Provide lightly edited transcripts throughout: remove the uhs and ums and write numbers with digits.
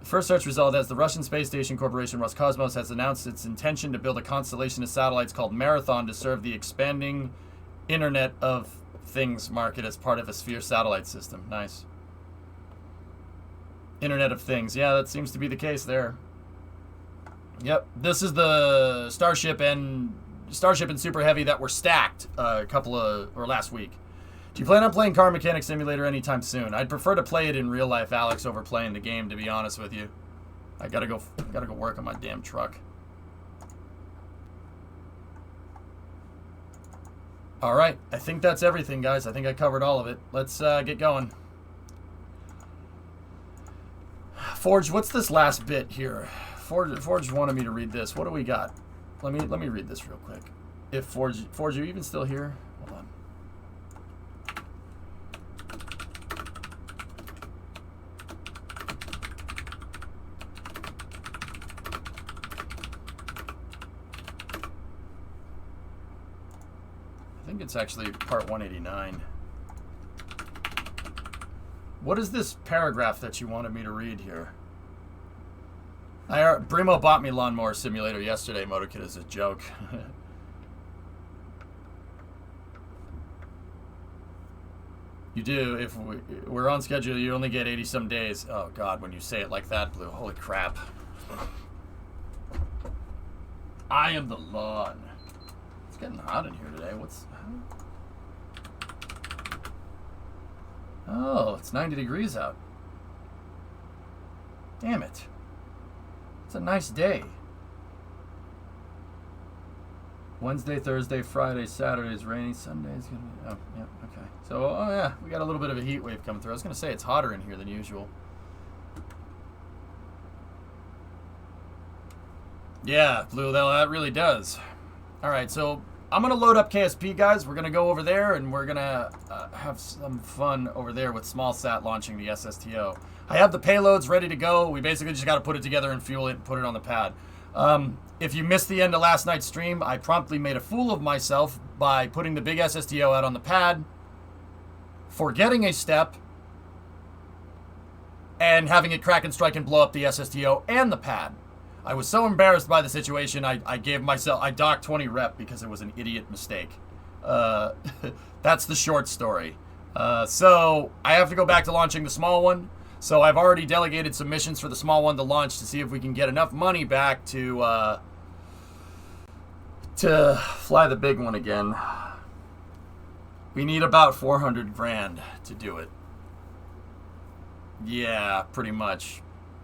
First search result, as the Russian space station corporation Roscosmos has announced its intention to build a constellation of satellites called Marathon to serve the expanding Internet of Things market as part of a Sphere satellite system. Nice. Internet of Things. Yeah, that seems to be the case there. Yep. This is the Starship and Super Heavy that were stacked last week. Do you plan on playing Car Mechanic Simulator anytime soon? I'd prefer to play it in real life, Alex, over playing the game, to be honest with you. I gotta go work on my damn truck. Alright, I think that's everything, guys. I think I covered all of it. Let's get going. Forge, what's this last bit here? Forge wanted me to read this. What do we got? Let me read this real quick. If Forge, are you even still here? Hold on. I think it's actually part 189. What is this paragraph that you wanted me to read here? Brimo bought me Lawnmower Simulator yesterday, Motorkid, as a joke. You do. If we're on schedule, you only get 80-some days. Oh, God, when you say it like that, Blue. Holy crap. I am the lawn. It's getting hot in here today. Oh, it's 90 degrees out. Damn it. It's a nice day. Wednesday, Thursday, Friday, Saturday is rainy. Sunday's gonna be... Oh, yeah, okay. So, oh yeah, we got a little bit of a heat wave coming through. I was gonna say it's hotter in here than usual. Yeah, Blue, that really does. Alright, so I'm going to load up KSP, guys. We're going to go over there, and we're going to have some fun over there with SmallSat launching the SSTO. I have the payloads ready to go. We basically just got to put it together and fuel it and put it on the pad. If you missed the end of last night's stream, I promptly made a fool of myself by putting the big SSTO out on the pad, forgetting a step, and having it crack and strike and blow up the SSTO and the pad. I was so embarrassed by the situation, I docked 20 rep because it was an idiot mistake. That's the short story. So I have to go back to launching the small one. So I've already delegated some missions for the small one to launch to see if we can get enough money back to fly the big one again. We need about 400 grand to do it. Yeah, pretty much.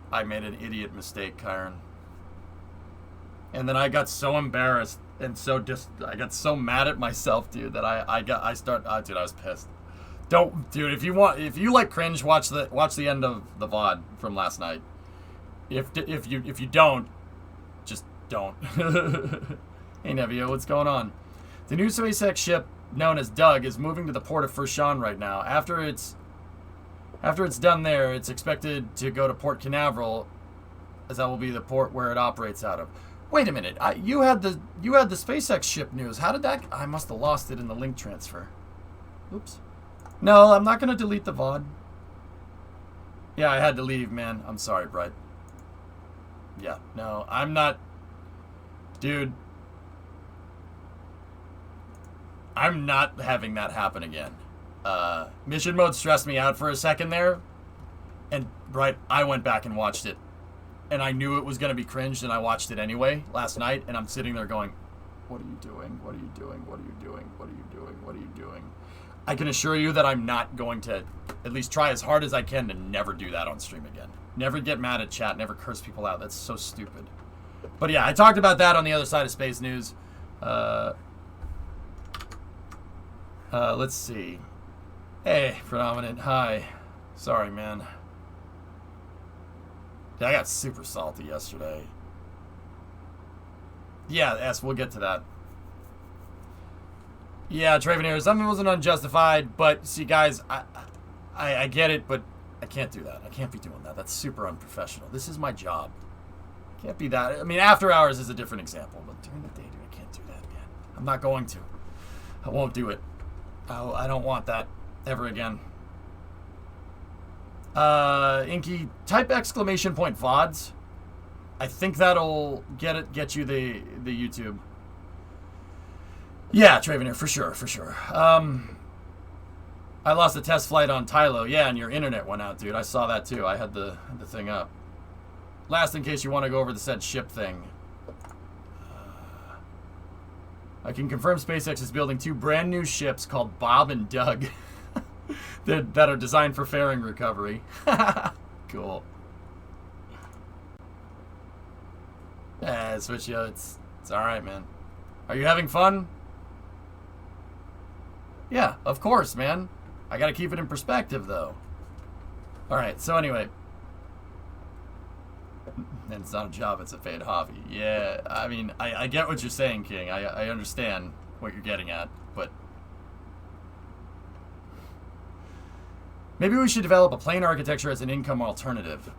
I made an idiot mistake, Kyron. And then I got so embarrassed and I got so mad at myself, dude, that dude, I was pissed. Dude, if you like cringe, watch the end of the VOD from last night. If you don't, just don't. Hey Nevio, what's going on? The new SpaceX ship known as Doug is moving to the port of Furshan right now. After it's done there, it's expected to go to Port Canaveral, as that will be the port where it operates out of. Wait a minute, you had the SpaceX ship news. How did that? I must have lost it in the link transfer. Oops. No, I'm not gonna delete the VOD. Yeah, I had to leave, man. I'm sorry, Bright. Yeah, no, I'm not, dude. I'm not having that happen again. Mission mode stressed me out for a second there, and Bright, I went back and watched it. And I knew it was going to be cringed, and I watched it anyway last night, and I'm sitting there going, what are you doing? What are you doing? What are you doing? What are you doing? What are you doing? I can assure you that I'm not going to at least try as hard as I can to never do that on stream again. Never get mad at chat, never curse people out. That's so stupid. But yeah, I talked about that on the other side of Space News. Let's see. Hey, Predominant, hi. Sorry, man. I got super salty yesterday. Yeah, we'll get to that. Yeah, Travaneer, something wasn't unjustified, but see, guys, I get it, but I can't do that. I can't be doing that. That's super unprofessional. This is my job. Can't be that. I mean, after hours is a different example, but during the day, dude, I can't do that, man. I'm not going to. I won't do it. I don't want that ever again. Inky, type exclamation point VODs. I think that'll get you the YouTube. Yeah, Travener, for sure. I lost a test flight on Tylo. Yeah, and your internet went out, dude. I saw that too. I had the thing up. Last, in case you want to go over the said ship thing. I can confirm SpaceX is building 2 brand new ships called Bob and Doug that are designed for fairing recovery. Cool. Yeah, Switch, yo, it's alright, man. Are you having fun? Yeah, of course, man. I gotta keep it in perspective, though. Alright, so anyway. And it's not a job, it's a paid hobby. Yeah, I mean, I get what you're saying, King. I understand what you're getting at, but... Maybe we should develop a plane architecture as an income alternative.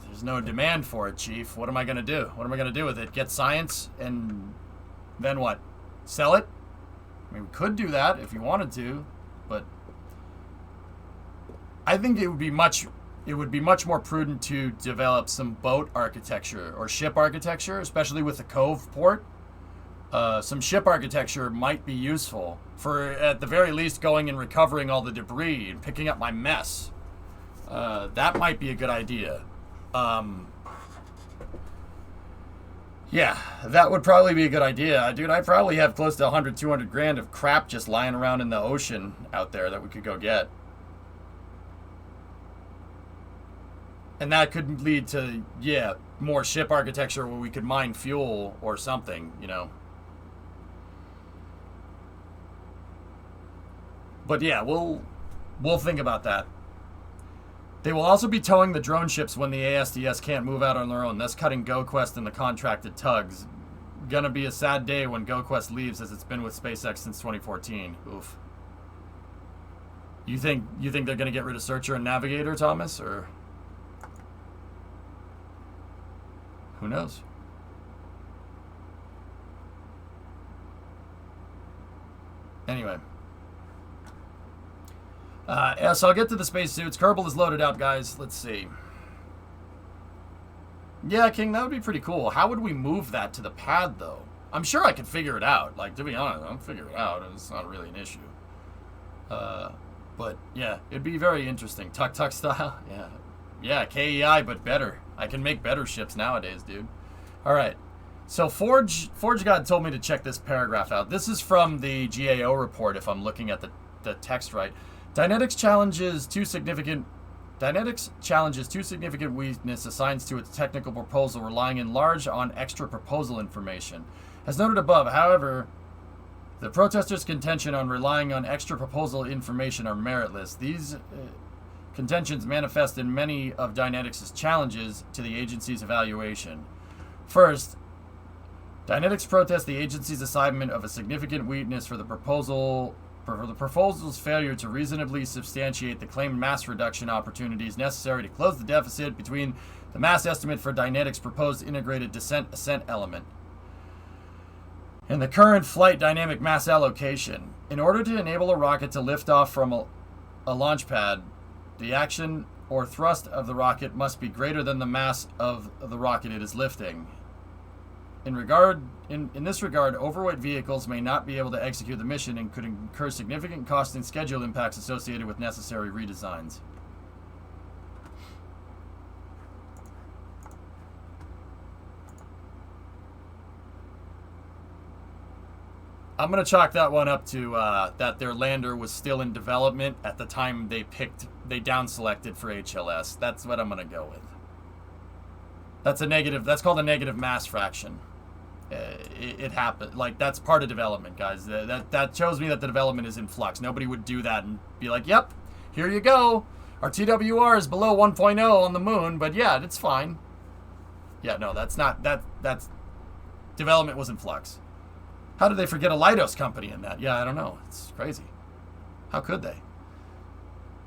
There's no demand for it, Chief. What am I gonna do? What am I gonna do with it? Get science and then what? Sell it? I mean, we could do that if you wanted to, but I think it would be much more prudent to develop some boat architecture or ship architecture, especially with the Cove port. Some ship architecture might be useful for, at the very least, going and recovering all the debris and picking up my mess. That might be a good idea. Yeah, that would probably be a good idea. Dude, I probably have close to 100, 200 grand of crap just lying around in the ocean out there that we could go get. And that could lead to, yeah, more ship architecture where we could mine fuel or something, you know. But yeah, we'll think about that. They will also be towing the drone ships when the ASDS can't move out on their own, thus cutting GoQuest and the contracted tugs. Gonna be a sad day when GoQuest leaves, as it's been with SpaceX since 2014. Oof. You think they're gonna get rid of Searcher and Navigator, Thomas, or who knows? Anyway. Yeah, so I'll get to the spacesuits. Kerbal is loaded out, guys. Let's see. Yeah, King, that would be pretty cool. How would we move that to the pad, though? I'm sure I could figure it out. Like, to be honest, I'll figure it out. It's not really an issue. But, yeah, it'd be very interesting. Tuk-tuk style? Yeah. Yeah, KEI, but better. I can make better ships nowadays, dude. All right. So Forge God told me to check this paragraph out. This is from the GAO report, if I'm looking at the text right. Dynetics challenges two significant weakness assigns to its technical proposal, relying in large on extra proposal information. As noted above, however, the protesters' contention on relying on extra proposal information are meritless. These contentions manifest in many of Dynetics' challenges to the agency's evaluation. First, Dynetics protests the agency's assignment of a significant weakness for the proposal's failure to reasonably substantiate the claimed mass reduction opportunities necessary to close the deficit between the mass estimate for Dynetics' proposed integrated descent-ascent element and the current flight dynamic mass allocation. In order to enable a rocket to lift off from a launch pad, the action or thrust of the rocket must be greater than the mass of the rocket it is lifting. In this regard, overweight vehicles may not be able to execute the mission and could incur significant cost and schedule impacts associated with necessary redesigns. I'm going to chalk that one up to that their lander was still in development at the time they down-selected for HLS. That's what I'm going to go with. That's called a negative mass fraction. It happened. Like, that's part of development, guys. That shows me that the development is in flux. Nobody would do that and be like, yep, here you go. Our TWR is below 1.0 on the moon, but yeah, it's fine. Yeah, no, that's development was in flux. How did they forget a Leidos company in that? Yeah, I don't know. It's crazy. How could they?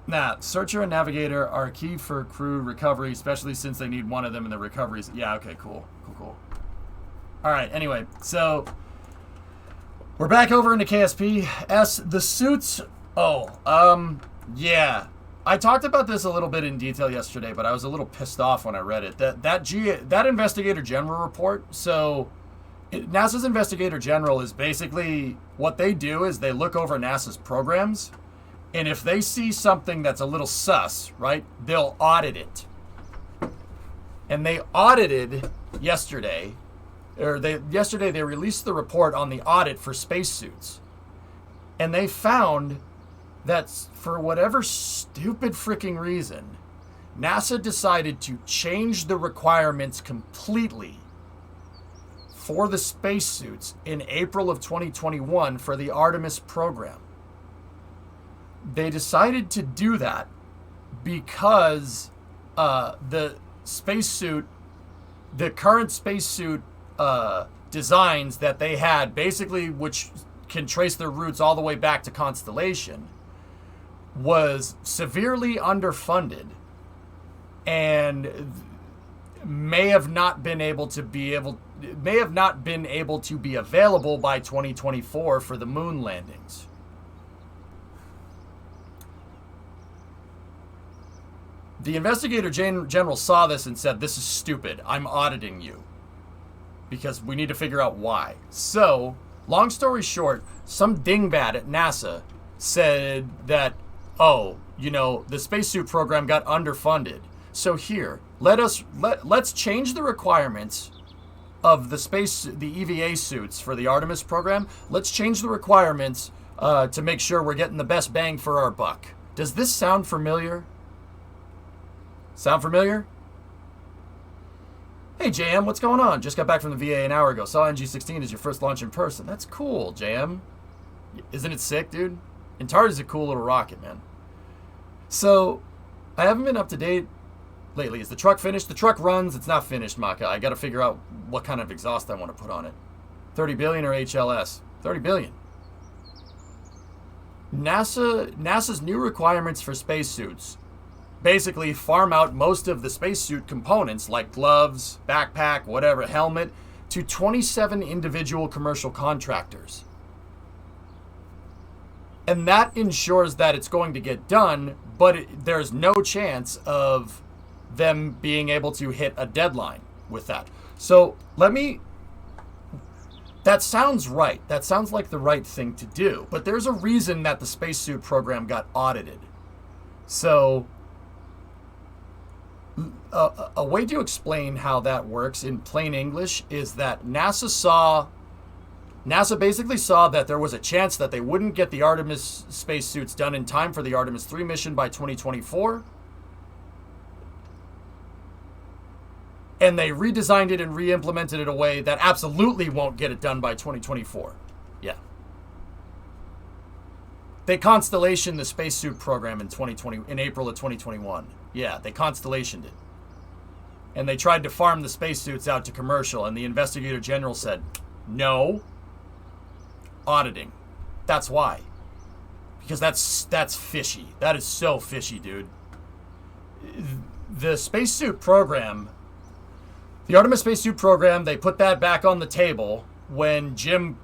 Nah, Searcher and Navigator are key for crew recovery, especially since they need one of them in the recoveries. Yeah, okay, cool. All right, anyway, so we're back over into KSP. The suits, yeah. I talked about this a little bit in detail yesterday, but I was a little pissed off when I read it. That Investigator General report. So, NASA's Investigator General is basically what they do is they look over NASA's programs, and if they see something that's a little sus, right, they'll audit it. And they audited yesterday, yesterday they released the report on the audit for spacesuits, and they found that for whatever stupid freaking reason, NASA decided to change the requirements completely for the spacesuits in April of 2021 for the Artemis program. They decided to do that because the spacesuit, the current spacesuit designs that they had, basically, which can trace their roots all the way back to Constellation, was severely underfunded and may have not been able to be available by 2024 for the moon landings. The Investigator General saw this and said, "This is stupid. I'm auditing you because we need to figure out why." So, long story short, some dingbat at NASA said that, oh, the spacesuit program got underfunded. So here, let's change the requirements of the EVA suits for the Artemis program. Let's change the requirements to make sure we're getting the best bang for our buck. Does this sound familiar? Sound familiar? Hey, JM, what's going on? Just got back from the VA an hour ago. Saw NG-16 as your first launch in person. That's cool, JM. Isn't it sick, dude? Antares is a cool little rocket, man. So, I haven't been up to date lately. Is the truck finished? The truck runs. It's not finished, Maka. I got to figure out what kind of exhaust I want to put on it. 30 billion or HLS? 30 billion. NASA's new requirements for spacesuits basically farm out most of the spacesuit components like gloves, backpack, whatever, helmet, to 27 individual commercial contractors. And that ensures that it's going to get done, but there's no chance of them being able to hit a deadline with that. So that sounds right. That sounds like the right thing to do. But there's a reason that the spacesuit program got audited. So a way to explain how that works in plain English is that NASA basically saw that there was a chance that they wouldn't get the Artemis spacesuits done in time for the Artemis 3 mission by 2024. And they redesigned it and re-implemented it a way that absolutely won't get it done by 2024. Yeah. They Constellation the spacesuit program in April of 2021. Yeah, they Constellationed it. And they tried to farm the spacesuits out to commercial, and the Investigator General said, no. Auditing. That's why. Because that's fishy. That is so fishy, dude. The spacesuit program, the Artemis spacesuit program, they put that back on the table when Jim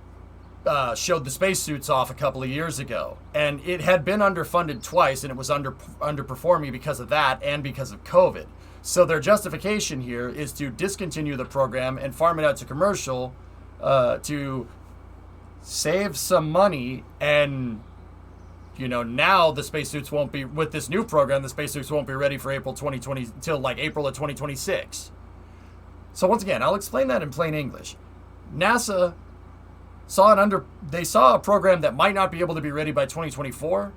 showed the spacesuits off a couple of years ago. And it had been underfunded twice, and it was underperforming because of that and because of COVID. So their justification here is to discontinue the program and farm it out to commercial to save some money. And, now the spacesuits won't be, with this new program, the spacesuits won't be ready for April 2020, till like April of 2026. So once again, I'll explain that in plain English. NASA saw a program that might not be able to be ready by 2024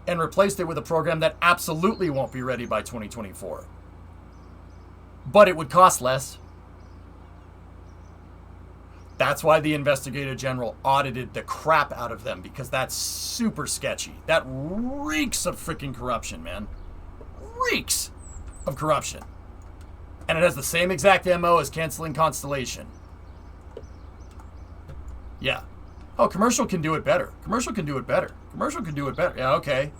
and replaced it with a program that absolutely won't be ready by 2024. But it would cost less. That's why the Investigator General audited the crap out of them, because that's super sketchy. That reeks of freaking corruption, man. Reeks of corruption. And it has the same exact MO as canceling Constellation. Yeah. Oh, commercial can do it better. Commercial can do it better. Commercial can do it better. Yeah, okay.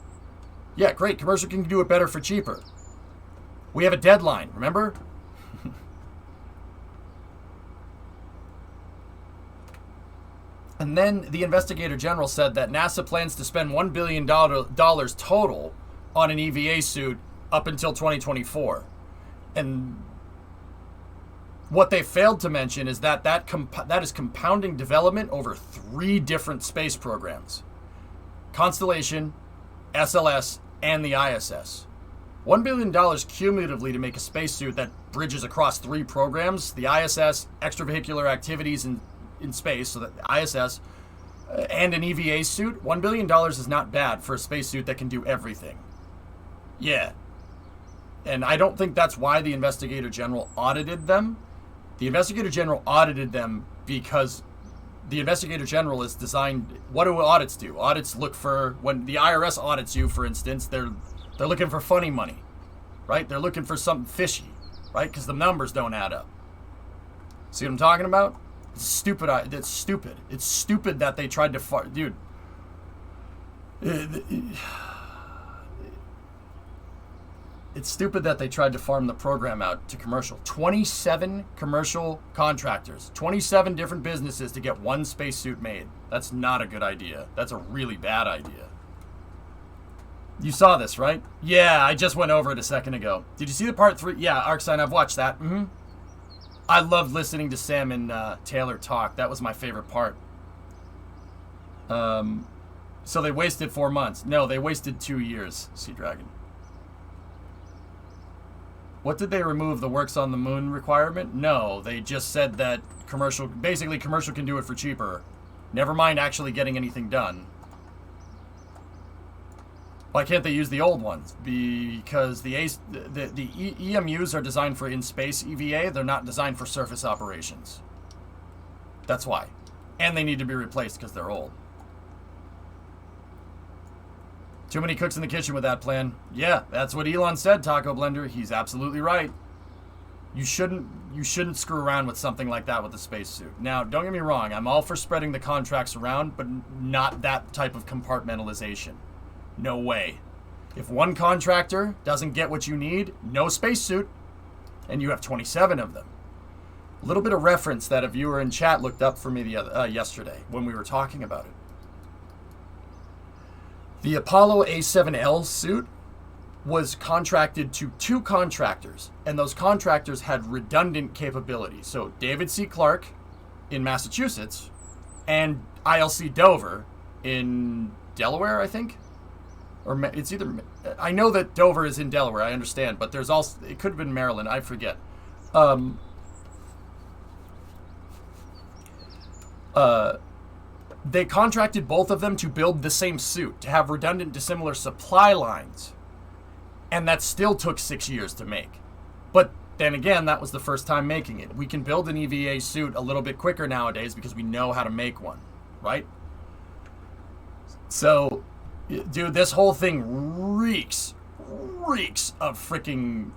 Yeah, great. Commercial can do it better for cheaper. We have a deadline, remember? And then the Investigator General said that NASA plans to spend $1 billion total on an EVA suit up until 2024. And what they failed to mention is that that is compounding development over 3 different space programs: Constellation, SLS, and the ISS. $1 billion cumulatively to make a spacesuit that bridges across 3 programs: the ISS, extravehicular activities in space, so that the ISS, and an EVA suit. $1 billion is not bad for a spacesuit that can do everything. Yeah. And I don't think that's why the Investigator General audited them. The Investigator General audited them because the Investigator General is designed... What do audits do? Audits look for... When the IRS audits you, for instance, they're looking for funny money, right? They're looking for something fishy, right? Because the numbers don't add up. See what I'm talking about? It's stupid. It's stupid. It's stupid that they tried to... Dude. It's stupid that they tried to farm the program out to commercial. 27 commercial contractors. 27 different businesses to get one spacesuit made. That's not a good idea. That's a really bad idea. You saw this, right? Yeah, I just went over it a second ago. Did you see the part 3? Yeah, Arcsign, I've watched that. I loved listening to Sam and Taylor talk. That was my favorite part. So they wasted 4 months. No, they wasted 2 years, Sea Dragon. What did they remove? The works on the moon requirement? No, they just said that commercial can do it for cheaper. Never mind actually getting anything done. Why can't they use the old ones? Because the EMUs are designed for in-space EVA. They're not designed for surface operations. That's why. And they need to be replaced because they're old. Too many cooks in the kitchen with that plan. Yeah, that's what Elon said, Taco Blender. He's absolutely right. You shouldn't screw around with something like that with a spacesuit. Now, don't get me wrong. I'm all for spreading the contracts around, but not that type of compartmentalization. No way. If one contractor doesn't get what you need, no spacesuit, and you have 27 of them. A little bit of reference that a viewer in chat looked up for me yesterday when we were talking about it. The Apollo A7L suit was contracted to 2 contractors, and those contractors had redundant capabilities. So David C. Clark in Massachusetts and ILC Dover in Delaware, I think. Or it's either... I know that Dover is in Delaware, I understand, but there's also... It could have been Maryland, I forget. They contracted both of them to build the same suit, to have redundant dissimilar supply lines. And that still took 6 years to make. But then again, that was the first time making it. We can build an EVA suit a little bit quicker nowadays because we know how to make one, right? So, dude, this whole thing reeks of freaking,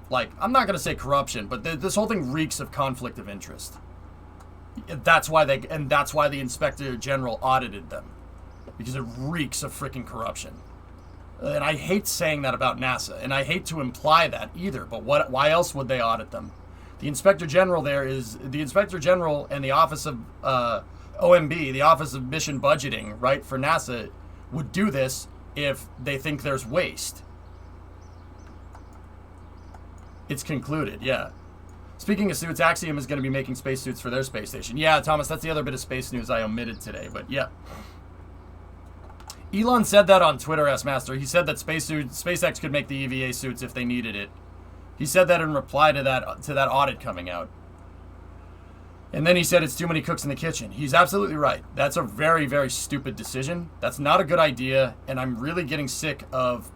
like, I'm not going to say corruption, but this whole thing reeks of conflict of interest. That's why the Inspector General audited them, because it reeks of freaking corruption. And I hate saying that about NASA, and I hate to imply that either. But why else would they audit them? The Inspector General the Inspector General and the Office of OMB, the Office of Mission Budgeting, right, for NASA, would do this if they think there's waste. It's concluded, yeah. Speaking of suits, Axiom is going to be making spacesuits for their space station. Yeah, Thomas, that's the other bit of space news I omitted today, but yeah. Elon said that on Twitter, S-Master. He said that SpaceX could make the EVA suits if they needed it. He said that in reply to that audit coming out. And then he said it's too many cooks in the kitchen. He's absolutely right. That's a very, very stupid decision. That's not a good idea, and I'm really getting sick of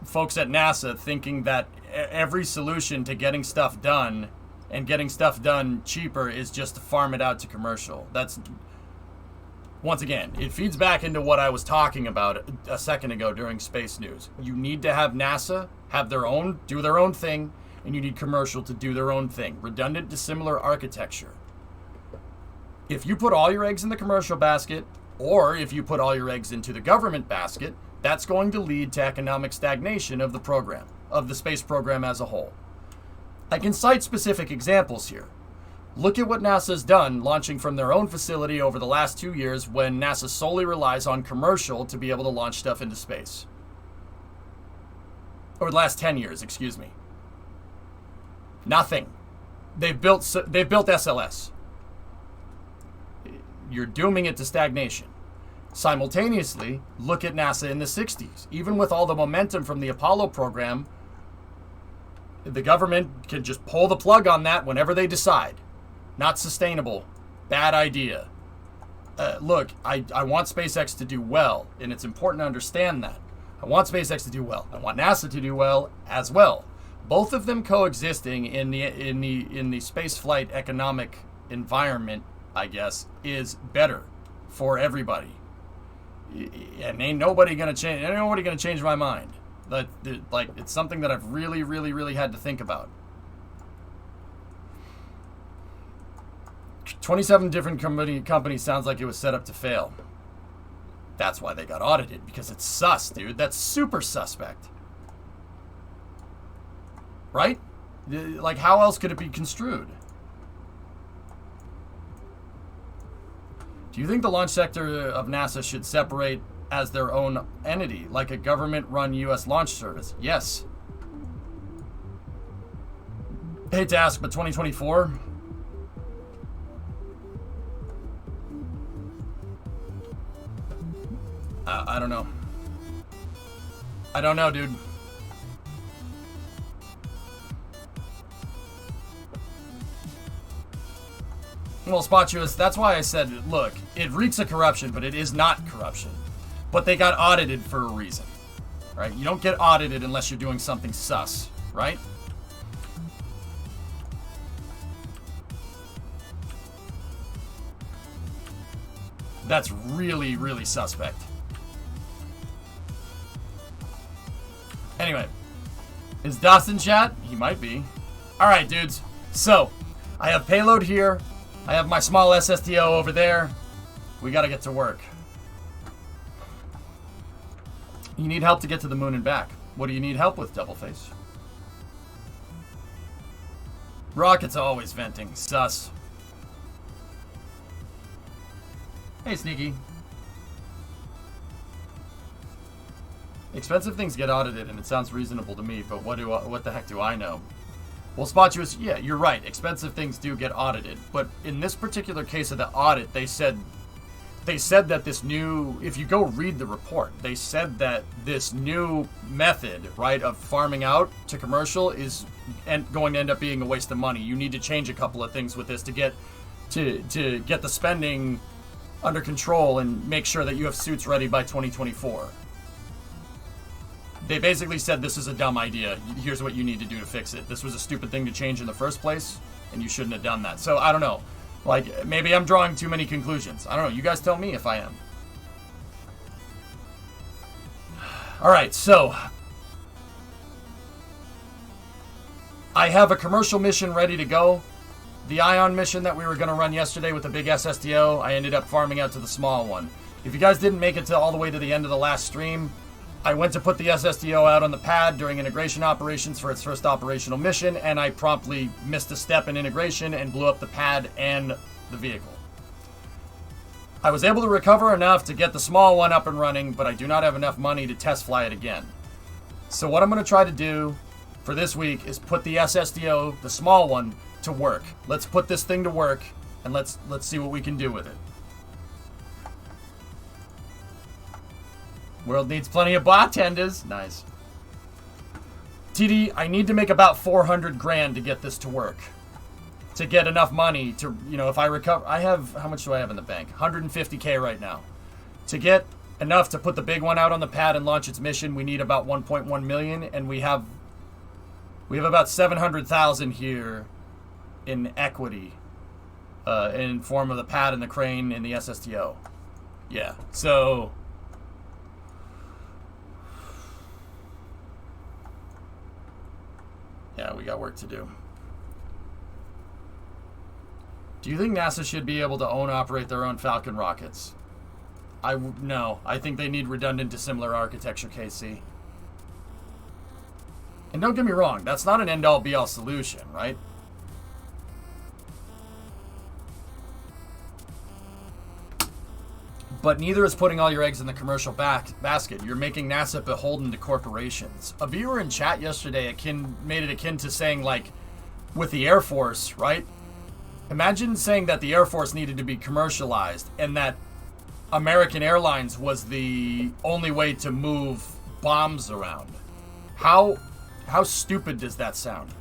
folks at NASA thinking that every solution to getting stuff done and getting stuff done cheaper is just to farm it out to commercial. That's, once again, it feeds back into what I was talking about a second ago during Space News. You need to have NASA do their own thing, and you need commercial to do their own thing. Redundant, dissimilar architecture. If you put all your eggs in the commercial basket, or if you put all your eggs into the government basket, that's going to lead to economic stagnation of the program, of the space program as a whole. I can cite specific examples here. Look at what NASA's done launching from their own facility over the last 2 years when NASA solely relies on commercial to be able to launch stuff into space. Or the last 10 years, excuse me. Nothing. They've built SLS. You're dooming it to stagnation. Simultaneously, look at NASA in the 60s. Even with all the momentum from the Apollo program, the government can just pull the plug on that whenever they decide. Not sustainable. Bad idea. Look, I want SpaceX to do well, and it's important to understand that. I want SpaceX to do well. I want NASA to do well as well. Both of them coexisting in the space flight economic environment, I guess, is better for everybody. And ain't nobody gonna change my mind. Like, it's something that I've really, really, really had to think about. 27 different companies sounds like it was set up to fail. That's why they got audited, because it's sus, dude. That's super suspect. Right? Like, how else could it be construed? Do you think the launch sector of NASA should separate as their own entity, like a government-run U.S. launch service? Yes. Hate to ask, but 2024? I don't know. I don't know, dude. Well, Spotulous, that's why I said, look, it reeks of corruption, but it is not corruption. But they got audited for a reason, right? You don't get audited unless you're doing something sus, right? That's really, really suspect. Anyway, is Dawson chat? He might be. All right, dudes. So, I have payload here. I have my small SSTO over there. We got to get to work. You need help to get to the moon and back. What do you need help with, Doubleface? Rocket's always venting. Sus. Hey, Sneaky. Expensive things get audited, and it sounds reasonable to me, but what the heck do I know? Well, Spotulous, yeah, you're right. Expensive things do get audited, but in this particular case of the audit, they said that this new, if you go read the report, they said that this new method, right, of farming out to commercial is going to end up being a waste of money. You need to change a couple of things with this to get the spending under control and make sure that you have suits ready by 2024. They basically said this is a dumb idea. Here's what you need to do to fix it. This was a stupid thing to change in the first place, and you shouldn't have done that. So, I don't know. Like, maybe I'm drawing too many conclusions. I don't know. You guys tell me if I am. Alright, so I have a commercial mission ready to go. The Ion mission that we were going to run yesterday with the big SSTO, I ended up farming out to the small one. If you guys didn't make it to all the way to the end of the last stream, I went to put the SSTO out on the pad during integration operations for its first operational mission, and I promptly missed a step in integration and blew up the pad and the vehicle. I was able to recover enough to get the small one up and running, but I do not have enough money to test fly it again. So what I'm going to try to do for this week is put the SSTO, the small one, to work. Let's put this thing to work, and let's see what we can do with it. World needs plenty of bartenders. Nice. TD, I need to make about 400 grand to get this to work. To get enough money to, if I recover, how much do I have in the bank? 150K right now. To get enough to put the big one out on the pad and launch its mission, we need about 1.1 million, and we have about 700,000 here in equity, in form of the pad and the crane and the SSTO. Yeah, so yeah, we got work to do. Do you think NASA should be able to operate their own Falcon rockets? No. I think they need redundant dissimilar architecture, KC. And don't get me wrong, that's not an end-all be-all solution, right? But neither is putting all your eggs in the commercial basket. You're making NASA beholden to corporations. A viewer in chat yesterday made it akin to saying, like, with the Air Force, right? Imagine saying that the Air Force needed to be commercialized and that American Airlines was the only way to move bombs around. How stupid does that sound?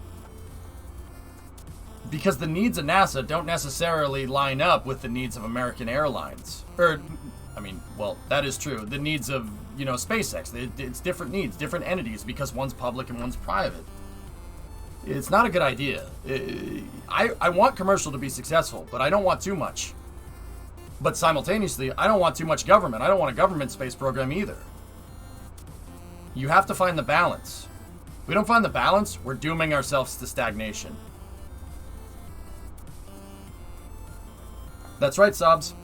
Because the needs of NASA don't necessarily line up with the needs of American Airlines. Well, that is true. The needs of, SpaceX. It's different needs, different entities, because one's public and one's private. It's not a good idea. I want commercial to be successful, but I don't want too much. But simultaneously, I don't want too much government. I don't want a government space program either. You have to find the balance. If we don't find the balance, we're dooming ourselves to stagnation. That's right, Sobs.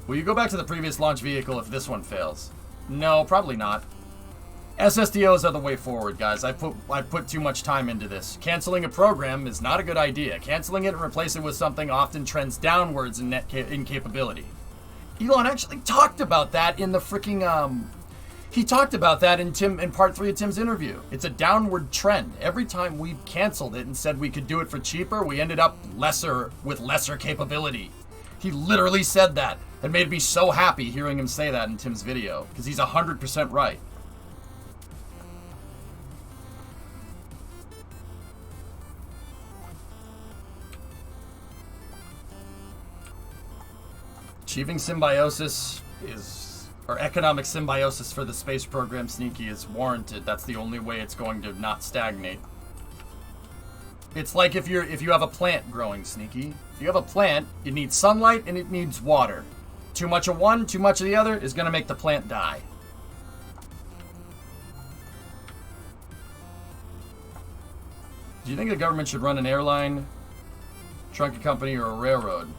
Will you go back to the previous launch vehicle if this one fails? No, probably not. SSDOs are the way forward, guys. I put too much time into this. Canceling a program is not a good idea. Canceling it and replacing it with something often trends downwards in in capability. Elon actually talked about that in the freaking he talked about that in part 3 of Tim's interview. It's a downward trend. Every time we canceled it and said we could do it for cheaper, we ended up with lesser capability. He literally said that. It made me so happy hearing him say that in Tim's video, because he's 100% right. Achieving symbiosis or economic symbiosis for the space program, Sneaky, is warranted. That's the only way it's going to not stagnate. It's like if you have a plant growing, Sneaky. If you have a plant, it needs sunlight and it needs water. Too much of one, too much of the other is going to make the plant die. Do you think the government should run an airline, trucking company, or a railroad?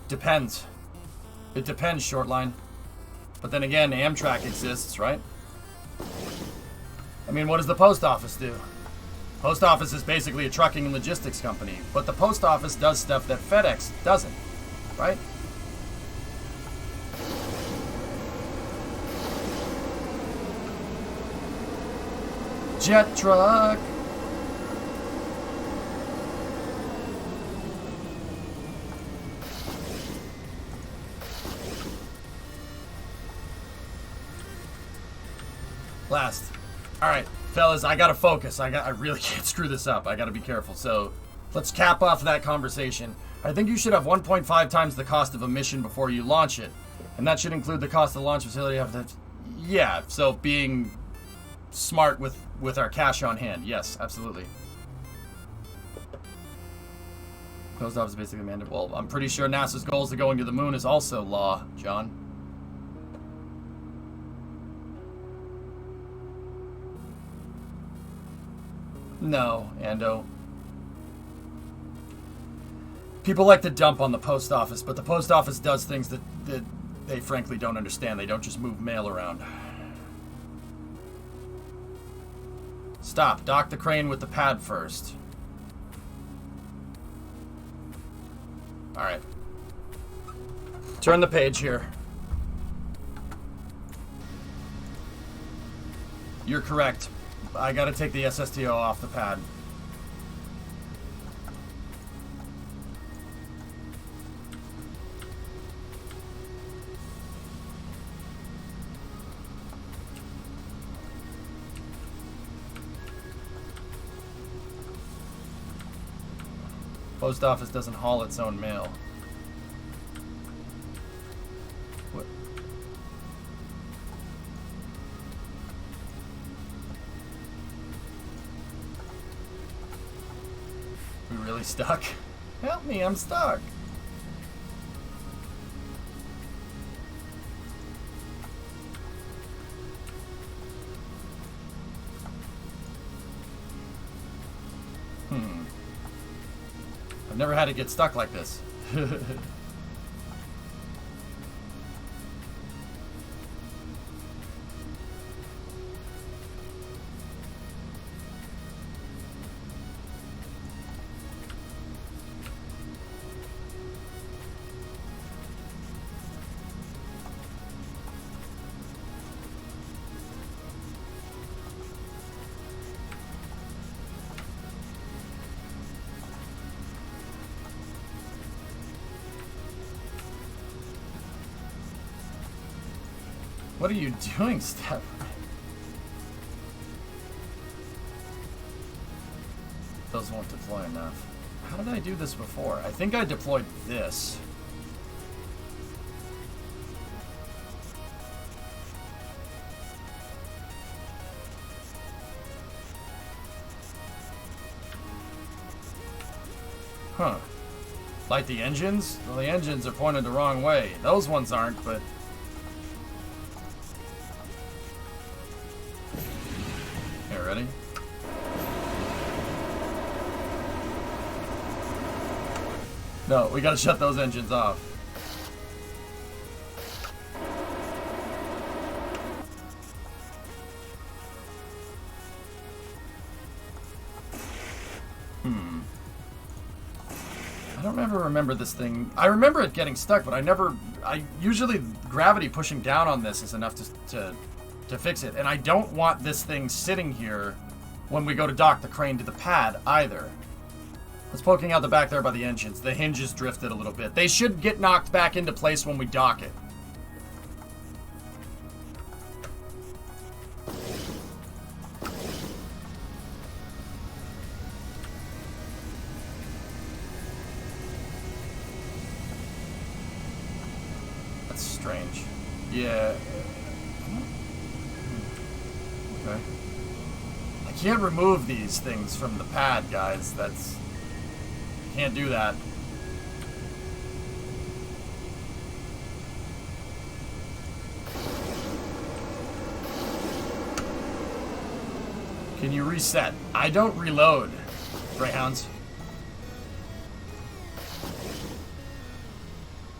Depends. It depends, Shortline. But then again, Amtrak exists, right? I mean, what does the post office do? Post office is basically a trucking and logistics company, but the post office does stuff that FedEx doesn't, right? Jet truck. Last. All right, fellas, I gotta focus. I really can't screw this up. I gotta be careful. So let's cap off that conversation. I think you should have 1.5 times the cost of a mission before you launch it, and that should include the cost of the launch facility. Yeah. So being smart with our cash on hand. Yes, absolutely. Post office basically mandated. Well, I'm pretty sure NASA's goals to going to the moon is also law, John. No, Ando. People like to dump on the post office, but the post office does things that they frankly don't understand. They don't just move mail around. Stop. Dock the crane with the pad first. Alright. Turn the page here. You're correct. I gotta take the SSTO off the pad. Post office doesn't haul its own mail. What? We really stuck? Help me, I'm stuck. I've never had it get stuck like this. What are you doing, Steph? Those won't deploy enough. How did I do this before? I think I deployed this. Huh. Like the engines? Well, the engines are pointed the wrong way. Those ones aren't, but... Here, ready? No, we gotta shut those engines off. I don't remember this thing. I remember it getting stuck, but I usually gravity pushing down on this is enough to fix it. And I don't want this thing sitting here when we go to dock the crane to the pad either. It's poking out the back there by the engines. The hinges drifted a little bit. They should get knocked back into place when we dock it. That's strange. Yeah. Okay. I can't remove these things from the pad, guys. That's... Can't do that. Can you reset? I don't reload, Greyhounds.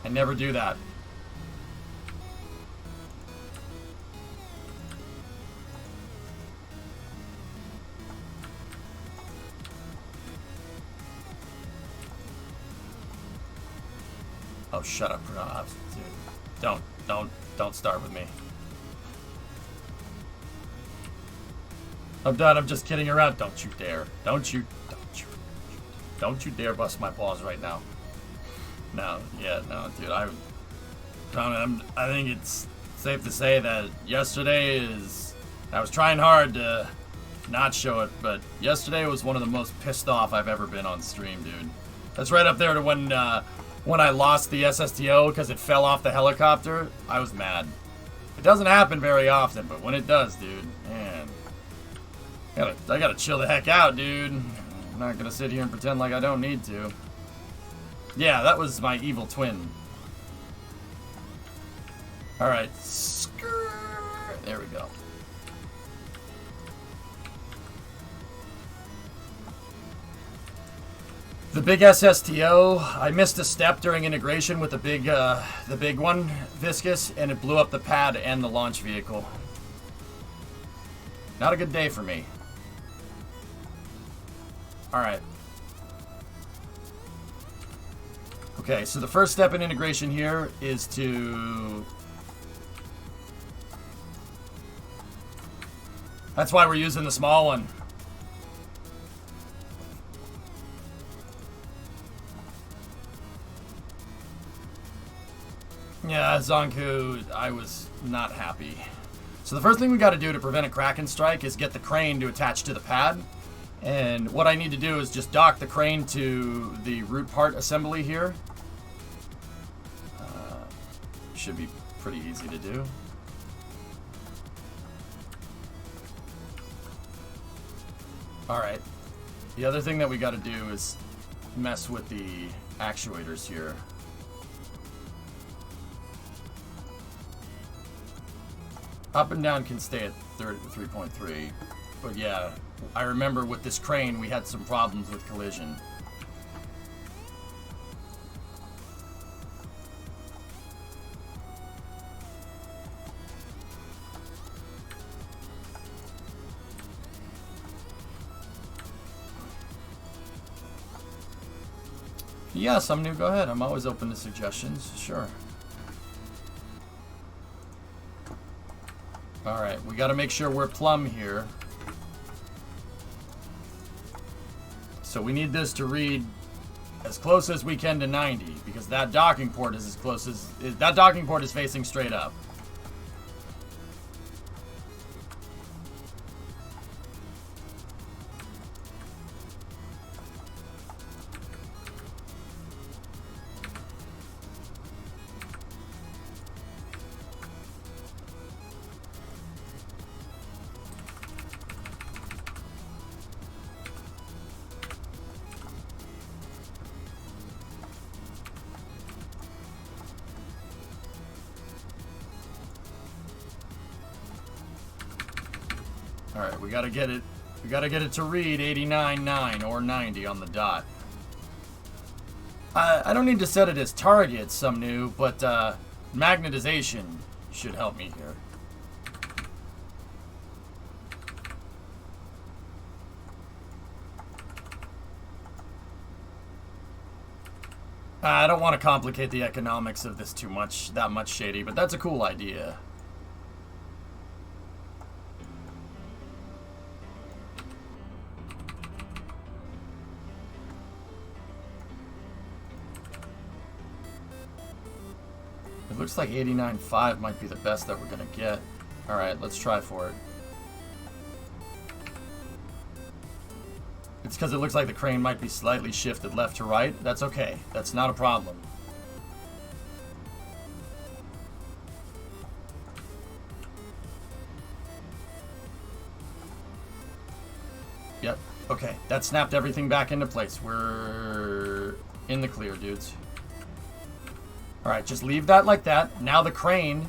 I never do that. Oh, shut up, dude. Don't start with me. I'm done. I'm just kidding around. Don't you dare. Don't you dare bust my balls right now. No, yeah, no, dude. I think it's safe to say that yesterday I was trying hard to not show it, but yesterday was one of the most pissed off I've ever been on stream, dude. That's right up there to when I lost the SSTO because it fell off the helicopter. I was mad. It doesn't happen very often, but when it does, dude, man, I gotta chill the heck out, dude. I'm not gonna sit here and pretend like I don't need to. Yeah, that was my evil twin. All right, there we go. The big SSTO, I missed a step during integration with the big one, Viscous, and it blew up the pad and the launch vehicle. Not a good day for me. All right. Okay, so the first step in integration here is to... That's why we're using the small one. Yeah, Zonku, I was not happy. So the first thing we got to do to prevent a Kraken strike is get the crane to attach to the pad. And what I need to do is just dock the crane to the root part assembly here. Should be pretty easy to do. Alright. The other thing that we got to do is mess with the actuators here. Up and down can stay at 3.3, but yeah, I remember with this crane we had some problems with collision. Yeah, some new, go ahead. I'm always open to suggestions, sure. Alright, we gotta make sure we're plumb here. So we need this to read as close as we can to 90, because that docking port is as close as... that docking port is facing straight up. Alright, we gotta get it. We gotta get it to read 89.9 or 90 on the dot. I don't need to set it as target, some new, but magnetization should help me here. I don't want to complicate the economics of this too much, that much, Shady, but that's a cool idea. It looks like 89.5 might be the best that we're going to get. Alright, let's try for it. It's because it looks like the crane might be slightly shifted left to right. That's okay. That's not a problem. Yep. Okay. That snapped everything back into place. We're in the clear, dudes. Alright, just leave that like that. Now the crane...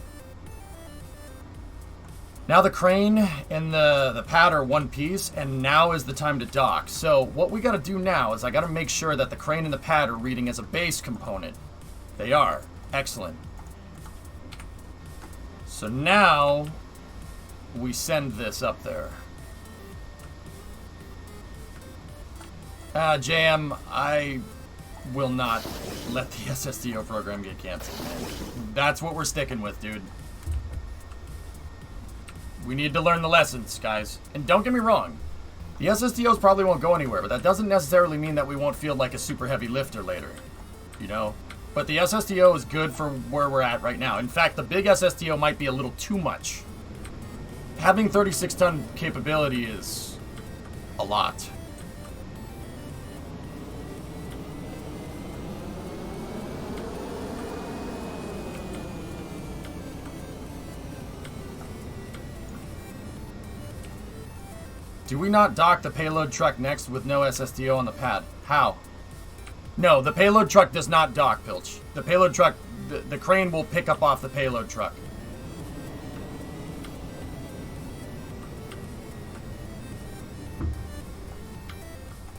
Now the crane and the pad are one piece, and now is the time to dock. So what we gotta do now is I gotta make sure that the crane and the pad are reading as a base component. They are. Excellent. So now we send this up there. JM, I will not let the SSDO program get canceled, man. That's what we're sticking with, dude. We need to learn the lessons, guys. And don't get me wrong, the SSDOs probably won't go anywhere, but that doesn't necessarily mean that we won't feel like a super heavy lifter later, you know? But the SSDO is good for where we're at right now. In fact, the big SSDO might be a little too much. Having 36-ton capability is a lot. Do we not dock the payload truck next with no SSDO on the pad? How? No, the payload truck does not dock, Pilch. The payload truck, the crane will pick up off the payload truck.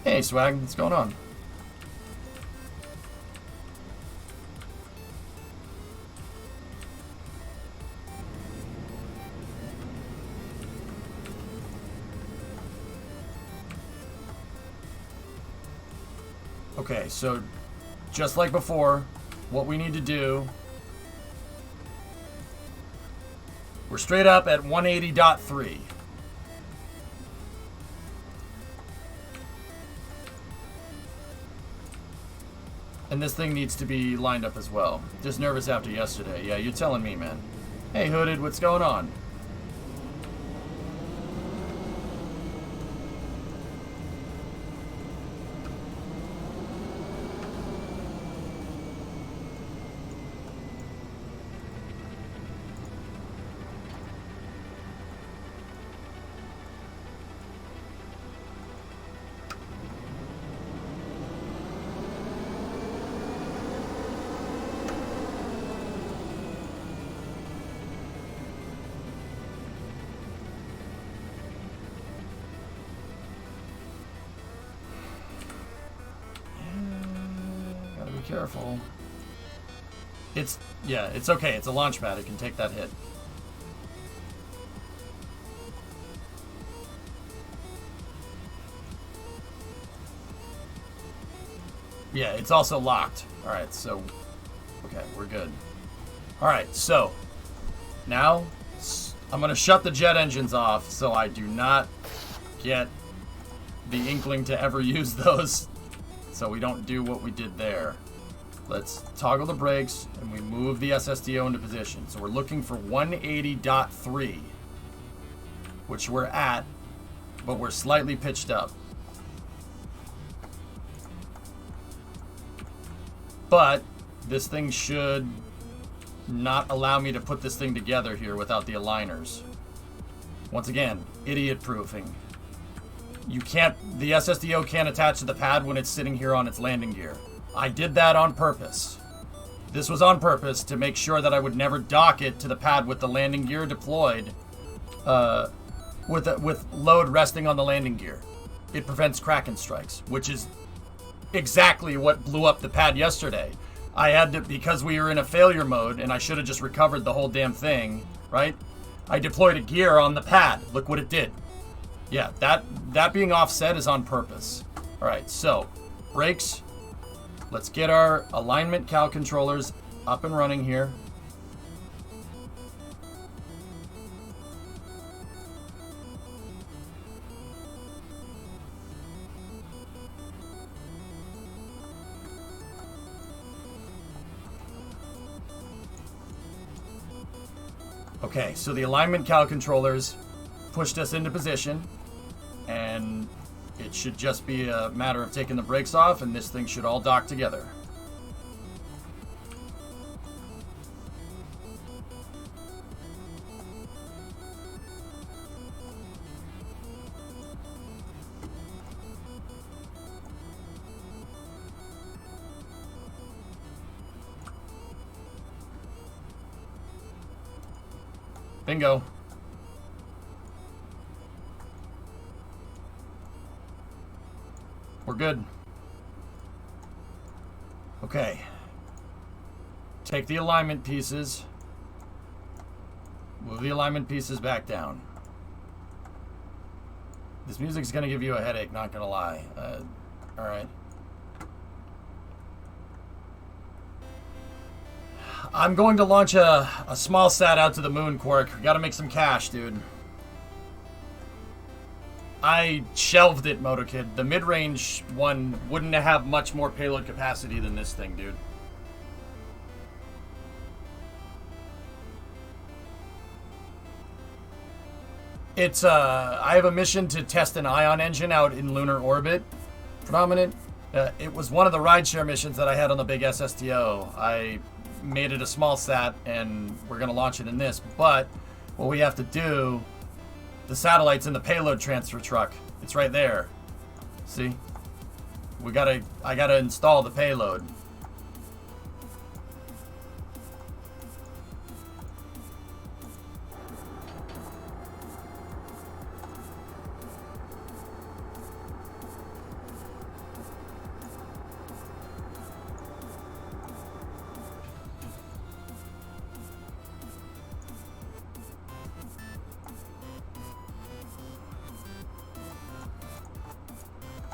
Hey, Swag, what's going on? Okay, so just like before, what we need to do, we're straight up at 180.3. And this thing needs to be lined up as well. Just nervous after yesterday. Yeah, you're telling me, man. Hey, Hooded, what's going on? Careful. Yeah, it's okay. It's a launch pad. It can take that hit. Yeah, it's also locked. Alright, so... Okay, we're good. Alright, so... Now, I'm going to shut the jet engines off so I do not get the inkling to ever use those. So we don't do what we did there. Let's toggle the brakes, and we move the SSDO into position. So we're looking for 180.3, which we're at, but we're slightly pitched up. But this thing should not allow me to put this thing together here without the aligners. Once again, idiot proofing. You can't, the SSDO can't attach to the pad when it's sitting here on its landing gear. I did that on purpose. This was on purpose to make sure that I would never dock it to the pad with the landing gear deployed with load resting on the landing gear. It prevents Kraken strikes, which is exactly what blew up the pad yesterday. I had to, because we were in a failure mode, and I should have just recovered the whole damn thing, right? I deployed a gear on the pad. Look what it did. Yeah, that being offset is on purpose. All right, so brakes. Let's get our alignment cal controllers up and running here. Okay, so the alignment cal controllers pushed us into position, and it should just be a matter of taking the brakes off, and this thing should all dock together. Bingo. We're good. Okay. Take the alignment pieces. Move the alignment pieces back down. This music's gonna give you a headache, not gonna lie. Alright. I'm going to launch a small sat out to the moon, Quark. We gotta make some cash, dude. I shelved it, MotoKid. The mid-range one wouldn't have much more payload capacity than this thing, dude. It's, I have a mission to test an ion engine out in lunar orbit. Predominant. It was one of the rideshare missions that I had on the big SSTO. I made it a small sat, and we're going to launch it in this. But what we have to do, the satellite's in the payload transfer truck. It's right there. See? I gotta install the payload.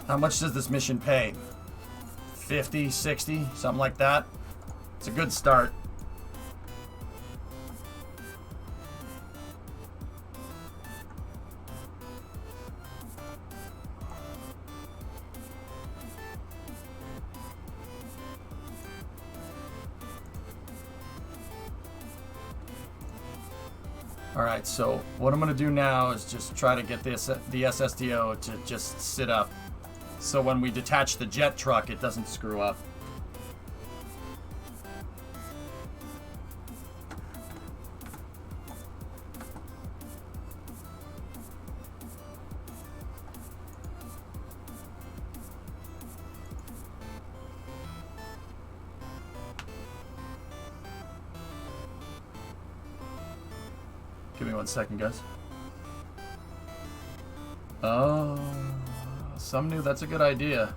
How much does this mission pay? 50, 60, something like that. It's a good start. Alright, so what I'm going to do now is just try to get the SSTO to just sit up. So when we detach the jet truck, it doesn't screw up. Give me 1 second, guys. Oh... Some knew that's a good idea.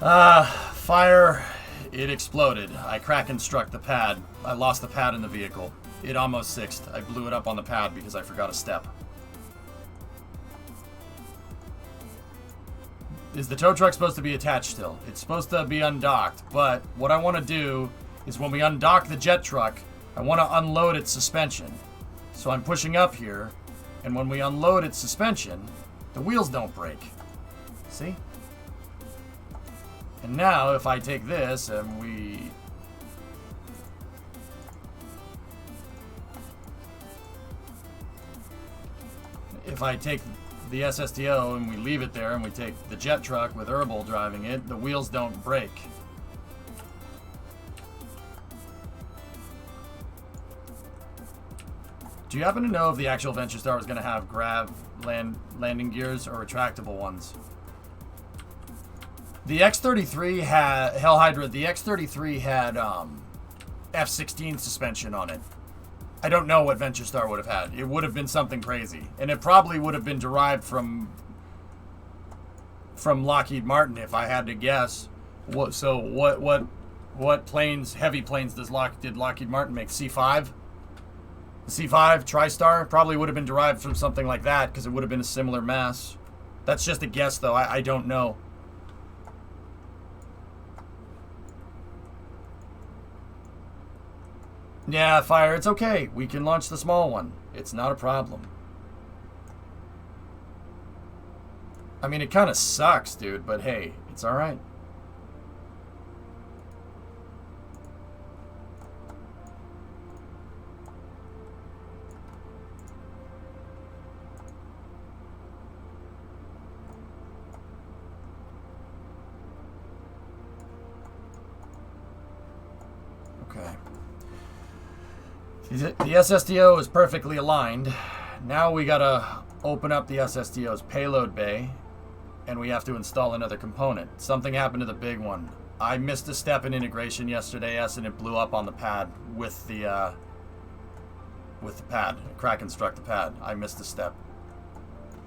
Fire. It exploded. I Kraken struck the pad. I lost the pad in the vehicle. It almost sixed. I blew it up on the pad because I forgot a step. Is the tow truck supposed to be attached still? It's supposed to be undocked, but what I want to do is when we undock the jet truck, I want to unload its suspension. So I'm pushing up here, and when we unload its suspension, the wheels don't break. See? And now if I take this and we... If I take the SSTO and we leave it there and we take the jet truck with Herbal driving it, the wheels don't break. Do you happen to know if the actual Venture Star was going to have grav landing gears or retractable ones? The X33 had Hell Hydra. The X33 had F16 suspension on it. I don't know what Venture Star would have had. It would have been something crazy, and it probably would have been derived from Lockheed Martin, if I had to guess. What planes, heavy planes, did Lockheed Martin make? C5? The C5 TriStar probably would have been derived from something like that because it would have been a similar mass. That's just a guess, though. I don't know. Yeah, Fire, it's okay. We can launch the small one. It's not a problem. I mean, it kind of sucks, dude, but hey, it's all right. Okay. The SSDO is perfectly aligned. Now we gotta open up the SSDO's payload bay, and we have to install another component. Something happened to the big one. I missed a step in integration yesterday, and it blew up on the pad with the pad. Crack Construct the pad. I missed a step.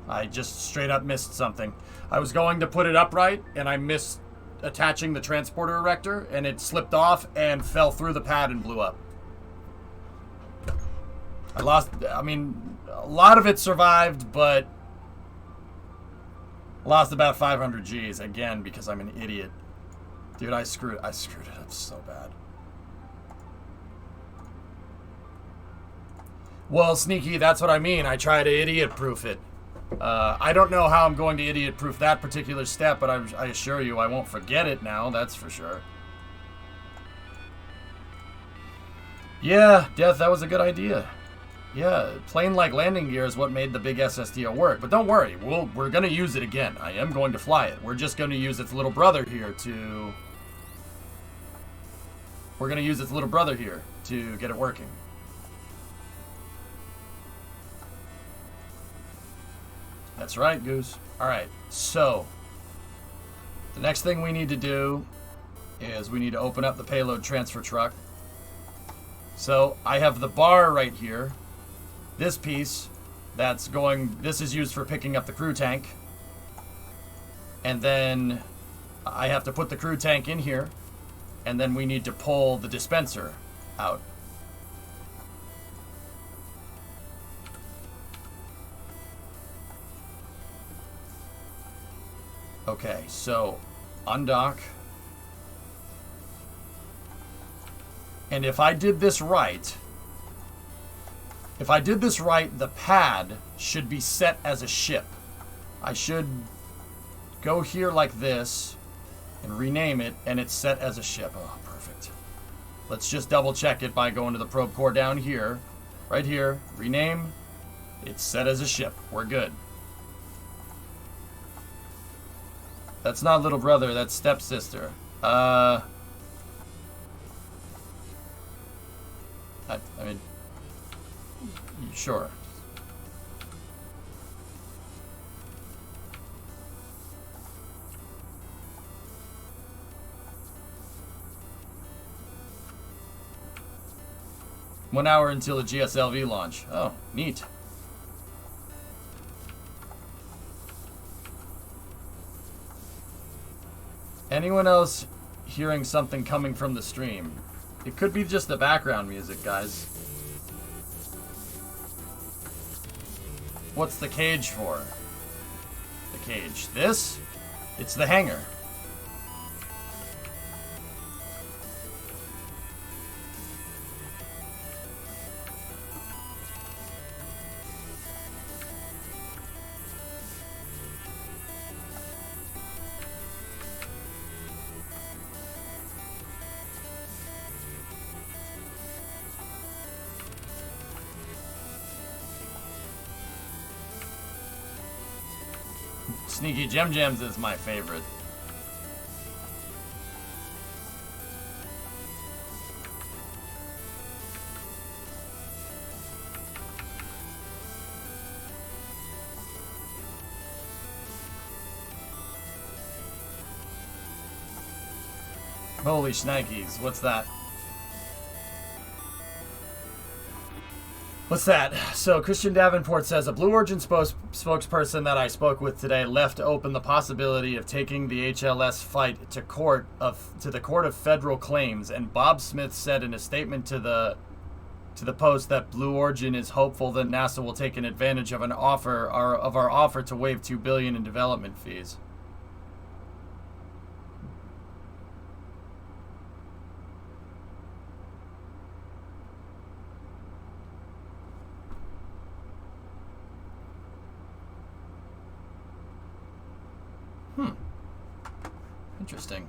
I just straight up missed something. I was going to put it upright, and I missed attaching the transporter erector, and it slipped off and fell through the pad and blew up. I mean, a lot of it survived, but lost about 500 Gs again because I'm an idiot. Dude, I screwed it up so bad. Well, Sneaky, that's what I mean. I try to idiot-proof it. I don't know how I'm going to idiot-proof that particular step, but I assure you I won't forget it now, that's for sure. Yeah, Death, that was a good idea. Yeah, plane-like landing gear is what made the big SSDO work. But don't worry, we're going to use it again. I am going to fly it. We're just going to use its little brother here to... We're going to use its little brother here to get it working. That's right, Goose. Alright, so... The next thing we need to do is we need to open up the payload transfer truck. So, I have the bar right here. This piece, this is used for picking up the crew tank. And then I have to put the crew tank in here. And then we need to pull the dispenser out. Okay, so undock. And if I did this right, the pad should be set as a ship. I should go here like this and rename it, and it's set as a ship. Oh, perfect. Let's just double check it by going to the probe core down here. Right here, rename. It's set as a ship. We're good. That's not little brother, that's stepsister. I mean, sure. One hour until the GSLV launch. Oh, neat. Anyone else hearing something coming from the stream? It could be just the background music, guys. What's the cage for? The cage. This? It's the hangar. Sneaky Gem Gems is my favorite. Holy shnikes, what's that? What's that? So Christian Davenport says a Blue Origin spokesperson that I spoke with today left open the possibility of taking the HLS fight to the Court of Federal Claims, and Bob Smith said in a statement to the Post that Blue Origin is hopeful that NASA will take an advantage of our offer to waive $2 billion in development fees. Interesting.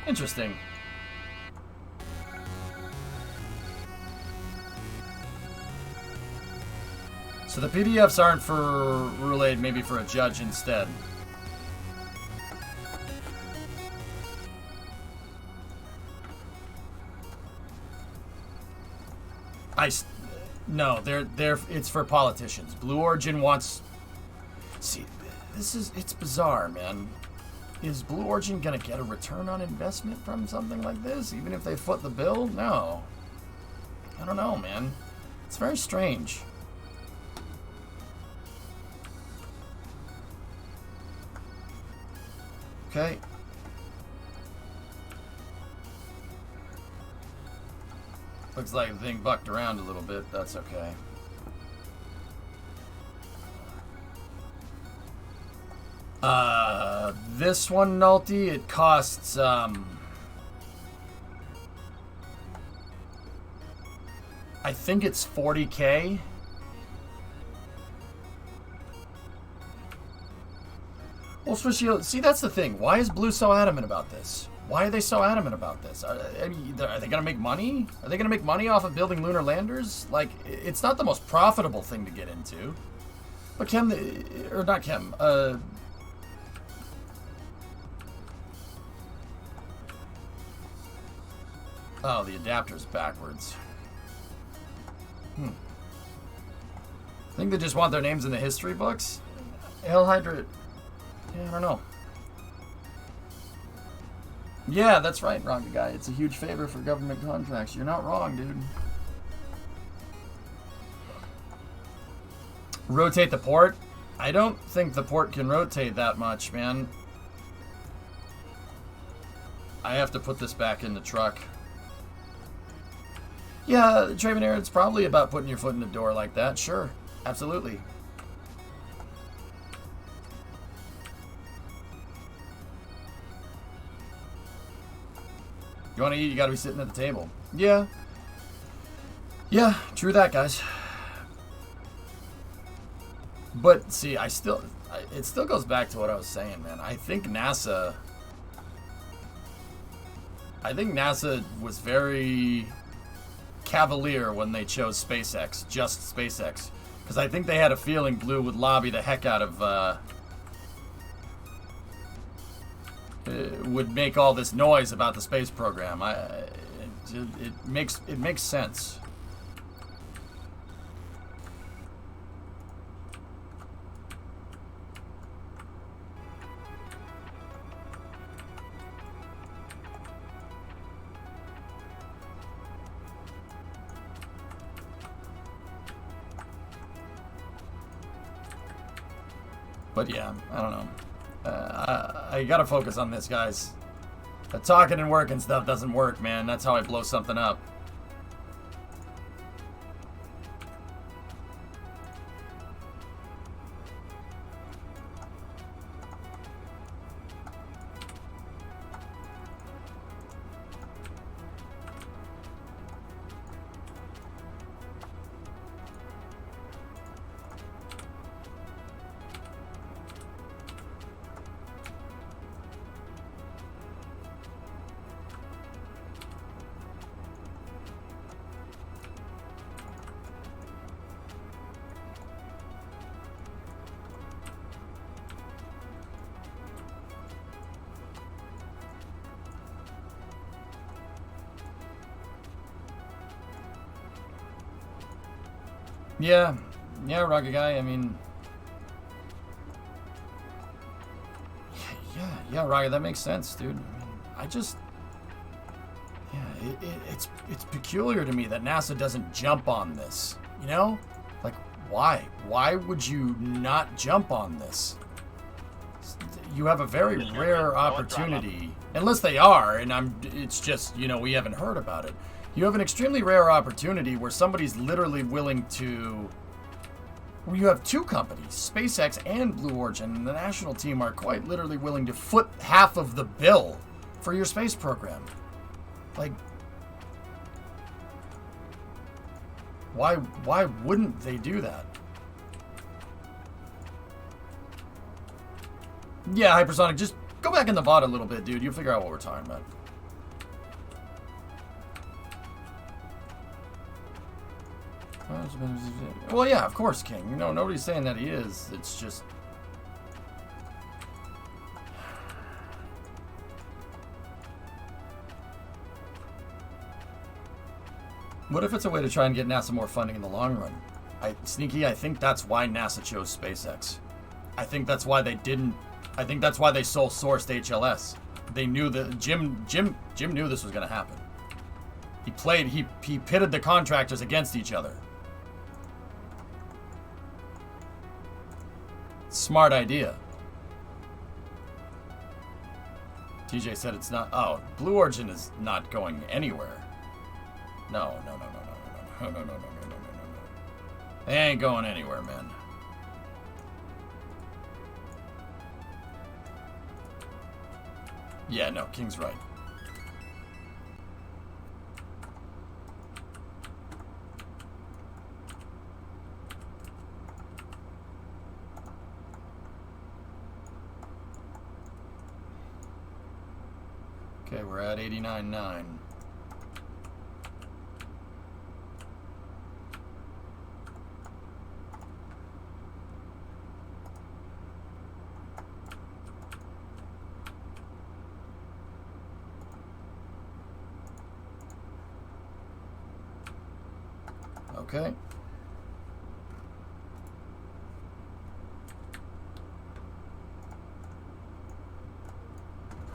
Interesting. So the PDFs aren't for relayed, maybe for a judge instead. No, it's for politicians. Blue Origin wants. See, it's bizarre, man. Is Blue Origin gonna get a return on investment from something like this, even if they foot the bill? No. I don't know, man. It's very strange. Okay. Looks like the thing bucked around a little bit. That's okay. This one, Nulty, it costs, I think it's $40K. Well, see, that's the thing. Why is Blue so adamant about this? Why are they so adamant about this? Are they going to make money? Are they going to make money off of building lunar landers? Like, it's not the most profitable thing to get into. But Chem, or not Chem, oh, the adapter's backwards. I think they just want their names in the history books. Hell Hydrate. Yeah, I don't know. Yeah, that's right, Rocket Guy. It's a huge favor for government contracts. You're not wrong, dude. Rotate the port? I don't think the port can rotate that much, man. I have to put this back in the truck. Yeah, Travenair, it's probably about putting your foot in the door like that. Sure, absolutely. You want to eat, you got to be sitting at the table. Yeah. Yeah, true that, guys. But, see, it still goes back to what I was saying, man. I think NASA was very cavalier when they chose SpaceX, just SpaceX. Because I think they had a feeling Blue would lobby the heck out of, would make all this noise about the space program. It makes sense. But yeah, I don't know. I gotta focus on this, guys. The talking and working stuff doesn't work, man. That's how I blow something up. Yeah. Yeah, Rocket Guy, I mean... Yeah, Rocket, that makes sense, dude. I mean, I just... Yeah, it's peculiar to me that NASA doesn't jump on this, you know? Like, why? Why would you not jump on this? You have a very rare opportunity, unless they are, and it's just, you know, we haven't heard about it. You have an extremely rare opportunity where somebody's literally willing to... Well, you have two companies, SpaceX and Blue Origin, and the national team are quite literally willing to foot half of the bill for your space program. Like, why wouldn't they do that? Yeah, Hypersonic, just go back in the VOD a little bit, dude. You'll figure out what we're talking about. Well, yeah, of course, King. You know, nobody's saying that he is. It's just... What if it's a way to try and get NASA more funding in the long run? Sneaky, I think that's why NASA chose SpaceX. I think that's why they didn't... I think that's why they sole sourced HLS. They knew that... Jim knew this was going to happen. He pitted the contractors against each other. Smart idea. TJ said it's not... Oh, Blue Origin is not going anywhere. No. They ain't going anywhere, man. Yeah, no, King's right. Okay, we're at 89.9. Okay.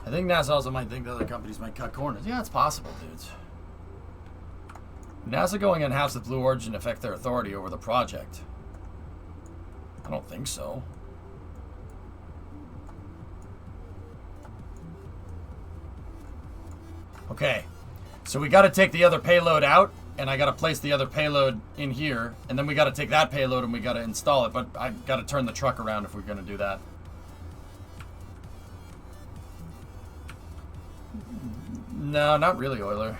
I think NASA also might think that other companies might cut corners. Yeah, it's possible, dudes. NASA going in-house with Blue Origin affect their authority over the project? I don't think so. Okay. So we got to take the other payload out, and I got to place the other payload in here, and then we got to take that payload and we got to install it, but I got to turn the truck around if we're going to do that. No, not really, Euler.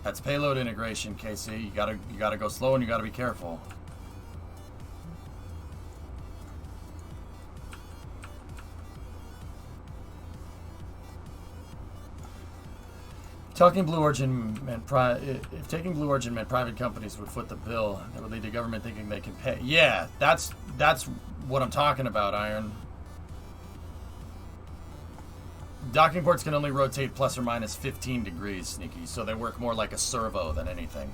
That's payload integration, KC. You gotta go slow and you gotta be careful. Talking Blue Origin meant if taking Blue Origin meant private companies would foot the bill, that would lead to government thinking they can pay. Yeah, that's what I'm talking about, Iron. Docking ports can only rotate plus or minus 15 degrees, Sneaky, so they work more like a servo than anything.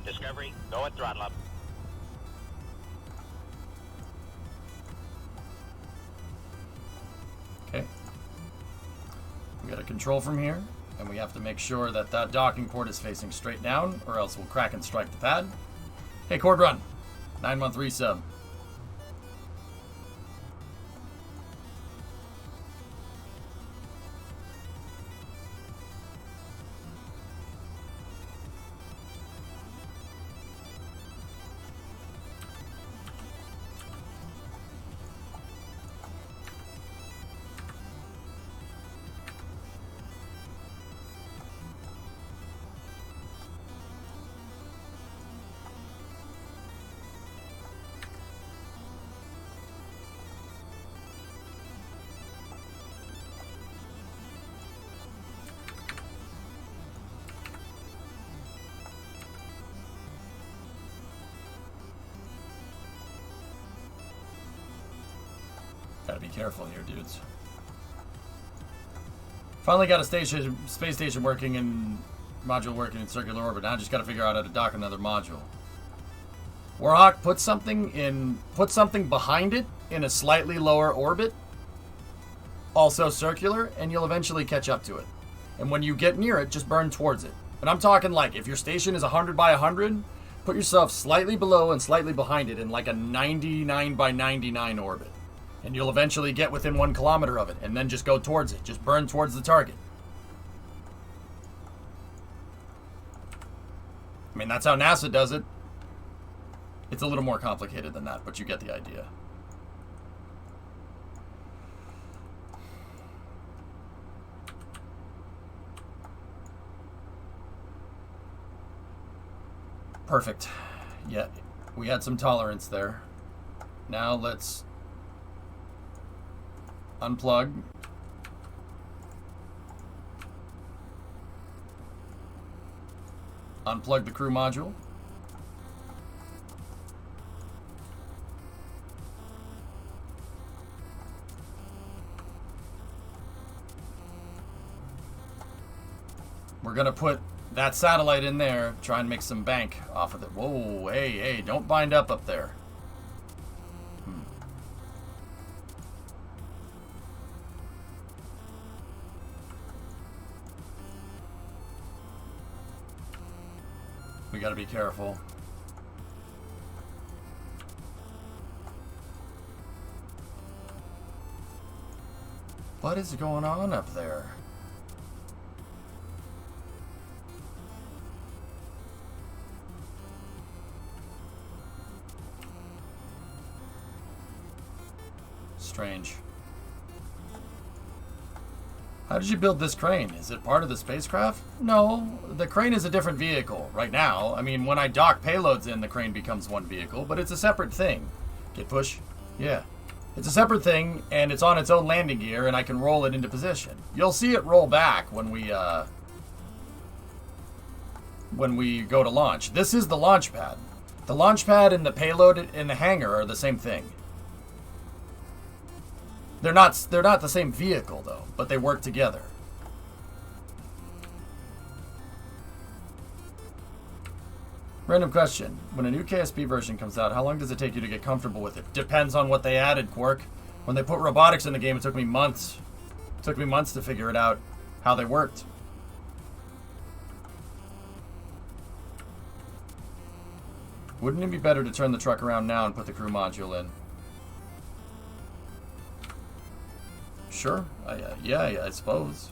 Discovery, go at throttle up. Okay. We got a control from here, and we have to make sure that that docking port is facing straight down, or else we'll crack and strike the pad. Hey, Cord Run, 9-month resub. be careful here, dudes. Finally got a space station working and module working in circular orbit. Now I just got to figure out how to dock another module. Warhawk, put something behind it in a slightly lower orbit, also circular, and you'll eventually catch up to it. And when you get near it, just burn towards it. And I'm talking like, if your station is 100 by 100, put yourself slightly below and slightly behind it in like a 99 by 99 orbit. And you'll eventually get within 1 kilometer of it, and then just go towards it. Just burn towards the target. I mean, that's how NASA does it. It's a little more complicated than that, but you get the idea. Perfect. Yeah, we had some tolerance there. Now let's unplug. Unplug the crew module. We're gonna put that satellite in there, try and make some bank off of it. Whoa, hey, don't bind up there. We gotta be careful. What is going on up there? Strange. How did you build this crane? Is it part of the spacecraft? No, the crane is a different vehicle right now. I mean, when I dock payloads in, the crane becomes one vehicle, but it's a separate thing. Get push? Yeah. It's a separate thing, and it's on its own landing gear, and I can roll it into position. You'll see it roll back when we go to launch. This is the launch pad. The launch pad and the payload in the hangar are the same thing. They're not the same vehicle, though, but they work together. Random question. When a new KSP version comes out, how long does it take you to get comfortable with it? Depends on what they added, Quark. When they put robotics in the game, it took me months. It took me months to figure it out, how they worked. Wouldn't it be better to turn the truck around now and put the crew module in? Sure. Yeah, I suppose.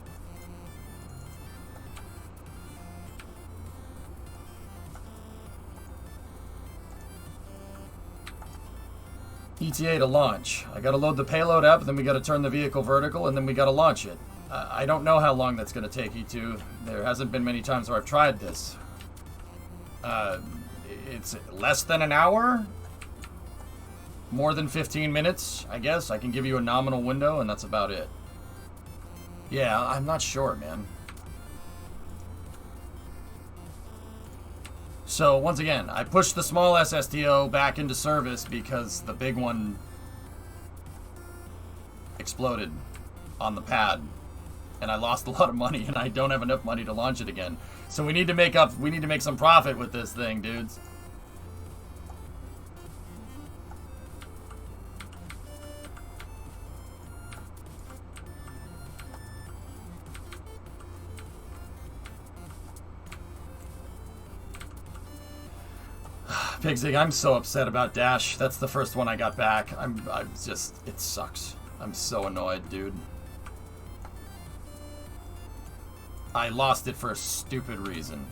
ETA to launch. I gotta load the payload up, then we gotta turn the vehicle vertical, and then we gotta launch it. I don't know how long that's gonna take, E2. There hasn't been many times where I've tried this. It's less than an hour? More than 15 minutes, I guess. I can give you a nominal window, and that's about it. Yeah, I'm not sure, man. So, once again, I pushed the small SSTO back into service because the big one exploded on the pad. And I lost a lot of money, and I don't have enough money to launch it again. So we need to make some profit with this thing, dudes. Pigzig, I'm so upset about Dash. That's the first one I got back. I'm just, it sucks. I'm so annoyed, dude. I lost it for a stupid reason.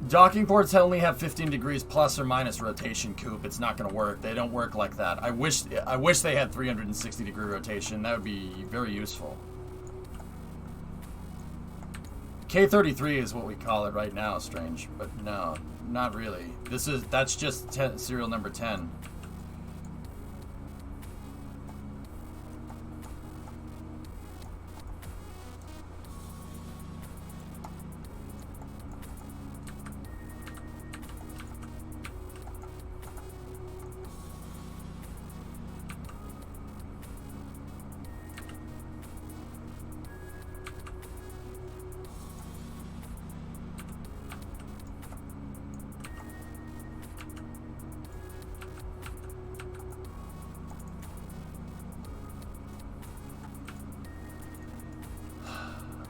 Docking ports only have 15 degrees plus or minus rotation, Coop. It's not going to work. They don't work like that. I wish they had 360 degree rotation. That would be very useful. K33 is what we call it right now, Strange, but no, not really. That's just serial number 10.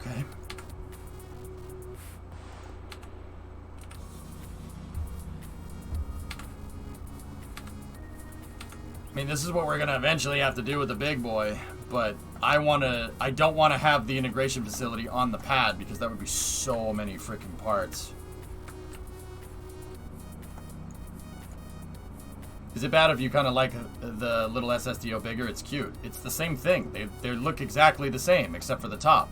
Okay. I mean, this is what we're gonna eventually have to do with the big boy, but I don't wanna have the integration facility on the pad because that would be so many freaking parts. Is it bad if you kind of like the little SSDO bigger? It's cute. It's the same thing. They look exactly the same except for the top.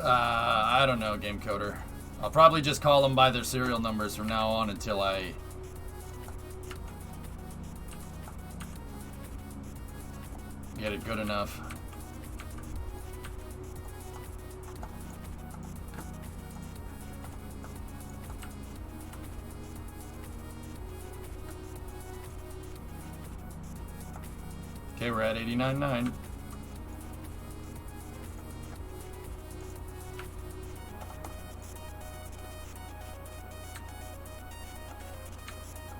I don't know, game coder. I'll probably just call them by their serial numbers from now on until I get it good enough. Okay, we're at 89.9.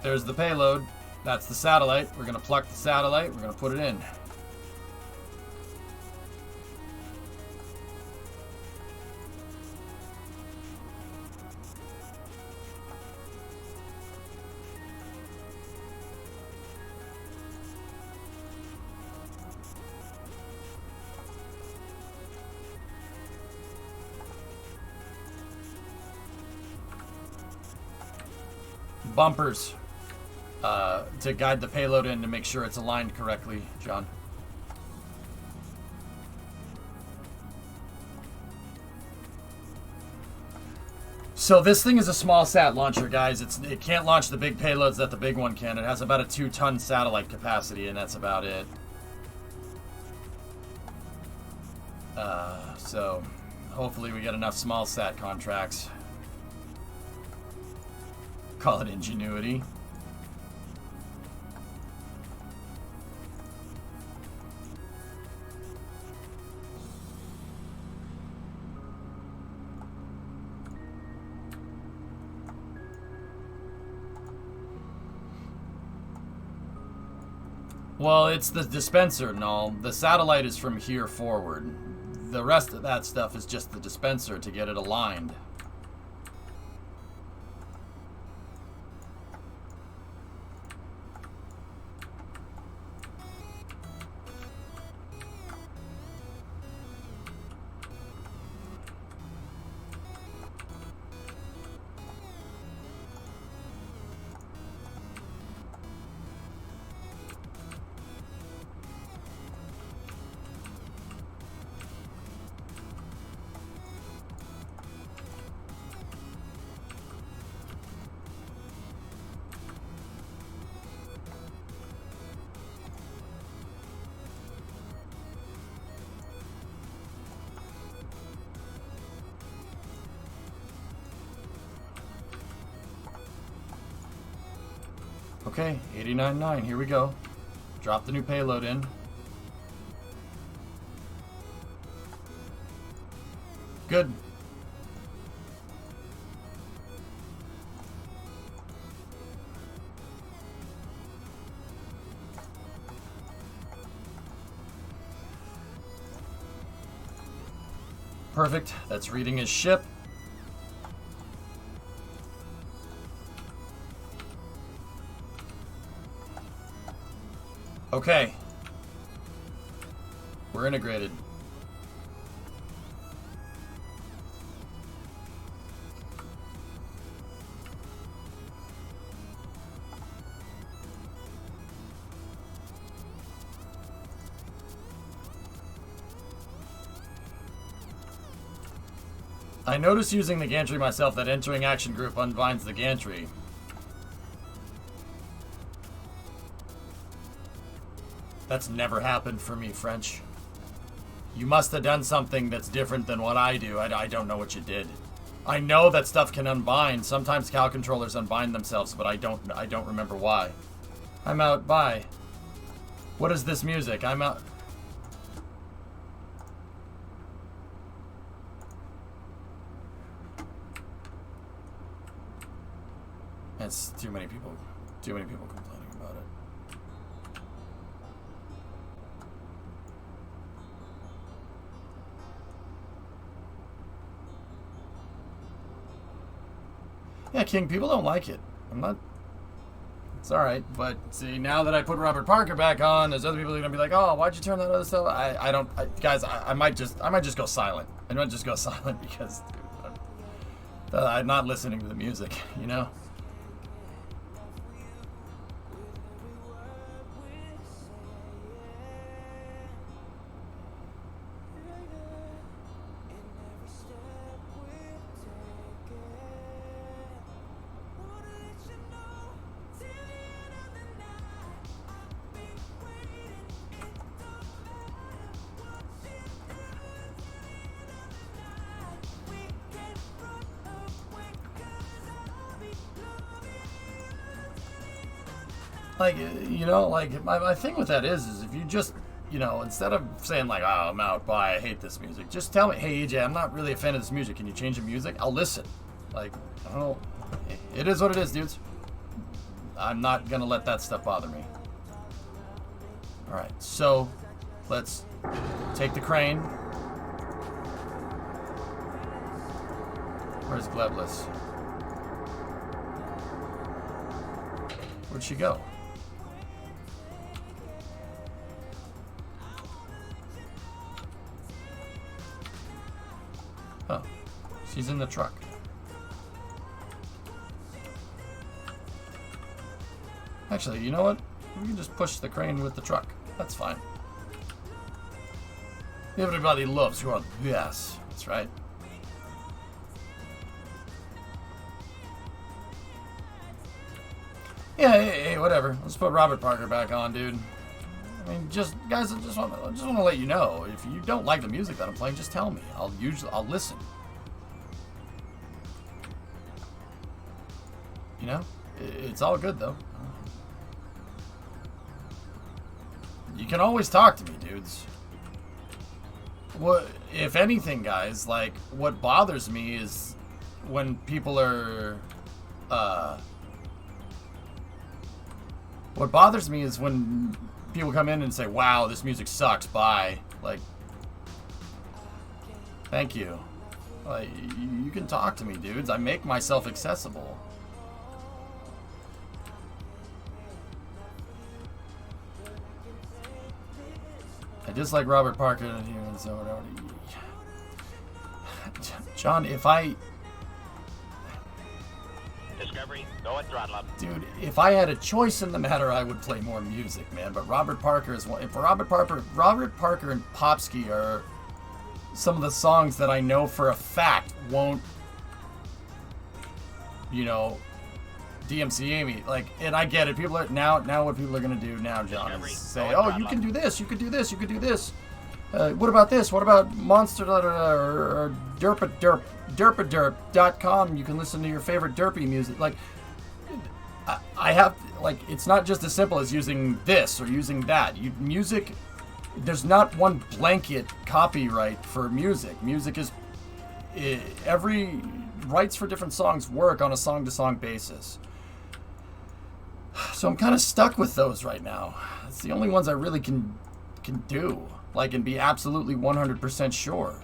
There's the payload. That's the satellite. We're going to pluck the satellite. We're going to put it in. Bumpers. To guide the payload in to make sure it's aligned correctly, John. So this thing is a small sat launcher, guys. It can't launch the big payloads that the big one can. It has about a 2-ton satellite capacity, and that's about it. So hopefully we get enough small sat contracts. Call it ingenuity. Well, it's the dispenser and all. The satellite is from here forward. The rest of that stuff is just the dispenser to get it aligned. Okay, 89.9, here we go. Drop the new payload in. Good. Perfect, that's reading his ship. Okay. We're integrated. I noticed using the gantry myself that entering action group unbinds the gantry. That's never happened for me, French. You must have done something that's different than what I do. I don't know what you did. I know that stuff can unbind. Sometimes Cal controllers unbind themselves, but I don't remember why. I'm out. Bye. What is this music? I'm out. It's too many people complaining about it. Yeah, King, people don't like it. I'm not... It's alright, but see, now that I put Robert Parker back on, there's other people who are gonna be like, oh, why'd you turn that other stuff? Guys, I might just go silent. I might just go silent because dude, I'm not listening to the music, you know? Like, you know, like, my thing with that is if you just, you know, instead of saying, like, oh, I'm out, bye, I hate this music, just tell me, hey, EJ, I'm not really a fan of this music. Can you change the music? I'll listen. Like, I don't know. It is what it is, dudes. I'm not going to let that stuff bother me. All right, so let's take the crane. Where's Gleblis? Where'd she go? Oh, she's in the truck. Actually, you know what? We can just push the crane with the truck. That's fine. Everybody loves who are... Yes, that's right. Yeah, hey, whatever. Let's put Robert Parker back on, dude. I mean, just guys, I just want to let you know, if you don't like the music that I'm playing, just tell me. I'll listen. You know, it's all good though. You can always talk to me, dudes. What, if anything, guys? Like, what bothers me is when people are. What bothers me is when people come in and say, wow, this music sucks, bye. Like, thank you. Like, you can talk to me, dudes. I make myself accessible. I dislike Robert Parker here and so whatever. John, if I... Discovery, go and throttle up. Dude, if I had a choice in the matter, I would play more music, man. But Robert Parker is one. If Robert Parker and Popsky are some of the songs that I know for a fact won't, you know, DMCA me. Like, and I get it. People are now what people are gonna do now, John, is say, oh, you can do this, you could do this, you could do this. What about this? What about Monster or derpaderp.com? You can listen to your favorite derpy music. Like, I have, like, it's not just as simple as using this or using that. Music, there's not one blanket copyright for music. Music is, every rights for different songs work on a song-to-song basis. So I'm kind of stuck with those right now. It's the only ones I really can do. Like, and be absolutely 100% sure.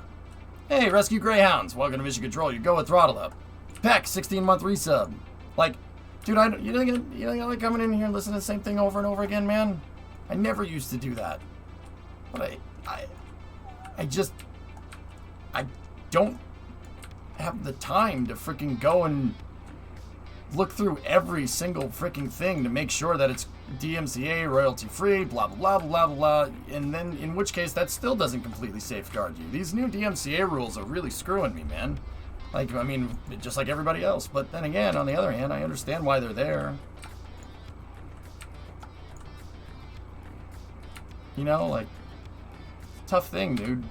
Hey, Rescue Greyhounds, welcome to Mission Control. You go with throttle up. Peck, 16-month resub. Like, dude, you think I like coming in here and listening to the same thing over and over again, man? I never used to do that. But I don't have the time to freaking go and look through every single freaking thing to make sure that it's DMCA, royalty free, blah, blah, blah, blah, blah. And then, in which case, that still doesn't completely safeguard you. These new DMCA rules are really screwing me, man. Like, I mean, just like everybody else. But then again, on the other hand, I understand why they're there. You know, like, tough thing, dude.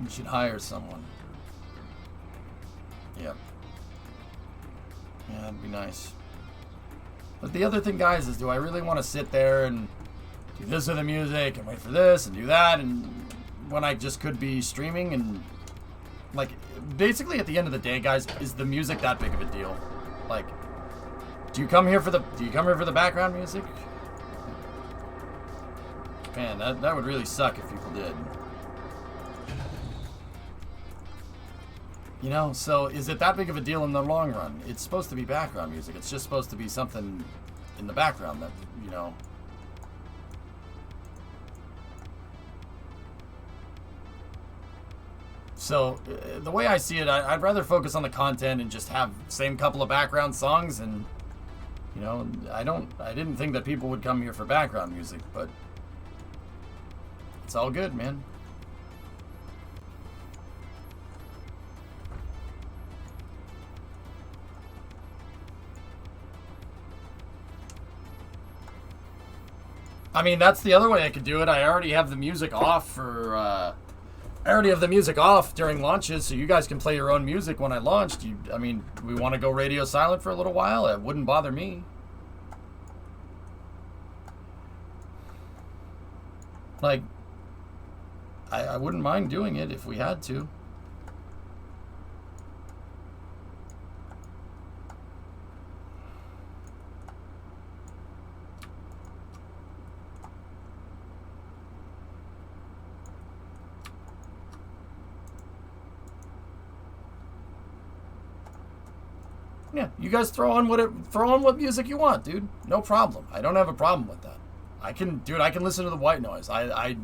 You should hire someone. Yep. Yeah, that'd be nice. But the other thing, guys, is do I really want to sit there and do this with the music and wait for this and do that, and when I just could be streaming? And like, basically at the end of the day, guys, is the music that big of a deal? Like, do you come here for the background music? Man, that would really suck if people did. You know, so is it that big of a deal in the long run? It's supposed to be background music. It's just supposed to be something in the background that, you know. So the way I see it, I'd rather focus on the content and just have same couple of background songs. And, you know, I didn't think that people would come here for background music, but it's all good, man. I mean, that's the other way I could do it. I already have the music off for, I already have the music off during launches, so you guys can play your own music when I launched. I mean, we want to go radio silent for a little while? It wouldn't bother me. Like, I wouldn't mind doing it if we had to. Yeah, you guys throw on what music you want, dude. No problem. I don't have a problem with that. I can listen to the white noise. I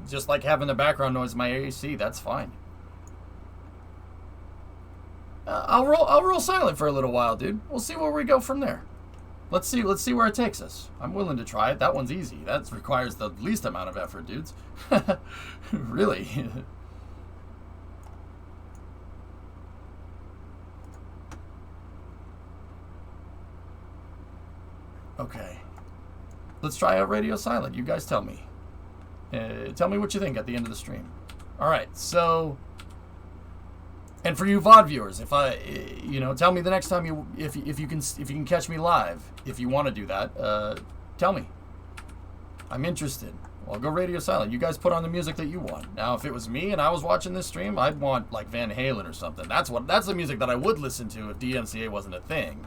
just like having the background noise in my AC. That's fine. I'll roll silent for a little while, dude. We'll see where we go from there. Let's see where it takes us. I'm willing to try it. That one's easy. That requires the least amount of effort, dudes. Really. Okay. Let's try out radio silent. You guys tell me. Tell me what you think at the end of the stream. All right. So, and for you VOD viewers, if tell me the next time if you can catch me live, if you want to do that, tell me. I'm interested. I'll go radio silent. You guys put on the music that you want. Now, if it was me and I was watching this stream, I'd want like Van Halen or something. That's the music that I would listen to if DMCA wasn't a thing.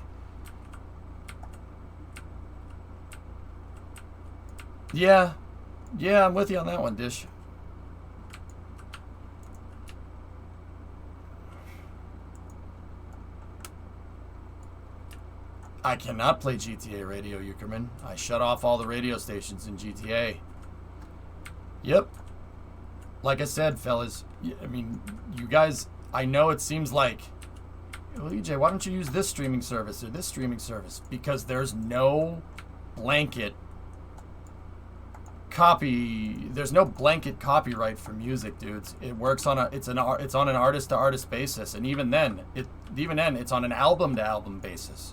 Yeah, I'm with you on that one, Dish. I cannot play GTA radio, Eukerman. I shut off all the radio stations in GTA. Yep. Like I said, fellas, I mean, you guys, I know it seems like, well, EJ, why don't you use this streaming service or this streaming service? Because there's no blanket there's no blanket copyright for music, dudes. It works on it's on an artist to artist basis, and even then it's on an album to album basis.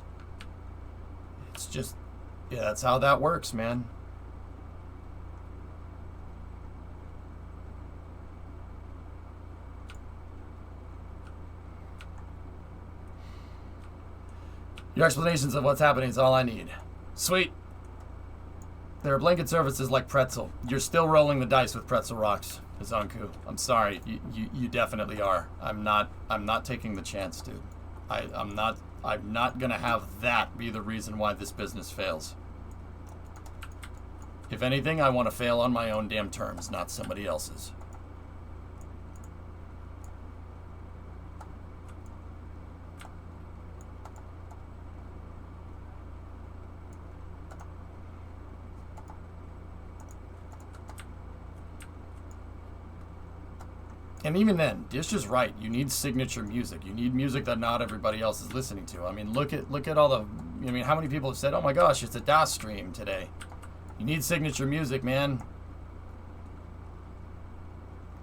It's just, yeah, that's how that works, man. Your explanations of what's happening is all I need. Sweet. There are blanket services like Pretzel. You're still rolling the dice with Pretzel Rocks, Zanku. I'm sorry. You definitely are. I'm not taking the chance, dude. I'm not gonna have that be the reason why this business fails. If anything, I want to fail on my own damn terms, not somebody else's. And even then, Dish is right. You need signature music. You need music that not everybody else is listening to. I mean, look at all the. I mean, how many people have said, "Oh my gosh, it's a DOS stream today." You need signature music, man.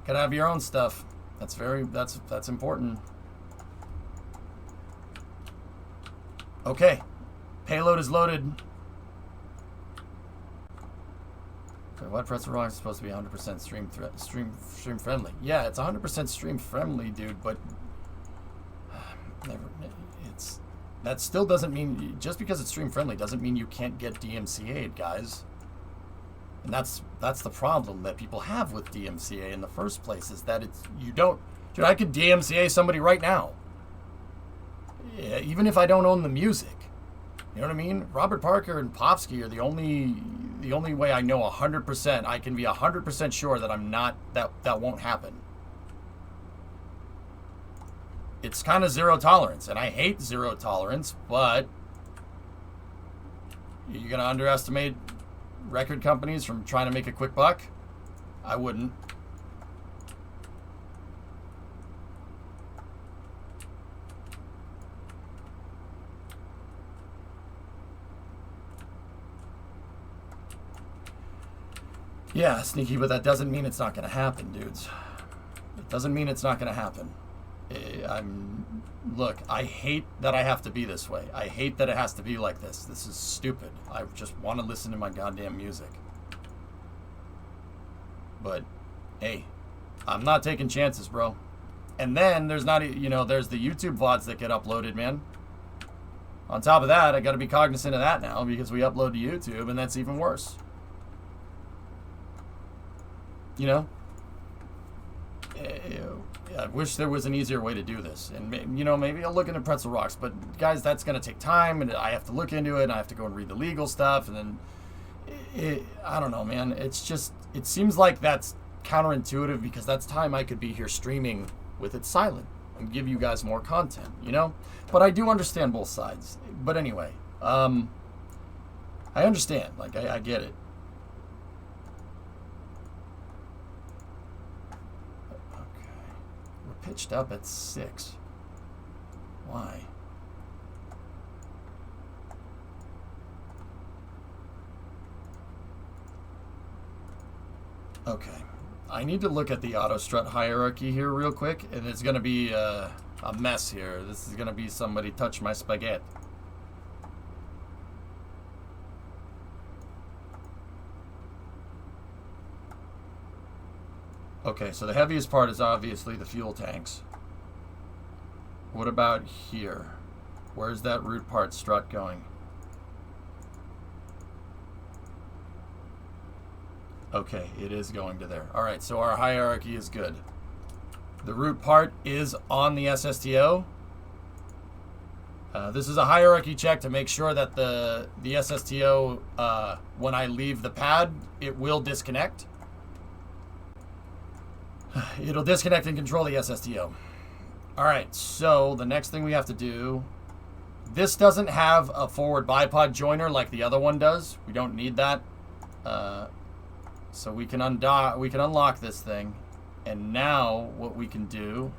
Gotta have your own stuff. That's important. Okay. Payload is loaded. So what pretzel wrong is supposed to be 100% stream friendly. Yeah, it's 100% stream friendly, dude, but that still doesn't mean, just because it's stream friendly doesn't mean you can't get DMCA'd, guys. And that's the problem that people have with DMCA in the first place, is that you don't, dude, I could DMCA somebody right now. Yeah, even if I don't own the music. You know what I mean? Robert Parker and Popsky are the only way I know 100%, I can be 100% sure that I'm not, that won't happen. It's kind of zero tolerance, and I hate zero tolerance, but you're going to underestimate record companies from trying to make a quick buck? I wouldn't. Yeah, sneaky, but that doesn't mean it's not going to happen, dudes. It doesn't mean it's not going to happen. Look, I hate that I have to be this way. I hate that it has to be like this. This is stupid. I just want to listen to my goddamn music. But, hey, I'm not taking chances, bro. And then there's not, there's the YouTube VODs that get uploaded, man. On top of that, I got to be cognizant of that now because we upload to YouTube, and that's even worse. You know? I wish there was an easier way to do this. And, maybe I'll look into Pretzel Rocks. But, guys, that's going to take time, and I have to look into it, and I have to go and read the legal stuff. And then, I don't know, man. It's just, it seems like that's counterintuitive because that's time I could be here streaming with it silent and give you guys more content, But I do understand both sides. But anyway, I understand. Like, I get it. Pitched up at 6. Why? Okay. I need to look at the auto strut hierarchy here real quick, and it's going to be a mess here. This is going to be somebody touch my spaghetti. Okay, so the heaviest part is obviously the fuel tanks. What about here? Where's that root part strut going? Okay, it is going to there. All right, so our hierarchy is good. The root part is on the SSTO. This is a hierarchy check to make sure that the SSTO, when I leave the pad, it will disconnect. It'll disconnect and control the SSTO. All right, so the next thing we have to do, this doesn't have a forward bipod joiner like the other one does. We don't need that. So we can unlock this thing. And now what we can do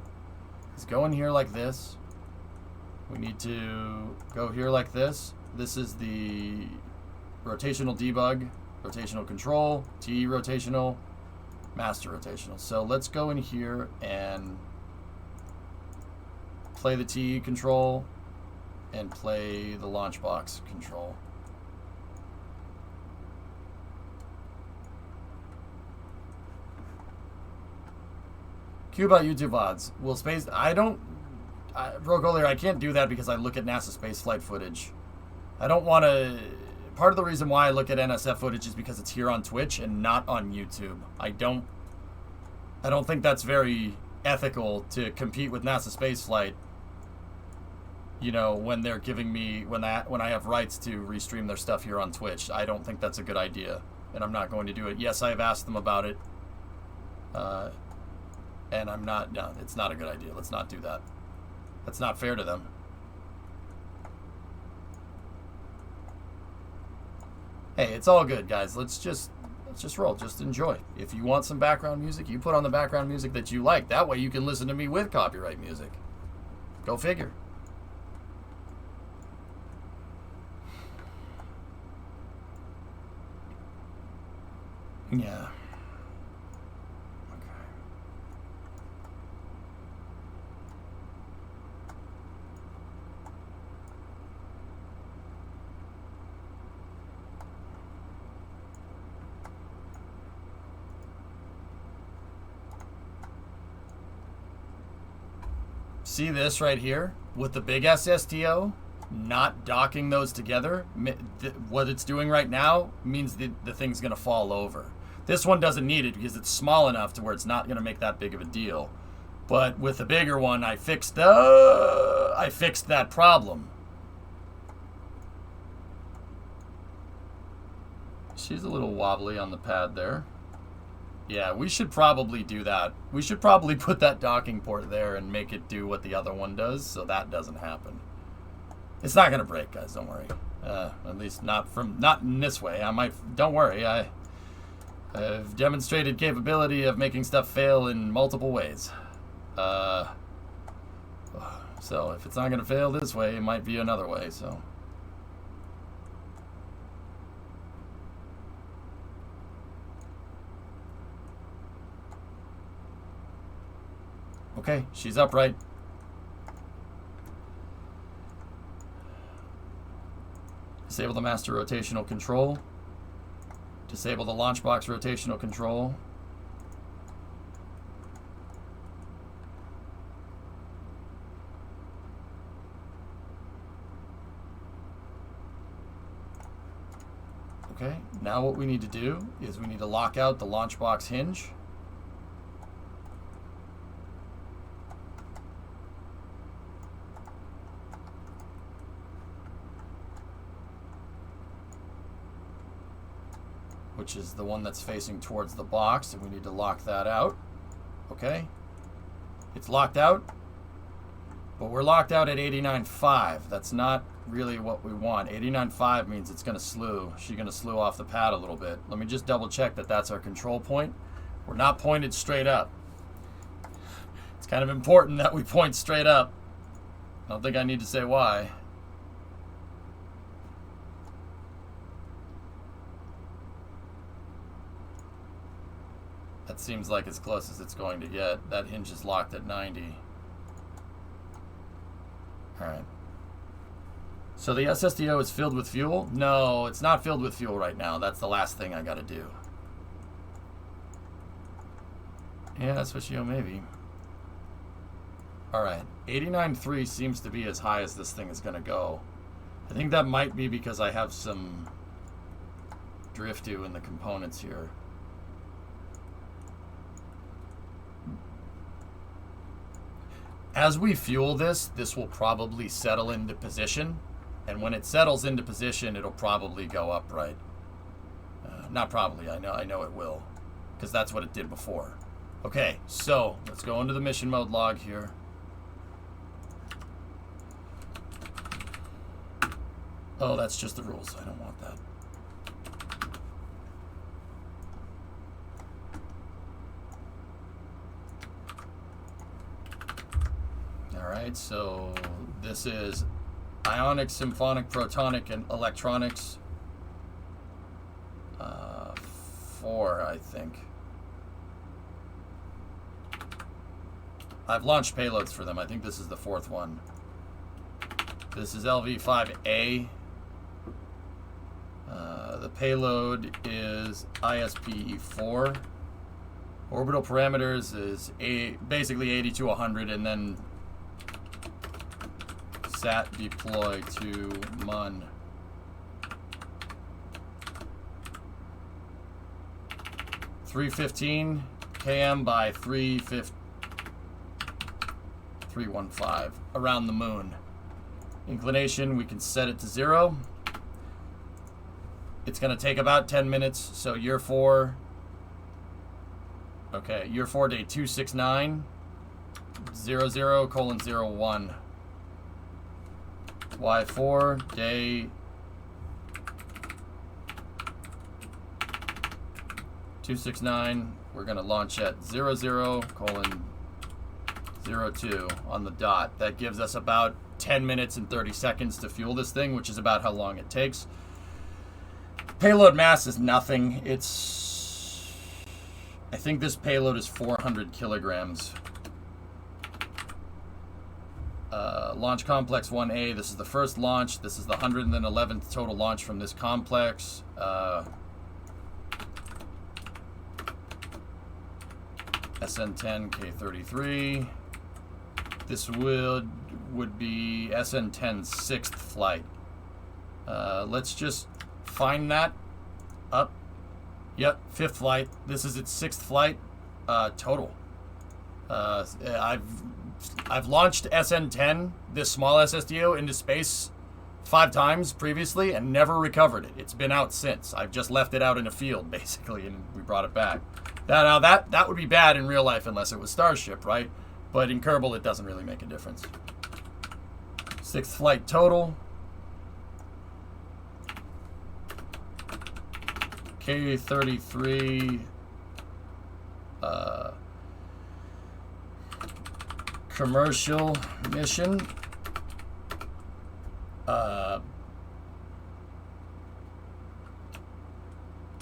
is go in here like this. We need to go here like this. This is the rotational debug, rotational control, T rotational, master rotational. So let's go in here and play the T control and play the launch box control. Q about YouTube VODs. Will space... Broke earlier, I can't do that because I look at NASA spaceflight footage. I don't want to... Part of the reason why I look at NSF footage is because it's here on Twitch and not on YouTube. I don't think that's very ethical to compete with NASA spaceflight. When they're giving me when I have rights to restream their stuff here on Twitch. I don't think that's a good idea, and I'm not going to do it. Yes, I've asked them about it, and I'm not. No, it's not a good idea. Let's not do that. That's not fair to them. Hey, it's all good, guys. Let's just roll. Just enjoy. If you want some background music, you put on the background music that you like. That way you can listen to me with copyright music. Go figure. Yeah. See this right here with the big SSTO not docking those together? What it's doing right now means the thing's going to fall over. This one doesn't need it because it's small enough to where it's not going to make that big of a deal. But with the bigger one, I fixed that problem. She's a little wobbly on the pad there. Yeah, we should probably do that. We should probably put that docking port there and make it do what the other one does, so that doesn't happen. It's not gonna break, guys. Don't worry. At least not in this way. Don't worry. I've demonstrated capability of making stuff fail in multiple ways. So if it's not gonna fail this way, it might be another way. So. Okay, she's upright. Disable the master rotational control. Disable the launch box rotational control. Okay, now what we need to do is we need to lock out the launch box hinge. Which is the one that's facing towards the box, and we need to lock that out. Okay, it's locked out, but we're locked out at 89.5. That's not really what we want. 89.5 means it's gonna slew. She's gonna slew off the pad a little bit. Let me just double check that that's our control point. We're not pointed straight up. It's kind of important that we point straight up. I don't think I need to say why. That seems like as close as it's going to get. That hinge is locked at 90. Alright. So the SSDO is filled with fuel? No, it's not filled with fuel right now. That's the last thing I gotta do. Yeah, switchio maybe. Alright. 89.3 seems to be as high as this thing is gonna go. I think that might be because I have some drift due in the components here. As we fuel this will probably settle into position. And when it settles into position, it'll probably go upright. Not probably, I know it will. Because that's what it did before. Okay, so let's go into the mission mode log here. Oh, that's just the rules. I don't want that. Alright, so this is ionic, symphonic, protonic, and electronics. 4, I think. I've launched payloads for them. I think this is the 4th one. This is LV5A. The payload is ISPE4. Orbital parameters is basically 80 to 100, and then sat deploy to MUN. .315 km by 315 around the moon. Inclination, we can set it to 0. It's going to take about 10 minutes. So year 4. Okay, year 4, day 269. 00:01. Y4, day 269. We're going to launch at 00:02 on the dot. That gives us about 10 minutes and 30 seconds to fuel this thing, which is about how long it takes. Payload mass is nothing. It's I think this payload is 400 kilograms. Launch Complex 1A, this is the first launch. This is the 111th total launch from this complex. SN10 K33. This would be SN10's 6th flight. Let's just find that up. Yep, 5th flight. This is its 6th flight total. I've launched SN10, this small SSDO, into space 5 times previously and never recovered it. It's been out since. I've just left it out in a field, basically, and we brought it back. Now, that would be bad in real life unless it was Starship, right? But in Kerbal, it doesn't really make a difference. 6th flight total. K33. Commercial mission.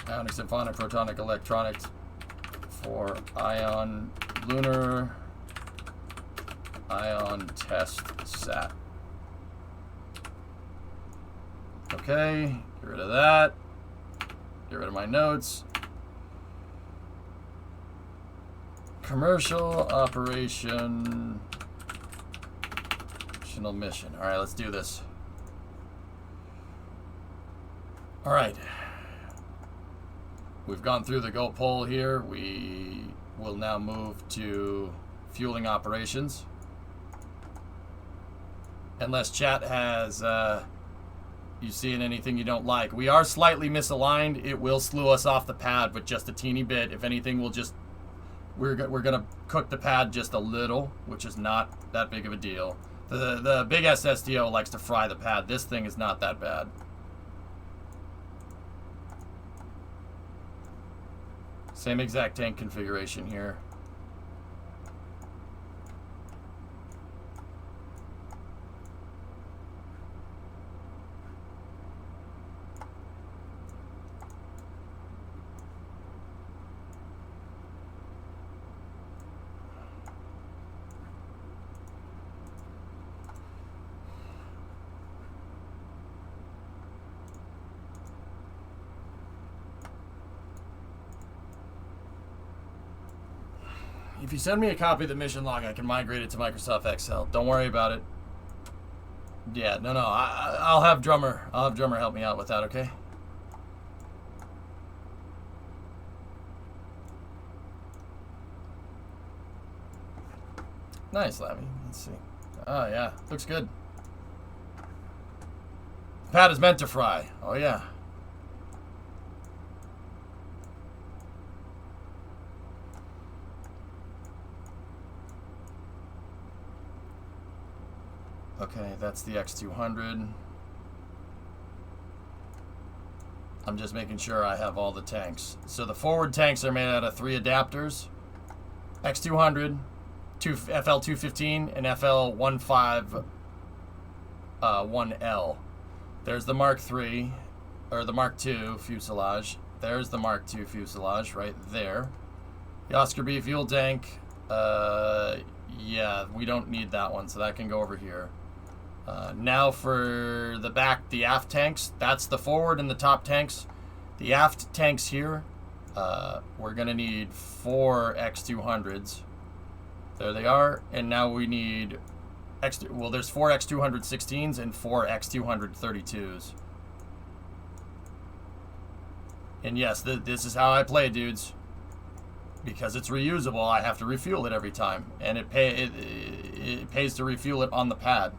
Ionic, symphonic, protonic, electronics for ion, lunar, ion test sat. Okay, get rid of that. Get rid of my notes. Commercial operation. Mission. All right, let's do this. All right. We've gone through the go poll here. We will now move to fueling operations. Unless chat has you seeing anything you don't like. We are slightly misaligned. It will slew us off the pad, but just a teeny bit. If anything, we're gonna cook the pad just a little, which is not that big of a deal. The big SSDO likes to fry the pad. This thing is not that bad. Same exact tank configuration here. If you send me a copy of the mission log, I can migrate it to Microsoft Excel. Don't worry about it. Yeah, no. I'll have Drummer. Help me out with that, okay? Nice, Labby. Let's see. Oh, yeah. Looks good. Pad is meant to fry. Oh, yeah. Okay, that's the X200. I'm just making sure I have all the tanks. So the forward tanks are made out of 3 adapters. X200, FL215, and FL151L. There's the Mark III, or the Mark II fuselage. There's the Mark II fuselage right there. The Oscar B fuel tank, yeah, we don't need that one, so that can go over here. Now for the aft tanks, that's the forward and the top tanks. The aft tanks here, we're going to need 4 X200s. There they are. And now we need, there's 4 X216s and 4 X232s. And yes, this is how I play, dudes. Because it's reusable, I have to refuel it every time. And it pays to refuel it on the pad.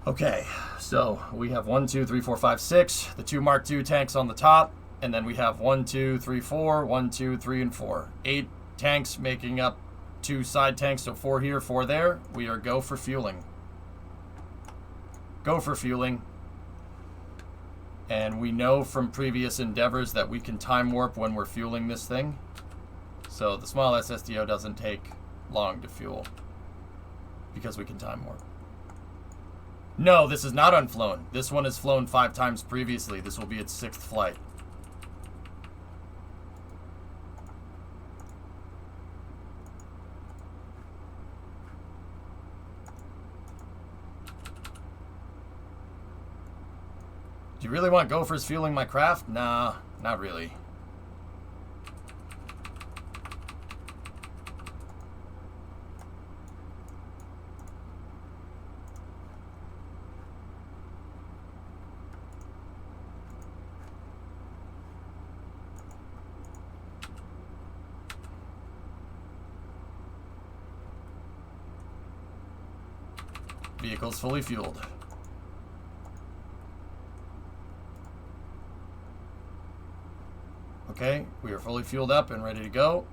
Okay, so we have 1, 2, 3, 4, 5, 6, the 2 Mark II tanks on the top, and then we have 1, 2, 3, 4, 1, 2, 3, and 4. 8 tanks making up 2 side tanks, so 4 here, 4 there. We are go for fueling. Go for fueling. And we know from previous endeavors that we can time warp when we're fueling this thing. So the small SSDO doesn't take long to fuel because we can time warp. No, this is not unflown. This one has flown 5 times previously. This will be its 6th flight. Do you really want gophers fueling my craft? Nah, not really. Vehicle's fully fueled. Okay, we are fully fueled up and ready to go.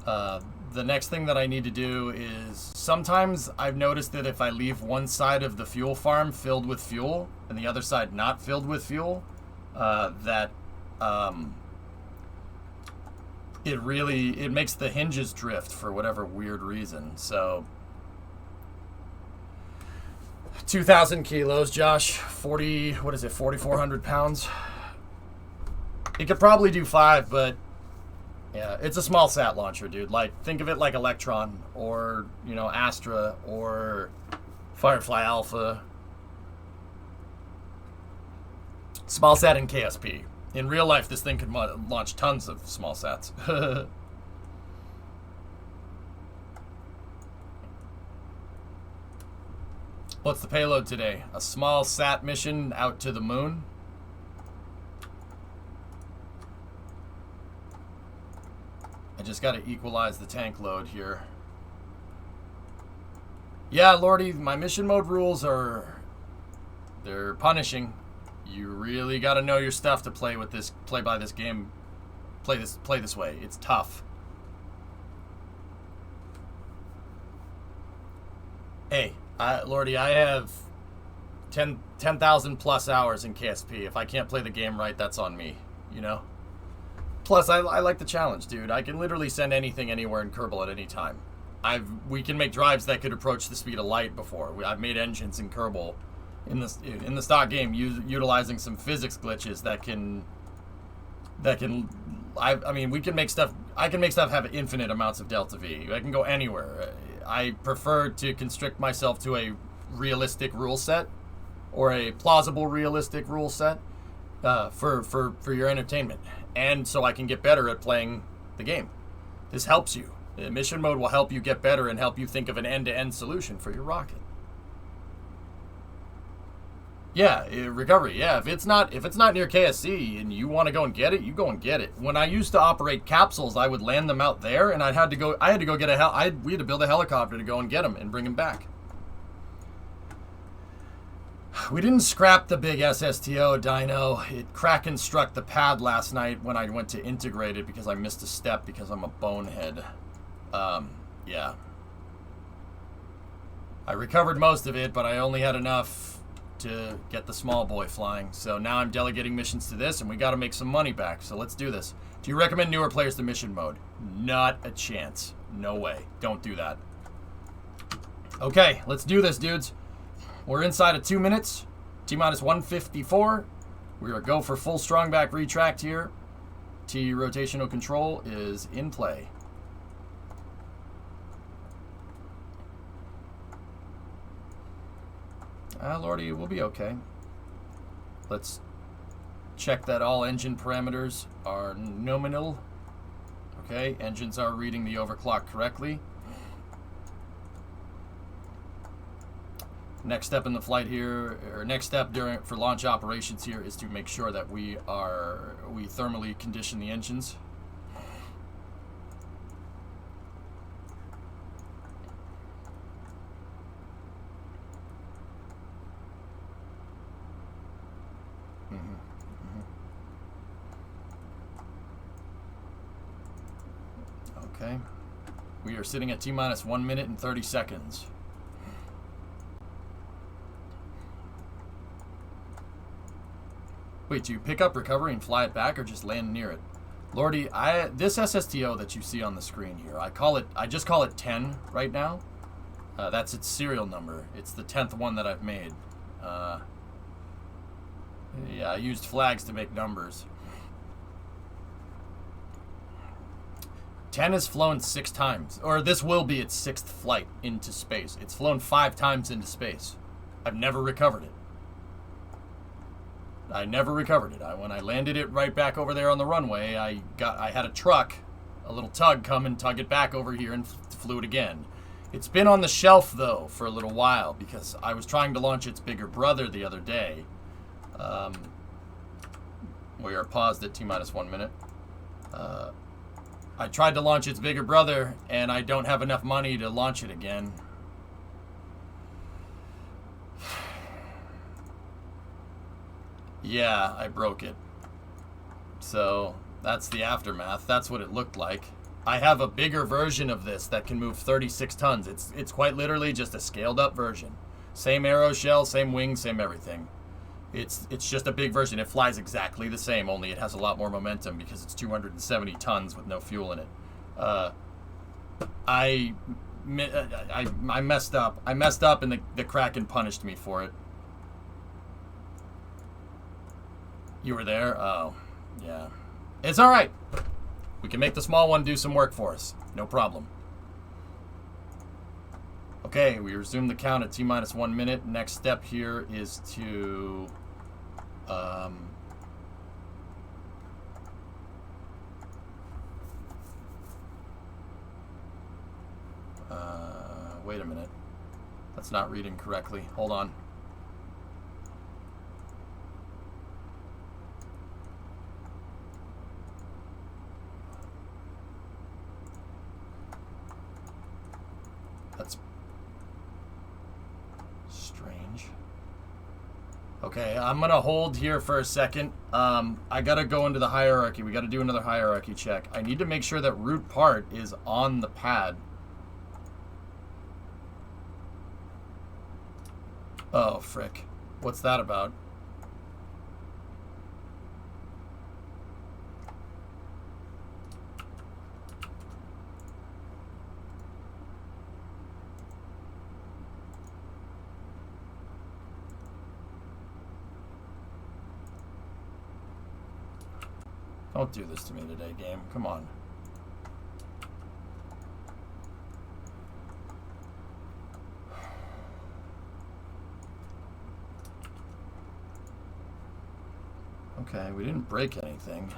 The next thing that I need to do is, sometimes I've noticed that if I leave one side of the fuel farm filled with fuel and the other side not filled with fuel, it makes the hinges drift for whatever weird reason. So 2,000 kilos, Josh. 4,400 pounds. It could probably do 5, but yeah, it's a small sat launcher, dude. Like, think of it like Electron or, you know, Astra or Firefly Alpha. Small sat and KSP. In real life, this thing could launch tons of small sats. What's the payload today? A small sat mission out to the moon. I just got to equalize the tank load here. Yeah, Lordy, my mission mode rules they're punishing. You really got to know your stuff to play by this game. Play this way. It's tough. Hey, Lordy, I have 10,000 plus hours in KSP. If I can't play the game right, that's on me, you know? Plus, I like the challenge, dude. I can literally send anything anywhere in Kerbal at any time. We can make drives that could approach the speed of light before. I've made engines in Kerbal in the stock game utilizing some physics glitches I mean, we can make stuff. I can make stuff have infinite amounts of delta V. I can go anywhere. I prefer to constrict myself to a realistic rule set or a plausible realistic rule set for your entertainment, and so I can get better at playing the game. This helps you. The mission mode will help you get better and help you think of an end-to-end solution for your rocket. Yeah, recovery. Yeah, if it's not near KSC and you want to go and get it, you go and get it. When I used to operate capsules, I would land them out there, and I had to go get we had to build a helicopter to go and get them and bring them back. We didn't scrap the big SSTO dyno. It Kraken struck the pad last night when I went to integrate it because I missed a step because I'm a bonehead. Yeah. I recovered most of it, but I only had enough to get the small boy flying. So now I'm delegating missions to this, and we got to make some money back. So let's do this. Do you recommend newer players to mission mode? Not a chance. No way. Don't do that. Okay, let's do this, dudes. We're inside of 2 minutes. T-minus 154. We're going to go for full strong back retract here. T rotational control is in play. Lordy, we'll be okay. Let's check that all engine parameters are nominal. Okay, engines are reading the overclock correctly. Next step in the flight here, or next step for launch operations here, is to make sure that we thermally condition the engines. Okay, we are sitting at T-minus 1 minute and 30 seconds. Wait, do you pick up recovery and fly it back or just land near it? Lordy, this SSTO that you see on the screen here, I just call it 10 right now. That's its serial number. It's the 10th one that I've made. Yeah, I used flags to make numbers. 10 has flown 6 times. Or this will be its 6th flight into space. It's flown 5 times into space. I've never recovered it. I never recovered it. When I landed it right back over there on the runway, I had a truck, a little tug, come and tug it back over here and flew it again. It's been on the shelf, though, for a little while because I was trying to launch its bigger brother the other day. We are paused at T-1 minute. I tried to launch its bigger brother, and I don't have enough money to launch it again. Yeah, I broke it. So, that's the aftermath. That's what it looked like. I have a bigger version of this that can move 36 tons. It's quite literally just a scaled up version. Same arrow shell, same wings, same everything. It's just a big version. It flies exactly the same, only it has a lot more momentum because it's 270 tons with no fuel in it. I messed up. I messed up and the Kraken punished me for it. You were there? Oh, yeah. It's alright. We can make the small one do some work for us. No problem. Okay, we resume the count at T-1 minute. Next step here is to... wait a minute. That's not reading correctly. Hold on. That's strange. Okay, I'm gonna hold here for a second. I gotta go into the hierarchy. We gotta do another hierarchy check. I need to make sure that root part is on the pad. Oh, frick. What's that about? Don't do this to me today, game. Come on. Okay, we didn't break anything.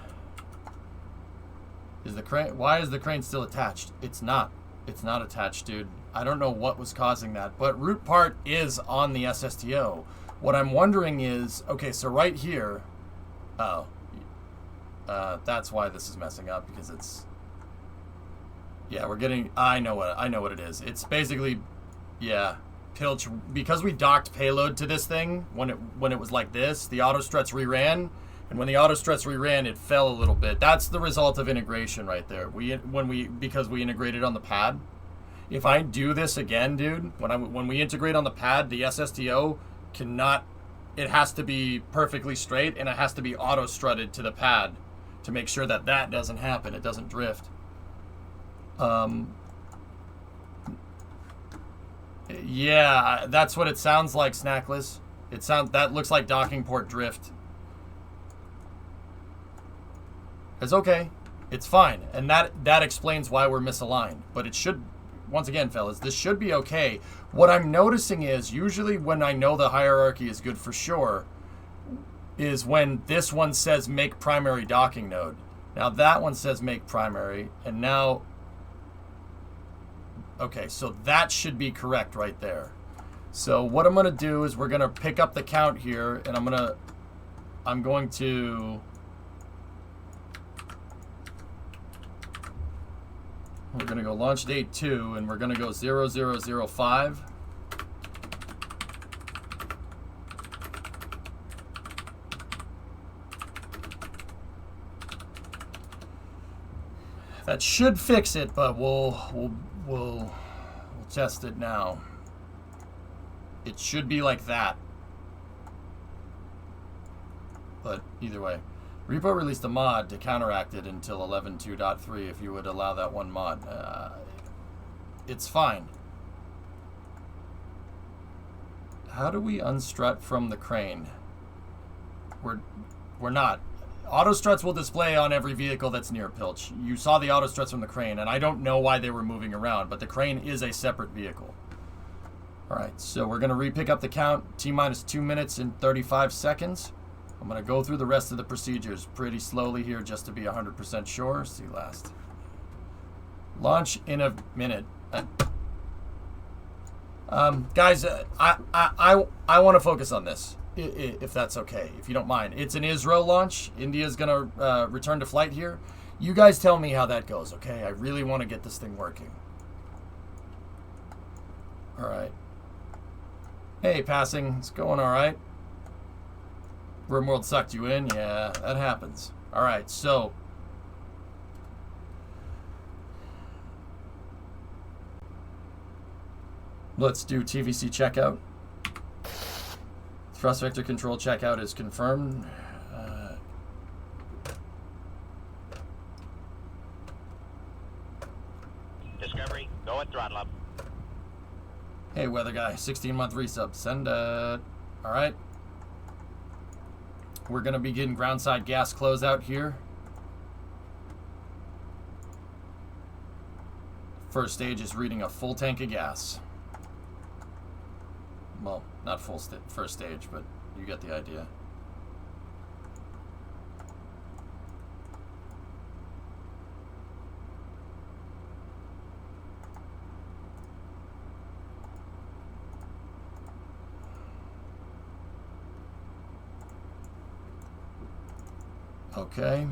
Is the crane... Why is the crane still attached? It's not. It's not attached, dude. I don't know what was causing that, but root part is on the SSTO. What I'm wondering is... Okay, so right here... Oh. That's why this is messing up, because it's... Yeah, we're getting... I know what it is. It's basically... Yeah. Pilch... Because we docked payload to this thing, when it was like this, the auto struts reran... And when the auto struts reran, it fell a little bit. That's the result of integration right there. Because we integrated on the pad. If I do this again, dude, when we integrate on the pad, the SSTO cannot. It has to be perfectly straight, and it has to be auto strutted to the pad to make sure that doesn't happen. It doesn't drift. Yeah, that's what it sounds like, Snackless. That looks like docking port drift. It's okay. It's fine. And that explains why we're misaligned. But it should, once again, fellas, this should be okay. What I'm noticing is, usually when I know the hierarchy is good for sure, is when this one says make primary docking node. Now that one says make primary, and now... Okay, so that should be correct right there. So what I'm going to do is we're going to pick up the count here, and I'm going to... We're going to go launch date 2, and we're going to go 0005. That should fix it, but we'll test it now. It should be like that. But either way. Repo released a mod to counteract it until 11.2.3 if you would allow that one mod. It's fine. How do we unstrut from the crane? We're not. Auto struts will display on every vehicle that's near Pilch. You saw the auto struts from the crane, and I don't know why they were moving around, but the crane is a separate vehicle. Alright, so we're going to re-pick up the count. T-minus 2 minutes and 35 seconds. I'm going to go through the rest of the procedures pretty slowly here just to be 100% sure. See last. Launch in a minute. Guys, I want to focus on this. If that's okay, if you don't mind. It's an Israel launch. India's going to return to flight here. You guys tell me how that goes, okay? I really want to get this thing working. All right. Hey, passing. It's going all right. RimWorld sucked you in. Yeah, that happens. All right, so... let's do TVC checkout. Thrust vector control checkout is confirmed. Discovery, go at throttle up. Hey, weather guy, 16-month resub. Send it. All right. We're going to begin groundside gas closeout here. First stage is reading a full tank of gas. Well, not full first stage, but you get the idea. Okay.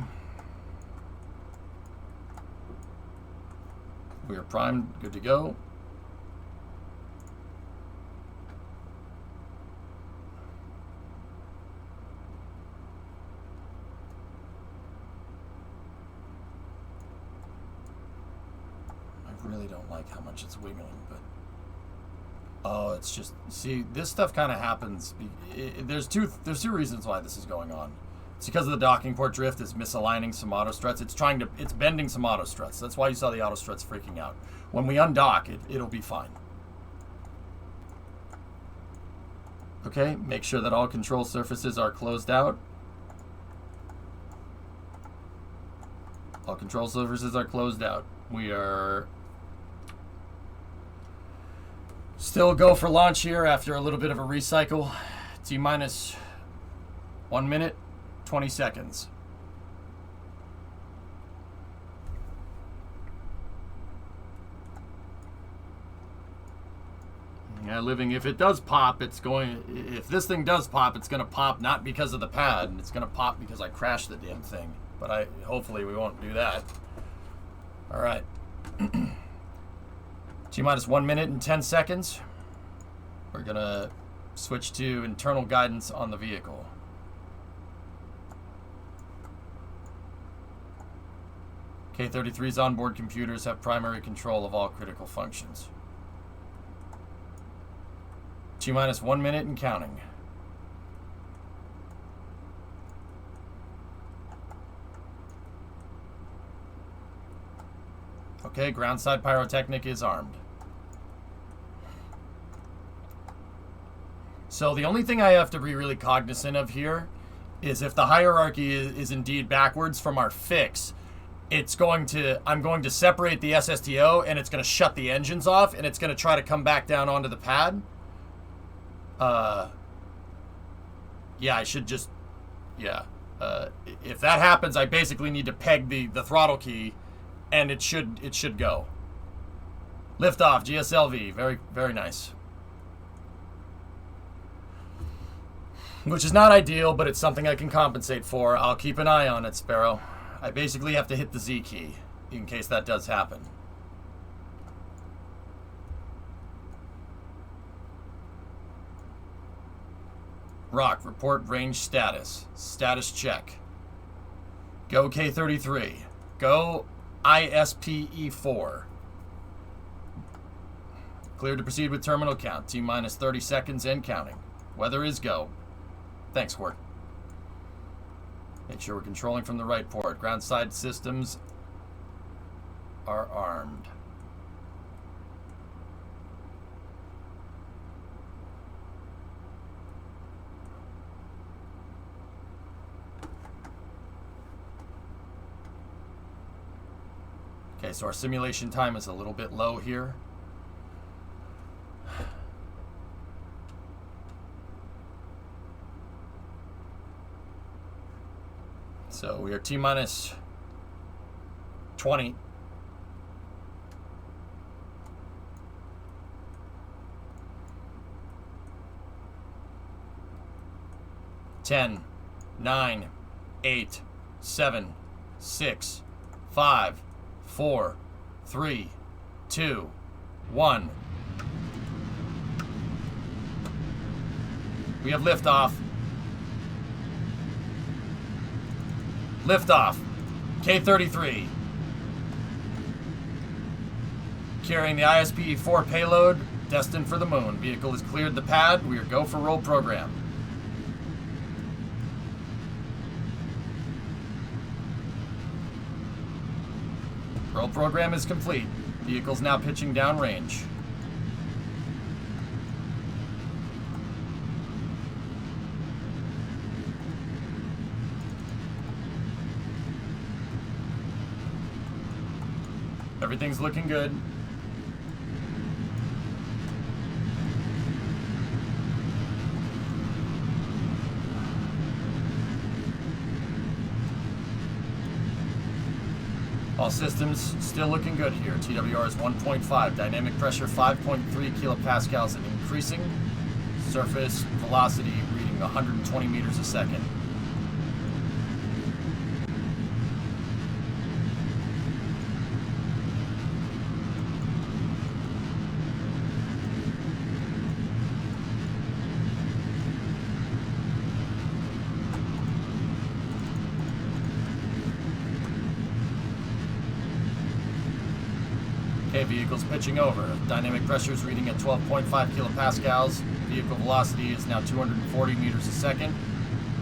We are primed, good to go. Really don't like how much it's wiggling, but oh, it's just, see, this stuff kind of happens. There's two reasons why this is going on. It's because of the docking port drift is misaligning some auto struts. It's bending some auto struts. That's why you saw the auto struts freaking out. When we undock, it'll be fine. Okay, make sure that all control surfaces are closed out. All control surfaces are closed out. We are still go for launch here after a little bit of a recycle. T-minus 1 minute, 20 seconds. Yeah, living, if it does pop, it's going, if this thing does pop, it's going to pop not because of the pad, it's going to pop because I crashed the damn thing. But hopefully we won't do that. All right. T-minus 1 minute and 10 seconds. We're going to switch to internal guidance on the vehicle. K-33's onboard computers have primary control of all critical functions. T-minus 1 minute and counting. Okay, groundside pyrotechnic is armed. So the only thing I have to be really cognizant of here is if the hierarchy is indeed backwards from our fix, I'm going to separate the SSTO and it's going to shut the engines off and it's going to try to come back down onto the pad. Yeah, I should just, yeah. If that happens, I basically need to peg the throttle key and it should go. Liftoff, GSLV, very, very nice. Which is not ideal, but it's something I can compensate for. I'll keep an eye on it, Sparrow. I basically have to hit the Z key in case that does happen. Rock, report range status. Status check. Go K-33. Go ISPE-4. Cleared to proceed with terminal count. T-minus 30 seconds and counting. Weather is go. Thanks, Ward. Make sure we're controlling from the right port. Groundside systems are armed. Okay, so our simulation time is a little bit low here. So we are T-minus 20. Ten, 9, 8, 7, 6, 5, 4, 3, 2, 1. We have liftoff. Liftoff. K-33. Carrying the ISP-4 payload destined for the moon. Vehicle has cleared the pad. We are go for roll program. Roll program is complete. Vehicle's now pitching downrange. Everything's looking good. All systems still looking good here. TWR is 1.5. Dynamic pressure 5.3 kilopascals and increasing. Surface velocity reading 120 meters a second. Okay, vehicle's pitching over. Dynamic pressure is reading at 12.5 kilopascals. Vehicle velocity is now 240 meters a second.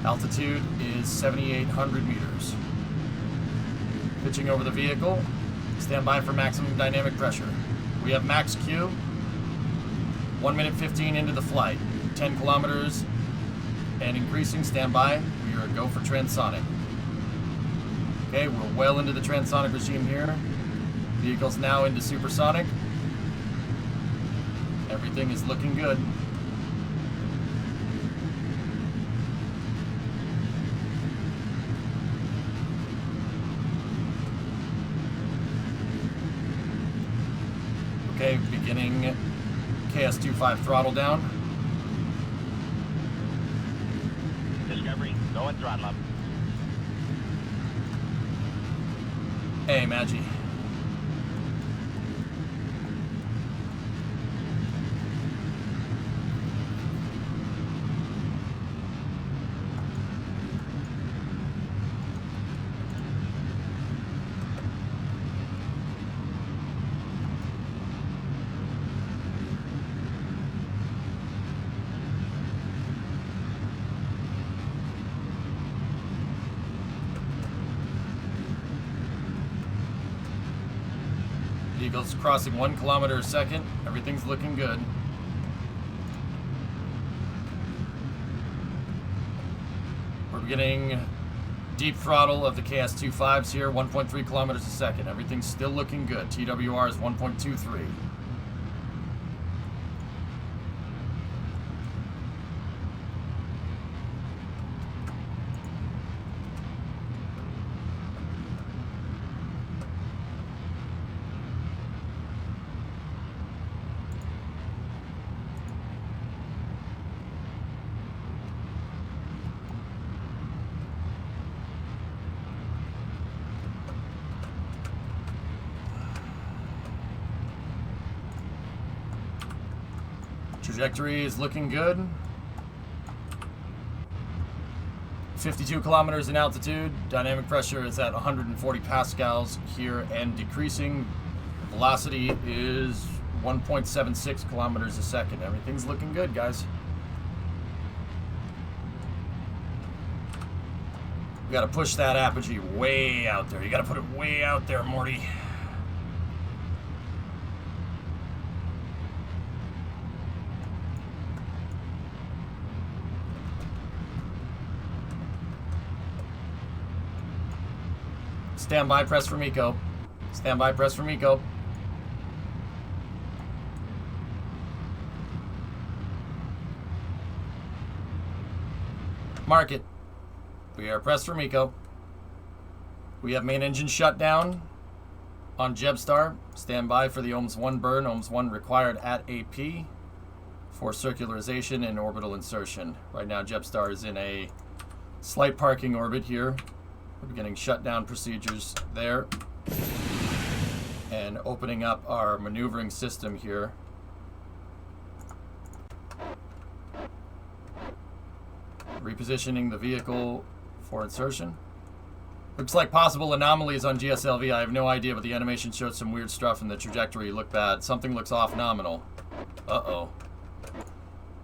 Altitude is 7,800 meters. Pitching over the vehicle. Stand by for maximum dynamic pressure. We have max Q. 1 minute 15 into the flight. 10 kilometers and increasing. Stand by. We are a go for transonic. Okay, we're well into the transonic regime here. Vehicle's now into supersonic. Everything is looking good. Okay, beginning KS25 throttle down. Discovery, go and throttle up. Hey, Maggie. Vehicle's crossing 1 kilometer a second. Everything's looking good. We're getting deep throttle of the KS25s here, 1.3 kilometers a second. Everything's still looking good. TWR is 1.23. Trajectory is looking good. 52 kilometers in altitude. Dynamic pressure is at 140 pascals here and decreasing. Velocity is 1.76 kilometers a second. Everything's looking good, guys. We gotta push that apogee way out there. You gotta put it way out there, Morty. Stand by, press for MECO. Stand by, press from Eco. Mark it. We are pressed from Eco. We have main engine shut down on Jebstar. Stand by for the OMS 1 burn. OMS 1 required at AP for circularization and orbital insertion. Right now, Jebstar is in a slight parking orbit here. We're beginning shutdown procedures there. And opening up our maneuvering system here. Repositioning the vehicle for insertion. Looks like possible anomalies on GSLV. I have no idea, but the animation showed some weird stuff and the trajectory looked bad. Something looks off nominal. Uh-oh.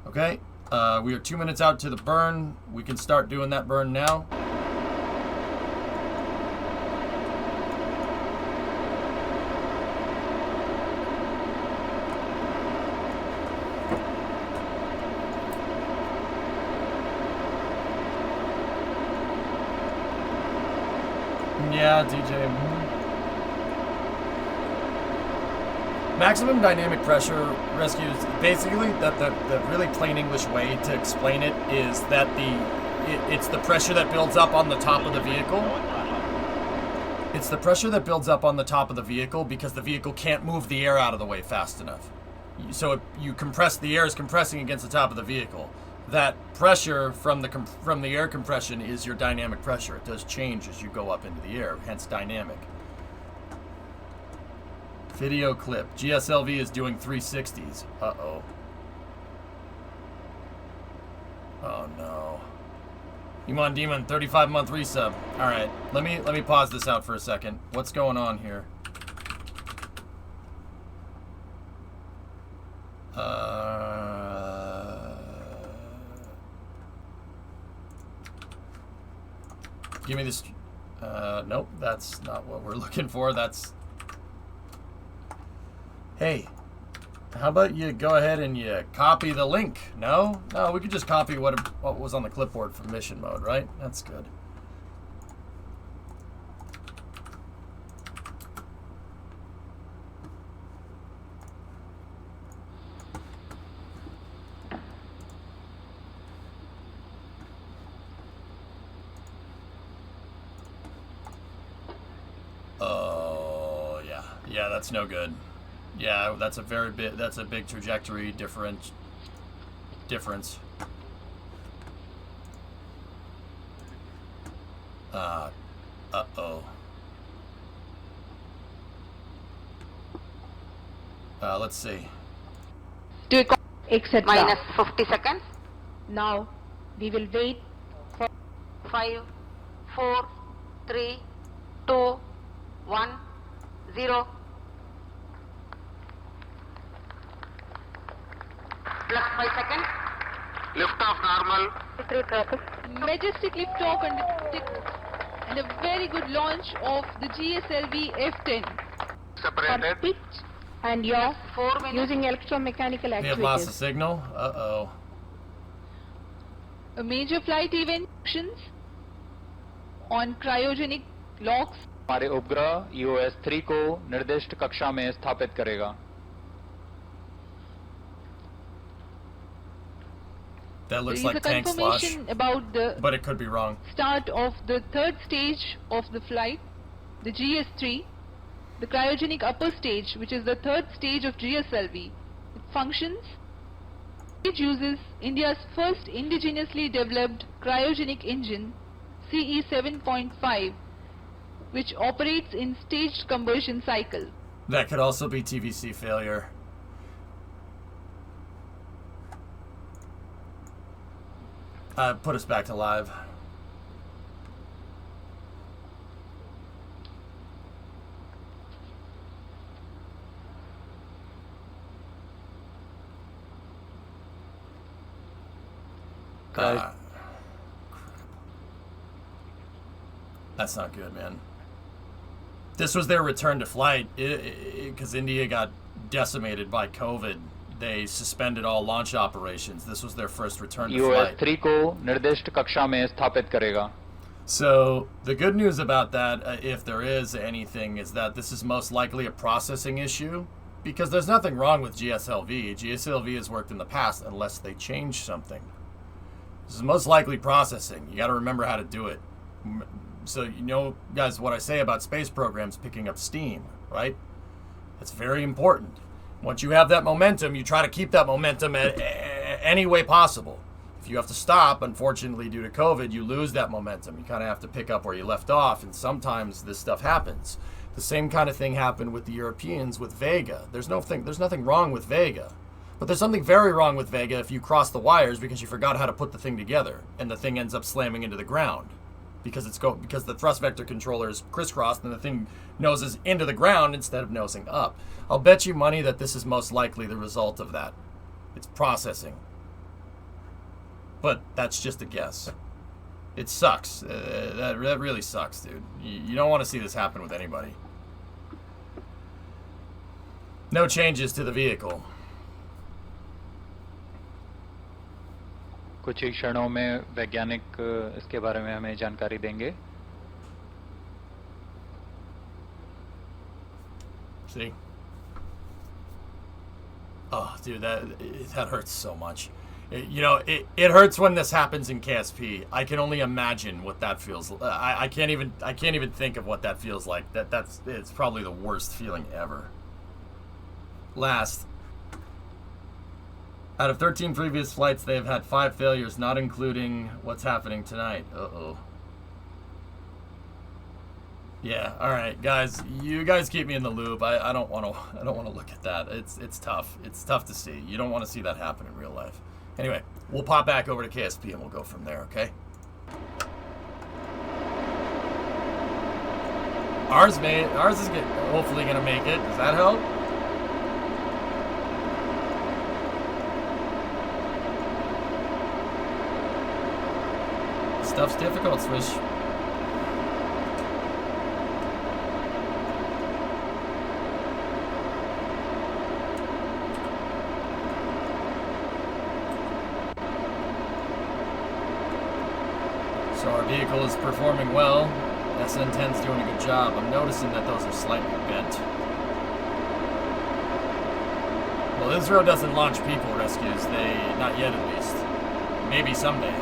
Okay, we are 2 minutes out to the burn. We can start doing that burn now. Yeah, DJ. Maximum dynamic pressure rescues, basically, the really plain English way to explain it is that it's the pressure that builds up on the top of the vehicle. It's the pressure that builds up on the top of the vehicle because the vehicle can't move the air out of the way fast enough. So you compress, the air is compressing against the top of the vehicle. That pressure from the air compression is your dynamic pressure. It does change as you go up into the air, hence dynamic. Video clip. GSLV is doing 360s. Uh-oh. Oh no. Iman Demon, 35-month resub. Alright, let me pause this out for a second. What's going on here? Give me this. Nope, that's not what we're looking for. That's. Hey, how about you go ahead and you copy the link? No, we could just copy what was on the clipboard from mission mode, right? That's good. Oh yeah, that's no good. Yeah, that's a big trajectory difference. Uh-oh. Let's see. Etc. Minus 50 seconds. Now we will wait for 5, 4, 3, 2, 1, 0. Plus 5 seconds. Lift off normal. 3 traffic. majestic liftoff and a very good launch of the GSLV F10. Separated. Pitch and yaw 4 minutes. using electromechanical They have lost the actuators. signal. Uh-oh. A major flight event actions on cryogenic locks. हमारे उपग्रह EOS 3 को निर्दिष्ट कक्षा में स्थापित करेगा. That looks There is like a tank slosh, confirmation about the but it could be wrong. start of the third stage of the flight, the GS3, the cryogenic upper stage, which is the third stage of GSLV. It functions. It uses India's first indigenously developed cryogenic engine, CE 7.5, which operates in staged combustion cycle. That could also be TVC failure. Put us back to live. That's not good, man. This was their return to flight because India got decimated by COVID. They suspended all launch operations. This was their first return to EOS flight. 3 को निर्दिष्ट कक्षा में स्थापित करेगा. So the good news about that, if there is anything, is that this is most likely a processing issue, because there's nothing wrong with GSLV. GSLV has worked in the past unless they change something. This is most likely processing. You got to remember how to do it. So you know, guys, what I say about space programs picking up steam, right? That's very important. Once you have that momentum, you try to keep that momentum at any way possible. If you have to stop, unfortunately, due to COVID, you lose that momentum. You kind of have to pick up where you left off, and sometimes this stuff happens. The same kind of thing happened with the Europeans with Vega. There's nothing wrong with Vega. But there's something very wrong with Vega if you cross the wires because you forgot how to put the thing together, and the thing ends up slamming into the ground. Because the thrust vector controller is crisscrossed and the thing noses into the ground instead of nosing up. I'll bet you money that this is most likely the result of that. It's processing. But that's just a guess. It sucks. That really sucks, dude. You don't want to see this happen with anybody. No changes to the vehicle. कुछ ही क्षणों में वैज्ञानिक इसके बारे में हमें जानकारी देंगे. See? Oh, dude, that hurts so much. It hurts when this happens in KSP. I can only imagine what that feels like. I can't even think of what that feels like. It's probably the worst feeling ever. Last. Out of 13 previous flights, they've had 5 failures, not including what's happening tonight. Uh-oh. Yeah, all right, guys. You guys keep me in the loop. I don't want to look at that. It's tough. It's tough to see. You don't want to see that happen in real life. Anyway, we'll pop back over to KSP and we'll go from there, okay? Ours is hopefully gonna make it. Does that help? Stuff's difficult, Swish. So our vehicle is performing well. SN10's doing a good job. I'm noticing that those are slightly bent. Well, Israel doesn't launch people rescues. Not yet at least. Maybe someday.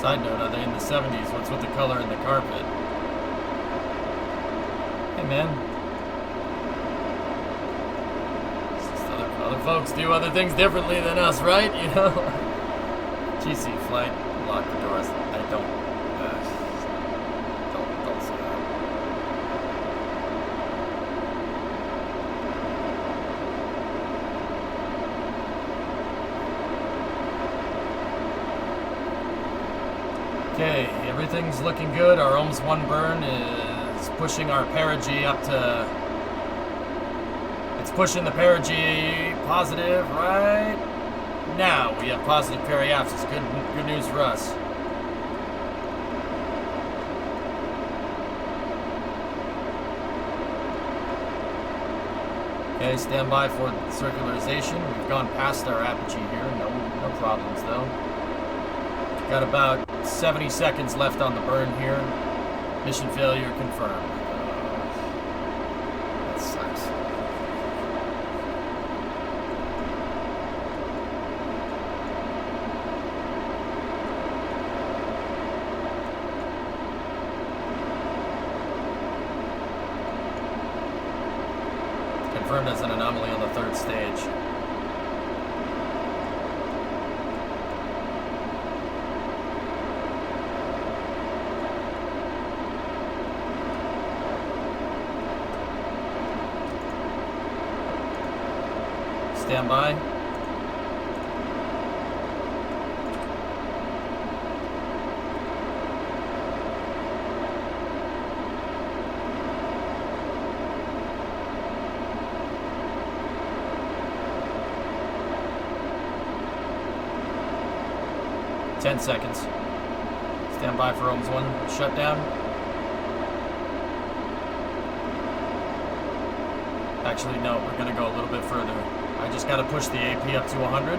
Side note, are they in the 70s? What's with the color in the carpet? Hey, man. It's just other folks do other things differently than us, right? You know? GC flight, lock the doors. I don't say that. Okay, everything's looking good. Our OMS 1 burn is pushing our perigee up to... It's pushing the perigee positive right now. We have positive periapsis. Good news for us. Okay, stand by for circularization. We've gone past our apogee here. No problems though. Got about 70 seconds left on the burn here. Mission failure confirmed. That sucks. Confirmed as an anomaly on the 3rd stage. Stand by. 10 seconds. Stand by for ohms 1 shutdown. Actually, no, we're going to go a little bit further. I just got to push the AP up to 100.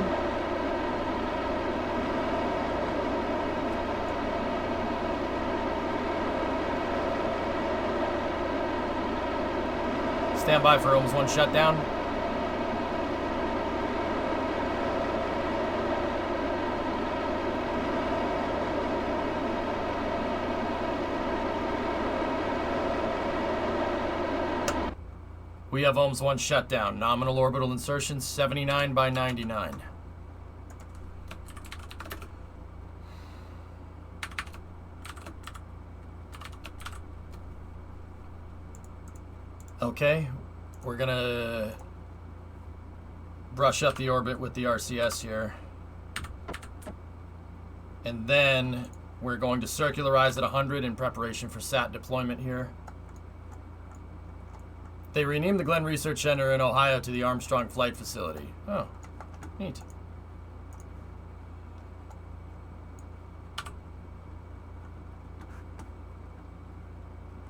Stand by for ohms 1 shutdown. We have ohms 1 shutdown. Nominal orbital insertion 79 by 99. Okay, we're gonna brush up the orbit with the RCS here. And then we're going to circularize at 100 in preparation for SAT deployment here. They renamed the Glenn Research Center in Ohio to the Armstrong Flight Facility. Oh, neat.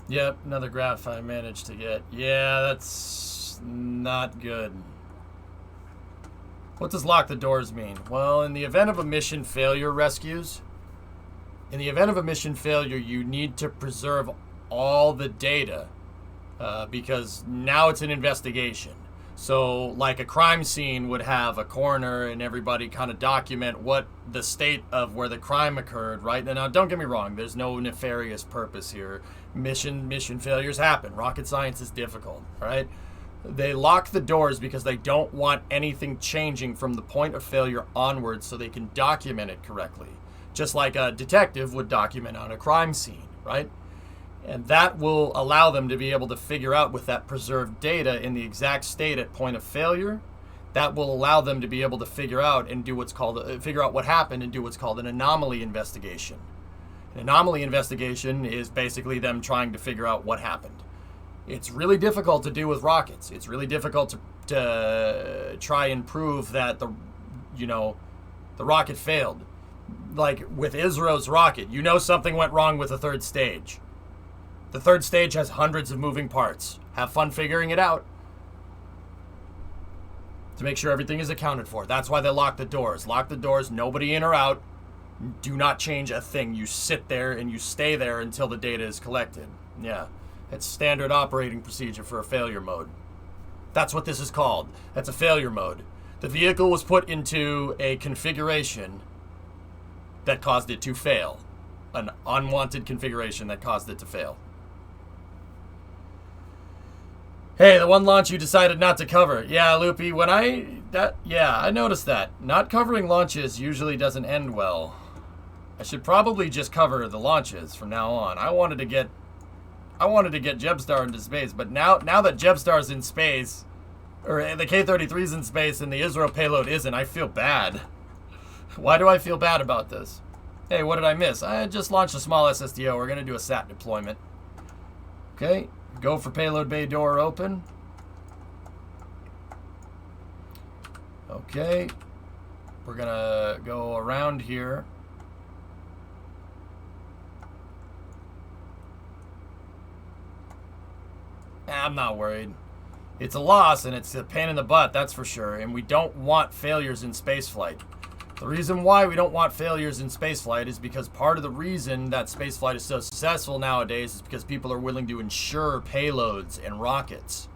Yep, another graph I managed to get. Yeah, that's not good. What does lock the doors mean? Well, in the event of a mission failure rescues, in the event of a mission failure, you need to preserve all the data because now it's an investigation. So like a crime scene would have a coroner and everybody kind of document what the state of where the crime occurred, right? Now, don't get me wrong. There's no nefarious purpose here. Mission failures happen. Rocket science is difficult, right? They lock the doors because they don't want anything changing from the point of failure onwards so they can document it correctly. Just like a detective would document on a crime scene, right? And that will allow them to be able to figure out with that preserved data in the exact state at point of failure. That will allow them to be able to figure out and do what's called, figure out what happened and do what's called an anomaly investigation. An anomaly investigation is basically them trying to figure out what happened. It's really difficult to do with rockets. It's really difficult to try and prove that the rocket failed. Like with ISRO's rocket, you know something went wrong with the third stage. The third stage has hundreds of moving parts. Have fun figuring it out to make sure everything is accounted for. That's why they lock the doors. Lock the doors, nobody in or out. Do not change a thing. You sit there and you stay there until the data is collected. Yeah, it's standard operating procedure for a failure mode. That's what this is called. That's a failure mode. The vehicle was put into a configuration that caused it to fail. An unwanted configuration that caused it to fail. Hey, the one launch you decided not to cover. Yeah, Loopy, I noticed that. Not covering launches usually doesn't end well. I should probably just cover the launches from now on. I wanted to get Jebstar into space, but now that Jebstar's in space, or the K-33's in space and the ISRO payload isn't, I feel bad. Why do I feel bad about this? Hey, what did I miss? I just launched a small SSDO. We're going to do a SAT deployment. Okay, go for payload bay door open. Okay, we're going to go around here. I'm not worried. It's a loss and it's a pain in the butt, that's for sure. And we don't want failures in spaceflight. The reason why we don't want failures in spaceflight is because part of the reason that spaceflight is so successful nowadays is because people are willing to insure payloads and rockets.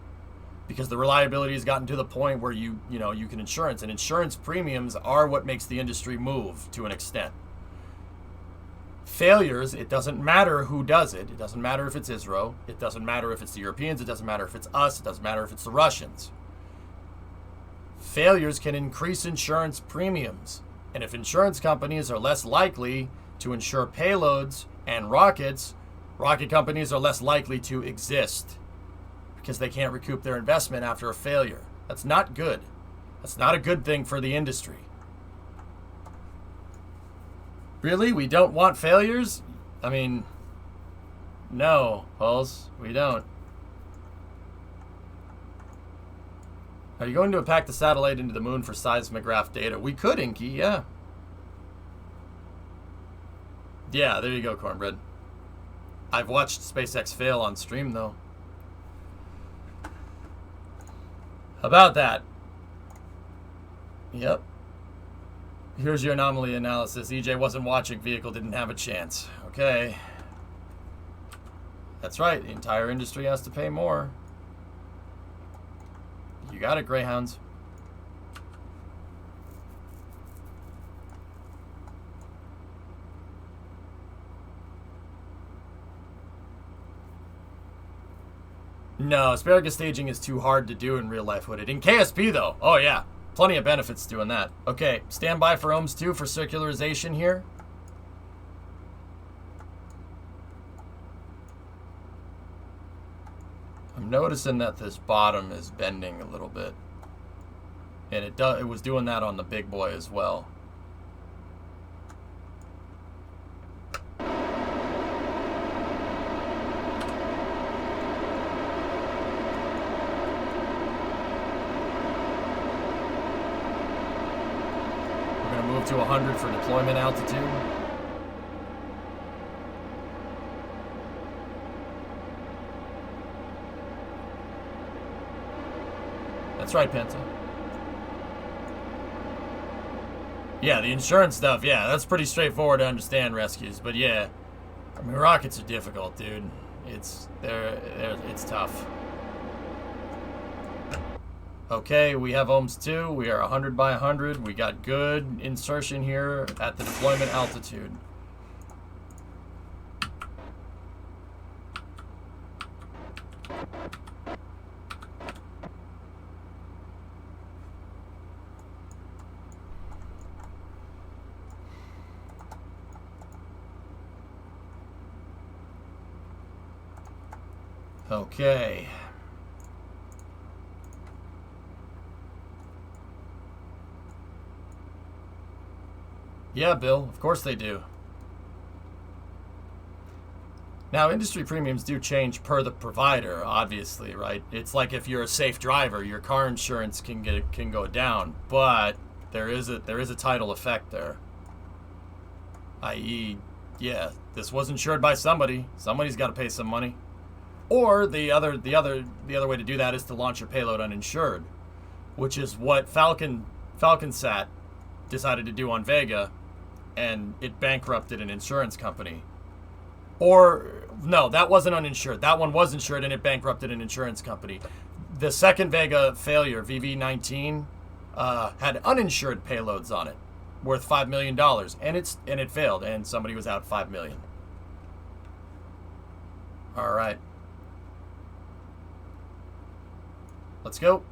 Because the reliability has gotten to the point where you can insurance. And insurance premiums are what makes the industry move to an extent. Failures, it doesn't matter who does it. It doesn't matter if it's ISRO. It doesn't matter if it's the Europeans. It doesn't matter if it's us. It doesn't matter if it's the Russians. Failures can increase insurance premiums. And if insurance companies are less likely to insure payloads and rockets, rocket companies are less likely to exist because they can't recoup their investment after a failure. That's not good. That's not a good thing for the industry. Really? We don't want failures? I mean, no, Pulse, we don't. Are you going to impact the satellite into the moon for seismograph data? We could, Inky, yeah. Yeah, there you go, Cornbread. I've watched SpaceX fail on stream, though. About that. Yep. Here's your anomaly analysis. EJ wasn't watching. Vehicle didn't have a chance. Okay. That's right. The entire industry has to pay more. You got it, Greyhounds. No, asparagus staging is too hard to do in real life, would it? In KSP, though. Oh, yeah. Plenty of benefits doing that. Okay, stand by for ohms 2 for circularization here. I'm noticing that this bottom is bending a little bit. And it was doing that on the big boy as well. Move to 100 for deployment altitude. That's right, Penta. Yeah, the insurance stuff, yeah, that's pretty straightforward to understand, rescues. But yeah, I mean, rockets are difficult, dude. It's tough. Okay, we have ohms 2. We are 100 by 100. We got good insertion here at the deployment altitude. Okay. Yeah, Bill, of course they do. Now, industry premiums do change per the provider, obviously, right? It's like if you're a safe driver, your car insurance can go down, but there is a tidal effect there. I.e., yeah, this was insured by somebody. Somebody's got to pay some money. Or the other way to do that is to launch your payload uninsured, which is what FalconSat decided to do on Vega, and it bankrupted an insurance company. Or, no, that wasn't uninsured. That one was insured, and it bankrupted an insurance company. The second Vega failure, VV-19, had uninsured payloads on it, worth $5 million, and it failed, and somebody was out $5 million. All right. Let's go.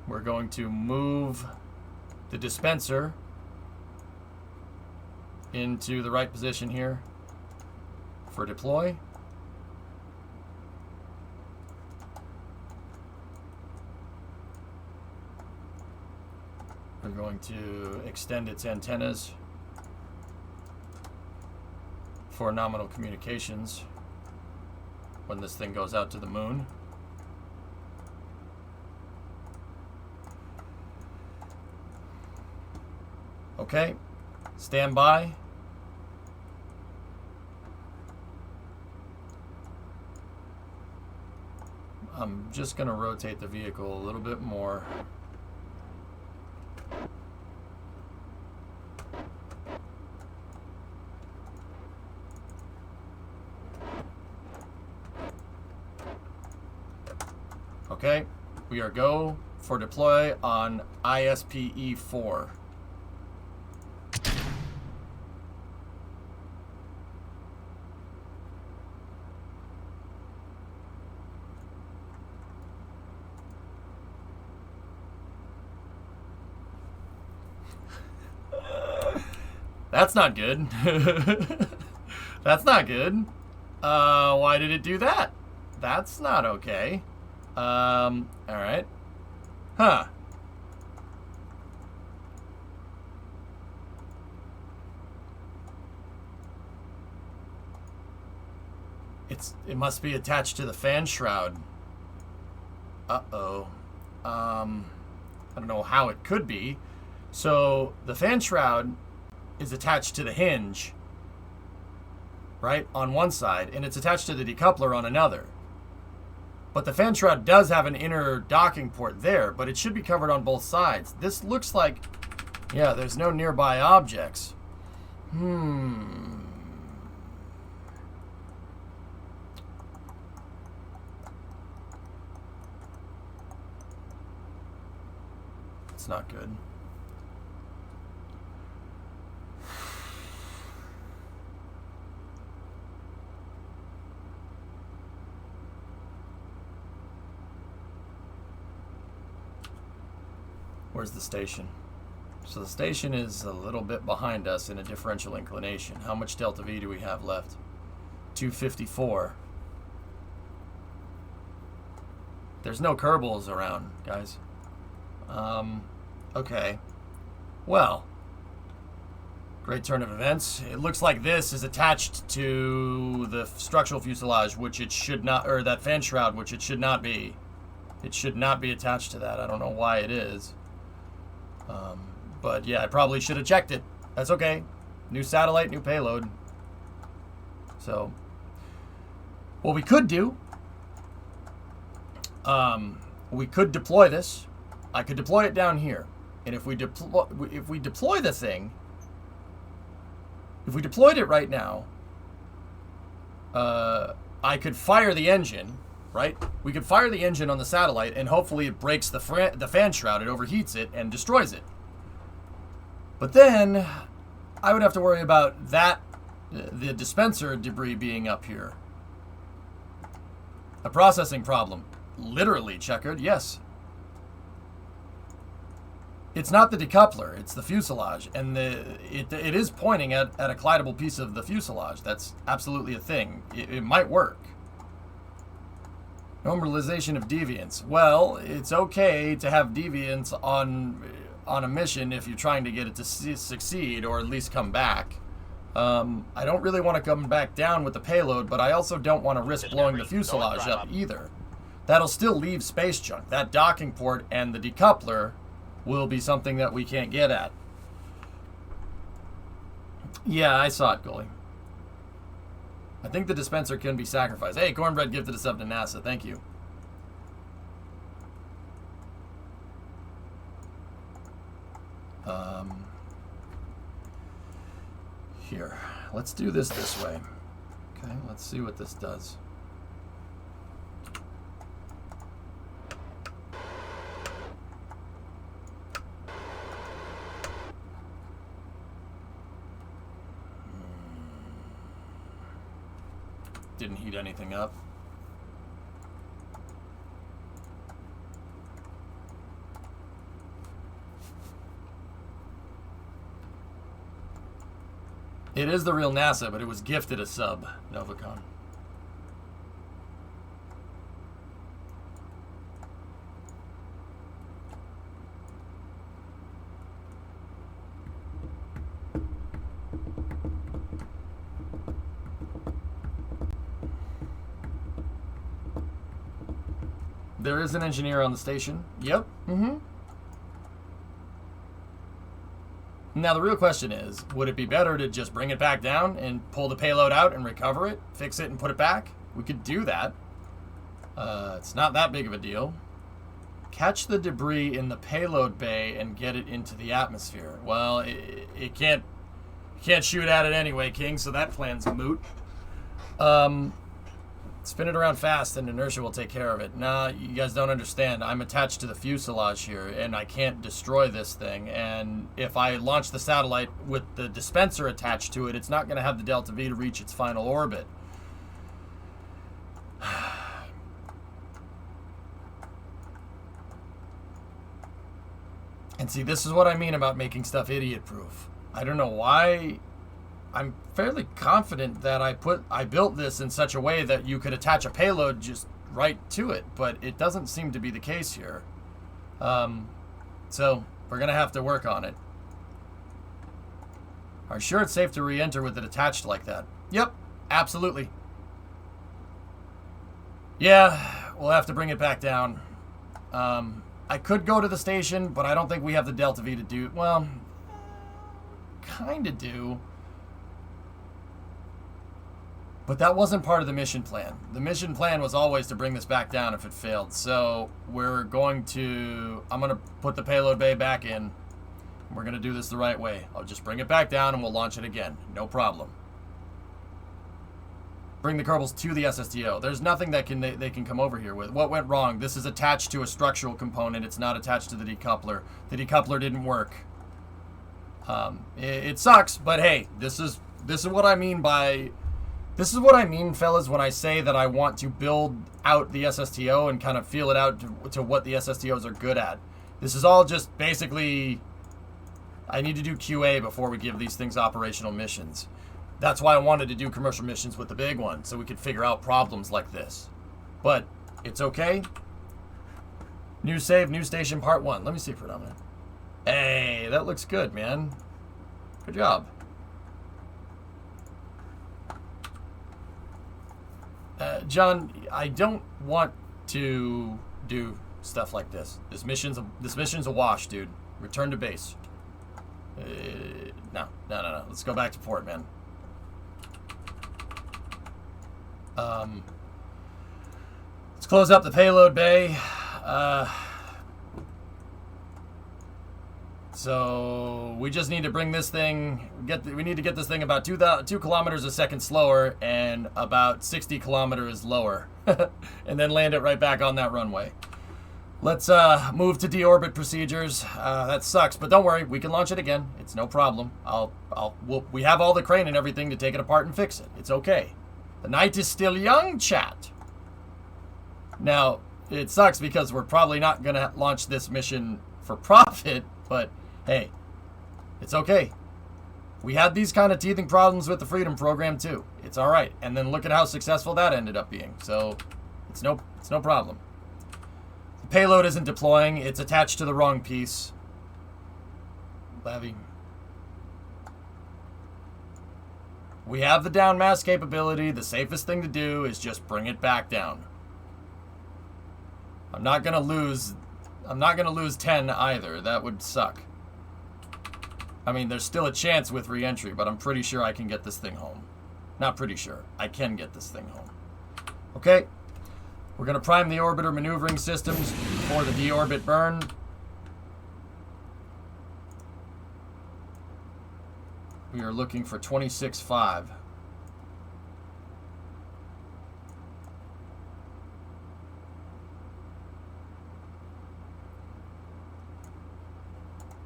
We're going to move the dispenser into the right position here for deploy. We're going to extend its antennas for nominal communications when this thing goes out to the moon. Okay, stand by. I'm just going to rotate the vehicle a little bit more. Okay, we are go for deploy on ISPE-4. That's not good. That's not good. Why did it do that? That's not okay. Alright. Huh. It must be attached to the fan shroud. Uh-oh. I don't know how it could be. So, the fan shroud is attached to the hinge, right, on one side, and it's attached to the decoupler on another. But the fan shroud does have an inner docking port there, but it should be covered on both sides. This looks like, yeah, there's no nearby objects. It's not good. Where's the station? So the station is a little bit behind us in a differential inclination. How much delta V do we have left? 254. There's no Kerbals around, guys. Okay. Well, great turn of events. It looks like this is attached to the structural fuselage, which it should not, or that fan shroud, which it should not be. It should not be attached to that. I don't know why it is. But yeah, I probably should have checked it. That's okay. New satellite, new payload. So, what we could do, we could deploy this. I could deploy it down here, and if we deploy the thing, if we deployed it right now, I could fire the engine. Right? We could fire the engine on the satellite, and hopefully it breaks the fan shroud, it overheats it, and destroys it. But then, I would have to worry about that, the dispenser debris being up here. A processing problem. Literally, Checkered, yes. It's not the decoupler, it's the fuselage, and it is pointing at a collidable piece of the fuselage. That's absolutely a thing. It might work. Normalization of deviance. Well, it's okay to have deviance on a mission if you're trying to get it to succeed or at least come back. I don't really want to come back down with the payload, but I also don't want to risk blowing the fuselage up either. That'll still leave space junk. That docking port and the decoupler will be something that we can't get at. Yeah, I saw it, Goalie. I think the dispenser can be sacrificed. Hey, Cornbread gifted a sub to NASA. Thank you. Here. Let's do this way. Okay, let's see what this does. Didn't heat anything up. It is the real NASA, but it was gifted a sub, Novacon. There is an engineer on the station. Yep. Now the real question is, would it be better to just bring it back down and pull the payload out and recover it, fix it and put it back? We could do that. It's not that big of a deal. Catch the debris in the payload bay and get it into the atmosphere. Well, it can't shoot at it anyway, King, so that plan's moot. Spin it around fast and inertia will take care of it. Nah, you guys don't understand. I'm attached to the fuselage here and I can't destroy this thing. And if I launch the satellite with the dispenser attached to it, it's not going to have the delta V to reach its final orbit. And see, this is what I mean about making stuff idiot-proof. I don't know why. I'm fairly confident that I built this in such a way that you could attach a payload just right to it, but it doesn't seem to be the case here. So we're gonna have to work on it. Are you sure it's safe to re-enter with it attached like that? Yep, absolutely. Yeah, we'll have to bring it back down. I could go to the station, but I don't think we have the delta V to do. Well, kind of do. But that wasn't part of the mission plan. The mission plan was always to bring this back down if it failed. So we're going to... I'm going to put the payload bay back in. We're going to do this the right way. I'll just bring it back down and we'll launch it again. No problem. Bring the Kerbals to the SSTO. There's nothing that they can come over here with. What went wrong? This is attached to a structural component. It's not attached to the decoupler. The decoupler didn't work. It sucks, but hey, this is what I mean by... This is what I mean, fellas, when I say that I want to build out the SSTO and kind of feel it out to what the SSTOs are good at. This is all just basically... I need to do QA before we give these things operational missions. That's why I wanted to do commercial missions with the big one, so we could figure out problems like this. But it's okay. New save, new station, part 1. Let me see for a minute. Hey, that looks good, man. Good job. John, I don't want to do stuff like this. This mission's a wash, dude. Return to base. No. Let's go back to port, man. Let's close up the payload bay. So we just need to bring this thing. We need to get this thing about 2 kilometers a second slower and about 60 kilometers lower, and then land it right back on that runway. Let's move to deorbit procedures. That sucks, but don't worry, we can launch it again. It's no problem. We have all the crane and everything to take it apart and fix it. It's okay. The night is still young, chat. Now, it sucks because we're probably not gonna launch this mission for profit, but hey, it's okay. We had these kind of teething problems with the Freedom program too. It's all right. And then look at how successful that ended up being. So it's no problem. The payload isn't deploying. It's attached to the wrong piece. Levy. We have the down mass capability. The safest thing to do is just bring it back down. I'm not gonna lose 10 either. That would suck. I mean, there's still a chance with re-entry, but I'm pretty sure I can get this thing home. Not pretty sure. I can get this thing home. Okay. We're going to prime the orbiter maneuvering systems for the deorbit burn. We are looking for 26.5.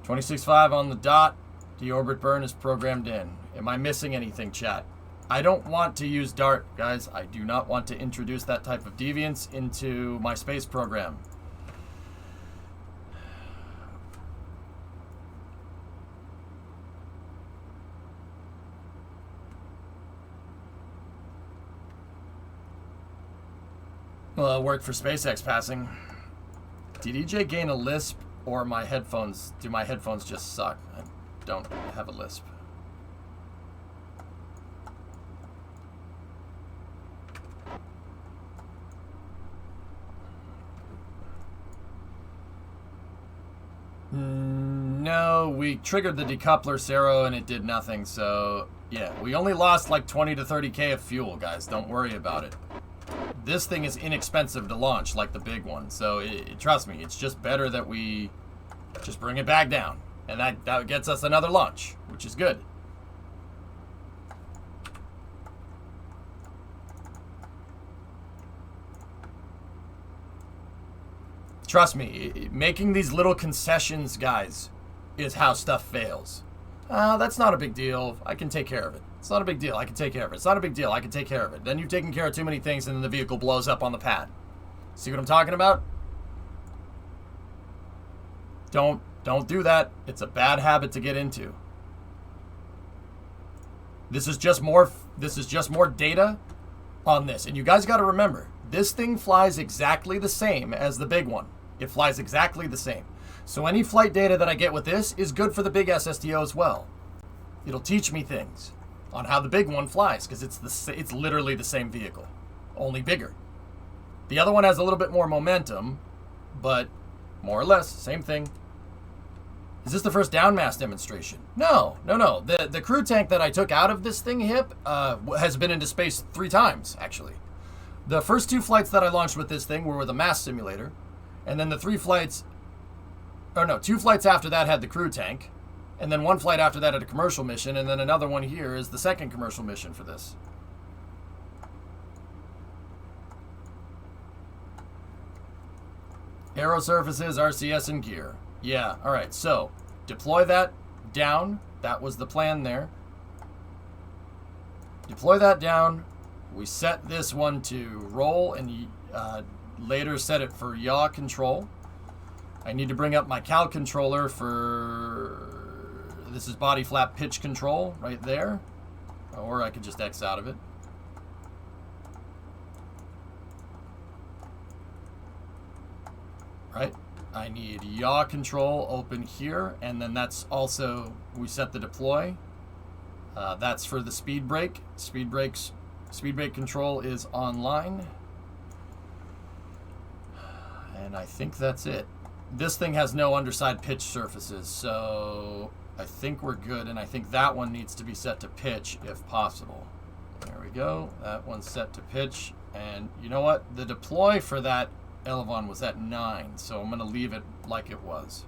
$26.5 on the dot. Deorbit burn is programmed in. Am I missing anything, chat? I don't want to use DART, guys. I do not want to introduce that type of deviance into my space program. Well, it worked for SpaceX passing. Did EJ gain a lisp? Or my headphones, do my headphones just suck? I don't have a lisp. No, we triggered the decoupler, Cero, and it did nothing, so yeah. We only lost like 20 to 30K of fuel, guys. Don't worry about it. This thing is inexpensive to launch like the big one, so trust me, it's just better that we just bring it back down, and that gets us another launch, which is good. Trust me, making these little concessions, guys, is how stuff fails. That's not a big deal. I can take care of it. It's not a big deal. I can take care of it. It's not a big deal. I can take care of it. Then you've taken care of too many things and then the vehicle blows up on the pad. See what I'm talking about? Don't do that. It's a bad habit to get into. This is just more data on this. And you guys got to remember, this thing flies exactly the same as the big one. It flies exactly the same. So any flight data that I get with this is good for the big SSTO as well. It'll teach me things on how the big one flies, because it's literally the same vehicle, only bigger. The other one has a little bit more momentum, but more or less same thing. Is this the first down mass demonstration? No. The crew tank that I took out of this thing, HIP, has been into space 3 times, actually. The first 2 flights that I launched with this thing were with a mass simulator. And then the 2 flights after that had the crew tank. And then 1 flight after that had a commercial mission. And then another one here is the second commercial mission for this. Aero surfaces, RCS, and gear. Yeah, alright, so deploy that down. That was the plan there. Deploy that down. We set this one to roll and later set it for yaw control. I need to bring up my cal controller for... This is body flap pitch control right there. Or I could just X out of it. Right? I need yaw control open here, and then that's also, we set the deploy. That's for the speed brake. Speed brake control is online. And I think that's it. This thing has no underside pitch surfaces, so I think we're good, and I think that one needs to be set to pitch if possible. There we go. That one's set to pitch, and you know what? The deploy for that Elevon was at 9, so I'm going to leave it like it was.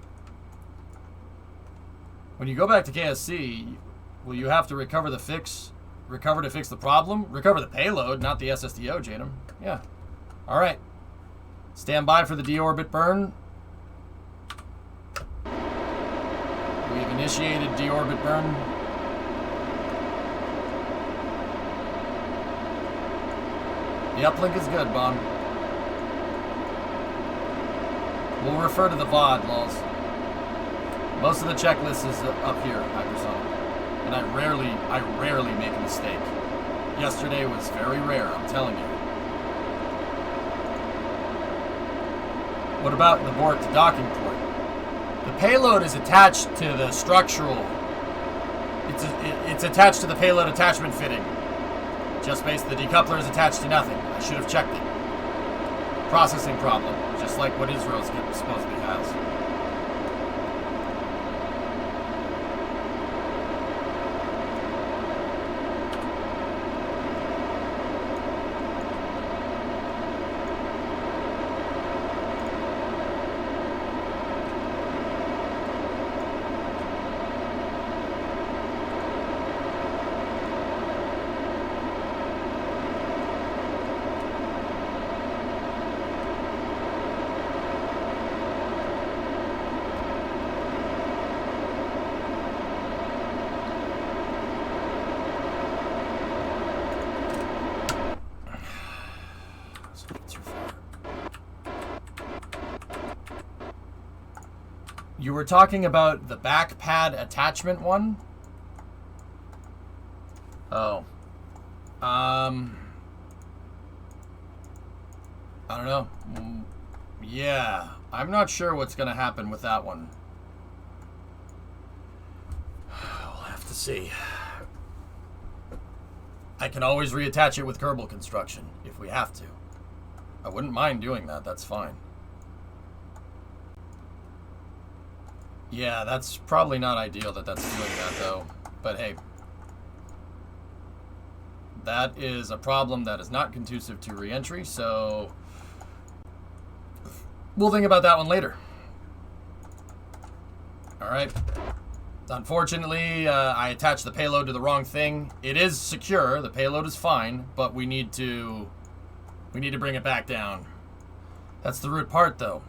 When you go back to KSC, will you have to recover to fix the problem? Recover the payload, not the SSDO, Jadam. Yeah. All right. Stand by for the deorbit burn. We've initiated deorbit burn. The uplink is good, Bond. We'll refer to the VOD, lols. Most of the checklist is up here, Hypersonic. And I rarely make a mistake. Yesterday was very rare, I'm telling you. What about the abort to docking port? The payload is attached to the structural. It's attached to the payload attachment fitting. Just base, the decoupler is attached to nothing. I should have checked it. Processing problem, just like what Israel supposedly has. You were talking about the back pad attachment one? Oh. I don't know. Yeah, I'm not sure what's going to happen with that one. We'll have to see. I can always reattach it with Kerbal construction if we have to. I wouldn't mind doing that, that's fine. Yeah, that's probably not ideal that that's doing that, though. But hey, that is a problem that is not conducive to re-entry, so we'll think about that one later. All right. Unfortunately, I attached the payload to the wrong thing. It is secure. The payload is fine, but we need to bring it back down. That's the root part, though.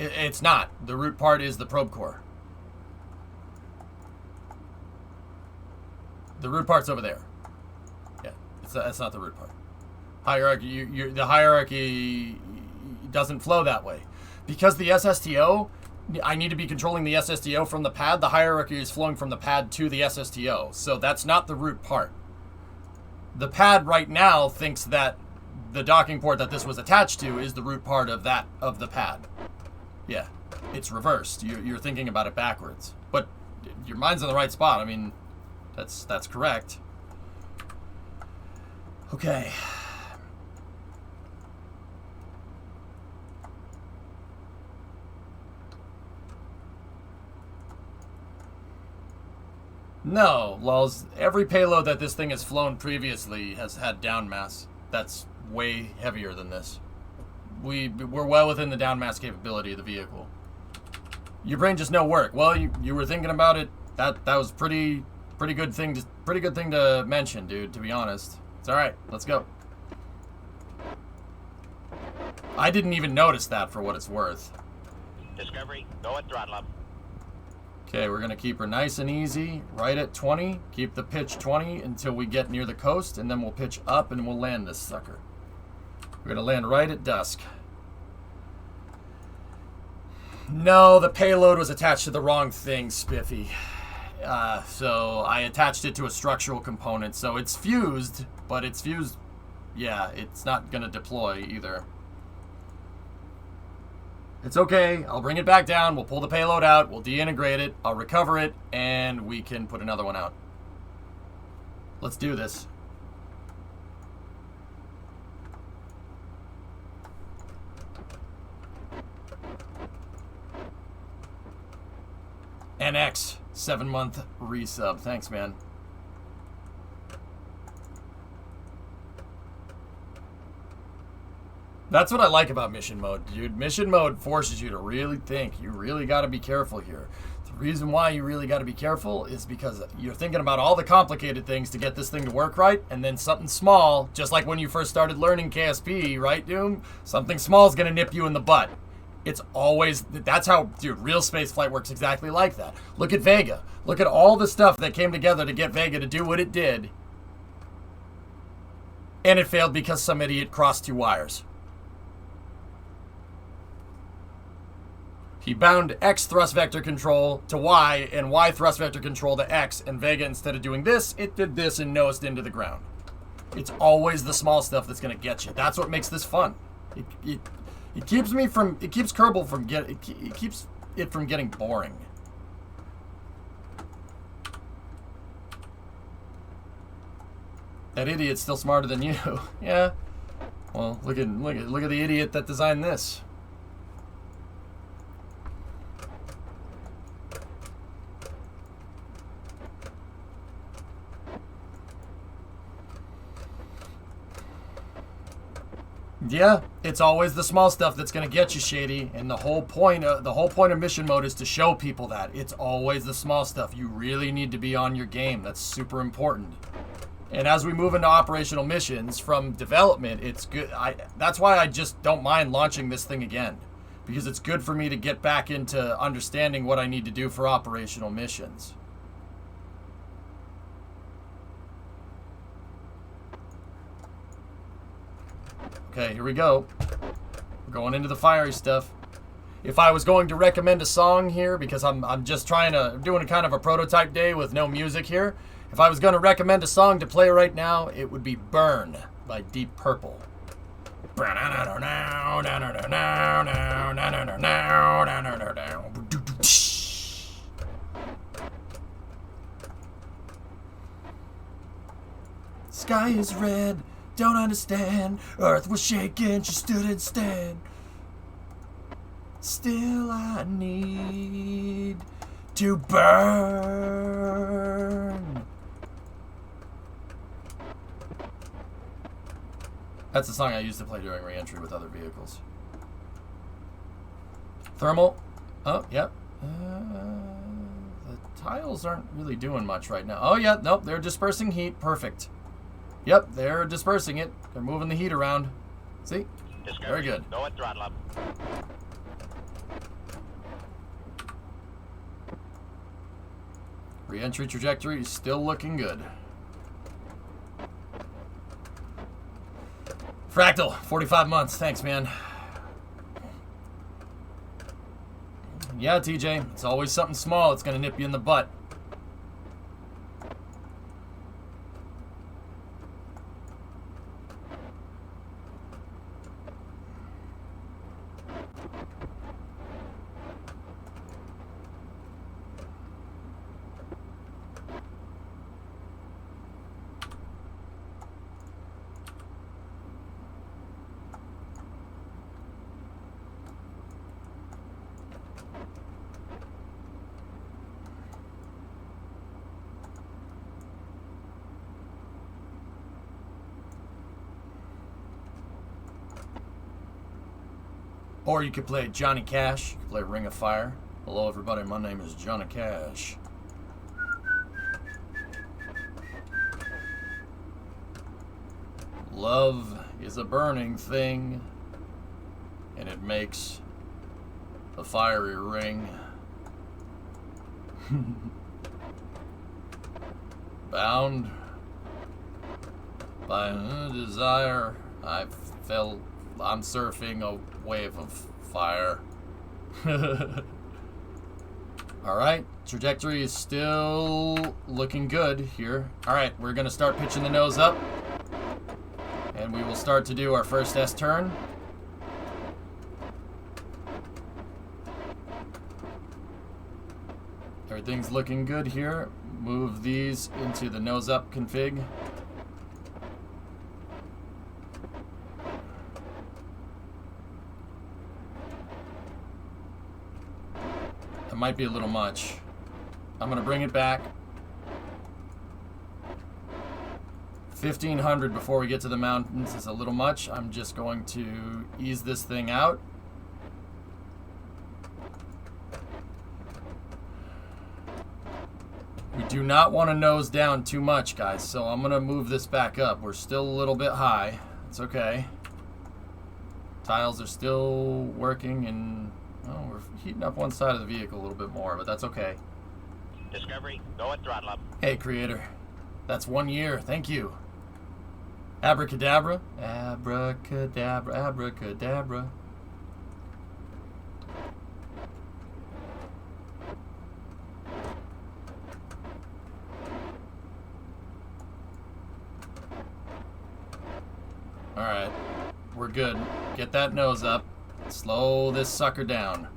It's not. The root part is the probe core. The root part's over there. Yeah, that's not the root part. Hierarchy. The hierarchy doesn't flow that way because the SSTO. I need to be controlling the SSTO from the pad. The hierarchy is flowing from the pad to the SSTO, so that's not the root part. The pad right now thinks that the docking port that this was attached to is the root part of the pad. Yeah, it's reversed. You're thinking about it backwards. But your mind's in the right spot. I mean, that's correct. Okay. No, lulz. Every payload that this thing has flown previously has had down mass. That's way heavier than this. We're well within the down mass capability of the vehicle. Your brain just no work. Well, you were thinking about it. That was pretty good thing to mention, dude. To be honest, it's all right. Let's go. I didn't even notice that, for what it's worth. Discovery, go at throttle up. Okay, we're gonna keep her nice and easy, right at 20. Keep the pitch 20 until we get near the coast, and then we'll pitch up and we'll land this sucker. We're gonna land right at dusk. No, the payload was attached to the wrong thing, Spiffy. So I attached it to a structural component. So it's fused, but it's fused. Yeah, it's not gonna deploy either. It's okay. I'll bring it back down. We'll pull the payload out. We'll deintegrate it. I'll recover it, and we can put another one out. Let's do this. NX, 7-month resub. Thanks, man. That's what I like about mission mode, dude. Mission mode forces you to really think. You really got to be careful here. The reason why you really got to be careful is because you're thinking about all the complicated things to get this thing to work right, and then something small, just like when you first started learning KSP, right, Doom? Something small is going to nip you in the butt. It's always, that's how, dude, real space flight works exactly like that. Look at Vega. Look at all the stuff that came together to get Vega to do what it did. And it failed because some idiot crossed 2 wires. He bound X thrust vector control to Y and Y thrust vector control to X, and Vega, instead of doing this, it did this and nosed into the ground. It's always the small stuff that's going to get you. That's what makes this fun. It keeps me from, it keeps Kerbal from it keeps it from getting boring. That idiot's still smarter than you. Yeah. Well, look at the idiot that designed this. Yeah, it's always the small stuff that's gonna get you, Shady. And the whole point of mission mode is to show people that it's always the small stuff. You really need to be on your game. That's super important. And as we move into operational missions from development, it's good. That's why I just don't mind launching this thing again, because it's good for me to get back into understanding what I need to do for operational missions. Okay, here we go. We're going into the fiery stuff. If I was going to recommend a song here, because I'm just doing a kind of a prototype day with no music here. If I was going to recommend a song to play right now, it would be Burn by Deep Purple. Sky is red. Don't understand. Earth was shaking, she stood instead. Still I need to burn. That's the song I used to play during re-entry with other vehicles. Thermal. Oh, yep. The tiles aren't really doing much right now. Oh, yeah, nope, they're dispersing heat. Perfect. Yep, they're dispersing it. They're moving the heat around. See? Very good. Go at throttle up. Re-entry trajectory is still looking good. Fractal, 45 months. Thanks, man. Yeah, TJ, it's always something small that's going to nip you in the butt. Or you could play Johnny Cash. You could play Ring of Fire. Hello, everybody. My name is Johnny Cash. Love is a burning thing, and it makes a fiery ring. Bound by a desire, I'm surfing a wave of fire. Alright, trajectory is still looking good here. Alright, we're gonna start pitching the nose up. And we will start to do our first S turn. Everything's looking good here. Move these into the nose up config. That might be a little much. I'm gonna bring it back. 1500 before we get to the mountains is a little much. I'm just going to ease this thing out. We do not want to nose down too much, guys, so I'm going to move this back up. We're still a little bit high. It's okay. Tiles are still working, and oh, we're heating up one side of the vehicle a little bit more, but that's okay. Discovery, go at throttle up. Hey, Creator. That's 1 year. Thank you. Abracadabra. Abracadabra, abracadabra. Alright. We're good. Get that nose up. Slow this sucker down.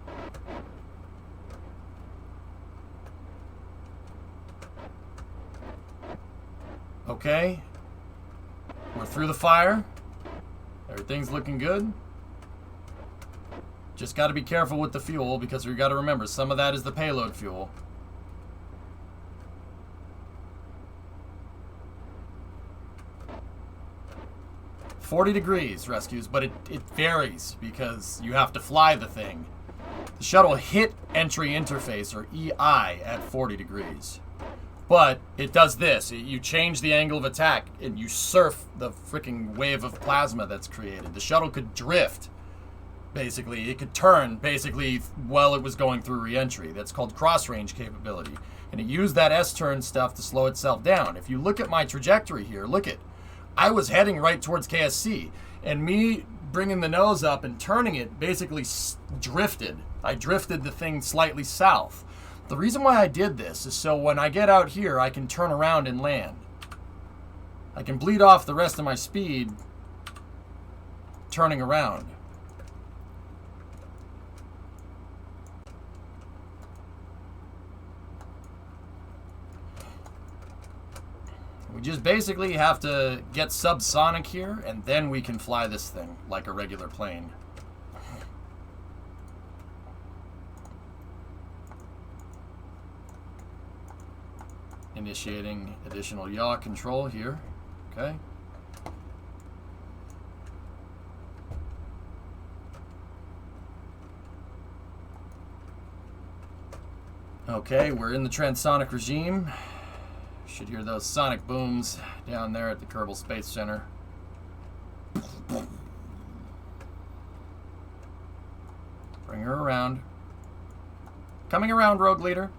Okay. We're through the fire. Everything's looking good. Just got to be careful with the fuel because we've got to remember some of that is the payload fuel. "40 degrees, rescues, but it varies because you have to fly the thing. The shuttle hit entry interface, or EI, at 40 degrees. But it does this. You change the angle of attack and you surf the freaking wave of plasma that's created. The shuttle could drift, basically. It could turn, basically, while it was going through re-entry. That's called cross-range capability. And it used that S-turn stuff to slow itself down. If you look at my trajectory here, look it. I was heading right towards KSC. And me bringing the nose up and turning it basically drifted. I drifted the thing slightly south. The reason why I did this is so when I get out here, I can turn around and land. I can bleed off the rest of my speed turning around. We just basically have to get subsonic here, and then we can fly this thing like a regular plane. Initiating additional yaw control here. Okay. Okay, we're in the transonic regime. Should hear those sonic booms down there at the Kerbal Space Center. Bring her around. Coming around, Rogue Leader.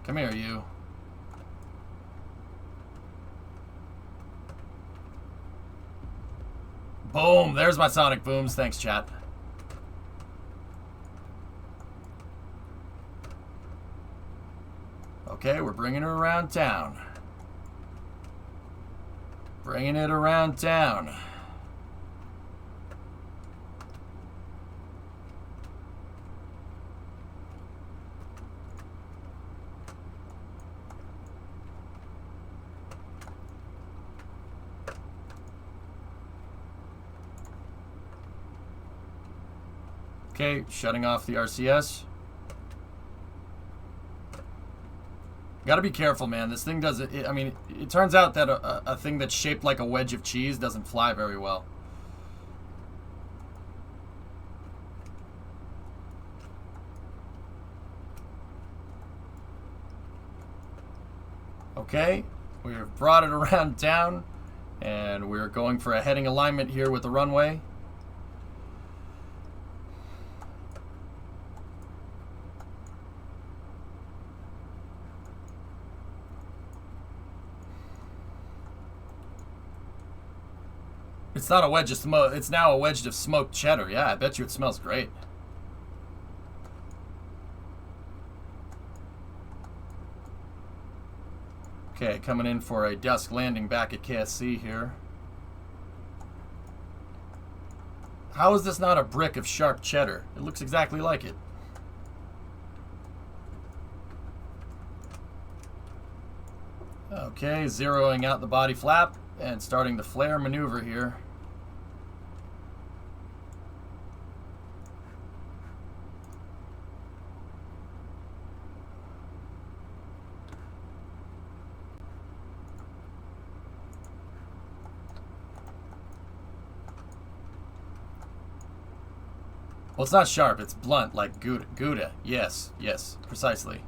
Come here, you. Boom! There's my sonic booms. Thanks, chat. Okay, we're bringing her around town. Bringing it around town. Okay, shutting off the RCS. Gotta be careful, man. This thing doesn't... I mean, it turns out that a thing that's shaped like a wedge of cheese doesn't fly very well. Okay, we've brought it around town, and we're going for a heading alignment here with the runway. It's not a wedge of smoke. It's now a wedge of smoked cheddar. Yeah, I bet you it smells great. Okay, coming in for a dusk landing back at KSC here. How is this not a brick of sharp cheddar? It looks exactly like it. Okay, zeroing out the body flap and starting the flare maneuver here. Well, it's not sharp, it's blunt, like Gouda. Yes, yes, precisely.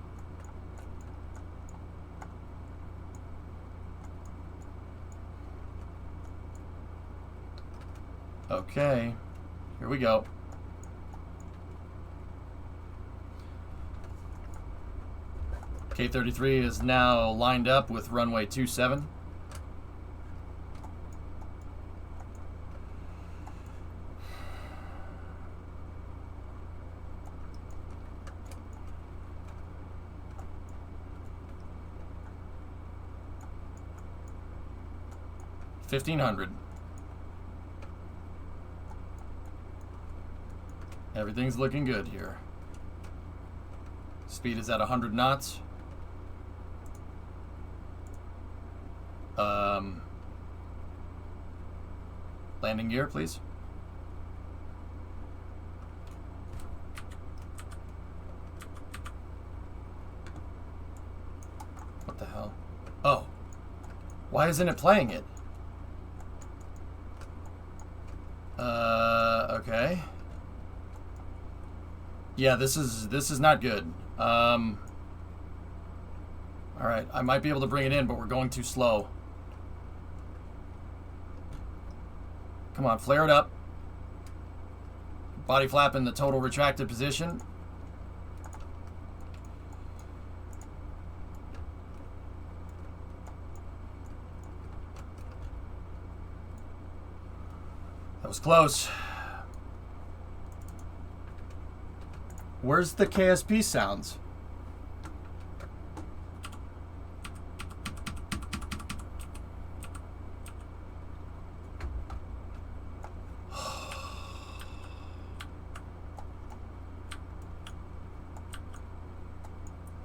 Okay, here we go. K-33 is now lined up with runway 27. $1,500. Everything's looking good here. Speed is at 100 knots. Landing gear, please. What the hell? Oh. Why isn't it playing it? Okay. Yeah, this is not good. All right, I might be able to bring it in, but we're going too slow. Come on, flare it up. Body flap in the total retracted position. That was close. Where's the KSP sounds?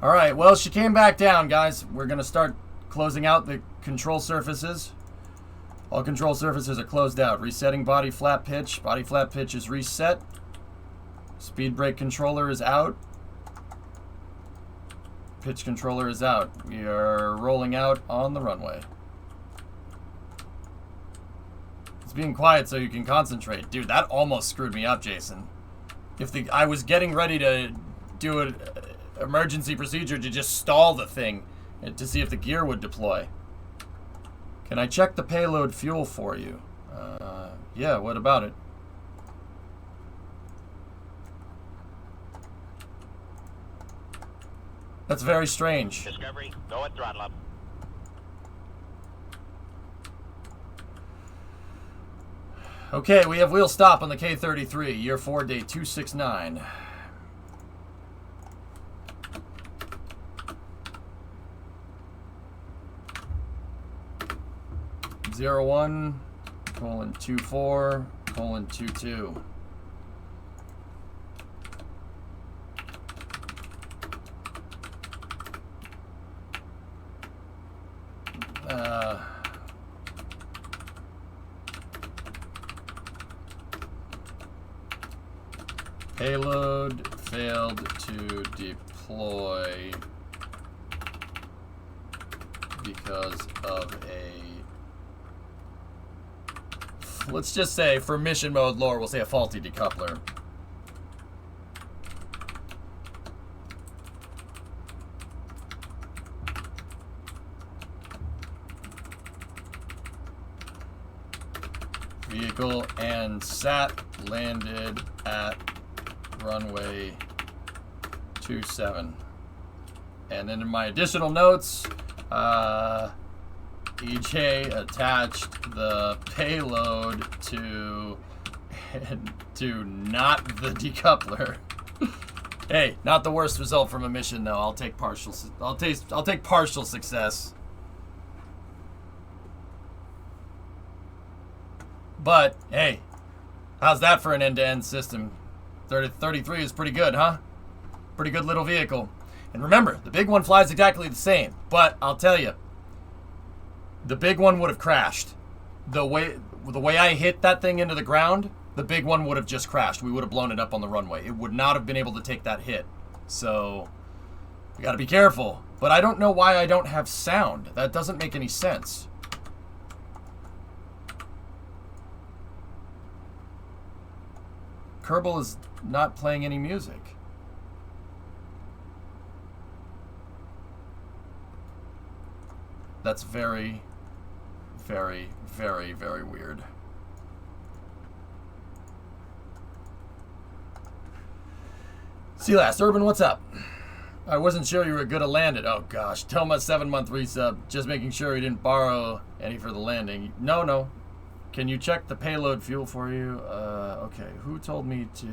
All right, well, she came back down, guys. We're going to start closing out the control surfaces. All control surfaces are closed out. Resetting body flap pitch. Body flap pitch is reset. Speed brake controller is out. Pitch controller is out. We are rolling out on the runway. It's being quiet so you can concentrate. Dude, that almost screwed me up, Jason. I was getting ready to do an emergency procedure to just stall the thing to see if the gear would deploy. Can I check the payload fuel for you? Yeah, what about it? That's very strange. Discovery, go at throttle up. Okay, we have wheel stop on the K-33, year 4, day 269. Zero 1, colon 24, colon 22. Payload failed to deploy because of let's just say, for mission mode lore, we'll say a faulty decoupler. Vehicle and SAT landed at runway 27. And then in my additional notes, EJ attached the payload to not the decoupler. Hey, not the worst result from a mission though. I'll take partial. I'll take partial success. But hey, how's that for an end-to-end system? 33 is pretty good, huh? Pretty good little vehicle. And remember, the big one flies exactly the same. But I'll tell you, the big one would have crashed. The way I hit that thing into the ground, the big one would have just crashed. We would have blown it up on the runway. It would not have been able to take that hit. So we got to be careful. But I don't know why I don't have sound. That doesn't make any sense. Kerbal is not playing any music. That's very, very, very, very weird. See last, Urban, what's up? I wasn't sure you were good to land it. Oh gosh, Toma 7-month resub. Just making sure he didn't borrow any for the landing. No. Can you check the payload fuel for you? Okay, who told me to...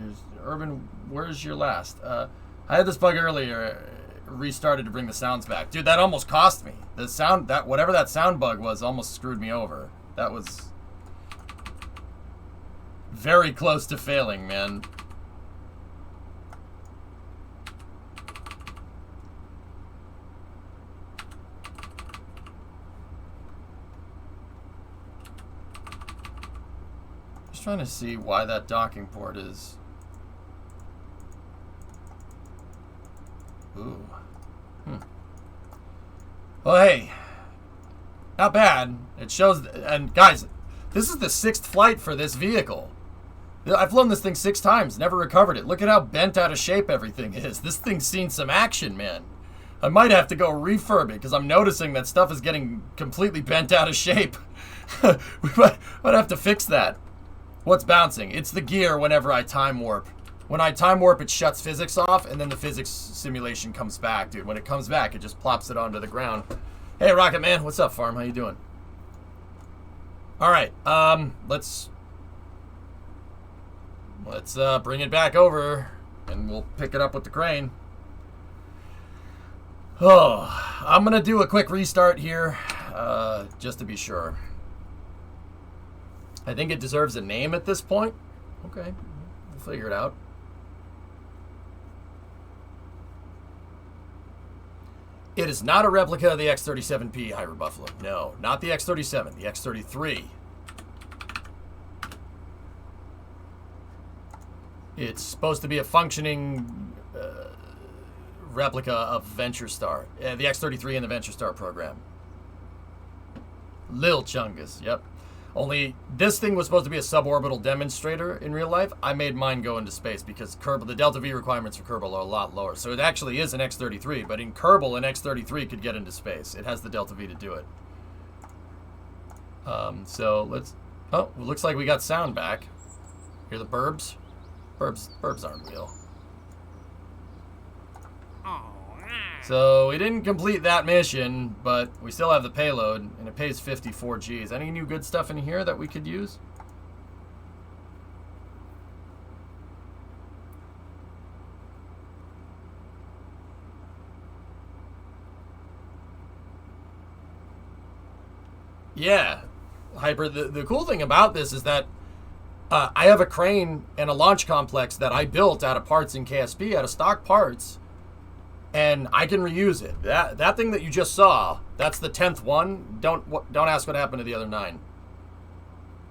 Urban, where's your last? I had this bug earlier. Restarted to bring the sounds back. Dude, that almost cost me. The sound, whatever that sound bug was, almost screwed me over. That was very close to failing, man. Just trying to see why that docking port is... Ooh. Well, hey, not bad. It shows, and guys, this is the 6th flight for this vehicle. I've flown this thing 6 times, never recovered it. Look at how bent out of shape everything is. This thing's seen some action, man. I might have to go refurb it because I'm noticing that stuff is getting completely bent out of shape. We might have to fix that. What's bouncing? It's the gear whenever I time warp. When I time warp, it shuts physics off, and then the physics simulation comes back, dude. When it comes back, it just plops it onto the ground. Hey, Rocket Man. What's up, Farm? How you doing? All right. Let's bring it back over, and we'll pick it up with the crane. Oh, I'm going to do a quick restart here, just to be sure. I think it deserves a name at this point. Okay. We'll figure it out. It is not a replica of the X-37P Hybrid Buffalo. No, not the X-37, the X-33. It's supposed to be a functioning replica of Venture Star. The X-33 in the Venture Star program. Lil Chungus, yep. Only this thing was supposed to be a suborbital demonstrator in real life. I made mine go into space because Kerbal, the Delta V requirements for Kerbal are a lot lower. So it actually is an X-33, but in Kerbal, an X-33 could get into space. It has the Delta V to do it. So let's... Oh, it looks like we got sound back. Hear the burbs? Burbs aren't real. So we didn't complete that mission, but we still have the payload, and it pays 54 Gs. Any new good stuff in here that we could use? Yeah, Hyper, the cool thing about this is that I have a crane and a launch complex that I built out of parts in KSP, out of stock parts. And I can reuse it. That thing that you just saw, that's the 10th one. Don't ask what happened to the other 9.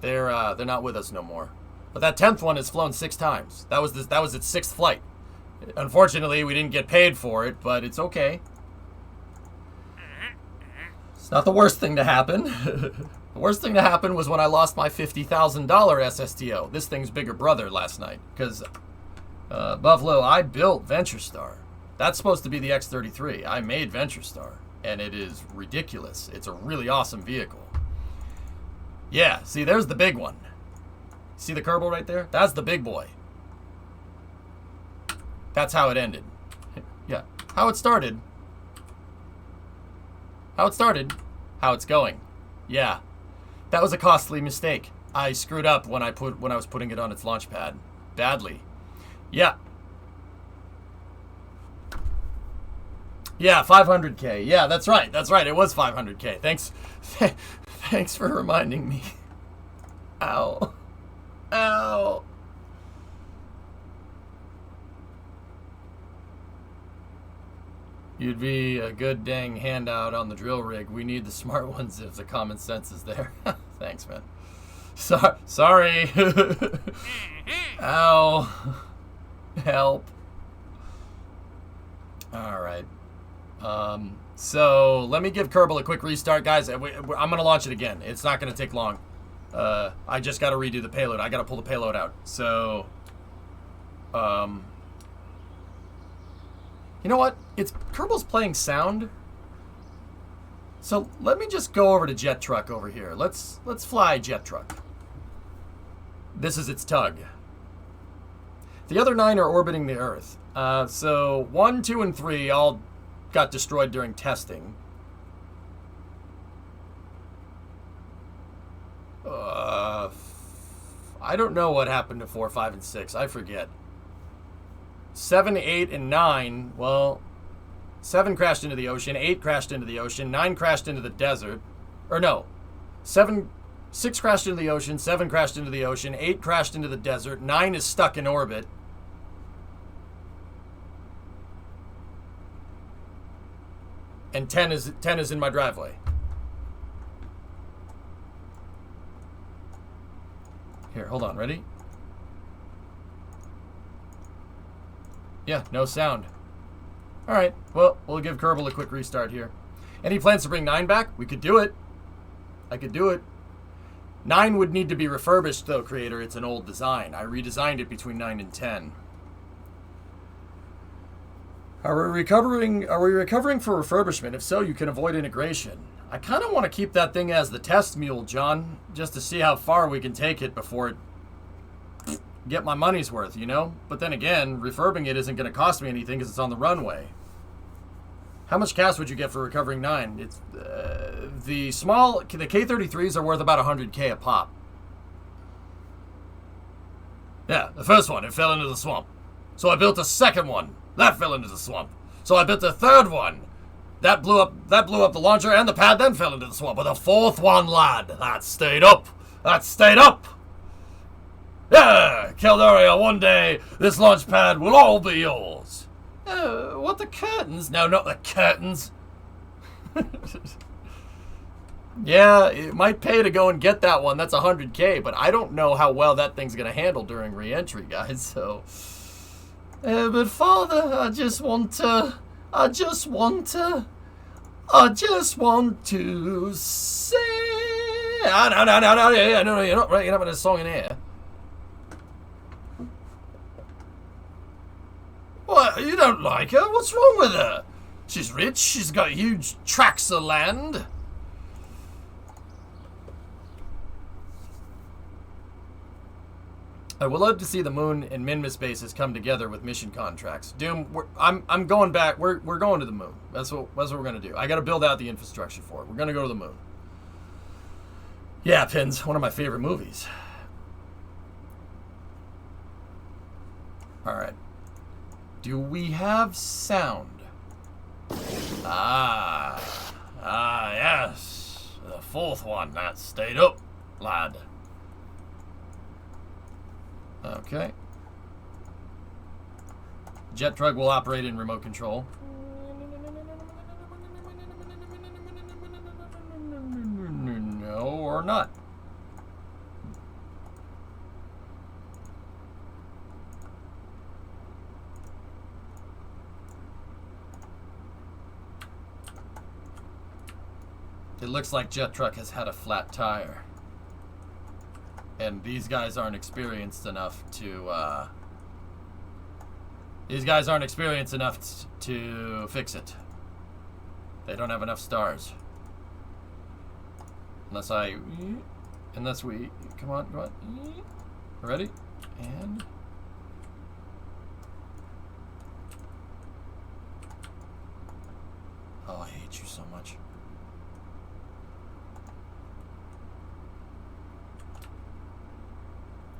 They're not with us no more. But that 10th one has flown 6 times. That was its 6th flight. Unfortunately, we didn't get paid for it, but it's okay. It's not the worst thing to happen. The worst thing to happen was when I lost my $50,000 SSTO. This thing's bigger brother last night. Because, Buffalo, I built VentureStar. That's supposed to be the X-33. I made VentureStar. And it is ridiculous. It's a really awesome vehicle. Yeah, see, there's the big one. See the Kerbal right there? That's the big boy. That's how it ended. Yeah, how it started. How it started. How it's going. Yeah, that was a costly mistake. I screwed up when I was putting it on its launch pad. Badly. Yeah. Yeah, 500K. Yeah, that's right. That's right. It was 500K. Thanks. Thanks for reminding me. Ow. Ow. You'd be a good dang handout on the drill rig. We need the smart ones if the common sense is there. Thanks, man. Sorry. Ow. Help. All right. So let me give Kerbal a quick restart, guys. I'm going to launch it again. It's not going to take long. I just got to redo the payload. I got to pull the payload out. So, you know what? Kerbal's playing sound. So let me just go over to Jet Truck over here. Let's fly Jet Truck. This is its tug. The other 9 are orbiting the Earth. So 1, 2, and 3 all got destroyed during testing. I don't know what happened to 4, 5, and 6. I forget. 7, 8, and 9. Well, 7 crashed into the ocean. 8 crashed into the ocean. 9 crashed into the desert. Or no. 6 crashed into the ocean. 7 crashed into the ocean. 8 crashed into the desert. 9 is stuck in orbit. And 10 is in my driveway. Here, hold on. Ready? Yeah, no sound. All right. Well, we'll give Kerbal a quick restart here. Any plans to bring 9 back? We could do it. I could do it. 9 would need to be refurbished, though, Creator. It's an old design. I redesigned it between 9 and 10. Are we recovering for refurbishment? If so, you can avoid integration. I kind of want to keep that thing as the test mule, John, just to see how far we can take it before it get my money's worth, you know? But then again, refurbing it isn't going to cost me anything because it's on the runway. How much cash would you get for recovering 9? It's the K-33s are worth about 100K a pop. Yeah, the first one, it fell into the swamp. So I built a second one. That fell into the swamp. So I built a third one. That blew up the launcher, and the pad then fell into the swamp. But the fourth one, lad, that stayed up. That stayed up. Yeah, Caldaria, one day this launch pad will all be yours. What, the curtains? No, not the curtains. Yeah, it might pay to go and get that one. That's 100K, but I don't know how well that thing's going to handle during re-entry, guys, so... but Father, I just want to say... No, you're not having a song in here. What, you don't like her? What's wrong with her? She's rich, she's got huge tracts of land. I would love to see the moon and Minmus bases come together with mission contracts. Doom, I'm going back. We're going to the moon. That's what we're gonna do. I got to build out the infrastructure for it. We're gonna go to the moon. Yeah, Pins, one of my favorite movies. All right. Do we have sound? Yes, the fourth one that stayed up, lad. Okay. Jet Truck will operate in remote control. No, or not. it looks like Jet Truck has had a flat tire. And these guys aren't experienced enough to, to fix it. They don't have enough stars. Unless we, come on. Ready? And... oh, I hate you so much.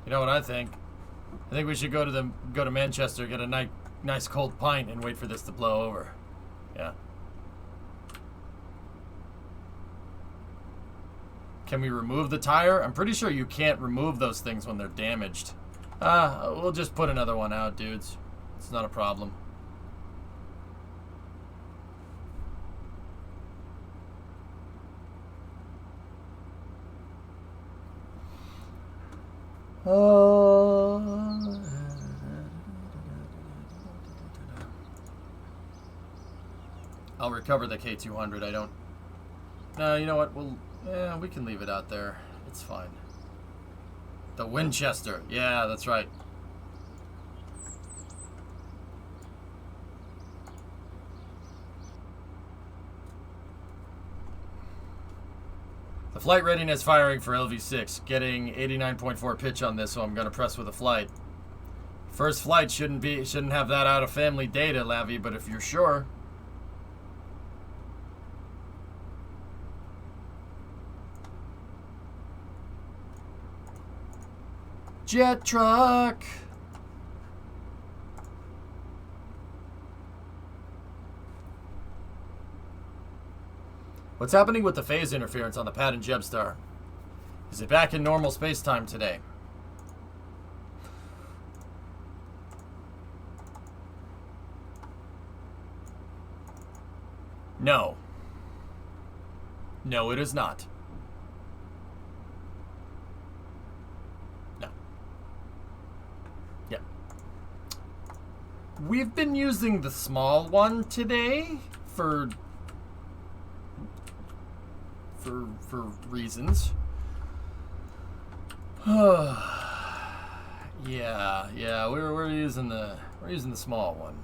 You know what I think? I think we should go to Manchester, get a nice cold pint, and wait for this to blow over. Yeah. Can we remove the tire? I'm pretty sure you can't remove those things when they're damaged. We'll just put another one out, dudes. It's not a problem. I'll recover the K200. I don't... no, you know what? We can leave it out there. It's fine. The Winchester. Yeah, that's right. The flight readiness firing for LV6. Getting 89.4 pitch on this, so I'm gonna press with a flight. First flight shouldn't have that out of family data, Lavi, but if you're sure. Jet Truck. What's happening with the phase interference on the pad in Jebstar? Is it back in normal space-time today? No. No, it is not. No. Yeah. We've been using the small one today for reasons. yeah, we're using the small one.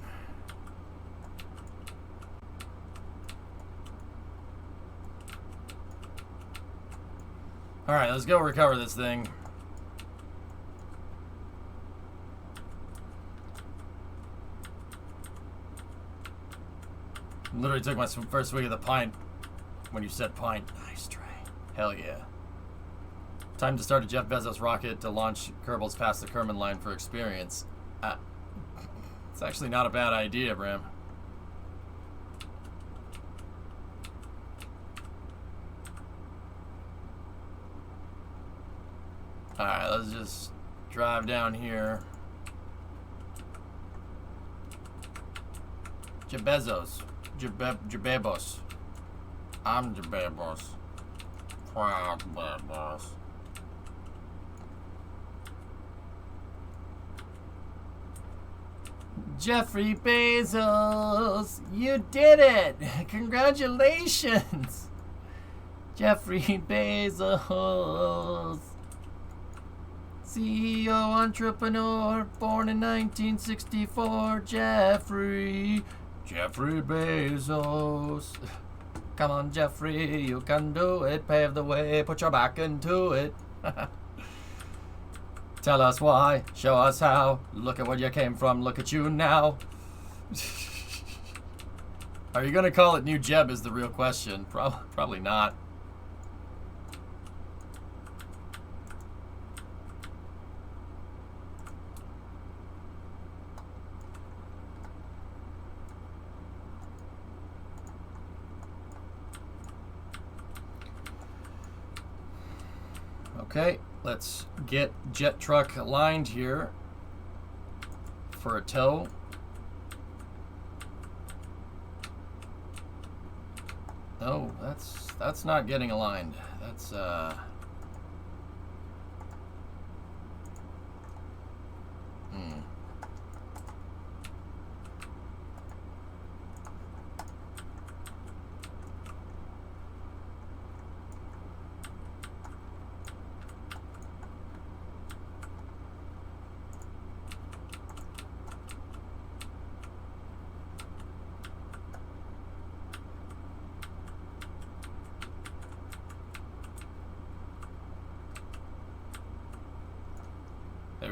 All right, let's go recover this thing. Literally took my first swig of the pint when you said pint. Nice try. Hell yeah. Time to start a Jeff Bezos rocket to launch Kerbals past the Kerman line for experience. It's actually not a bad idea, Bram. Alright, let's just drive down here. Jebezos. Jebebos. I'm Jebebos. Jebebos. Jeffrey Bezos, you did it! Congratulations! Jeffrey Bezos. CEO entrepreneur, born in 1964, Jeffrey Bezos. Come on, Jeffrey, you can do it. Pave the way, put your back into it. Tell us why, show us how. Look at where you came from, look at you now. Are you gonna call it New Jeb is the real question? Probably not. Okay, let's get Jet Truck aligned here for a tow. Oh, that's not getting aligned. That's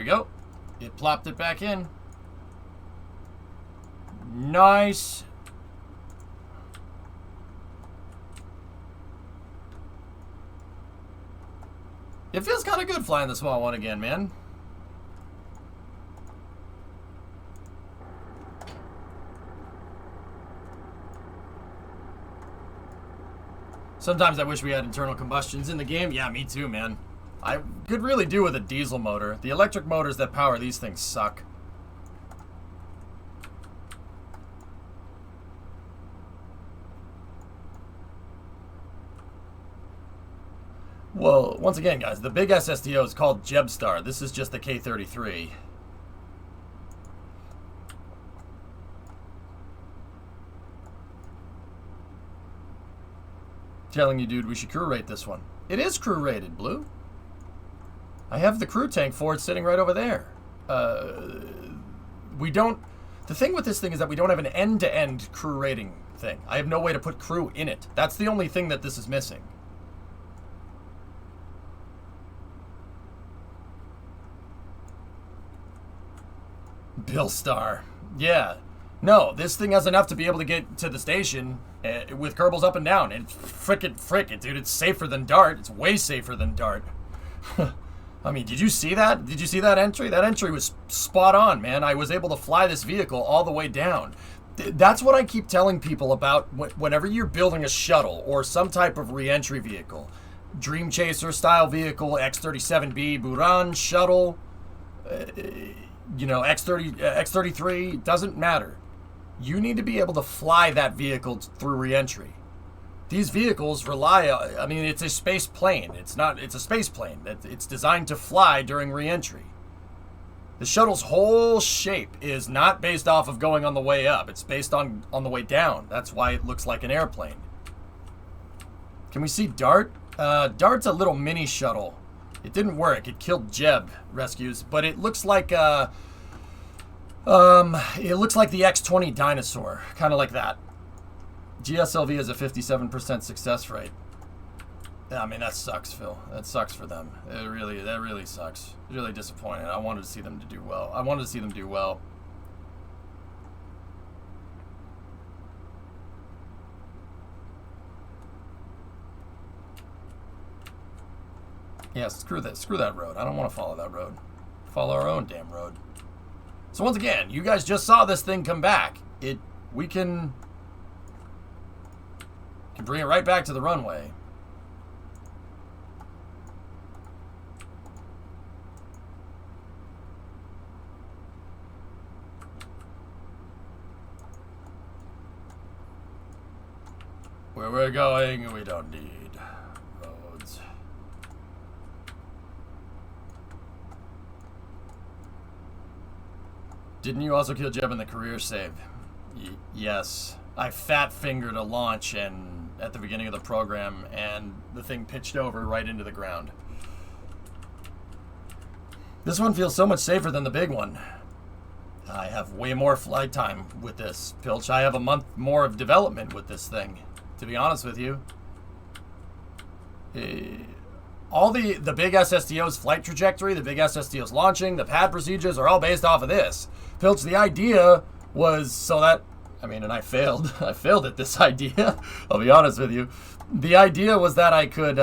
we go. It plopped it back in. Nice. It feels kind of good flying the small one again, man. Sometimes I wish we had internal combustions in the game. Yeah, me too, man. I could really do with a diesel motor. The electric motors that power these things suck. Well, once again, guys, the big SSTO is called Jebstar. This is just the K33. Telling you, dude, we should crew rate this one. It is crew rated, Blue. I have the crew tank for it sitting right over there. We don't... The thing with this thing is that we don't have an end-to-end crew rating thing. I have no way to put crew in it. That's the only thing that this is missing. Bill Star. Yeah. No, this thing has enough to be able to get to the station with Kerbals up and down. And frick it, dude. It's safer than Dart. It's way safer than Dart. I mean, did you see that? Did you see that entry? That entry was spot on, man. I was able to fly this vehicle all the way down. That's what I keep telling people about whenever you're building a shuttle or some type of re-entry vehicle. Dream Chaser style vehicle, X-37B Buran shuttle, you know, X-33, doesn't matter. You need to be able to fly that vehicle through re-entry. These vehicles rely on, I mean, it's a space plane. It's a space plane. It's designed to fly during re-entry. The shuttle's whole shape is not based off of going on the way up. It's based on the way down. That's why it looks like an airplane. Can we see Dart? Dart's a little mini shuttle. It didn't work. It killed Jeb rescues, but it looks like the X-20 dinosaur, kind of like that. GSLV has a 57% success rate. I mean, that sucks, Phil. That sucks for them. That really sucks. Really disappointing. I wanted to see them to do well. I wanted to see them do well. Yeah, screw that road. I don't want to follow that road. Follow our own damn road. So once again, you guys just saw this thing come back. We can bring it right back to the runway. Where we're going, we don't need roads. Didn't you also kill Jeb in the career save? Yes. I fat-fingered a launch and at the beginning of the program, and the thing pitched over right into the ground. This one feels so much safer than the big one. I have way more flight time with this, Pilch. I have a month more of development with this thing, to be honest with you. All the big SSTO's flight trajectory, the big SSTO's launching, the pad procedures are all based off of this. Pilch, the idea was so that, I mean, and I failed. I failed at this idea, I'll be honest with you. The idea was that I could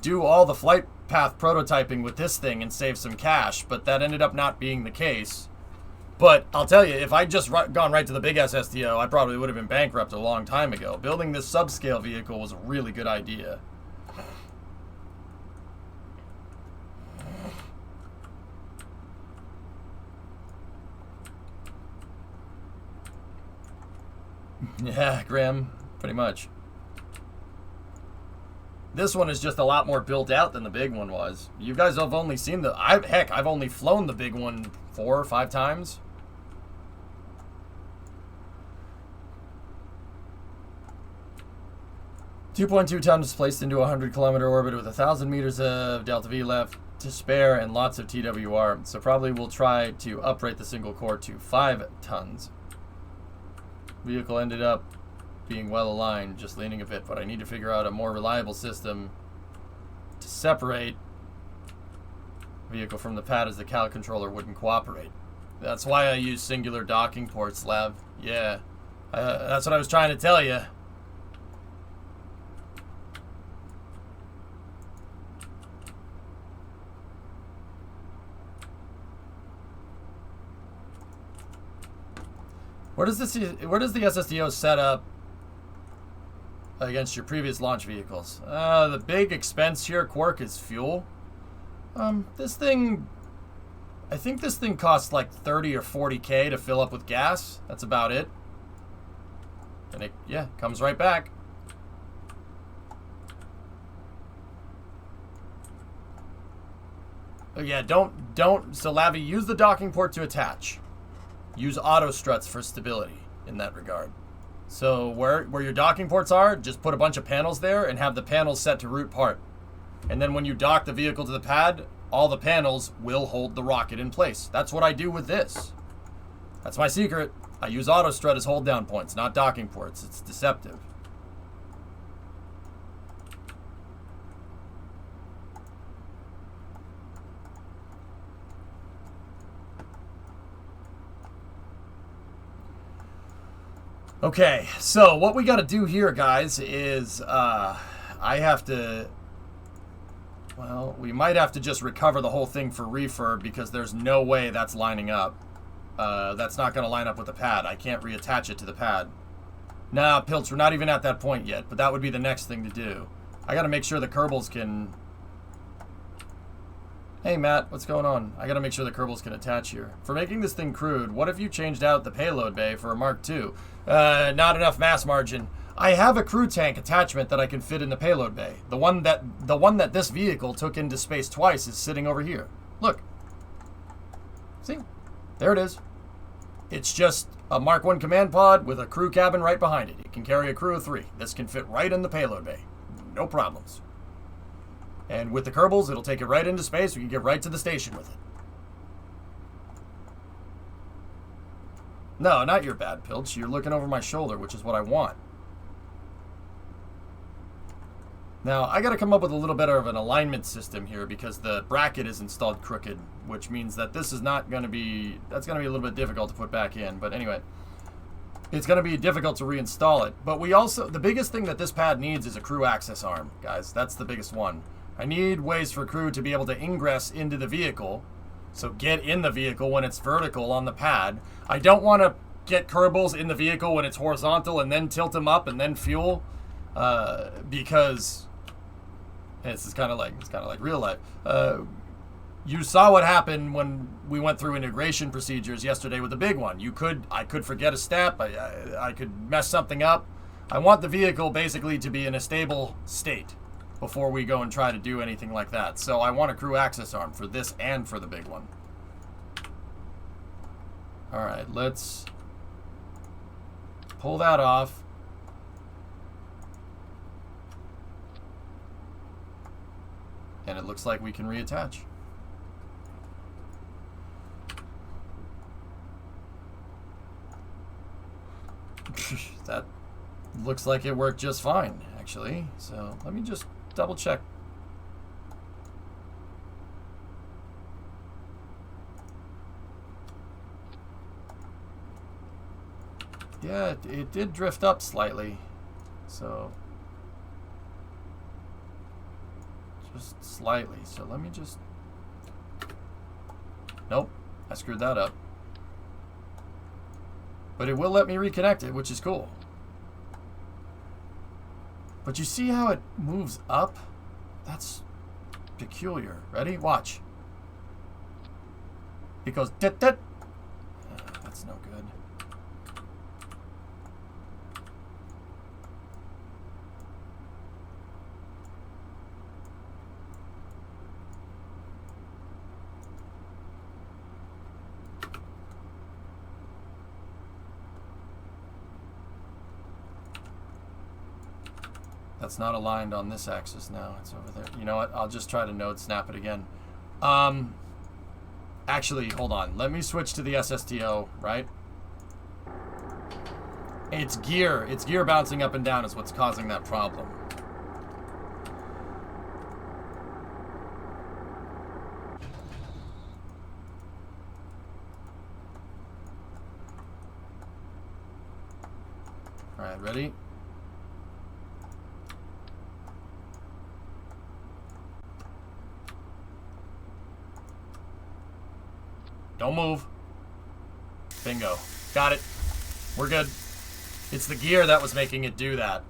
do all the flight path prototyping with this thing and save some cash, but that ended up not being the case. But I'll tell you, if I'd just gone right to the big SSTO, I probably would have been bankrupt a long time ago. Building this subscale vehicle was a really good idea. Yeah, Graham, pretty much. This one is just a lot more built out than the big one was. You guys have only seen the... Heck, I've only flown the big one 4 or 5 times. .2 tons placed into a 100-kilometer orbit with 1,000 meters of delta V left to spare and lots of TWR. So probably we'll try to uprate the single core to 5 tons. Vehicle ended up being well aligned, just leaning a bit, but I need to figure out a more reliable system to separate vehicle from the pad as the CAL controller wouldn't cooperate. That's why I use singular docking ports, Lav. Yeah. That's what I was trying to tell you. Where does the SSDO set up against your previous launch vehicles? The big expense here, Quark, is fuel. This thing, I think this thing costs like 30 or 40K to fill up with gas. That's about it. And it, yeah, comes right back. Oh, yeah, don't, so Lavi, use the docking port to attach. Use auto struts for stability in that regard. So where your docking ports are, just put a bunch of panels there and have the panels set to root part. And then when you dock the vehicle to the pad, all the panels will hold the rocket in place. That's what I do with this. That's my secret. I use auto strut as hold down points, not docking ports. It's deceptive. Okay, so what we got to do here, guys, is I have to, well, we might have to just recover the whole thing for refurb because there's no way that's lining up. That's not going to line up with the pad. I can't reattach it to the pad. Nah, Pilch, we're not even at that point yet, but that would be the next thing to do. I got to make sure the Kerbals can... Hey, Matt, what's going on? I got to make sure the Kerbals can attach here. For making this thing crude, what if you changed out the payload bay for a Mark II? Not enough mass margin. I have a crew tank attachment that I can fit in the payload bay. The one that this vehicle took into space twice is sitting over here. Look. See? There it is. It's just a Mark I command pod with a crew cabin right behind it. It can carry a crew of 3. This can fit right in the payload bay. No problems. And with the Kerbals, it'll take it right into space. We can get right to the station with it. No, not your bad, Pilch. You're looking over my shoulder, which is what I want. Now, I got to come up with a little bit of an alignment system here because the bracket is installed crooked, which means that this is not going to be... That's going to be a little bit difficult to put back in. But anyway, it's going to be difficult to reinstall it. But we also... The biggest thing that this pad needs is a crew access arm, guys. That's the biggest one. I need ways for crew to be able to ingress into the vehicle. So get in the vehicle when it's vertical on the pad. I don't want to get Kerbals in the vehicle when it's horizontal and then tilt them up and then fuel. Because this is kind of like real life. You saw what happened when we went through integration procedures yesterday with the big one. I could forget a step. I could mess something up. I want the vehicle basically to be in a stable state before we go and try to do anything like that. So I want a crew access arm for this and for the big one. All right, let's pull that off. And it looks like we can reattach. That looks like it worked just fine, actually. So let me just double check. Yeah, it did drift up slightly. So just slightly. So let me just... Nope, I screwed that up. But it will let me reconnect it, which is cool. But you see how it moves up? That's peculiar. Ready? Watch. It goes dit dit. That's no good. That's not aligned on this axis now. It's over there. You know what? I'll just try to node snap it again. Actually, hold on. Let me switch to the SSTO, right? It's gear. It's gear bouncing up and down is what's causing that problem. Ready? Don't move. Bingo. Got it. We're good. It's the gear that was making it do that.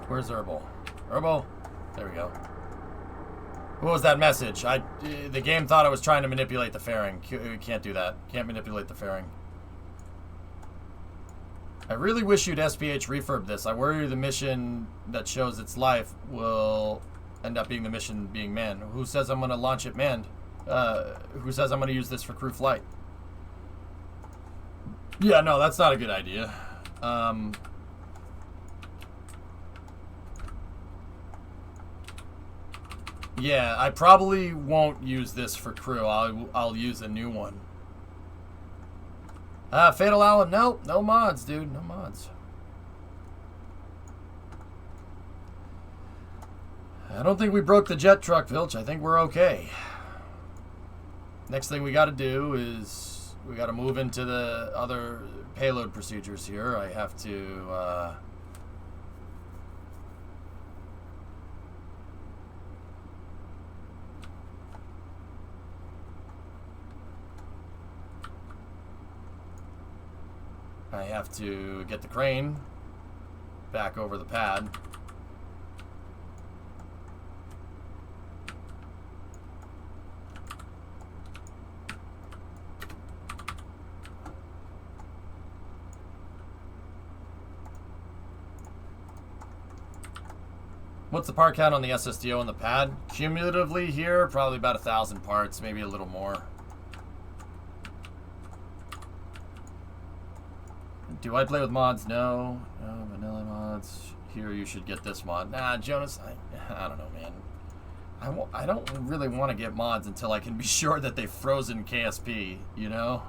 Where's Herbal? Herbal? There we go. What was that message? The game thought I was trying to manipulate the fairing. Can't do that. Can't manipulate the fairing. I really wish you'd SPH refurb this. I worry the mission that shows its life will end up being the mission being manned. Who says I'm going to launch it manned? Who says I'm going to use this for crew flight? Yeah, no, that's not a good idea. Yeah, I probably won't use this for crew. I'll use a new one. Fatal Allen, nope, no mods, dude, no mods. I don't think we broke the jet truck, Vilch. I think we're okay. Next thing we got to do is we got to move into the other payload procedures here. I have to get the crane back over the pad. What's the part count on the SSDO and the pad? Cumulatively here, probably about 1,000 parts, maybe a little more. Do I play with mods? No. No, vanilla mods. Here, you should get this mod. Nah, Jonas, I don't know, man. I don't really want to get mods until I can be sure that they've frozen KSP, you know?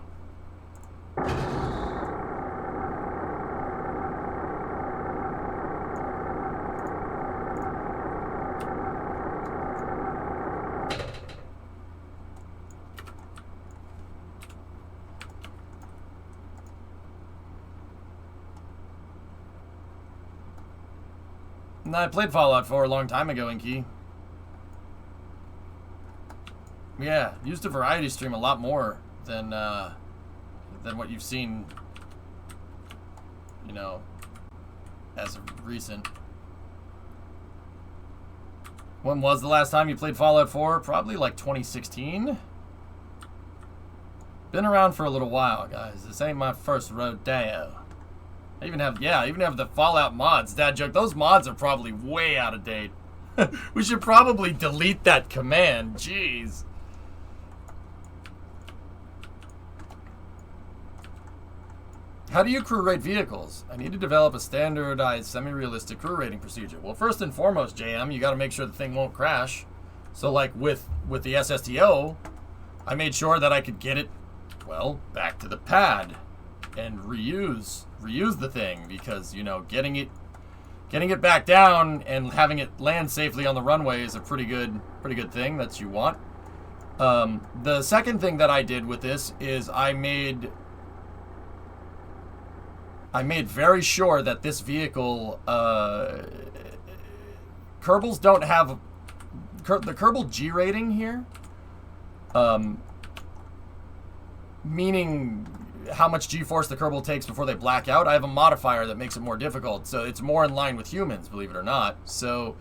I played Fallout 4 a long time ago, Inky. Yeah, used a variety stream a lot more than what you've seen, you know, as of recent. When was the last time you played Fallout 4? Probably like 2016. Been around for a little while, guys. This ain't my first rodeo. I even have the Fallout mods. Dad joke, those mods are probably way out of date. We should probably delete that command. Jeez. How do you crew rate vehicles? I need to develop a standardized, semi-realistic crew rating procedure. Well, first and foremost, JM, you got to make sure the thing won't crash. So, like with the SSTO, I made sure that I could get it, well, back to the pad and reuse the thing, because, you know, getting it back down and having it land safely on the runway is a pretty good thing that you want. The second thing that I did with this is I made very sure that this vehicle, Kerbals don't have the Kerbal G rating here, meaning how much G-force the Kerbal takes before they black out. I have a modifier that makes it more difficult, so it's more in line with humans, believe it or not. So,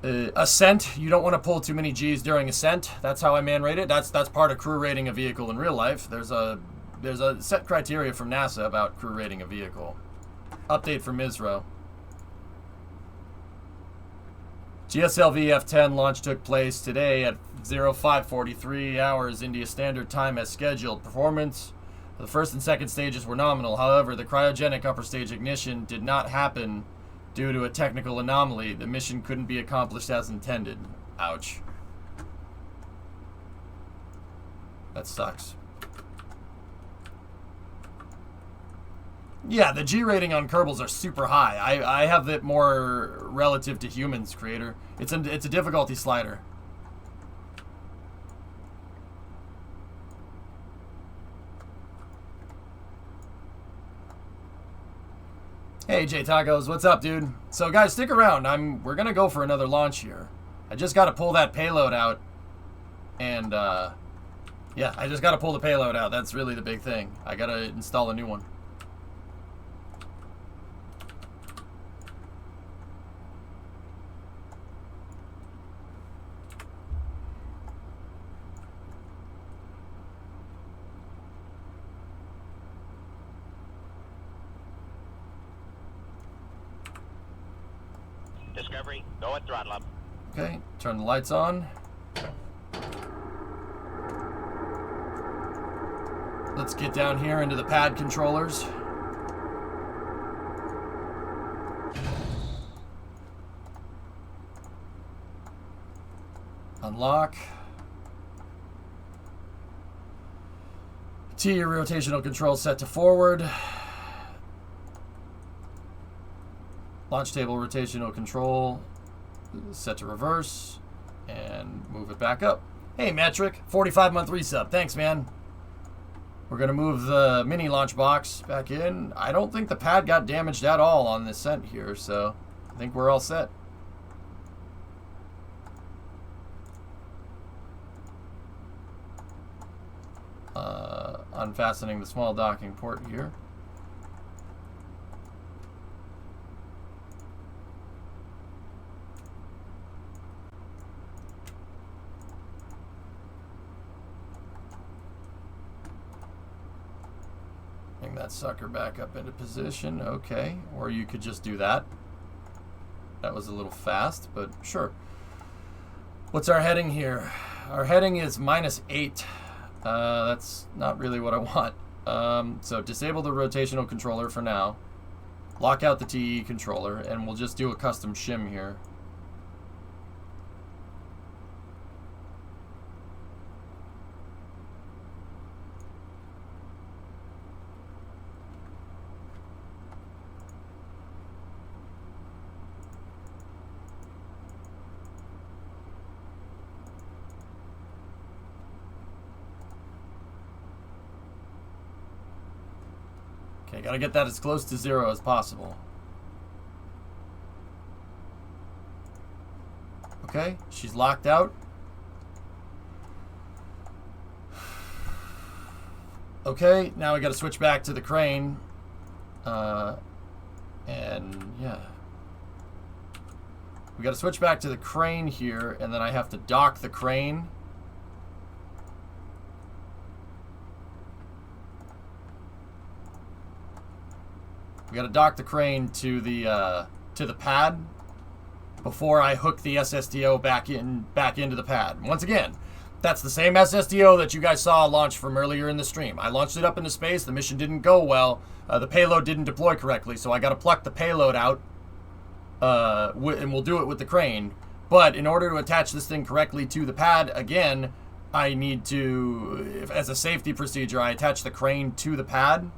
ascent, you don't want to pull too many Gs during ascent. That's how I man rate it. That's part of crew rating a vehicle in real life. There's a set criteria from NASA about crew rating a vehicle. Update from Isro. GSLV F-10 launch took place today at 05:43 hours India Standard Time as scheduled. Performance the first and second stages were nominal. However, the cryogenic upper stage ignition did not happen due to a technical anomaly. The mission couldn't be accomplished as intended. Ouch. That sucks. Yeah, the G rating on Kerbals are super high. I have it more relative to humans, creator. It's a difficulty slider. Hey J Tacos, what's up, dude? So guys, stick around. We're gonna go for another launch here. I just gotta pull that payload out, and yeah, I just gotta pull the payload out. That's really the big thing. I gotta install a new one. Discovery, go at throttle up. Okay, turn the lights on. Let's get down here into the pad controllers. Unlock. T, your rotational control set to forward. Launch table rotational control set to reverse. And move it back up. Hey, Metric, 45-month resub. Thanks, man. We're going to move the mini launch box back in. I don't think the pad got damaged at all on this scent here, so I think we're all set. Unfastening the small docking port here. Bring that sucker back up into position. Okay, or you could just do that. That was a little fast, but sure. What's our heading here? Our heading is -8. That's not really what I want. So disable the rotational controller for now. Lock out the TE controller, and we'll just do a custom shim here. Okay, gotta get that as close to 0 as possible. Okay, she's locked out. Okay, now we gotta switch back to the crane. And yeah. We gotta switch back to the crane here, and then I have to dock the crane. We gotta dock the crane to the pad before I hook the SSTO back into the pad. Once again, that's the same SSTO that you guys saw launch from earlier in the stream. I launched it up into space. The mission didn't go well. The payload didn't deploy correctly, so I gotta pluck the payload out, and we'll do it with the crane. But in order to attach this thing correctly to the pad, again, I need to, as a safety procedure, I attach the crane to the pad.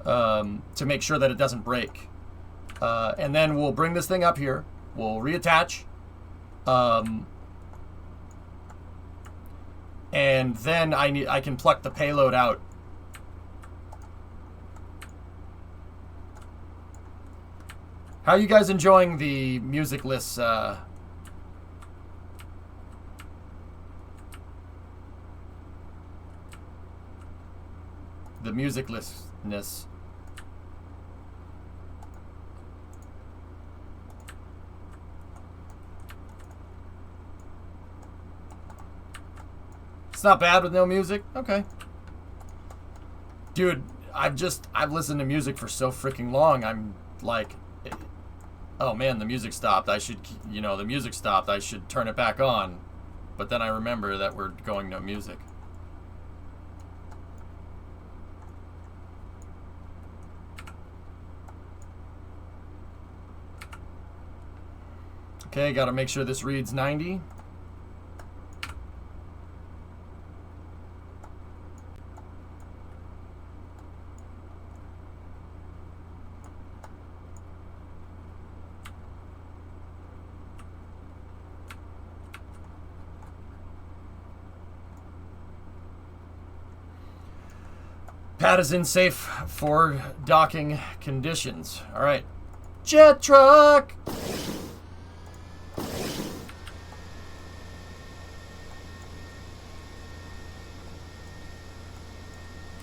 To make sure that it doesn't break. And then we'll bring this thing up here. We'll reattach. And then I can pluck the payload out. How are you guys enjoying the musicless the musiclessness? It's not bad with no music? Okay. Dude, I've listened to music for so freaking long. I'm like, oh man, the music stopped. I should, the music stopped. I should turn it back on. But then I remember that we're going no music. Okay, gotta make sure this reads 90. Pad is in safe for docking conditions. All right. Jet truck!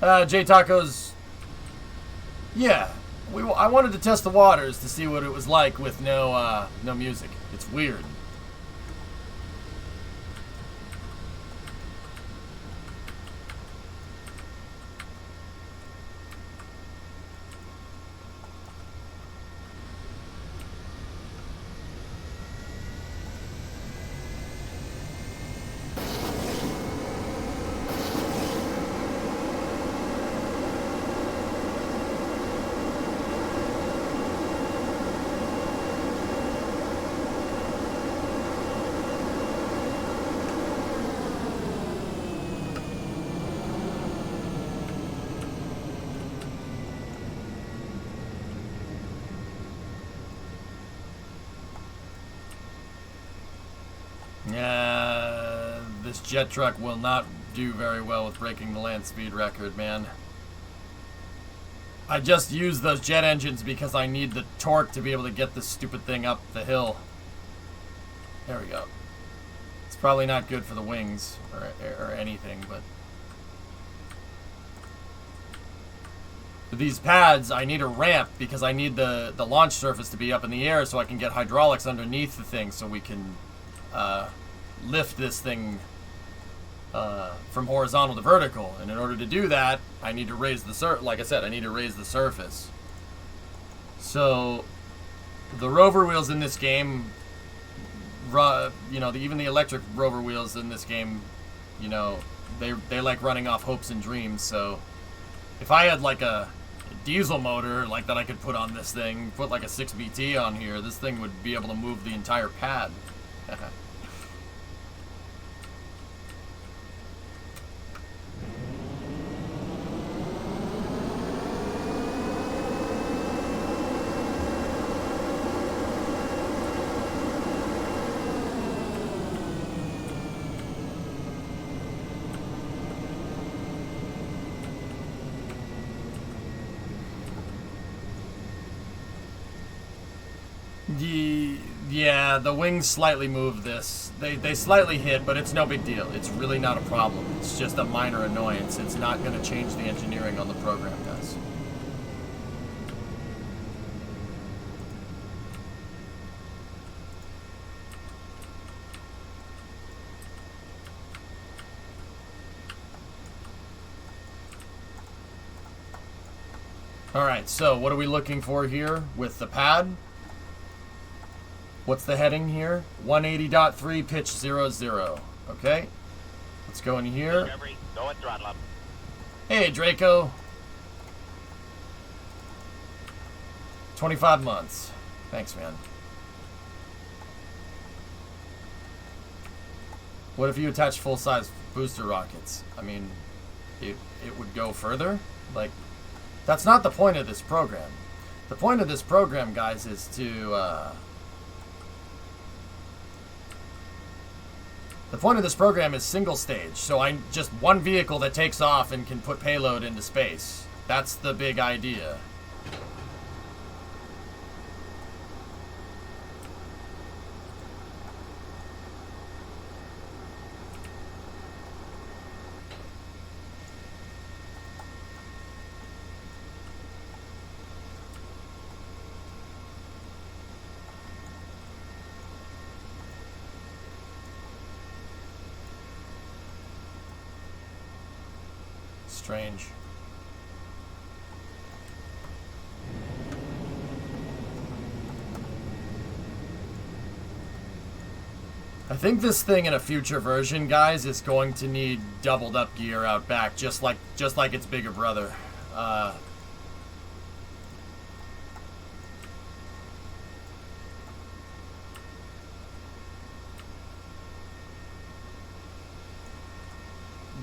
J Tacos. Yeah, I wanted to test the waters to see what it was like with no music. It's weird. This jet truck will not do very well with breaking the land speed record, man. I just used those jet engines because I need the torque to be able to get this stupid thing up the hill. There we go. It's probably not good for the wings or anything, but... For these pads, I need a ramp because I need the launch surface to be up in the air so I can get hydraulics underneath the thing so we can lift this thing from horizontal to vertical. And in order to do that, I need to raise the like I said, I need to raise the surface. So the rover wheels in this game, you know, even the electric rover wheels in this game, you know, they like running off hopes and dreams. So if I had like a diesel motor like that I could put on this thing, put like a 6BT on here, this thing would be able to move the entire pad. Yeah, the wings slightly move this. They slightly hit, but it's no big deal. It's really not a problem. It's just a minor annoyance. It's not going to change the engineering on the program, guys. Alright, so what are we looking for here with the pad? What's the heading here? 180.3, pitch 00. Okay. Let's go in here. Discovery, go at throttle up. Hey, Draco. 25 months. Thanks, man. What if you attach full-size booster rockets? I mean, it would go further? Like, that's not the point of this program. The point of this program, guys, is to, the point of this program is single stage, so I'm just one vehicle that takes off and can put payload into space. That's the big idea. Strange. I think this thing in a future version, guys, is going to need doubled up gear out back, just like its bigger brother.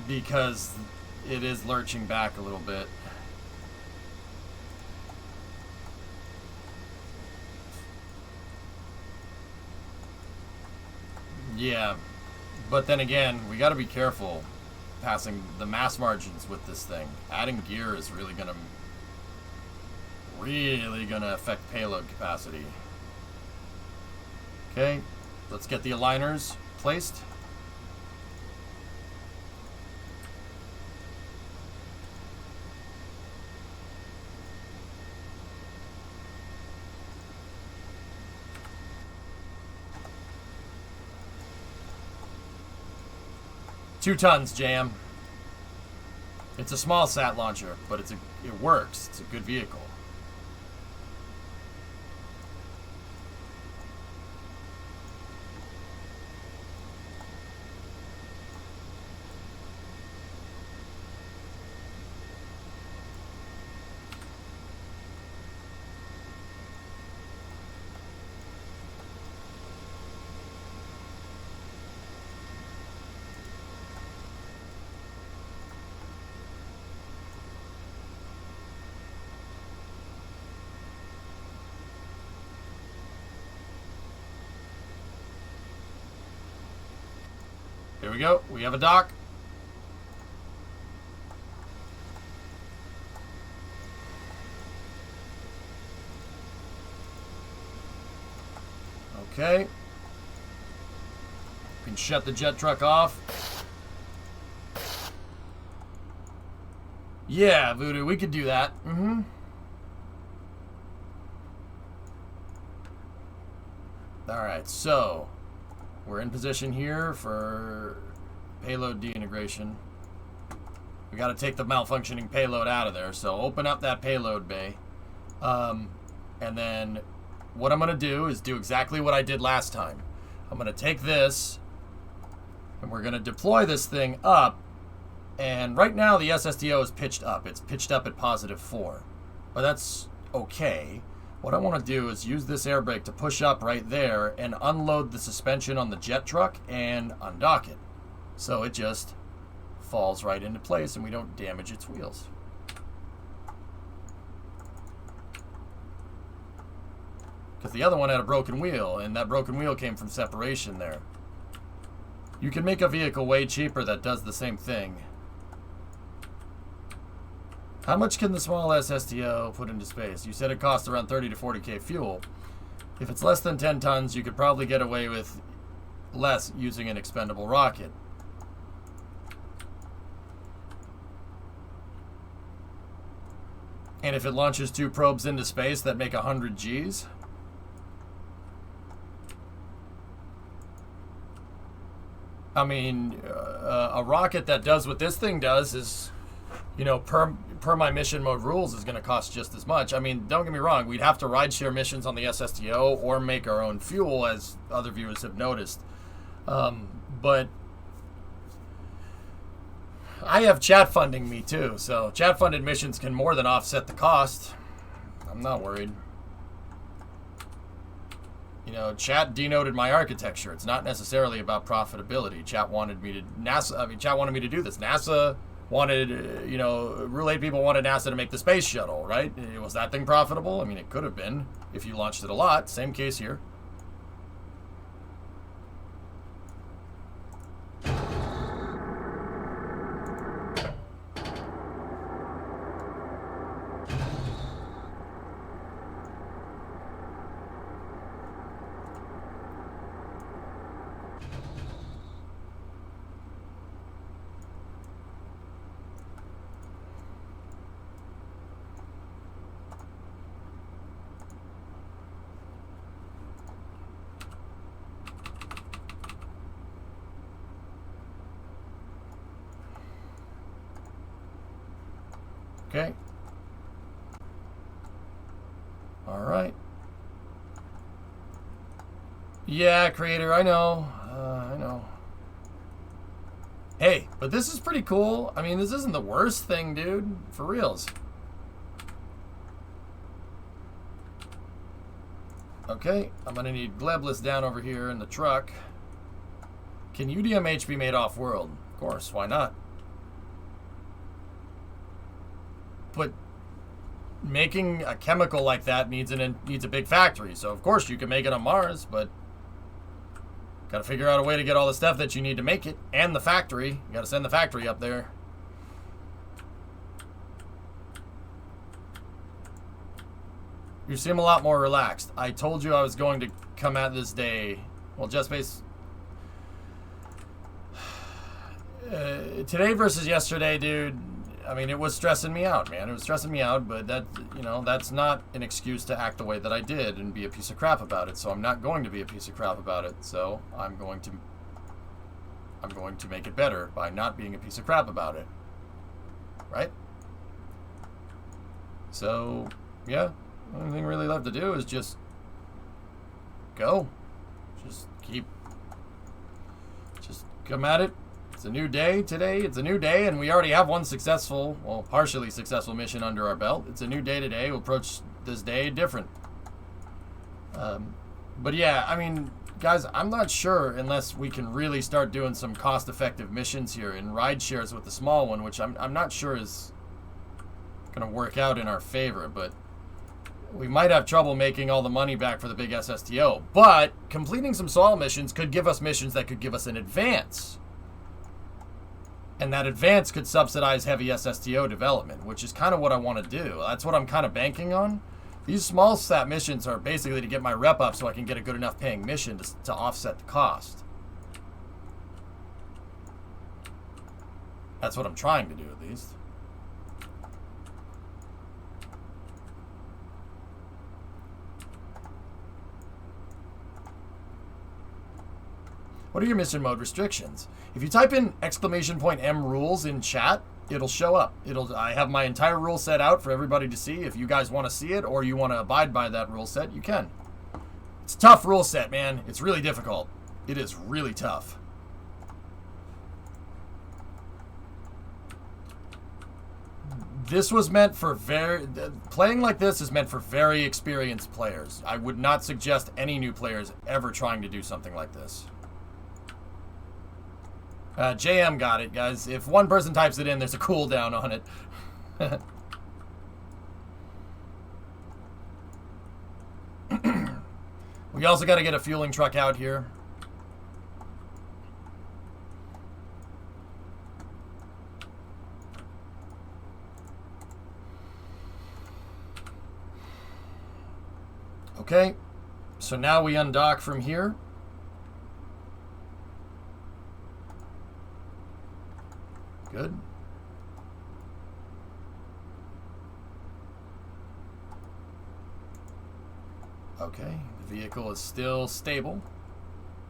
Because it is lurching back a little bit. Yeah, but then again, we got to be careful. passing the mass margins with this thing. Adding gear is really gonna affect payload capacity. Okay, let's get the aligners placed. Two tons, Jam. It's a small sat launcher, but it works. It's a good vehicle. Here we go. We have a dock. Okay. You can shut the jet truck off. Yeah, Voodoo, we could do that. Mm-hmm. Alright, so we're in position here for payload deintegration. We got to take the malfunctioning payload out of there. So open up that payload bay. And then what I'm going to do is do exactly what I did last time. I'm going to take this and we're going to deploy this thing up. And right now the SSTO is pitched up. It's pitched up at +4. But that's okay. What I want to do is use this air brake to push up right there and unload the suspension on the jet truck and undock it. So it just falls right into place and we don't damage its wheels. Because the other one had a broken wheel, and that broken wheel came from separation there. You can make a vehicle way cheaper that does the same thing. How much can the small SSTO put into space? You said it costs around 30 to 40k fuel. If it's less than 10 tons, you could probably get away with less using an expendable rocket. And if it launches 2 probes into space that make 100 Gs, I mean, a rocket that does what this thing does is, you know, per my mission mode rules is going to cost just as much. I mean, don't get me wrong, we'd have to rideshare missions on the SSTO or make our own fuel, as other viewers have noticed. But I have chat funding me too, so chat funded missions can more than offset the cost. I'm not worried. You know, chat denoted my architecture. It's not necessarily about profitability. Chat wanted me to chat wanted me to do this. NASA wanted, you know, Rule 8 people wanted NASA to make the space shuttle, right? Was that thing profitable? I mean, it could have been if you launched it a lot. Same case here. Okay. All right. Yeah, creator, I know. I know. Hey, but this is pretty cool. I mean, this isn't the worst thing, dude. For reals. Okay, I'm gonna need Glebless down over here in the truck. Can UDMH be made off-world? Of course, why not? But making a chemical like that needs a big factory. So of course you can make it on Mars, but Got to figure out a way to get all the stuff that you need to make it, and the factory. You got to send the factory up there. You seem a lot more relaxed. I told you I was going to come at this day. Well, just base. Today versus yesterday, dude. I mean, it was stressing me out, man. It was stressing me out, but that, you know, that's not an excuse to act the way that I did and be a piece of crap about it. So I'm not going to be a piece of crap about it. So I'm going to make it better by not being a piece of crap about it. Right? So, yeah. The only thing really left to do is just go. Just come at it. It's a new day today. It's a new day, and we already have one successful, well, partially successful mission under our belt. It's a new day today. We'll approach this day different. But yeah, I mean, guys, I'm not sure unless we can really start doing some cost-effective missions here in ride shares with the small one, which I'm not sure is going to work out in our favor, but we might have trouble making all the money back for the big SSTO. But completing some small missions could give us missions that could give us an advance. And that advance could subsidize heavy SSTO development, which is kind of what I want to do. That's what I'm kind of banking on. These small stat missions are basically to get my rep up so I can get a good enough paying mission to offset the cost. That's what I'm trying to do, at least. What are your mission mode restrictions? If you type in !M rules in chat, it'll show up. I have my entire rule set out for everybody to see. If you guys want to see it or you want to abide by that rule set, you can. It's a tough rule set, man. It's really difficult. It is really tough. This was meant for playing like this is meant for very experienced players. I would not suggest any new players ever trying to do something like this. JM got it, guys. If one person types it in, there's a cooldown on it. We also got to get a fueling truck out here. Okay, so now we undock from here. Good. Okay, the vehicle is still stable.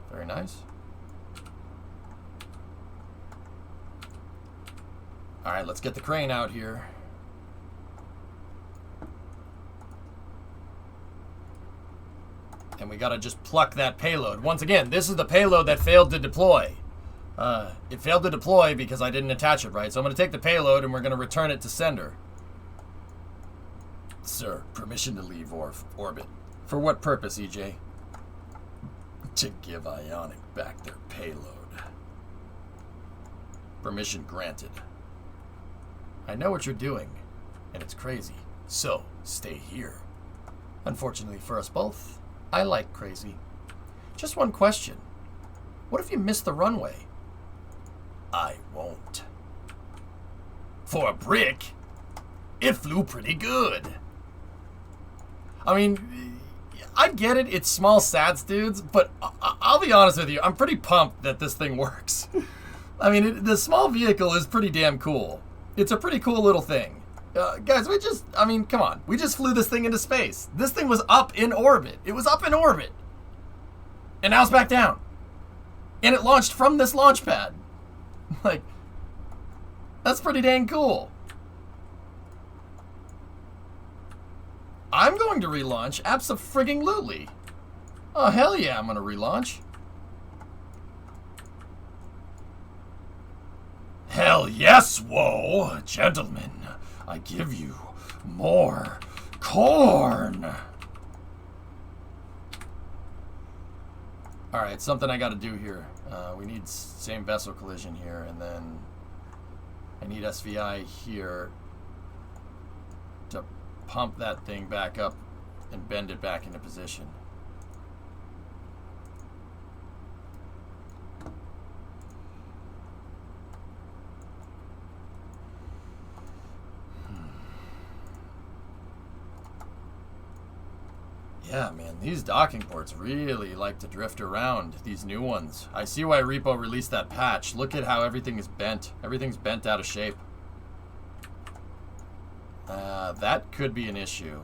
Very nice. All right, let's get the crane out here. And we gotta just pluck that payload. Once again, this is the payload that failed to deploy. It failed to deploy because I didn't attach it right. So I'm going to take the payload and we're going to return it to sender. Sir, permission to leave orbit. For what purpose, EJ? To give Ionic back their payload. Permission granted. I know what you're doing, and it's crazy. So, stay here. Unfortunately for us both, I like crazy. Just one question. What if you miss the runway? I won't. For a brick, it flew pretty good. I mean, I get it, it's small sats, dudes, but I'll be honest with you, I'm pretty pumped that this thing works. I mean, the small vehicle is pretty damn cool. It's a pretty cool little thing. Guys, come on. We just flew this thing into space. This thing was up in orbit. It was up in orbit. And now it's back down. And it launched from this launch pad. Like, that's pretty dang cool. I'm going to relaunch, abso-frigging-lutely. Oh, hell yeah, I'm going to relaunch. Hell yes, whoa. Gentlemen, I give you more corn. Alright, something I got to do here. We need same vessel collision here, and then I need SVI here to pump that thing back up and bend it back into position. Yeah, man, these docking ports really like to drift around, these new ones. I see why Repo released that patch. Look at how everything is bent. Everything's bent out of shape. That could be an issue.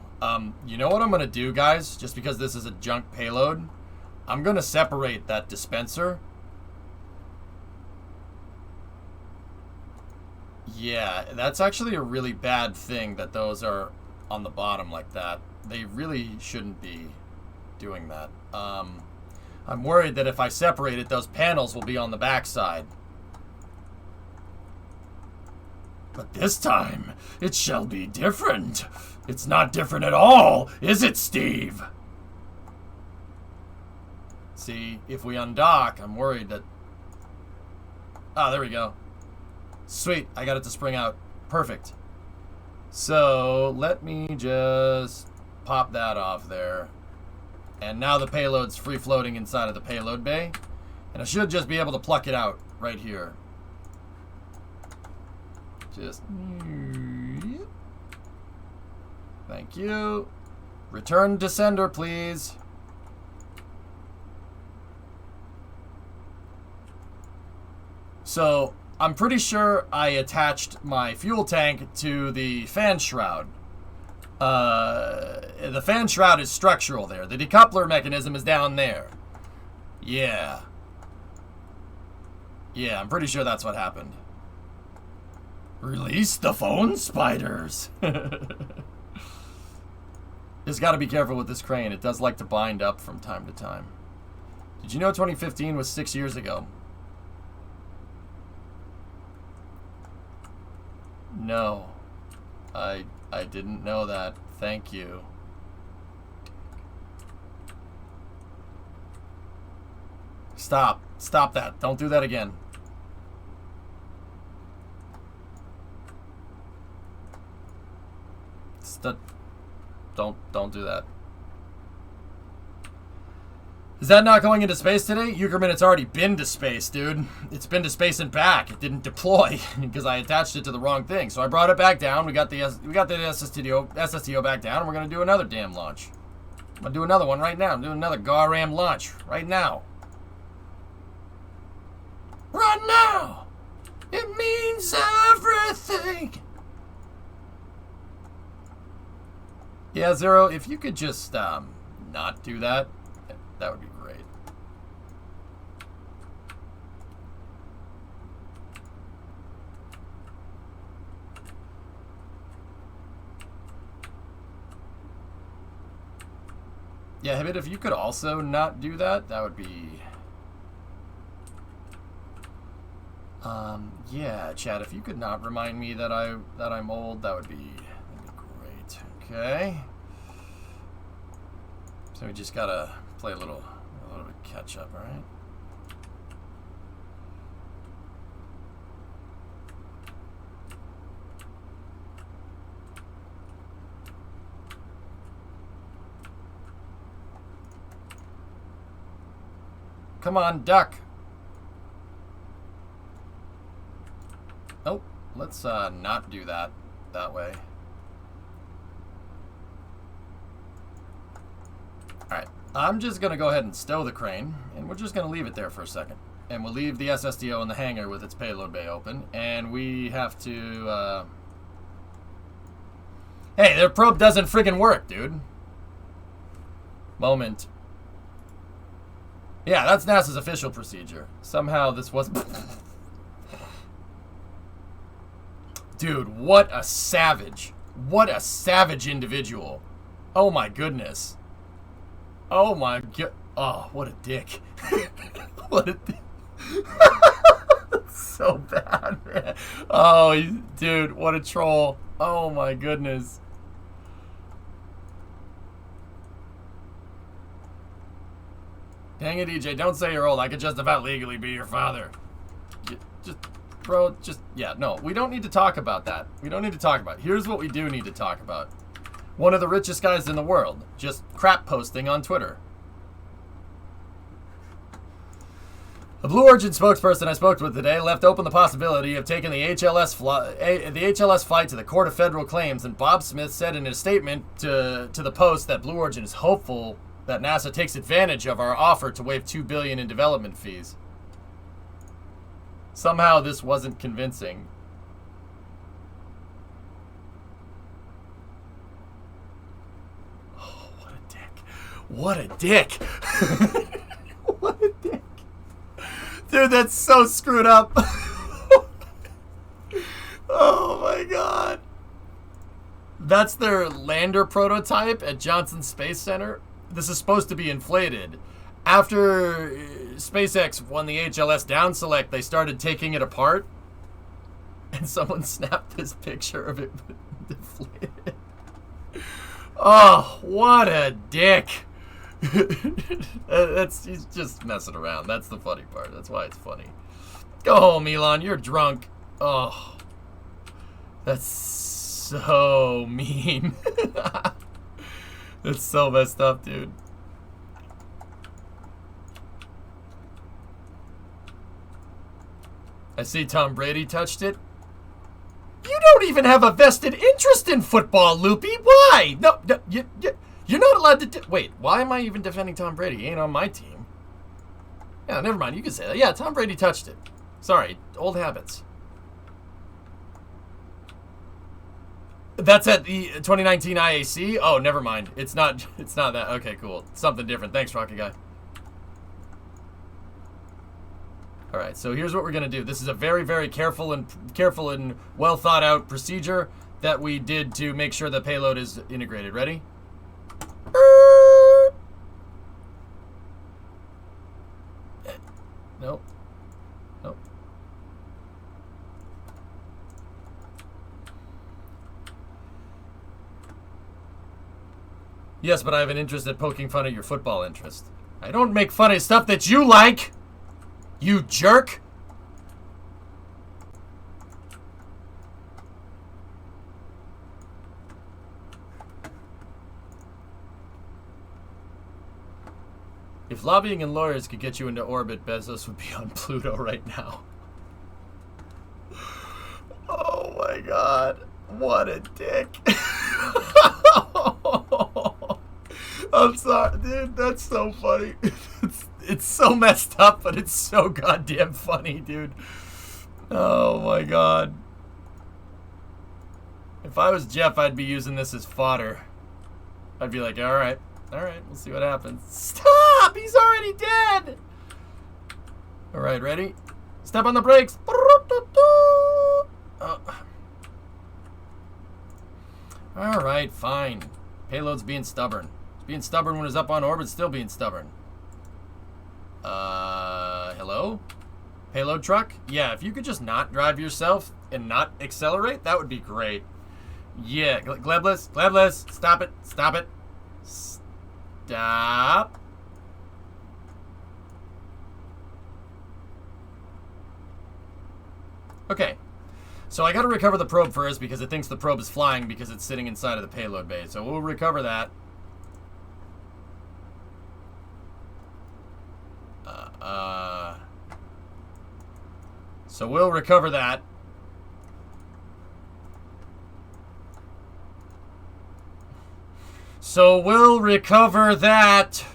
You know what I'm going to do, guys? Just because this is a junk payload, I'm going to separate that dispenser. Yeah, that's actually a really bad thing that those are on the bottom like that. They really shouldn't be doing that. I'm worried that if I separate it, those panels will be on the backside. But this time, it shall be different. It's not different at all, is it, Steve? See, if we undock, I'm worried that... Ah, there we go. Sweet, I got it to spring out. Perfect. So, let me just pop that off there. And now the payload's free-floating inside of the payload bay. And I should just be able to pluck it out right here. Just... Thank you. Return to sender, please. So, I'm pretty sure I attached my fuel tank to the fan shroud. The fan shroud is structural there. The decoupler mechanism is down there. Yeah. Yeah, I'm pretty sure that's what happened. Release the phone spiders. Just gotta be careful with this crane. It does like to bind up from time to time. Did you know 2015 was 6 years ago? No. I didn't know that. Thank you. Stop. Stop that. Don't do that again. Don't do that. Is that not going into space today? Euckerman, it's already been to space, dude. It's been to space and back. It didn't deploy because I attached it to the wrong thing. So I brought it back down. We got the SSTO back down, and we're gonna do another damn launch. I'm gonna do another one right now. I'm doing another GARAM launch right now. Right now. It means everything. Yeah, Zero, if you could just not do that, that would be great. Yeah, Hibbit, if you could also not do that, that would be... yeah, Chad, if you could not remind me that I'm old, that'd be great. Okay. So we just gotta play a little bit of catch up, all right? Come on, duck. Oh, let's not do that way. Alright, I'm just going to go ahead and stow the crane, and we're just going to leave it there for a second. And we'll leave the SSTO in the hangar with its payload bay open, and we have to, Hey, their probe doesn't friggin' work, dude. Moment. Yeah, that's NASA's official procedure. Somehow this wasn't... Dude, what a savage. What a savage individual. Oh my goodness. Oh my god. Oh, what a dick. What a dick. So bad, man. Oh, dude, what a troll. Oh my goodness. Dang it, EJ, don't say you're old. I could just about legally be your father. Bro, yeah, no, we don't need to talk about that. We don't need to talk about it. Here's what we do need to talk about. One of the richest guys in the world, just crap posting on Twitter. A Blue Origin spokesperson I spoke with today left open the possibility of taking the HLS flight to the Court of Federal Claims, and Bob Smith said in a statement to the Post that Blue Origin is hopeful that NASA takes advantage of our offer to waive $2 billion in development fees. Somehow this wasn't convincing. Oh, what a dick. What a dick. What a dick. Dude, that's so screwed up. Oh my god. That's their lander prototype at Johnson Space Center. This is supposed to be inflated. After SpaceX won the HLS down select, they started taking it apart. And someone snapped this picture of it deflated. Oh, what a dick. He's just messing around. That's the funny part. That's why it's funny. Go home, Elon. You're drunk. Oh, that's so mean. That's so messed up, dude. I see Tom Brady touched it. You don't even have a vested interest in football, Loopy. Why? No, you're not allowed to... Wait, why am I even defending Tom Brady? He ain't on my team. Yeah, never mind. You can say that. Yeah, Tom Brady touched it. Sorry, old habits. That's at the 2019 IAC? Oh, never mind. It's not that. Okay, cool. Something different. Thanks, Rocket Guy. All right, so here's what we're going to do. This is a very, very careful and well thought out procedure that we did to make sure the payload is integrated. Ready? Nope. Nope. Yes, but I have an interest at poking fun at your football interest. I don't make fun of stuff that you like, you jerk. If lobbying and lawyers could get you into orbit, Bezos would be on Pluto right now. Oh my god. What a dick. I'm sorry, dude. That's so funny. It's so messed up, but it's so goddamn funny, dude. Oh my god. If I was Jeff, I'd be using this as fodder. I'd be like, alright, we'll see what happens. Stop! He's already dead! Alright, ready? Step on the brakes. Alright, fine. Payload's being stubborn. It's being stubborn when it's up on orbit, still being stubborn. Hello? Payload truck? Yeah, if you could just not drive yourself and not accelerate, that would be great. Yeah, Glebless, stop it, stop it. Stop. Okay. So I gotta recover the probe first because it thinks the probe is flying because it's sitting inside of the payload bay. So we'll recover that. So we'll recover that. So we'll recover that.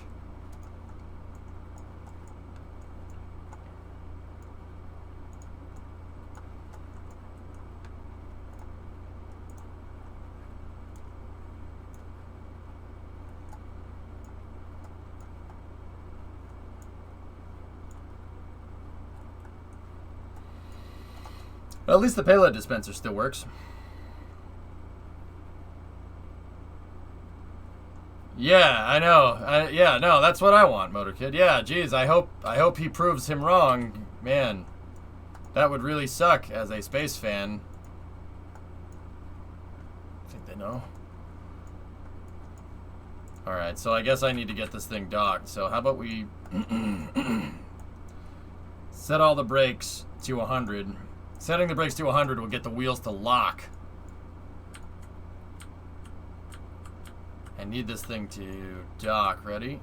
Well, at least the payload dispenser still works. Yeah, I know. Yeah, no, that's what I want, Motorkid. Yeah, geez, I hope he proves him wrong. Man, that would really suck as a space fan. I think they know. Alright, so I guess I need to get this thing docked. So how about we set all the brakes to 100. Setting the brakes to 100 will get the wheels to lock. I need this thing to dock. Ready?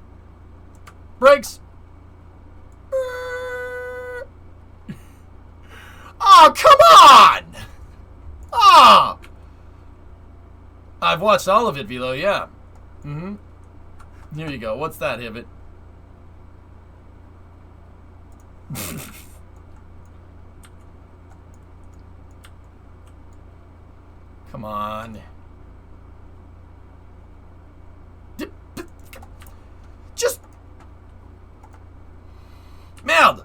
Brakes! Oh, come on! Ah! I've watched all of it, Velo, yeah. Mm-hmm. Here you go. What's that, Hibbit? Come on. Just... Merde!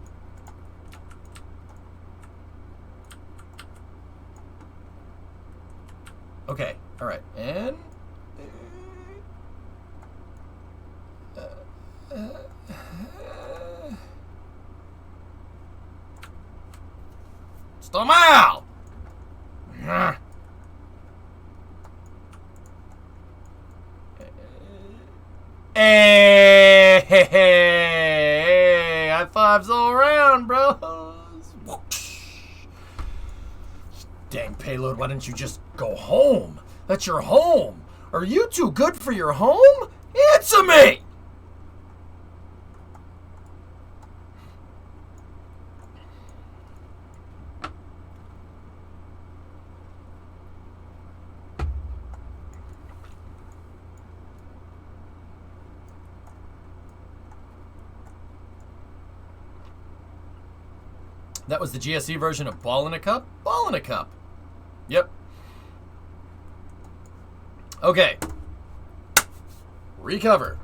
Okay, alright. And... Sto mal! Hey, high fives all around, bros. Dang payload, why didn't you just go home? That's your home. Are you too good for your home? Answer me! That was the GSE version of Ball in a Cup? Ball in a Cup. Yep. Okay. Recover.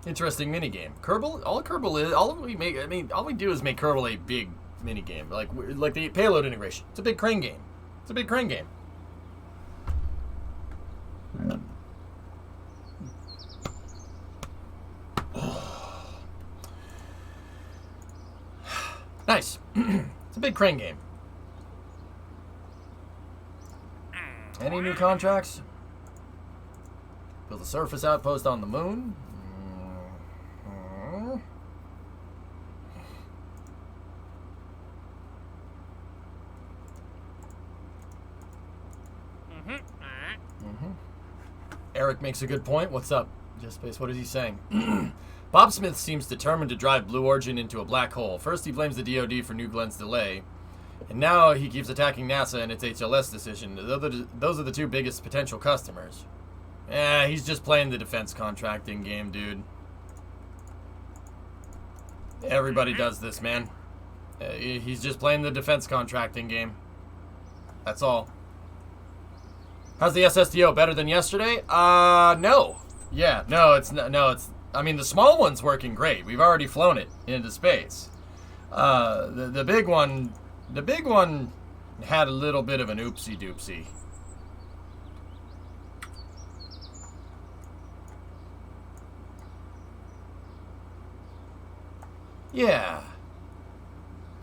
Interesting minigame. Kerbal? All Kerbal is, all we make, I mean, all we do is make Kerbal a big minigame. Like the payload integration. It's a big crane game. It's a big crane game. Nice. It's a big crane game. Any new contracts? Build a surface outpost on the moon. Eric makes a good point. What's up? Just Space, what is he saying? Bob Smith seems determined to drive Blue Origin into a black hole. First, he blames the DoD for New Glenn's delay, and now he keeps attacking NASA and its HLS decision. Those are the two biggest potential customers. He's just playing the defense contracting game, dude. Everybody does this, man. He's just playing the defense contracting game. That's all. How's the SSDO? Better than yesterday? No. Yeah, no, it's I mean, the small one's working great. We've already flown it into space. The big one had a little bit of an oopsie doopsie. Yeah.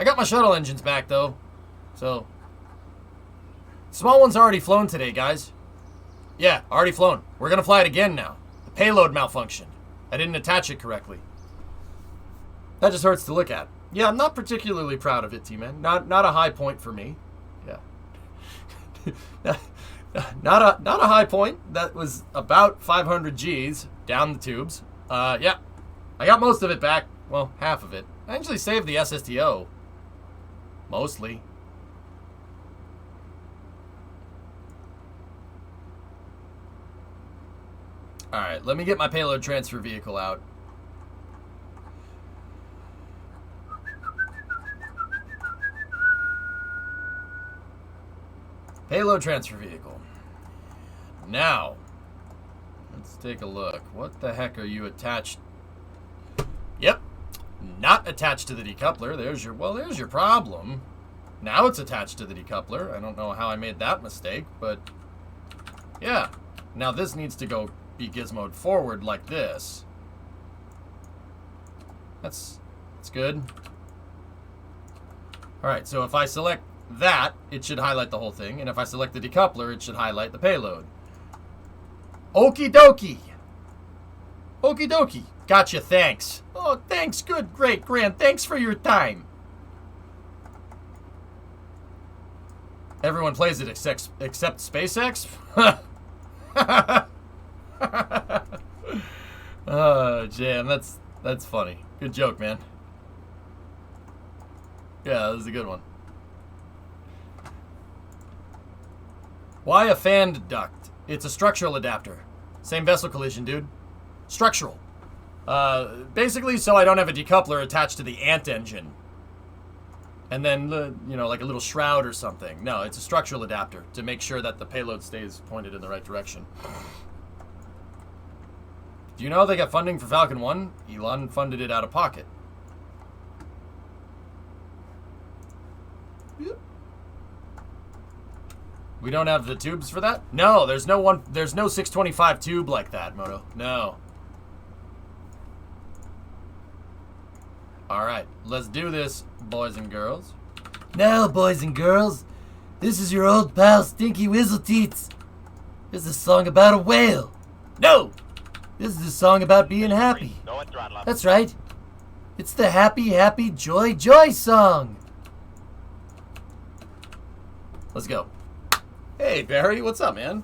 I got my shuttle engines back though. So small one's already flown today, guys. Yeah, already flown. We're gonna fly it again now. The payload malfunctioned. I didn't attach it correctly. That just hurts to look at. Yeah, I'm not particularly proud of it, T-Man. Not a high point for me. Yeah. not a high point. That was about 500 Gs down the tubes. Yeah. I got most of it back. Well, half of it. I actually saved the SSTO. Mostly. Alright, let me get my payload transfer vehicle out. Payload transfer vehicle. Now, let's take a look. What the heck are you attached? Yep, not attached to the decoupler. There's your problem. Now it's attached to the decoupler. I don't know how I made that mistake, but yeah. Now this needs to go be gizmoed forward like this. That's good. Alright, so if I select that, it should highlight the whole thing, and if I select the decoupler, it should highlight the payload. Okie dokie. Okie dokie. Gotcha, thanks. Oh, thanks, good, great, grand. Thanks for your time. Everyone plays it except SpaceX? Oh, jam, that's That's funny. Good joke, man. Yeah, that was a good one. Why a fanned duct? It's a structural adapter. Same vessel collision, dude. Structural. Basically, so I don't have a decoupler attached to the ant engine. And then, you know, like a little shroud or something. No, it's a structural adapter to make sure that the payload stays pointed in the right direction. Do you know they got funding for Falcon 1? Elon funded it out of pocket. We don't have the tubes for that? No, there's no 625 tube like that, Moto. No. Alright, let's do this, boys and girls. Now, boys and girls, this is your old pal Stinky Whizzleteats. This is a song about a whale. No! This is a song about being happy. Go at throttle up. That's right. It's the happy, happy, joy, joy song. Let's go. Hey, Barry, what's up, man?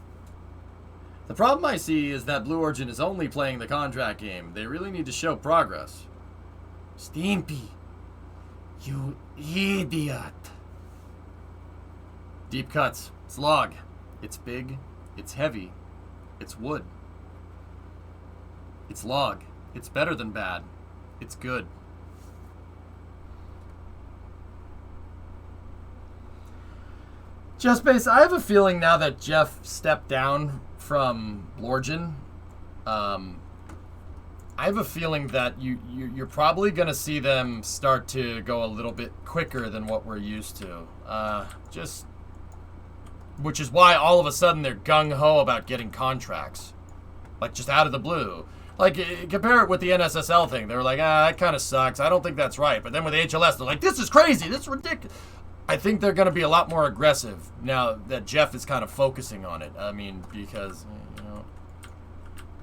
The problem I see is that Blue Origin is only playing the contract game. They really need to show progress. Stimpy, you idiot. Deep cuts. It's log. It's big. It's heavy. It's wood. It's log. It's better than bad. It's good. Just base. I have a feeling now that Jeff stepped down from Blorgen. I have a feeling that you're probably going to see them start to go a little bit quicker than what we're used to. Which is why all of a sudden they're gung-ho about getting contracts. Like, just out of the blue. Like, compare it with the NSSL thing. They were like, that kind of sucks. I don't think that's right. But then with HLS, they're like, this is crazy. This is ridiculous. I think they're going to be a lot more aggressive now that Jeff is kind of focusing on it. I mean, because, you know,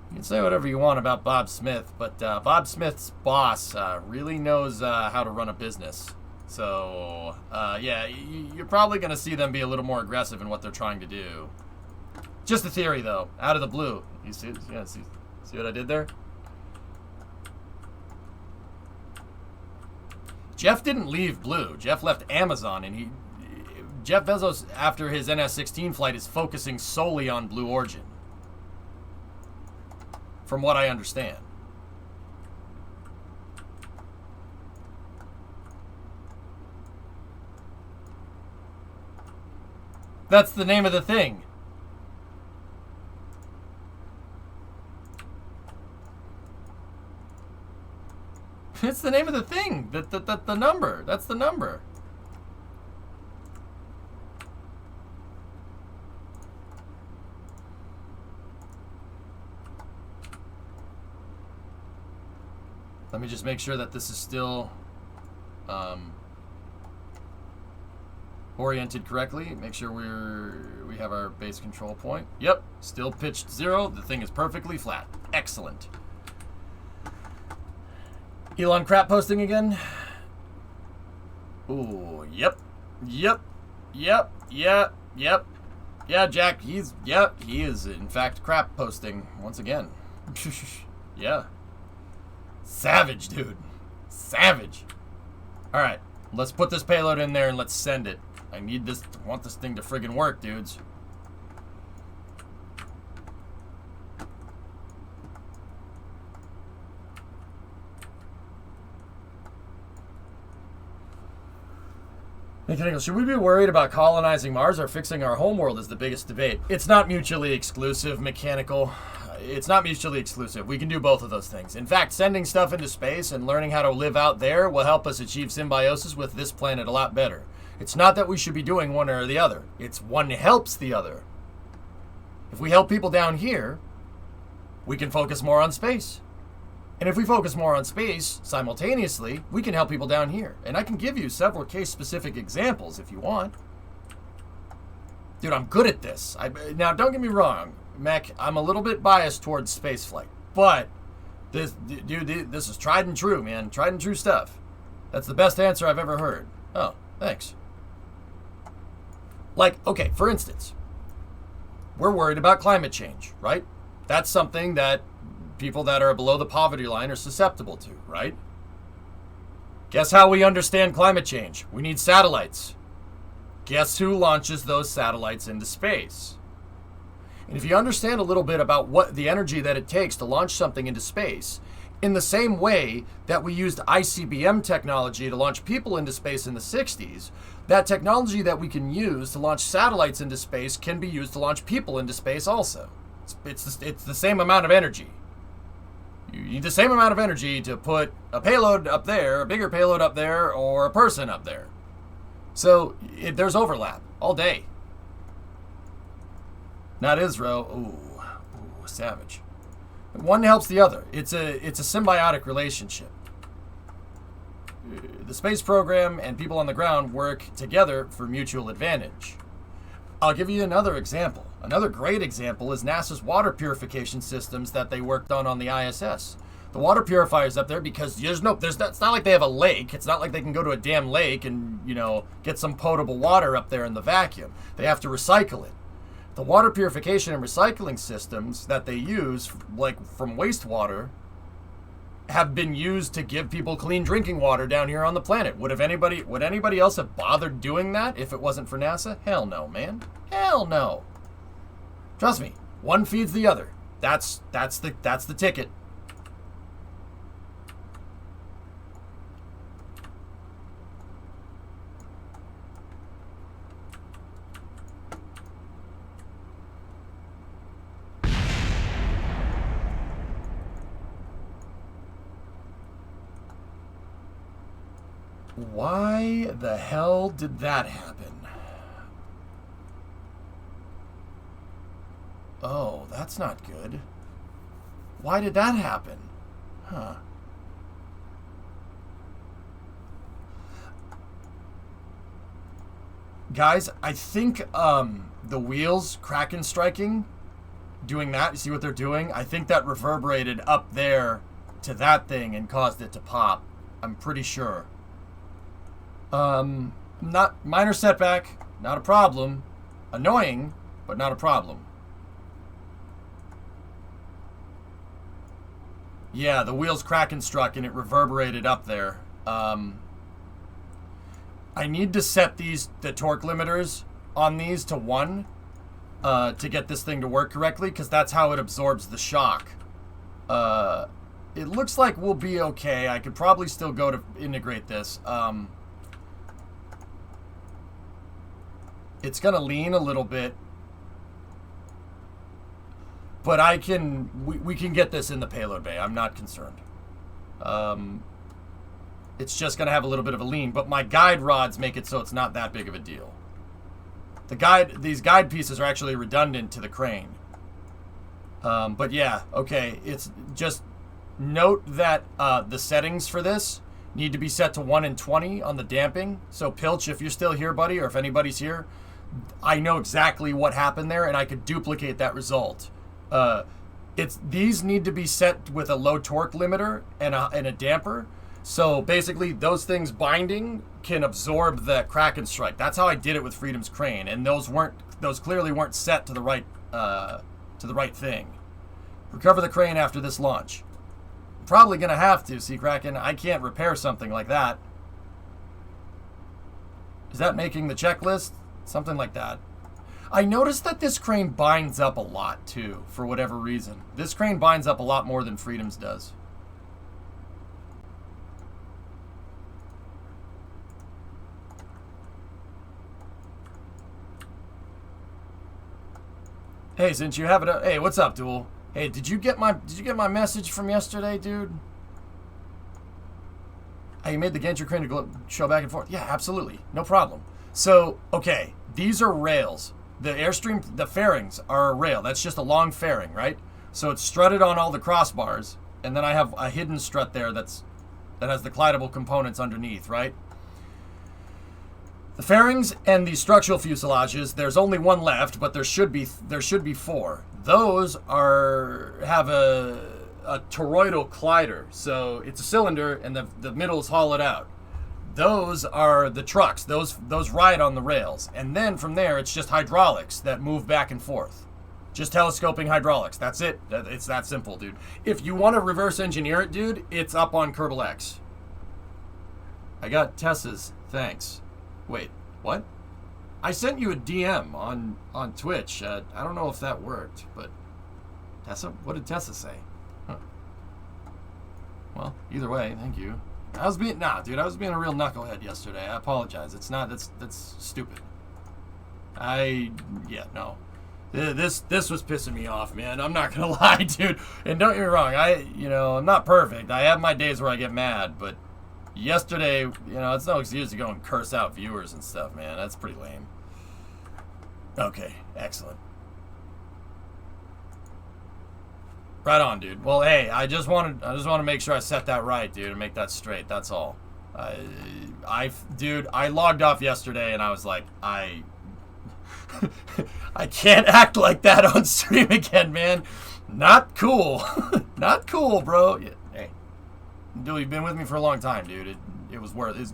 you can say whatever you want about Bob Smith, but Bob Smith's boss really knows how to run a business. So, yeah, you're probably going to see them be a little more aggressive in what they're trying to do. Just a theory, though. Out of the blue. You see? Yeah, see what I did there? Jeff didn't leave Blue. Jeff left Amazon, and Jeff Bezos, after his NS-16 flight, is focusing solely on Blue Origin. From what I understand. That's the name of the thing. It's the name of the thing. The number. That's the number. Let me just make sure that this is still oriented correctly. Make sure we have our base control point. Yep, still pitched 0. The thing is perfectly flat. Excellent. Elon crap posting again? Ooh, yep. Yeah, Jack, he is in fact crap posting once again. Yeah. Savage, dude. Savage. Alright, let's put this payload in there and let's send it. I want this thing to friggin' work, dudes. Mechanical, should we be worried about colonizing Mars or fixing our homeworld is the biggest debate. It's not mutually exclusive, Mechanical. It's not mutually exclusive. We can do both of those things. In fact, sending stuff into space and learning how to live out there will help us achieve symbiosis with this planet a lot better. It's not that we should be doing one or the other. It's one helps the other. If we help people down here, we can focus more on space. And if we focus more on space simultaneously, we can help people down here. And I can give you several case-specific examples if you want. Dude, I'm good at this. Now, don't get me wrong, Mech, I'm a little bit biased towards spaceflight. But, this is tried and true, man. Tried and true stuff. That's the best answer I've ever heard. Oh, thanks. Like, okay, for instance, we're worried about climate change, right? That's something that people that are below the poverty line are susceptible to, right? Guess how we understand climate change? We need satellites. Guess who launches those satellites into space? And if you understand a little bit about what the energy that it takes to launch something into space, in the same way that we used ICBM technology to launch people into space in the 60s, that technology that we can use to launch satellites into space can be used to launch people into space also. It's the same amount of energy. You need the same amount of energy to put a payload up there, a bigger payload up there, or a person up there. So there's overlap all day. Not Israel. Ooh, savage. One helps the other. It's a symbiotic relationship. The space program and people on the ground work together for mutual advantage. I'll give you another example. Another great example is NASA's water purification systems that they worked on the ISS. The water purifiers up there, because it's not like they have a lake. It's not like they can go to a damn lake and, get some potable water up there in the vacuum. They have to recycle it. The water purification and recycling systems that they use, like from wastewater, have been used to give people clean drinking water down here on the planet. Would anybody else have bothered doing that if it wasn't for NASA? Hell no, man. Hell no. Trust me, one feeds the other. That's the ticket. Why the hell did that happen? Oh, that's not good. Why did that happen? Huh. Guys, I think the wheels cracking striking, doing that, you see what they're doing? I think that reverberated up there to that thing and caused it to pop. I'm pretty sure. Not minor setback, not a problem. Annoying, but not a problem. Yeah, the wheels crack and struck and it reverberated up there. I need to set the torque limiters on these to 1 to get this thing to work correctly, because that's how it absorbs the shock. It looks like we'll be okay. I could probably still go to integrate this. It's going to lean a little bit, but we can get this in the payload bay. I'm not concerned. It's just going to have a little bit of a lean, but my guide rods make it so it's not that big of a deal. These guide pieces are actually redundant to the crane. But yeah, okay. It's just note that the settings for this need to be set to 1 in 20 on the damping. So Pilch, if you're still here, buddy, or if anybody's here, I know exactly what happened there, and I could duplicate that result. These need to be set with a low torque limiter and a damper. So basically, those things binding can absorb the crack and strike. That's how I did it with Freedom's crane, and those clearly weren't set to the right thing. Recover the crane after this launch. I'm probably gonna have to. See, Kraken, I can't repair something like that. Is that making the checklist? Something like that. I noticed that this crane binds up a lot, too, for whatever reason. This crane binds up a lot more than Freedom's does. Hey, since you have it, hey, what's up, Duel? Hey, did you get my message from yesterday, dude? Hey, you made the gantry crane to show back and forth. Yeah, absolutely, no problem. So, okay, these are rails. The Airstream, the fairings are a rail. That's just a long fairing, right? So it's strutted on all the crossbars, and then I have a hidden strut there that has the collidable components underneath, right? The fairings and the structural fuselages, there's only one left, but there should be 4. Those have a toroidal collider, so it's a cylinder, and the middle is hollowed out. Those are the trucks. Those ride on the rails. And then from there, it's just hydraulics that move back and forth. Just telescoping hydraulics. That's it. It's that simple, dude. If you want to reverse engineer it, dude, it's up on Kerbal X. I got Tessa's. Thanks. Wait, what? I sent you a DM on Twitch. I don't know if that worked, but Tessa? What did Tessa say? Huh. Well, either way, thank you. I was being a real knucklehead yesterday. I apologize. It's not. That's stupid. No. This was pissing me off, man. I'm not gonna lie, dude. And don't get me wrong. I'm not perfect. I have my days where I get mad, but yesterday, it's no excuse to go and curse out viewers and stuff, man. That's pretty lame. Okay, excellent. Right on, dude. Well, hey, I just want to make sure I set that right, dude, and make that straight. That's all. Dude, I logged off yesterday, and I was like, I can't act like that on stream again, man. Not cool. Not cool, bro. Yeah, hey, dude, you've been with me for a long time, dude. It was worth it.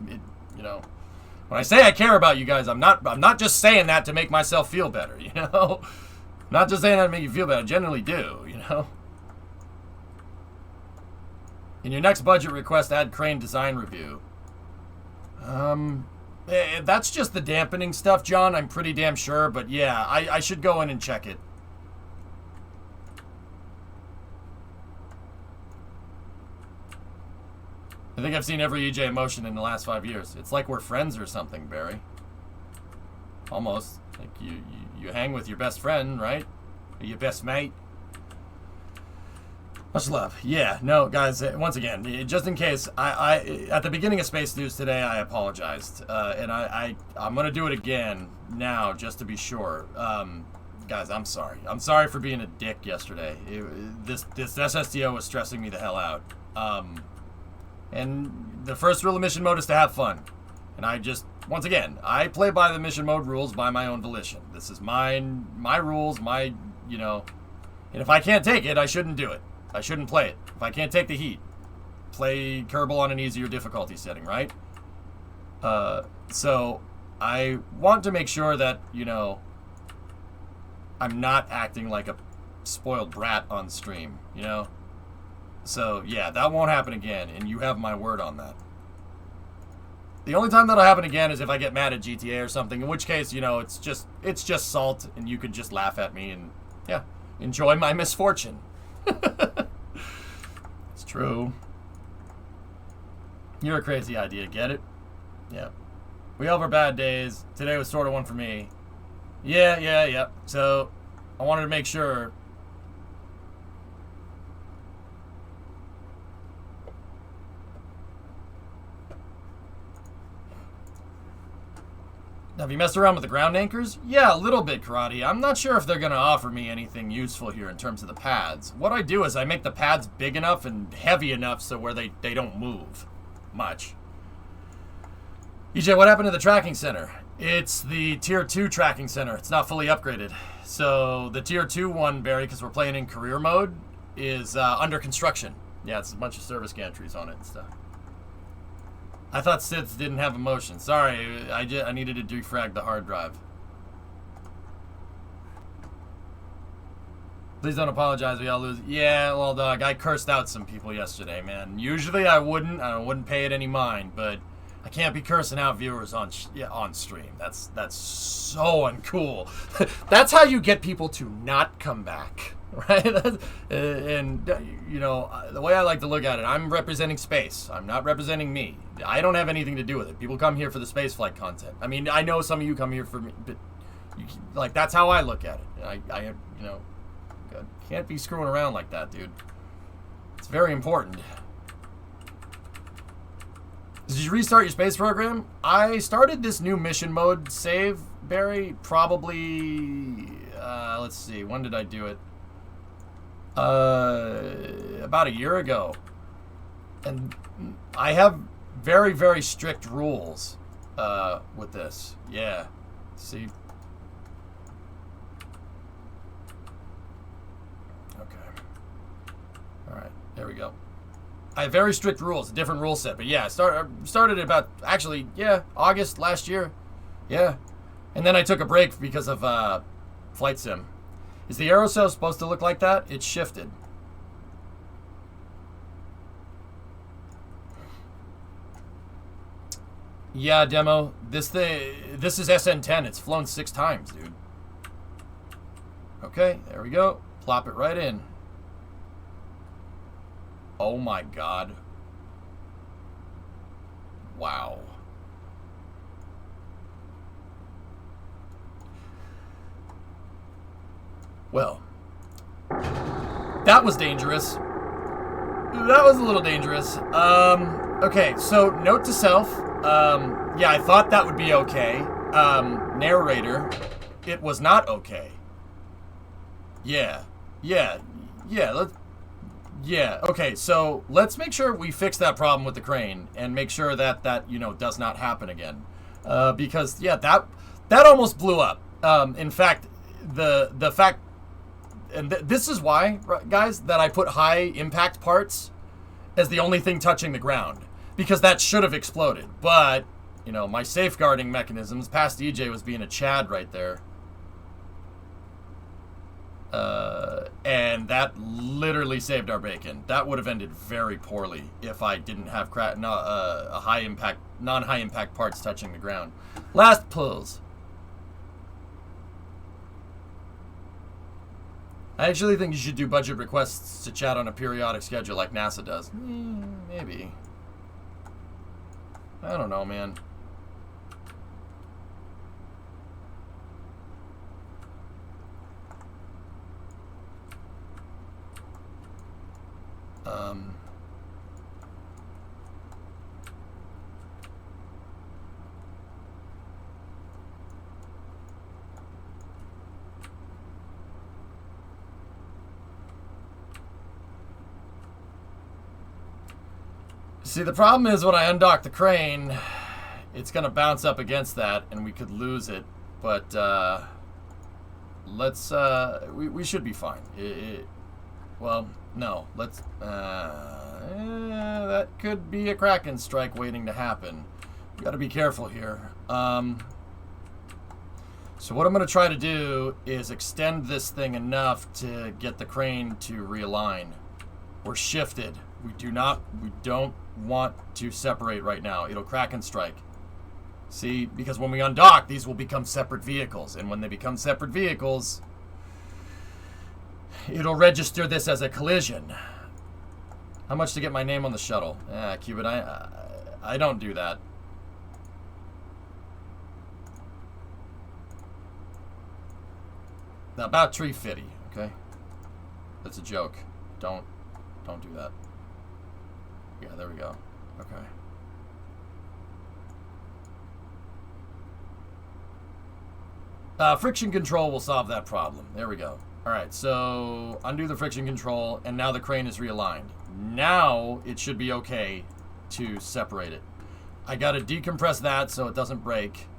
When I say I care about you guys, I'm not just saying that to make myself feel better, I'm not just saying that to make you feel better. I genuinely do, In your next budget request, add crane design review. That's just the dampening stuff, John. I'm pretty damn sure, but yeah, I should go in and check it. I think I've seen every EJ emotion in the last 5 years. It's like we're friends or something, Barry. Almost. Like you hang with your best friend, right? Or your best mate. Much love. Yeah, no, guys, once again, just in case, I at the beginning of Space News today, I apologized. And I'm going to do it again now, just to be sure. Guys, I'm sorry. I'm sorry for being a dick yesterday. This SSTO was stressing me the hell out. And the first rule of mission mode is to have fun. And once again, I play by the mission mode rules by my own volition. This is my rules, and if I can't take it, I shouldn't do it. I shouldn't play it. If I can't take the heat, play Kerbal on an easier difficulty setting, right? So I want to make sure that, I'm not acting like a spoiled brat on stream, So, yeah, that won't happen again, and you have my word on that. The only time that'll happen again is if I get mad at GTA or something, in which case, it's just salt, and you could just laugh at me and, yeah, enjoy my misfortune. It's true. You're a crazy idea, get it? Yeah. We all have our bad days. Today was sort of one for me. Yeah. So, I wanted to make sure... Have you messed around with the ground anchors? Yeah, a little bit, Karate. I'm not sure if they're going to offer me anything useful here in terms of the pads. What I do is I make the pads big enough and heavy enough so where they don't move much. EJ, what happened to the tracking center? It's the Tier 2 tracking center. It's not fully upgraded. So the Tier 2 one, Barry, because we're playing in career mode, is under construction. Yeah, it's a bunch of service gantries on it and stuff. I thought Siths didn't have emotion. Sorry, I needed to defrag the hard drive. Please don't apologize. We all lose. Yeah, well, dog, I cursed out some people yesterday, man. Usually I wouldn't pay it any mind, but I can't be cursing out viewers on stream. That's so uncool. That's how you get people to not come back. Right? And, the way I like to look at it, I'm representing space. I'm not representing me. I don't have anything to do with it. People come here for the spaceflight content. I mean, I know some of you come here for me, but, that's how I look at it. I can't be screwing around like that, dude. It's very important. Did you restart your space program? I started this new mission mode save, Barry, probably, let's see, when did I do it? About a year ago. And I have very, very strict rules with this. Yeah. See? Okay. Alright, there we go. I have very strict rules, a different rule set. But yeah, I started about, actually, yeah, August last year. Yeah. And then I took a break because of Flight Sim. Is the aerosol supposed to look like that? It's shifted. Yeah, demo. This is SN10. It's flown 6 times, dude. Okay, there we go. Plop it right in. Oh my god. Wow. Well, that was dangerous. That was a little dangerous. Okay, so note to self. Yeah, I thought that would be okay. Narrator, it was not okay. Yeah. Okay, so let's make sure we fix that problem with the crane and make sure that does not happen again. Because yeah, that almost blew up. In fact, the fact, and this is why, guys, that I put high impact parts as the only thing touching the ground, because that should have exploded. But my safeguarding mechanisms. Past EJ was being a Chad right there. And that literally saved our bacon. That would have ended very poorly if I didn't have non-high impact parts touching the ground. Last pulls. I actually think you should do budget requests to chat on a periodic schedule like NASA does. Maybe. I don't know, man. See, the problem is when I undock the crane, it's going to bounce up against that, and we could lose it. But let's we should be fine. Well, no, let's that could be a Kraken strike waiting to happen. We got to be careful here. So what I'm going to try to do is extend this thing enough to get the crane to realign. We're shifted. We don't want to separate right now. It'll Kraken strike. See, because when we undock, these will become separate vehicles, and when they become separate vehicles, it'll register this as a collision. How much to get my name on the shuttle? Cubit, I don't do that. Now, about 350, okay? That's a joke. Don't do that. Yeah, there we go. Okay. Friction control will solve that problem. There we go. Alright, so undo the friction control, and now the crane is realigned. Now it should be okay to separate it. I gotta decompress that so it doesn't break.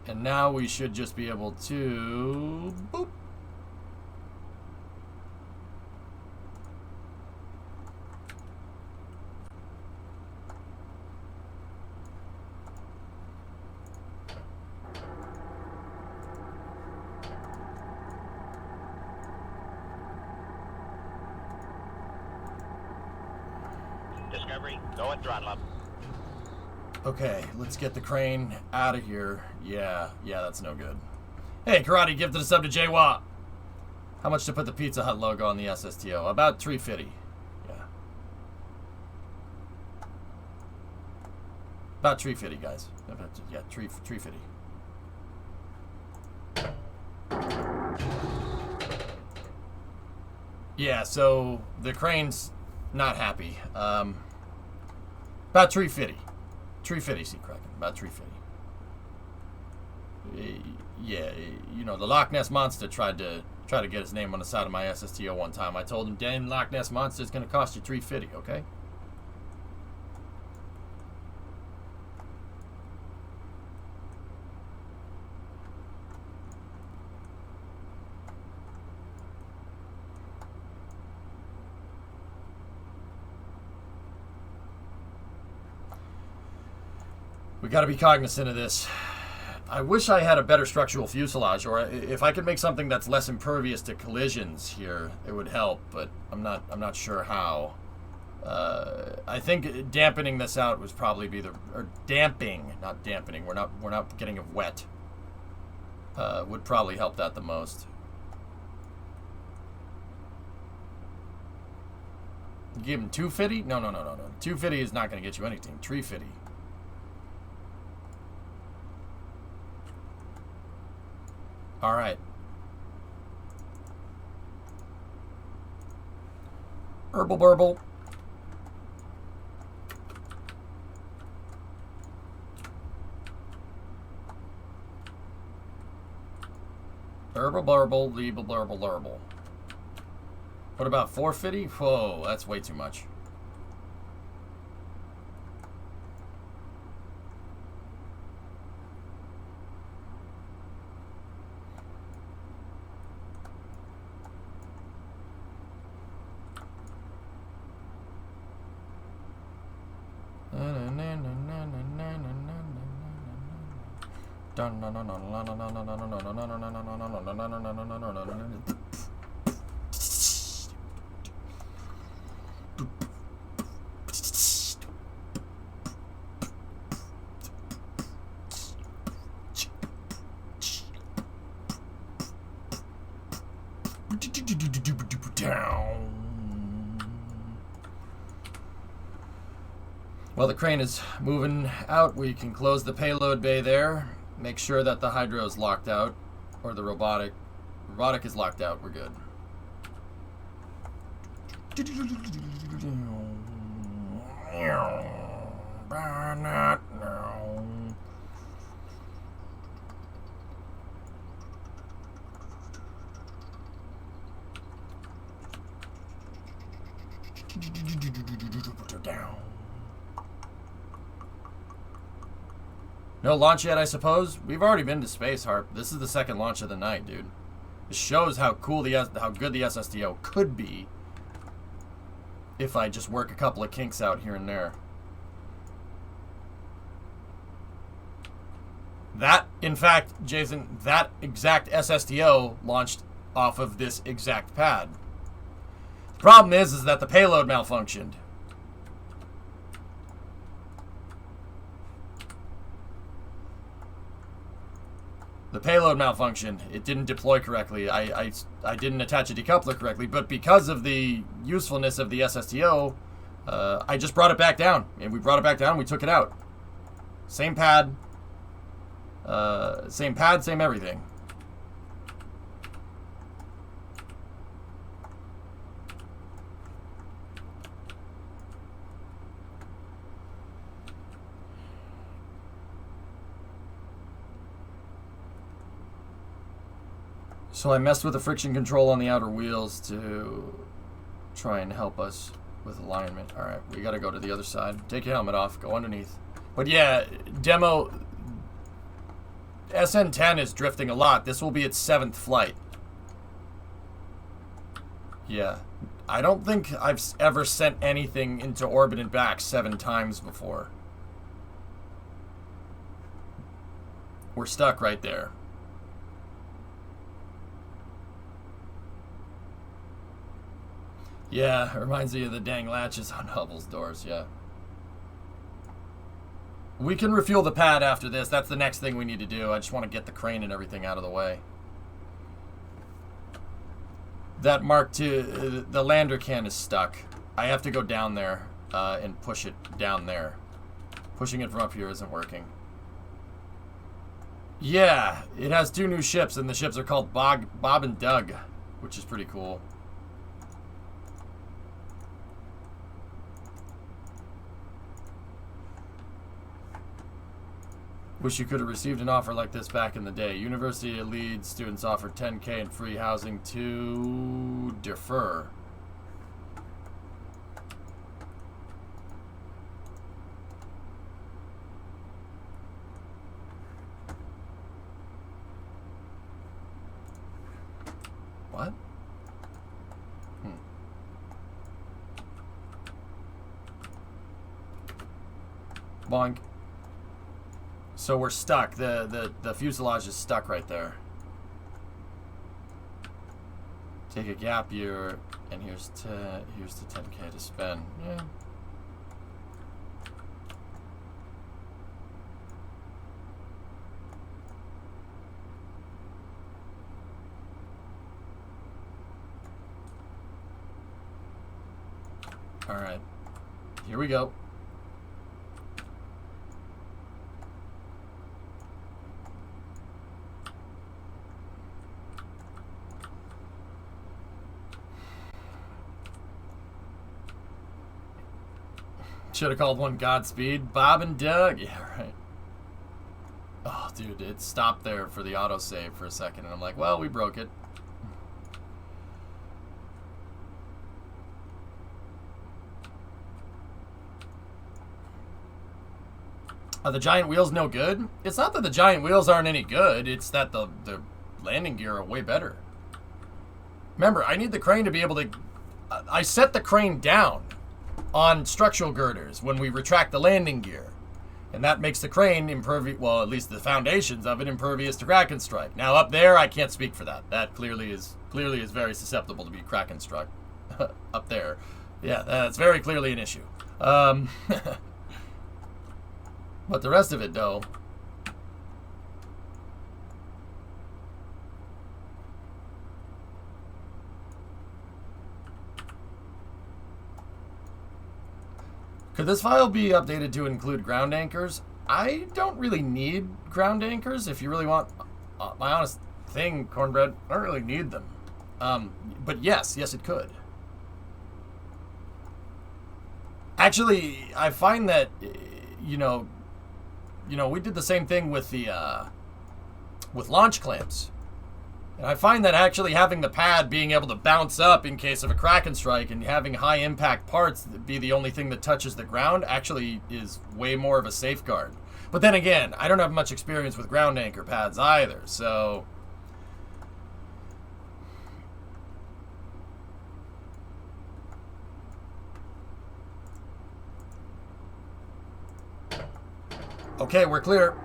And now we should just be able to... boop. Discovery, go and throttle up. Okay, let's get the crane out of here. Yeah, that's no good. Hey, Karate, gifted a sub to JWA. How much to put the Pizza Hut logo on the SSTO? About 350. Yeah. About 350, guys. Yeah, 350. Yeah, so the crane's not happy. About 350. 350, Sea Kraken. About 350. Yeah, the Loch Ness Monster tried to get his name on the side of my SSTO one time. I told him, damn, Loch Ness Monster is going to cost you 350, okay? We got to be cognizant of this. I wish I had a better structural fuselage, or if I could make something that's less impervious to collisions here, it would help. But I'm not sure how. I think dampening this out was probably be the, or damping, not dampening. We're not getting it wet. Would probably help that the most. Give him 250? No. 250 is not going to get you anything. 350. All right. Herbal burble. Herbal burble, legal burble, burble. What about 450? Whoa, that's way too much. While the crane is moving out, we can close the payload bay there. Make sure that the hydro is locked out, or the robotic is locked out. We're good. No launch yet, I suppose? We've already been to space, Harp. This is the second launch of the night, dude. It shows how cool how good the SSDO could be if I just work a couple of kinks out here and there. That, in fact, Jason, that exact SSDO launched off of this exact pad. The problem is that the payload malfunctioned. The payload malfunctioned. It didn't deploy correctly. I didn't attach a decoupler correctly, but because of the usefulness of the SSTO, I just brought it back down. And we brought it back down, we took it out. Same pad, same everything. So I messed with the friction control on the outer wheels to try and help us with alignment. All right, we got to go to the other side. Take your helmet off. Go underneath. But yeah, demo SN10 is drifting a lot. This will be its 7th flight. Yeah. I don't think I've ever sent anything into orbit and back 7 times before. We're stuck right there. Yeah, it reminds me of the dang latches on Hubble's doors, yeah. We can refuel the pad after this. That's the next thing we need to do. I just want to get the crane and everything out of the way. That Mark II, the lander can is stuck. I have to go down there and push it down there. Pushing it from up here isn't working. Yeah, it has 2 new ships, and the ships are called Bob and Doug, which is pretty cool. Wish you could have received an offer like this back in the day. University of Leeds students offered $10K and free housing to defer. What? Boink. So we're stuck. The fuselage is stuck right there. Take a gap year, and here's the 10K to spend. Yeah. All right. Here we go. Should have called one Godspeed. Bob and Doug. Yeah, right. Oh, dude, it stopped there for the autosave for a second, and I'm like, well, we broke it. Are the giant wheels no good? It's not that the giant wheels aren't any good. It's that the landing gear are way better. Remember, I need the crane to be able to... I set the crane down on structural girders when we retract the landing gear. And that makes the crane impervious... Well, at least the foundations of it impervious to crack and strike. Now, up there, I can't speak for that. That clearly is very susceptible to be crack and struck. Up there. Yeah, that's very clearly an issue. But the rest of it, though... Could this file be updated to include ground anchors? I don't really need ground anchors. If you really want my honest thing, Cornbread, I don't really need them. But yes, it could. Actually, I find that, you know, we did the same thing with the with launch clamps. And I find that actually having the pad being able to bounce up in case of a crack and strike and having high impact parts be the only thing that touches the ground actually is way more of a safeguard. But then again, I don't have much experience with ground anchor pads either, so... Okay, we're clear.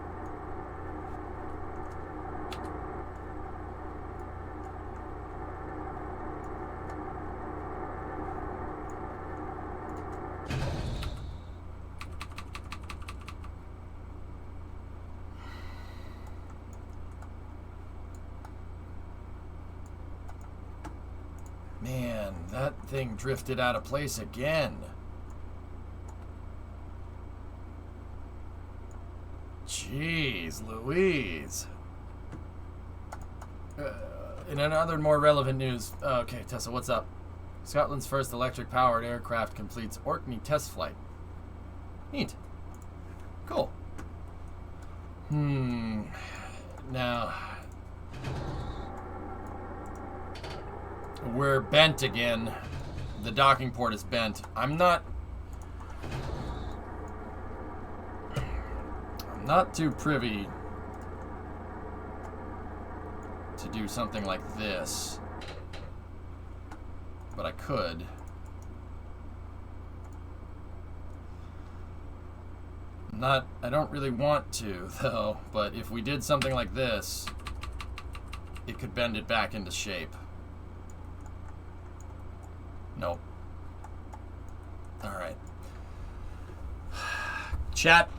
Man, that thing drifted out of place again. Jeez Louise. In another more relevant news, okay, Tessa, what's up? Scotland's first electric-powered aircraft completes Orkney test flight. Neat. Cool. Now... we're bent again. The docking port is bent. I'm not too privy to do something like this, but I could. I don't really want to, though, but if we did something like this, it could bend it back into shape. Nope. Alright. Chat,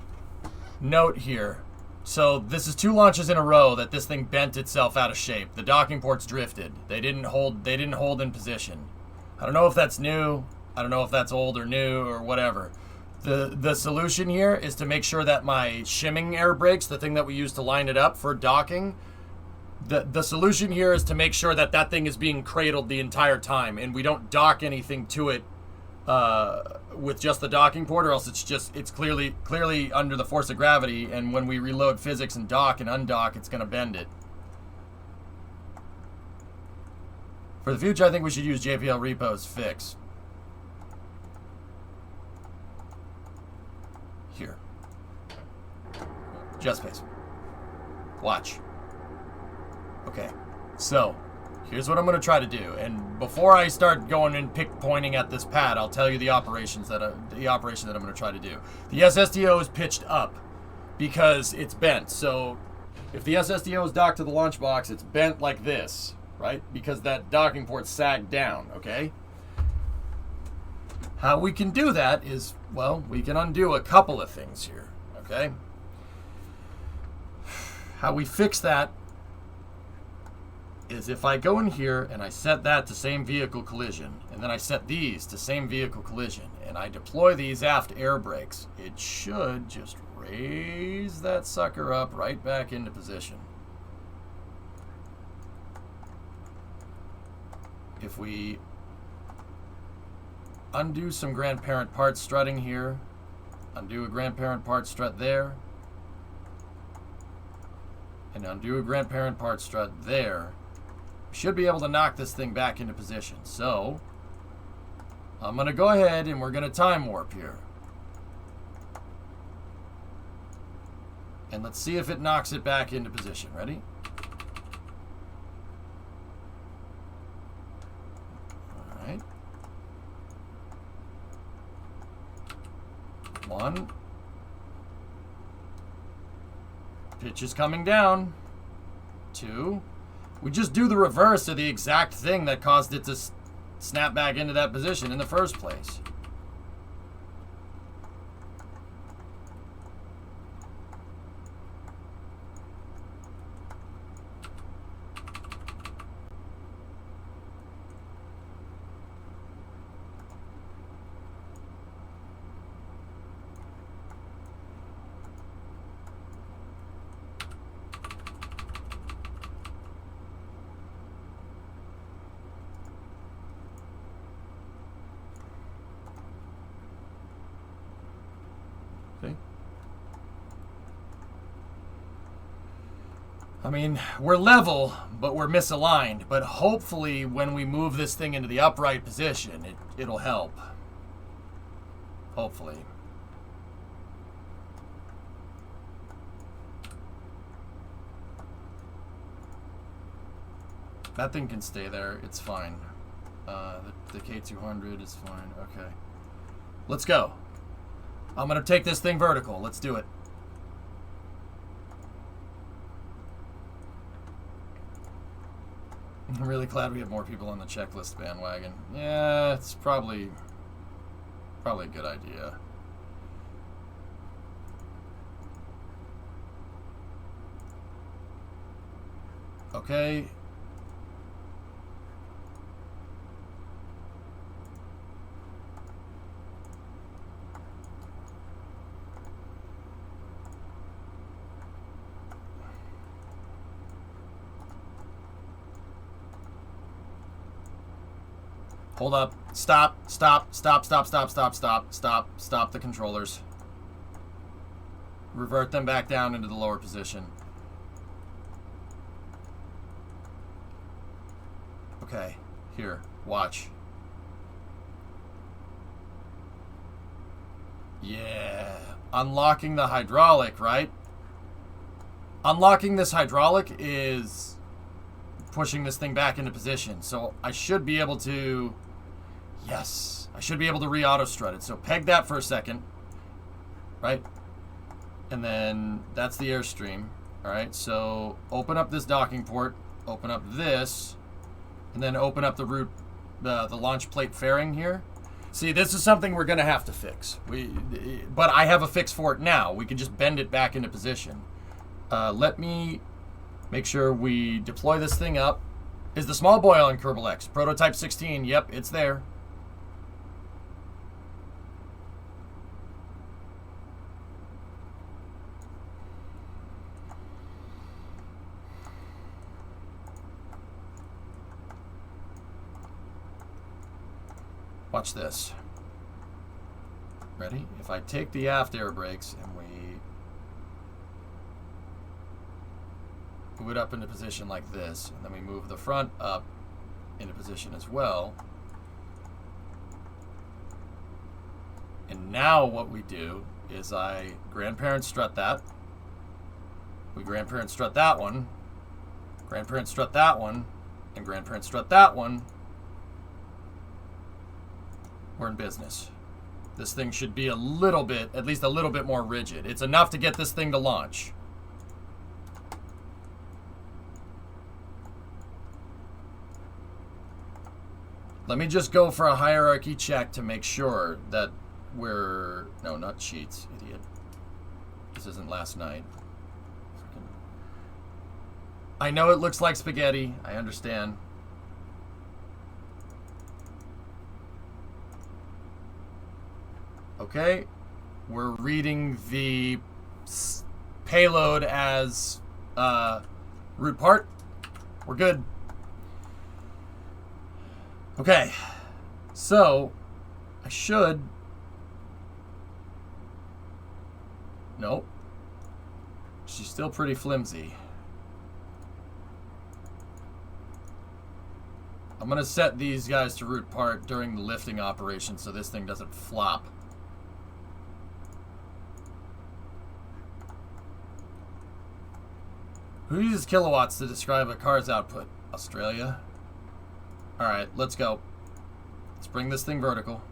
note here. So this is 2 launches in a row that this thing bent itself out of shape. The docking ports drifted. They didn't hold in position. I don't know if that's new. I don't know if that's old or new or whatever. The solution here is to make sure that my shimming air brakes, the thing that we use to line it up for docking, the solution here is to make sure that that thing is being cradled the entire time and we don't dock anything to it with just the docking port, or else it's clearly under the force of gravity, and when we reload physics and dock and undock, it's going to bend it. For the future, I think we should use JPL repos fix. Here. Just space. Watch. Okay, so here's what I'm going to try to do. And before I start going and pointing at this pad, I'll tell you the operation that I'm going to try to do. The SSTO is pitched up. because it's bent. So if the SSDO is docked to the launch box, it's bent like this, right? Because that docking port sagged down, okay? How we can do that is, well, we can undo a couple of things here, okay? How we fix that is if I go in here and I set that to same vehicle collision, and then I set these to same vehicle collision, and I deploy these aft air brakes, it should just raise that sucker up right back into position. If we undo some grandparent part strutting here, undo a grandparent part strut there, and undo a grandparent part strut there, we should be able to knock this thing back into position. So I'm going to go ahead and we're going to time warp here. And let's see if it knocks it back into position. Ready? All right. 1. Pitch is coming down. 2. We just do the reverse of the exact thing that caused it to snap back into that position in the first place. I mean, we're level, but we're misaligned. But hopefully when we move this thing into the upright position, it'll help. Hopefully. That thing can stay there. It's fine. The K200 is fine. Okay. Let's go. I'm going to take this thing vertical. Let's do it. I'm really glad we have more people on the checklist bandwagon. Yeah, it's probably a good idea. Okay. Hold up. Stop the controllers. Revert them back down into the lower position. Okay, here, watch. Yeah, unlocking the hydraulic, right? Unlocking this hydraulic is pushing this thing back into position. So I should be able to... Yes, I should be able to re-auto strut it. So peg that for a second, right? And then that's the airstream, all right? So open up this docking port, open up this, and then open up the root, the launch plate fairing here. See, this is something we're gonna have to fix. But I have a fix for it now. We can just bend it back into position. Let me make sure we deploy this thing up. Is the small boil on Kerbal X? Prototype 16, yep, it's there. Watch this. Ready? If I take the aft air brakes and we move it up into position like this, and then we move the front up into position as well. And now what we do is I grandparent strut that. We grandparent strut that one. Grandparent strut that one. And grandparent strut that one. We're in business. This thing should be a little bit, at least a little bit more rigid. It's enough to get this thing to launch. Let me just go for a hierarchy check to make sure that we're... No, not cheats, idiot. This isn't last night. I know it looks like spaghetti. I understand. Okay. We're reading the payload as root part. We're good. Okay. So, I should... Nope. She's still pretty flimsy. I'm going to set these guys to root part during the lifting operation so this thing doesn't flop. Who uses kilowatts to describe a car's output? Australia? Alright, let's go. Let's bring this thing vertical.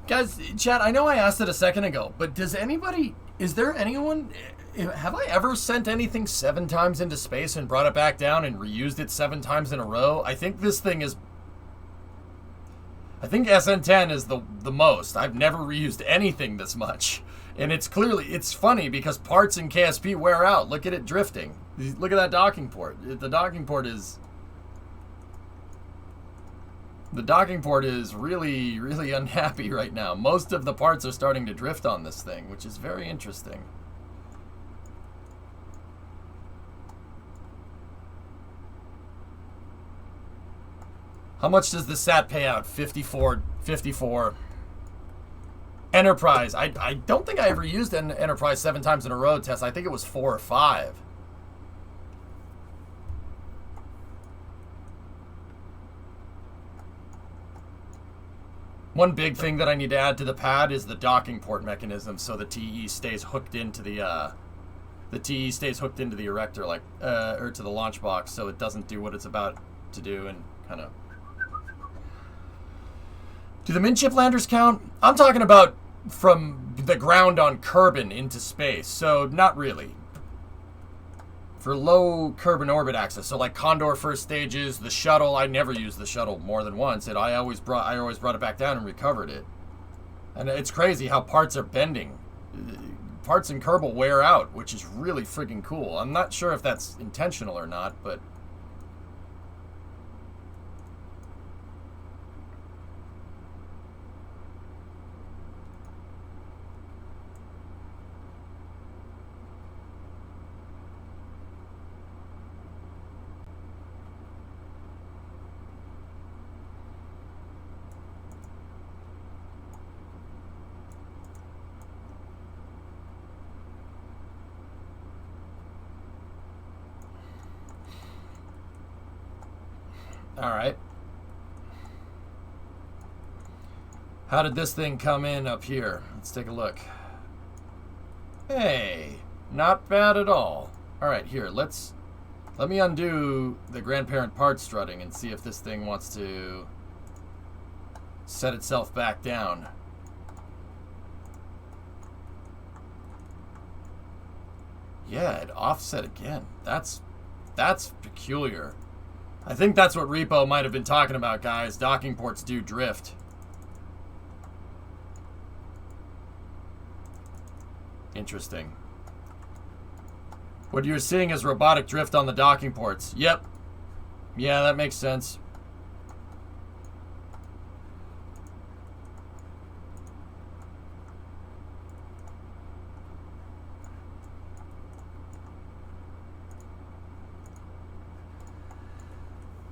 Guys, chat, I know I asked it a second ago, but does anybody, is there anyone, have I ever sent anything 7 times into space and brought it back down and reused it 7 times in a row? I think this thing is, I think SN10 is the most. I've never reused anything this much. And it's clearly, it's funny because parts in KSP wear out. Look at it drifting. Look at that docking port. The docking port is... The docking port is really, really unhappy right now. Most of the parts are starting to drift on this thing, which is very interesting. How much does the SAT pay out? 54. Enterprise. I don't think I ever used an Enterprise 7 times in a row test. I think it was 4 or 5. One big thing that I need to add to the pad is the docking port mechanism, so the TE stays hooked into the TE stays hooked into the erector, like or to the launch box, so it doesn't do what it's about to do and kind of. Do the midship landers count? I'm talking about from the ground on Kerbin into space, so not really. For low Kerbin orbit access, so like Condor first stages, the shuttle, I never used the shuttle more than once, and I always brought it back down and recovered it. And it's crazy how parts are bending. Parts in Kerbal wear out, which is really freaking cool. I'm not sure if that's intentional or not, but... Alright. How did this thing come in up here? Let's take a look. Hey, not bad at all. Alright, here, let me undo the grandparent part strutting and see if this thing wants to set itself back down. Yeah, it offset again. That's peculiar. I think that's what Repo might have been talking about, guys. Docking ports do drift. Interesting. What you're seeing is robotic drift on the docking ports. Yep. Yeah, that makes sense.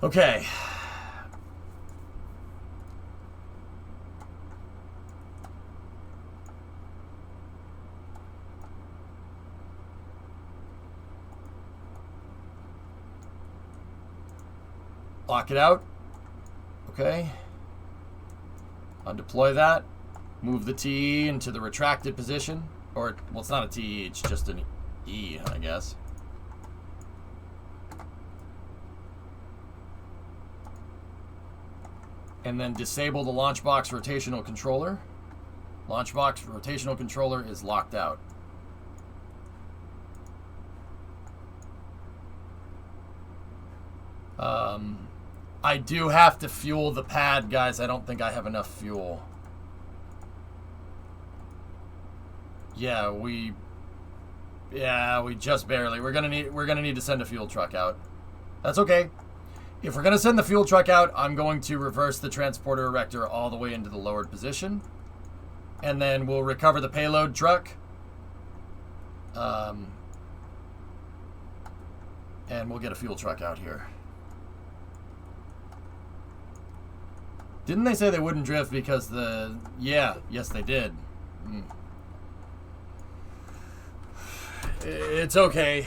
Okay. Lock it out. Okay. Undeploy that. Move the TE into the retracted position. Or, well, it's not a TE, it's just an E, I guess. And then disable the launch box rotational controller. Launch box rotational controller is locked out. I do have to fuel the pad, guys. I don't think I have enough fuel. Yeah, we just barely. We're gonna need to send a fuel truck out. That's okay. If we're gonna send the fuel truck out, I'm going to reverse the transporter erector all the way into the lowered position, and then we'll recover the payload truck. And we'll get a fuel truck out here. Didn't they say they wouldn't drift because the... Yeah, yes they did. It's okay.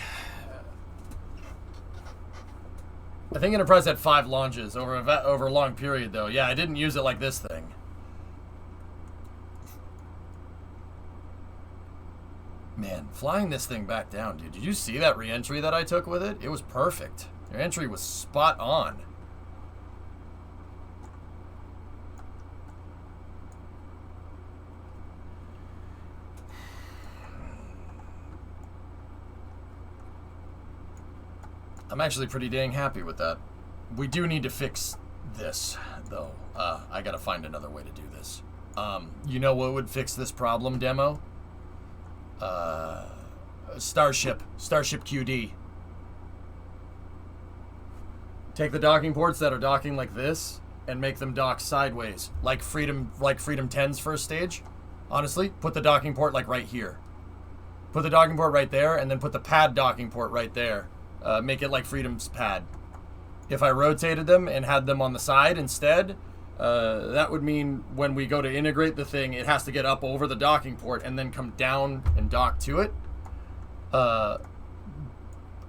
I think Enterprise had 5 launches over a long period, though. Yeah, I didn't use it like this thing. Man, flying this thing back down, dude. Did you see that re-entry that I took with it? It was perfect. Your entry was spot on. I'm actually pretty dang happy with that. We do need to fix this, though. I gotta find another way to do this. You know what would fix this problem, demo? Starship QD. Take the docking ports that are docking like this and make them dock sideways, like Freedom 10's first stage. Honestly, put the docking port like right here. Put the docking port right there, and then put the pad docking port right there. Make it like Freedom's pad. If I rotated them and had them on the side instead, that would mean when we go to integrate the thing, it has to get up over the docking port and then come down and dock to it.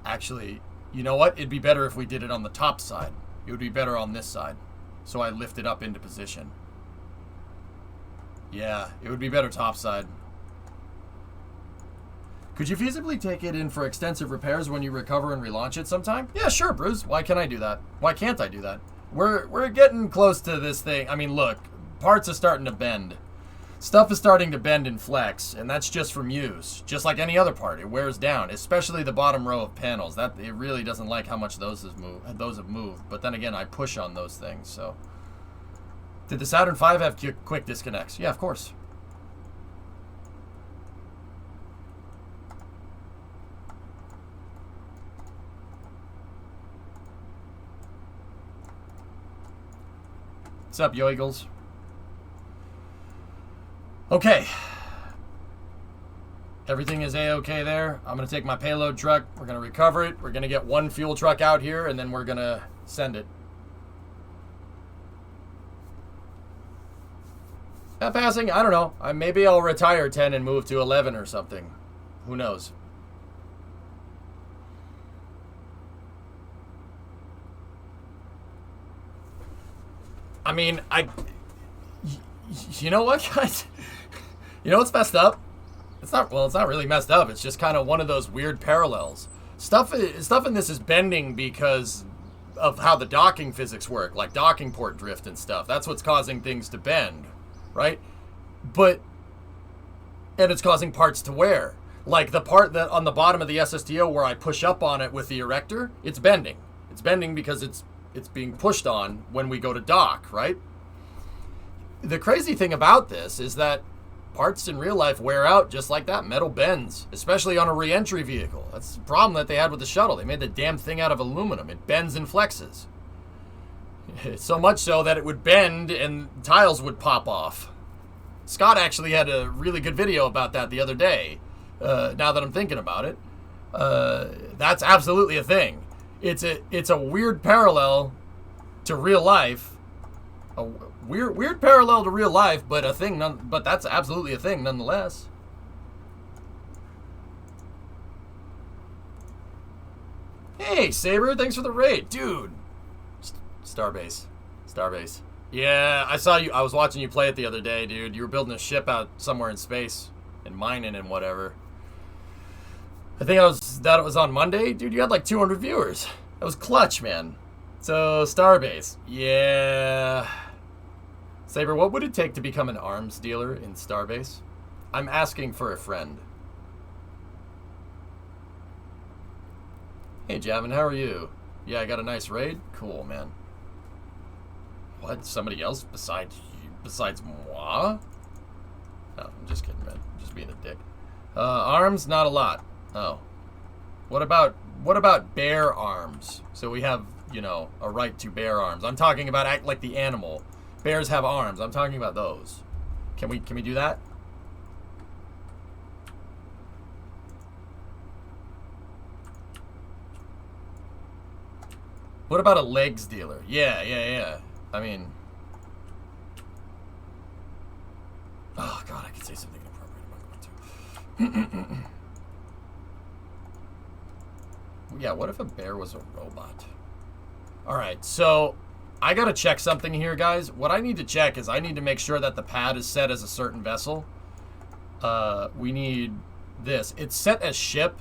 Actually, you know what? It'd be better if we did it on the top side. It would be better on this side. So I lift it up into position. Yeah, it would be better top side. Could you feasibly take it in for extensive repairs when you recover and relaunch it sometime? Yeah, sure, Bruce. Why can't I do that? Why can't I do that? We're getting close to this thing. I mean, look, parts are starting to bend. Stuff is starting to bend and flex, and that's just from use. Just like any other part, it wears down, especially the bottom row of panels. That it really doesn't like how much those have moved. But then again, I push on those things, so. Did the Saturn V have quick disconnects? Yeah, of course. What's up, Yo Eagles? Okay. Everything is A-okay there. I'm going to take my payload truck. We're going to recover it. We're going to get 1 fuel truck out here, and then we're going to send it. Passing? I don't know. Maybe I'll retire 10 and move to 11 or something. Who knows? I mean, you know what, guys? You know what's messed up? It's not really messed up. It's just kind of one of those weird parallels. Stuff in this is bending because of how the docking physics work, like docking port drift and stuff. That's what's causing things to bend, right? And it's causing parts to wear. Like the part that on the bottom of the SSTO where I push up on it with the erector, it's bending. It's bending because it's being pushed on when we go to dock, right? The crazy thing about this is that parts in real life wear out just like that. Metal bends, especially on a re-entry vehicle. That's the problem that they had with the shuttle. They made the damn thing out of aluminum. It bends and flexes. So much so that it would bend and tiles would pop off. Scott actually had a really good video about that the other day, now that I'm thinking about it. That's absolutely a thing. It's a weird parallel to real life. A weird parallel to real life, but a thing. But that's absolutely a thing nonetheless. Hey, Saber, thanks for the raid, dude. Starbase. Starbase. Yeah, I saw you. I was watching you play it the other day, dude. You were building a ship out somewhere in space and mining and whatever. I think that was on Monday, dude. You had like 200 viewers. That was clutch, man. So Starbase. Yeah. Saber, what would it take to become an arms dealer in Starbase? I'm asking for a friend. Hey, Javin, how are you? Yeah, I got a nice raid. Cool, man. What? Somebody else besides moi? No, I'm just kidding, man. I'm just being a dick. Arms, not a lot. Oh. What about bear arms? So we have, you know, a right to bear arms. I'm talking about act like the animal. Bears have arms. I'm talking about those. Can we do that? What about a legs dealer? Yeah. I mean, oh god, I could say something inappropriate. I'm not going to. Yeah, what if a bear was a robot? All right, so I gotta check something here, guys. What I need to check is I need to make sure that the pad is set as a certain vessel. We need this. It's set as ship.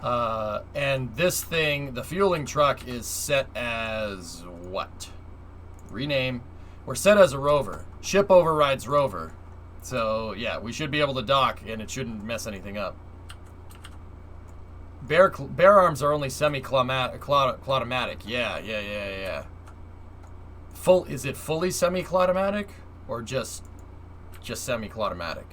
And this thing, the fueling truck, is set as what? Rename. We're set as a rover. Ship overrides rover. So, yeah, we should be able to dock, and it shouldn't mess anything up. Bear arms are only semi-claudomatic. Yeah. Is it fully semi-claudomatic, or just semi-claudomatic?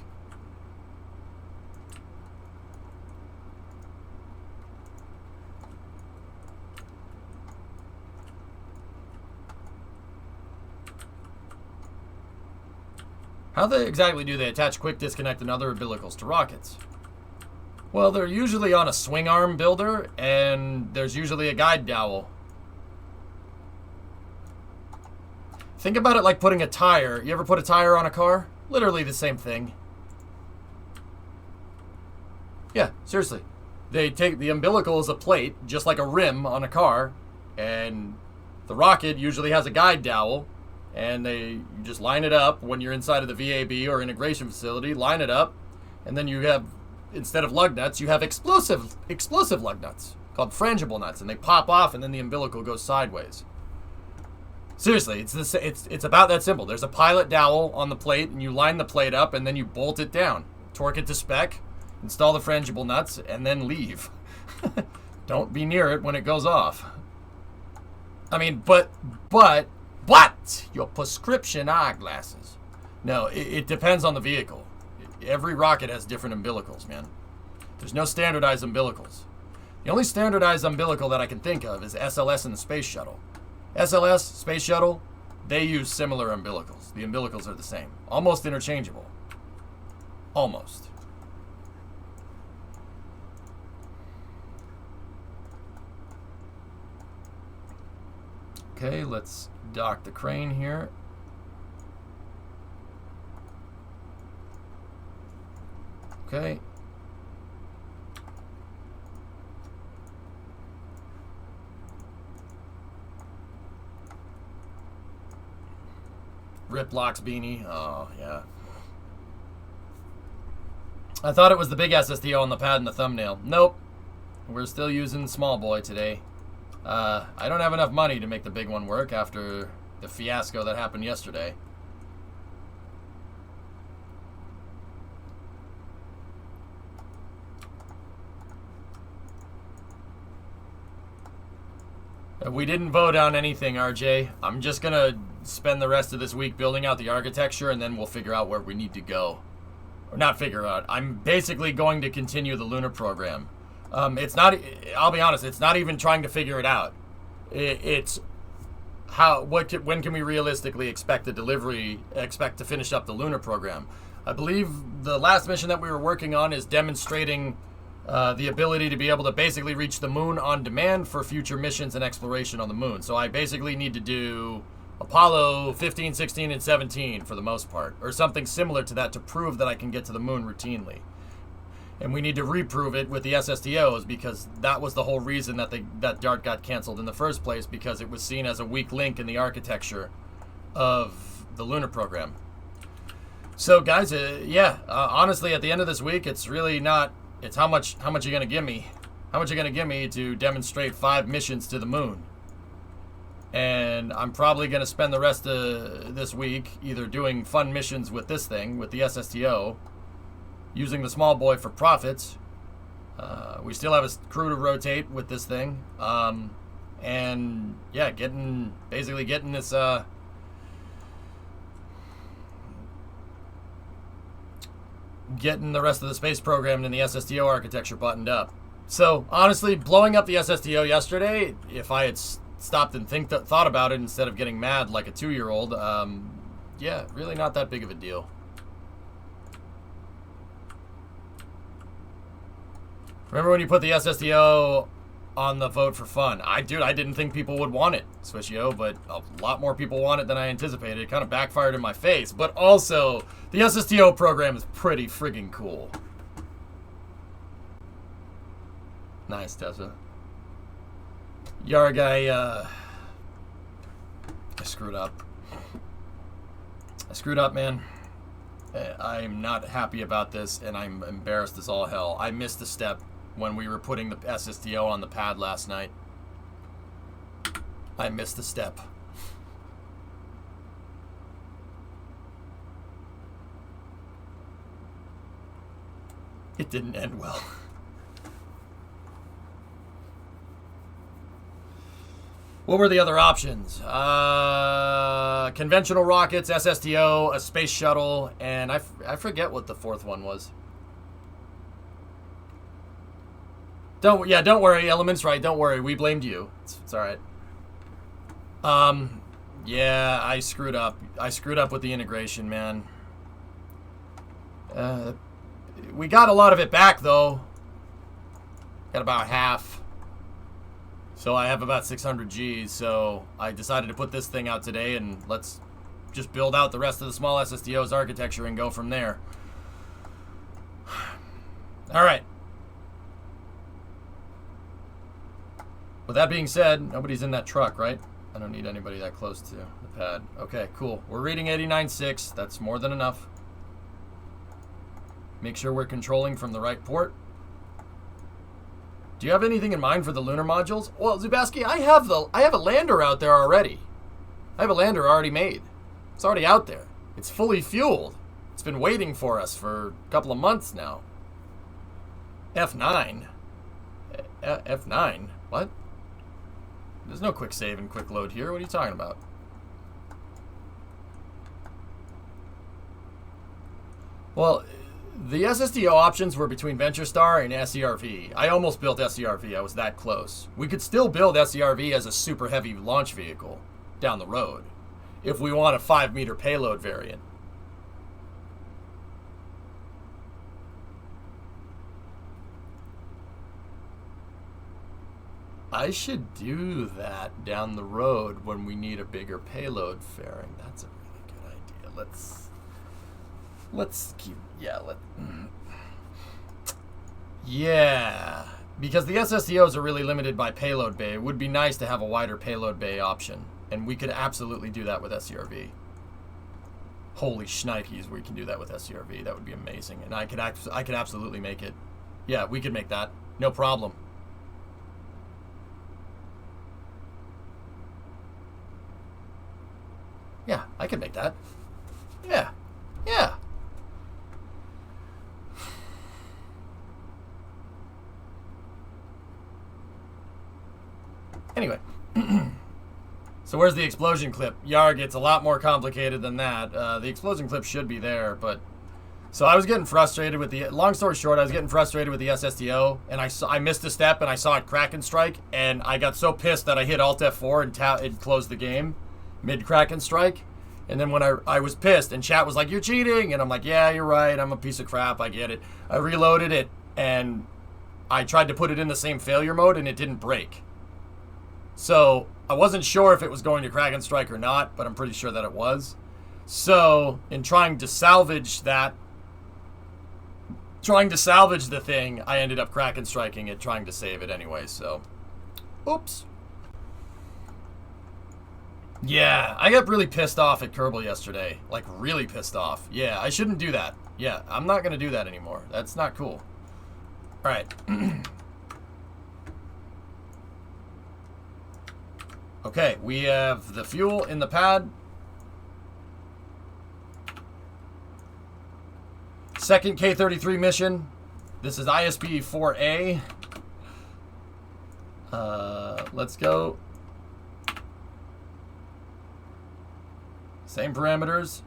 How exactly do they attach quick disconnect and other umbilicals to rockets? Well, they're usually on a swing arm builder, and there's usually a guide dowel. Think about it like putting a tire. You ever put a tire on a car? Literally the same thing. Yeah, seriously. They take the umbilical as a plate, just like a rim on a car, and the rocket usually has a guide dowel. And you just line it up when you're inside of the VAB or integration facility, line it up, and then you have, instead of lug nuts, you have explosive lug nuts called frangible nuts, and they pop off, and then the umbilical goes sideways. Seriously, it's about that simple. There's a pilot dowel on the plate, and you line the plate up, and then you bolt it down, torque it to spec, install the frangible nuts, and then leave. Don't be near it when it goes off. I mean, but your prescription eyeglasses. No, it depends on the vehicle. Every rocket has different umbilicals, man. There's no standardized umbilicals. The only standardized umbilical that I can think of is SLS and the Space Shuttle. SLS, Space Shuttle, they use similar umbilicals. The umbilicals are the same. Almost interchangeable. Almost. Okay, let's dock the crane here. Okay. Rip Locks beanie. Oh, yeah. I thought it was the big SSDO on the pad and the thumbnail. Nope. We're still using small boy today. I don't have enough money to make the big one work after the fiasco that happened yesterday. We didn't vote on anything, RJ. I'm just gonna spend the rest of this week building out the architecture, and then we'll figure out where we need to go. Or not figure out. I'm basically going to continue the lunar program. It's not, I'll be honest, it's not even trying to figure it out. It's when can we realistically expect to finish up the lunar program? I believe the last mission that we were working on is demonstrating the ability to be able to basically reach the moon on demand for future missions and exploration on the moon. So I basically need to do Apollo 15, 16, and 17 for the most part, or something similar to that to prove that I can get to the moon routinely. And we need to reprove it with the SSTOs because that was the whole reason that that DART got canceled in the first place, because it was seen as a weak link in the architecture of the lunar program. So guys, honestly, at the end of this week, it's really not, it's how much you're going to give me. How much you're going to give me to demonstrate 5 missions to the moon. And I'm probably going to spend the rest of this week either doing fun missions with this thing, with the SSTO, using the small boy for profits. We still have a crew to rotate with this thing. And yeah, basically getting this, getting the rest of the space program and the SSTO architecture buttoned up. So honestly, blowing up the SSTO yesterday, if I had stopped and thought about it instead of getting mad like a 2-year-old, yeah, really not that big of a deal. Remember when you put the SSTO on the vote for fun? I didn't think people would want it, Swishio, but a lot more people want it than I anticipated. It kind of backfired in my face, but also the SSTO program is pretty friggin' cool. Nice, Tessa. Yarg, I screwed up. I screwed up, man. I'm not happy about this, and I'm embarrassed as all hell. I missed a step when we were putting the SSTO on the pad last night. I missed a step. It didn't end well. What were the other options? Conventional rockets, SSTO, a space shuttle, and I forget what the fourth one was. Don't worry, Element's right. Don't worry, we blamed you. It's all right. Yeah, I screwed up. I screwed up with the integration, man. We got a lot of it back though. Got about half. So I have about 600 Gs, so I decided to put this thing out today, and let's just build out the rest of the small SSTO's architecture and go from there. All right. With that being said, nobody's in that truck, right? I don't need anybody that close to the pad. Okay, cool. We're reading 89.6. That's more than enough. Make sure we're controlling from the right port. Do you have anything in mind for the lunar modules? Well, Zubaski, I have a lander out there already. I have a lander already made. It's already out there. It's fully fueled. It's been waiting for us for a couple of months now. F9? F9? What? There's no quick save and quick load here. What are you talking about? Well, the SSTO options were between VentureStar and SCRV. I almost built SCRV. I was that close. We could still build SCRV as a super heavy launch vehicle down the road if we want a 5-meter payload variant. I should do that down the road when we need a bigger payload fairing. That's a really good idea. Let's keep, yeah, because the SSTOs are really limited by payload bay. It would be nice to have a wider payload bay option, and we could absolutely do that with SCRV. Holy shnikes, we can do that with SCRV. That would be amazing, and I could absolutely make it. Yeah, we could make that, no problem. Yeah, I could make that. Yeah. Yeah. Anyway. So where's the explosion clip? Yarg, it's a lot more complicated than that. The explosion clip should be there, but... So I was getting frustrated with the... Long story short, I was getting frustrated with the SSTO, and I missed a step, and I saw it crack and strike, and I got so pissed that I hit Alt F4 and closed the game mid-crack and strike. And then when I was pissed, and chat was like, "You're cheating," and I'm like, "Yeah, you're right. I'm a piece of crap. I get it." I reloaded it, and I tried to put it in the same failure mode, and it didn't break. So I wasn't sure if it was going to crack and strike or not, but I'm pretty sure that it was. So in trying to salvage that trying to salvage the thing, I ended up crack and striking it, trying to save it anyway, so. Oops. Yeah, I got really pissed off at Kerbal yesterday. Like, really pissed off. Yeah, I shouldn't do that. Yeah, I'm not going to do that anymore. That's not cool. Alright. Okay, we have the fuel in the pad. Second K-33 mission. This is ISP 4A. Let's go. Same parameters.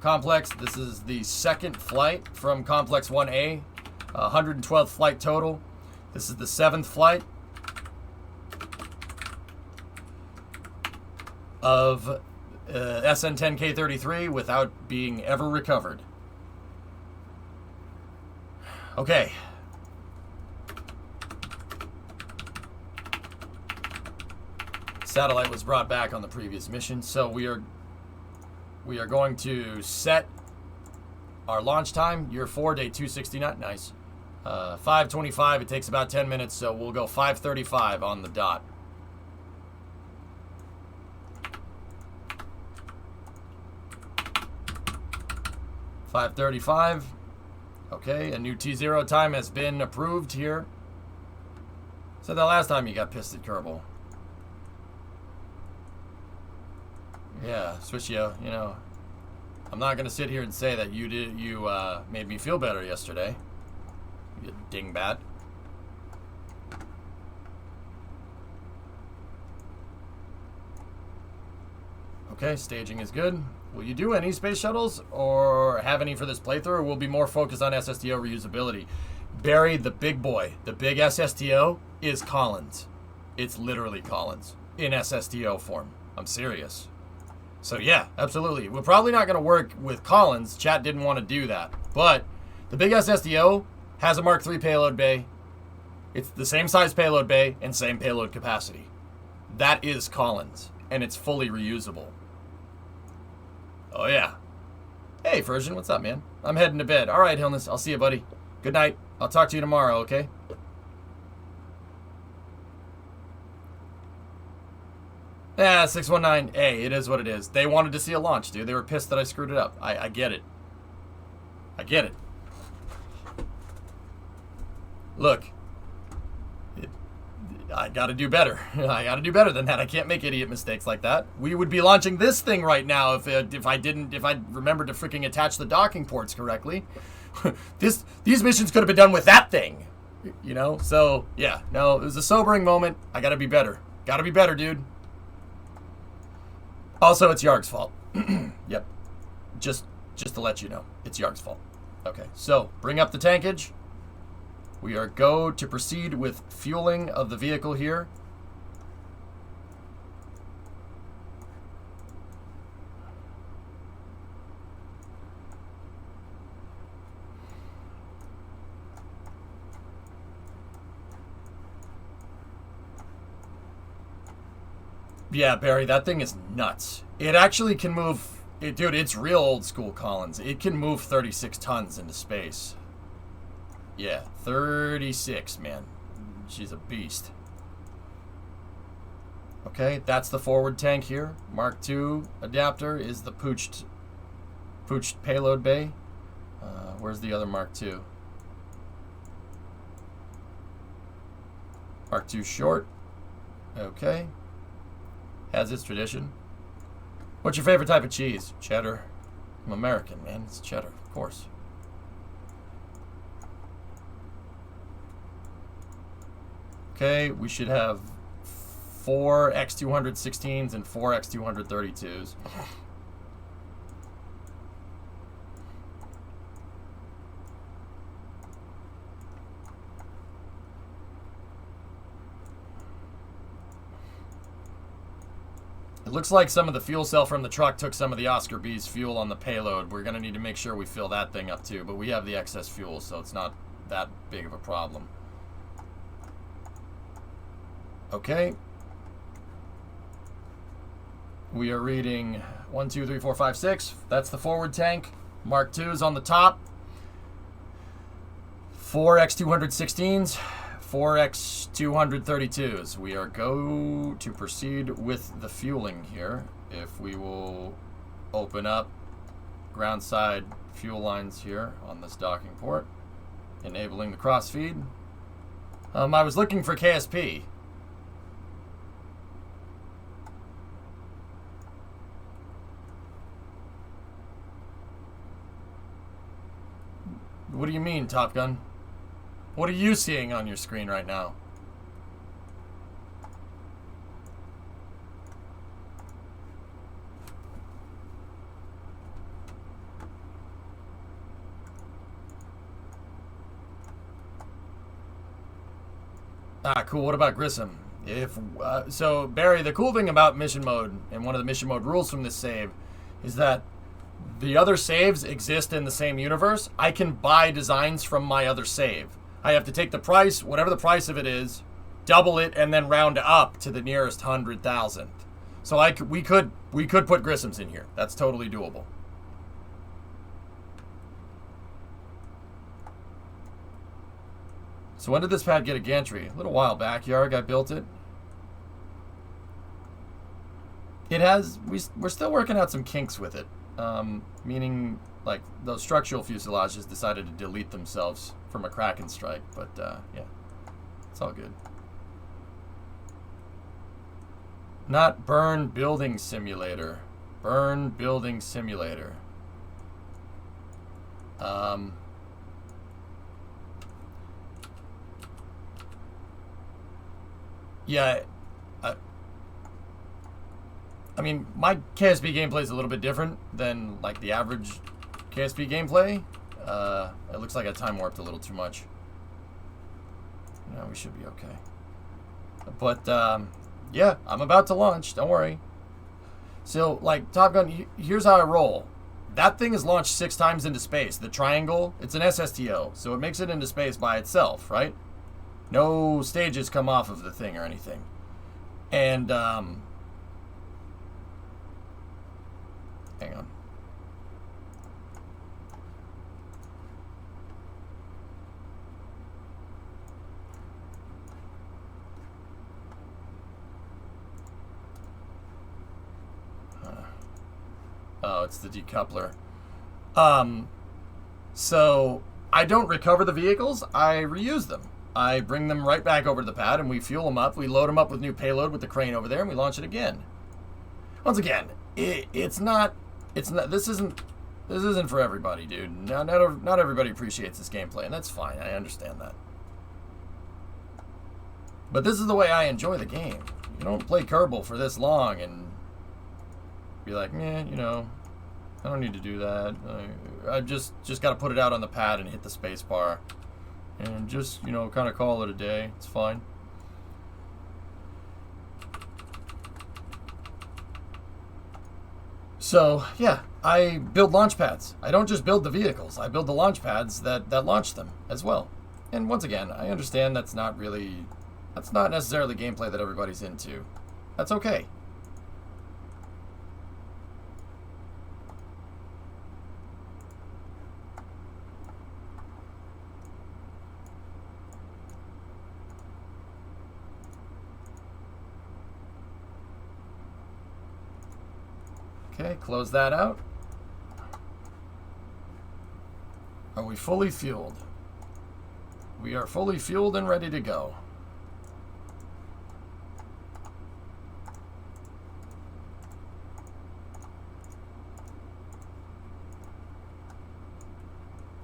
Complex, this is the second flight from Complex 1A. 112th flight total. This is the 7th flight of SN-10K-33 without being ever recovered. Okay. Satellite was brought back on the previous mission, so we are going to set our launch time. Year 4, day 269. Nice. 5:25. It takes about 10 minutes, so we'll go 5:35 on the dot. $5:35. Okay, a new T0 time has been approved here. Said that last time you got pissed at Kerbal. Yeah, Switchio, you know, I'm not gonna sit here and say that you made me feel better yesterday. You dingbat. Okay, staging is good. Will you do any space shuttles or have any for this playthrough, or will be more focused on SSTO reusability? Barry, the big boy, the big SSTO is Collins. It's literally Collins in SSTO form. I'm serious. So yeah, absolutely. We're probably not going to work with Collins. Chat didn't want to do that. But the big SSTO has a Mark III payload bay. It's the same size payload bay and same payload capacity. That is Collins, and it's fully reusable. Oh yeah. Hey, Version, what's up, man? I'm heading to bed. All right, Hillness, I'll see you, buddy. Good night. I'll talk to you tomorrow, okay? Yeah, 619. Hey, it is what it is. They wanted to see a launch, dude. They were pissed that I screwed it up. I get it. I get it. Look. I gotta do better. I gotta do better than that. I can't make idiot mistakes like that. We would be launching this thing right now if I remembered to freaking attach the docking ports correctly. These missions could have been done with that thing. You know? So, yeah. No, it was a sobering moment. I gotta be better. Gotta be better, dude. Also, it's Yarg's fault. Yep. Just to let you know. It's Yarg's fault. Okay, so, bring up the tankage. We are go to proceed with fueling of the vehicle here. Yeah, Barry, that thing is nuts. It actually can move... dude, it's real old school Collins. It can move 36 tons into space. Yeah, 36, man. She's a beast. Okay, that's the forward tank here. Mark II adapter is the pooched payload bay. Where's the other Mark II? Mark II short. Okay. Has its tradition. What's your favorite type of cheese? Cheddar. I'm American, man. It's cheddar, of course. Okay, we should have 4 X216s and 4 X232s. It looks like some of the fuel cell from the truck took some of the Oscar B's fuel on the payload. We're going to need to make sure we fill that thing up too, but we have the excess fuel, so it's not that big of a problem. Okay. We are reading 1, 2, 3, 4, 5, 6. 1, 2, 3, 4, 5, 6. That's the forward tank. Mark II is on the top. 1, 2, 3, 4, 5, 6. That's the forward tank. Mark II is on the top. 4x216s, 4x232s. We are go to proceed with the fueling here. If we will open up ground side fuel lines here on this docking port, enabling the cross feed. I was looking for KSP. What do you mean, Top Gun? What are you seeing on your screen right now? Ah, cool. What about Grissom? If so, Barry, the cool thing about mission mode and one of the mission mode rules from this save is that the other saves exist in the same universe. I can buy designs from my other save. I have to take the price, whatever the price of it is, double it, and then round up to the nearest 100,000. So we could put Grissom's in here. That's totally doable. So when did this pad get a gantry? A little while back, Yarg. I built it. It has. We're still working out some kinks with it. Meaning, like, those structural fuselages decided to delete themselves from a Kraken strike. But yeah, it's all good. Not Burn Building Simulator. Burn Building Simulator. Yeah, I mean, my KSP gameplay is a little bit different than, like, the average KSP gameplay. It looks like I time warped a little too much. No, we should be okay. But, yeah, I'm about to launch. Don't worry. So, like, Top Gun, here's how I roll. That thing is launched 6 times into space. The triangle, it's an SSTO, so it makes it into space by itself, right? No stages come off of the thing or anything. And, hang on. Oh, it's the decoupler. So I don't recover the vehicles, I reuse them. I bring them right back over to the pad and we fuel them up. We load them up with new payload with the crane over there and we launch it again. Once again, this isn't for everybody, dude. Not everybody appreciates this gameplay, and that's fine. I understand that. But this is the way I enjoy the game. You don't play Kerbal for this long and be like, meh, you know, I don't need to do that. I just got to put it out on the pad and hit the space bar. And just, you know, kind of call it a day. It's fine. So, yeah, I build launch pads. I don't just build the vehicles. I build the launch pads that launch them as well. And once again, I understand that's not necessarily gameplay that everybody's into. That's okay. Okay, close that out. Are we fully fueled? We are fully fueled and ready to go.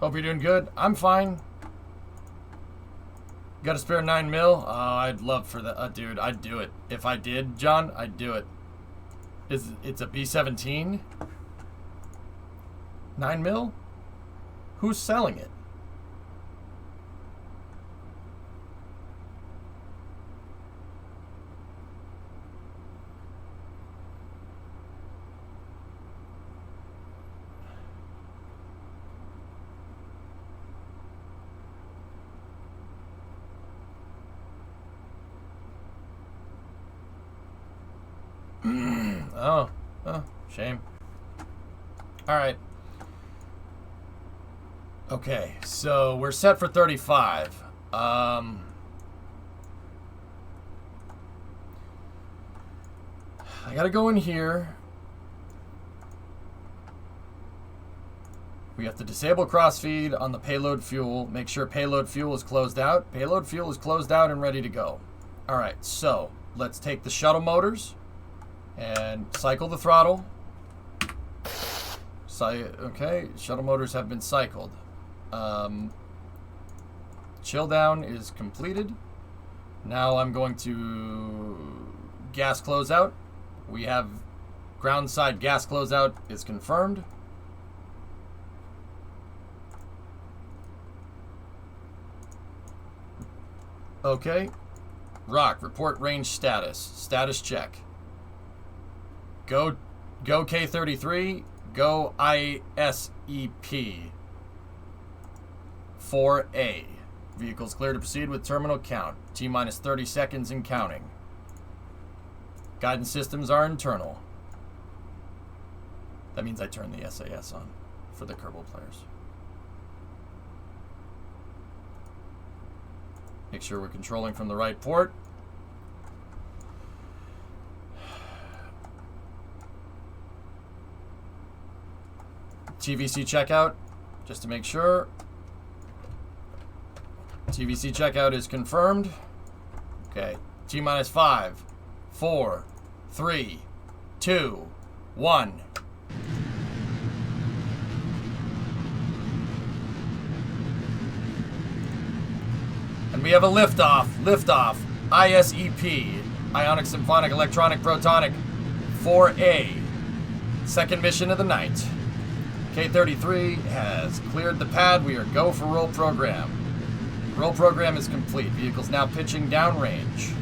Hope you're doing good. I'm fine. Got a spare 9 mil? Oh, I'd love for that. Dude, I'd do it. If I did, John, I'd do it. It's a B-17? 9 mil? Who's selling it? Oh, shame. All right. Okay, so we're set for 35. I gotta go in here. We have to disable crossfeed on the payload fuel. Make sure payload fuel is closed out. Payload fuel is closed out and ready to go. Alright, so let's take the shuttle motors and cycle the throttle. Okay, shuttle motors have been cycled. Chill down is completed. Now I'm going to gas closeout. We have ground side gas closeout is confirmed. Okay. Rock, report range status. Status check. Go K33. Go ISEP. 4A. Vehicles clear to proceed with terminal count. T-minus 30 seconds and counting. Guidance systems are internal. That means I turn the SAS on for the Kerbal players. Make sure we're controlling from the right port. TVC checkout, just to make sure. TVC checkout is confirmed. Okay, T-minus 5, 4, 3, 2, 1. And we have a liftoff. Liftoff. ISEP. Ionic Symphonic Electronic Protonic 4A. Second mission of the night. K33 has cleared the pad. We are go for roll program. Roll program is complete. Vehicle's now pitching downrange.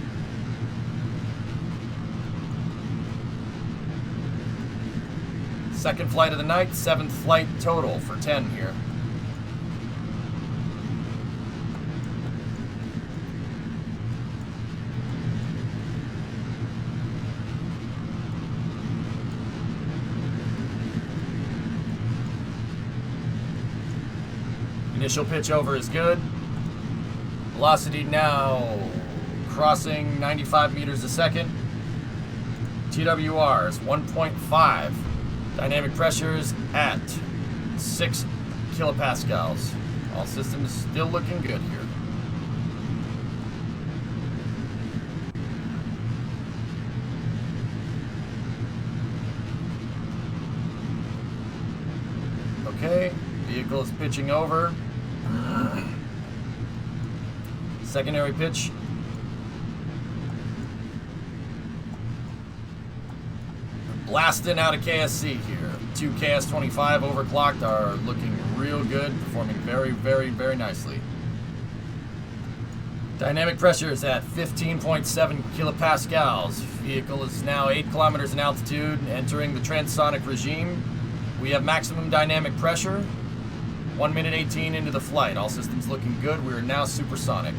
Second flight of the night. 7th flight total for 10 here. Initial pitch over is good. Velocity now crossing 95 meters a second. TWR is 1.5. Dynamic pressures at 6 kilopascals. All systems still looking good here. Okay, vehicle is pitching over. Secondary pitch. Blasting out of KSC here. 2 KS25 overclocked are looking real good, performing very, very, very nicely. Dynamic pressure is at 15.7 kilopascals. Vehicle is now 8 kilometers in altitude, entering the transonic regime. We have maximum dynamic pressure. 1 minute 18 into the flight. All systems looking good. We are now supersonic.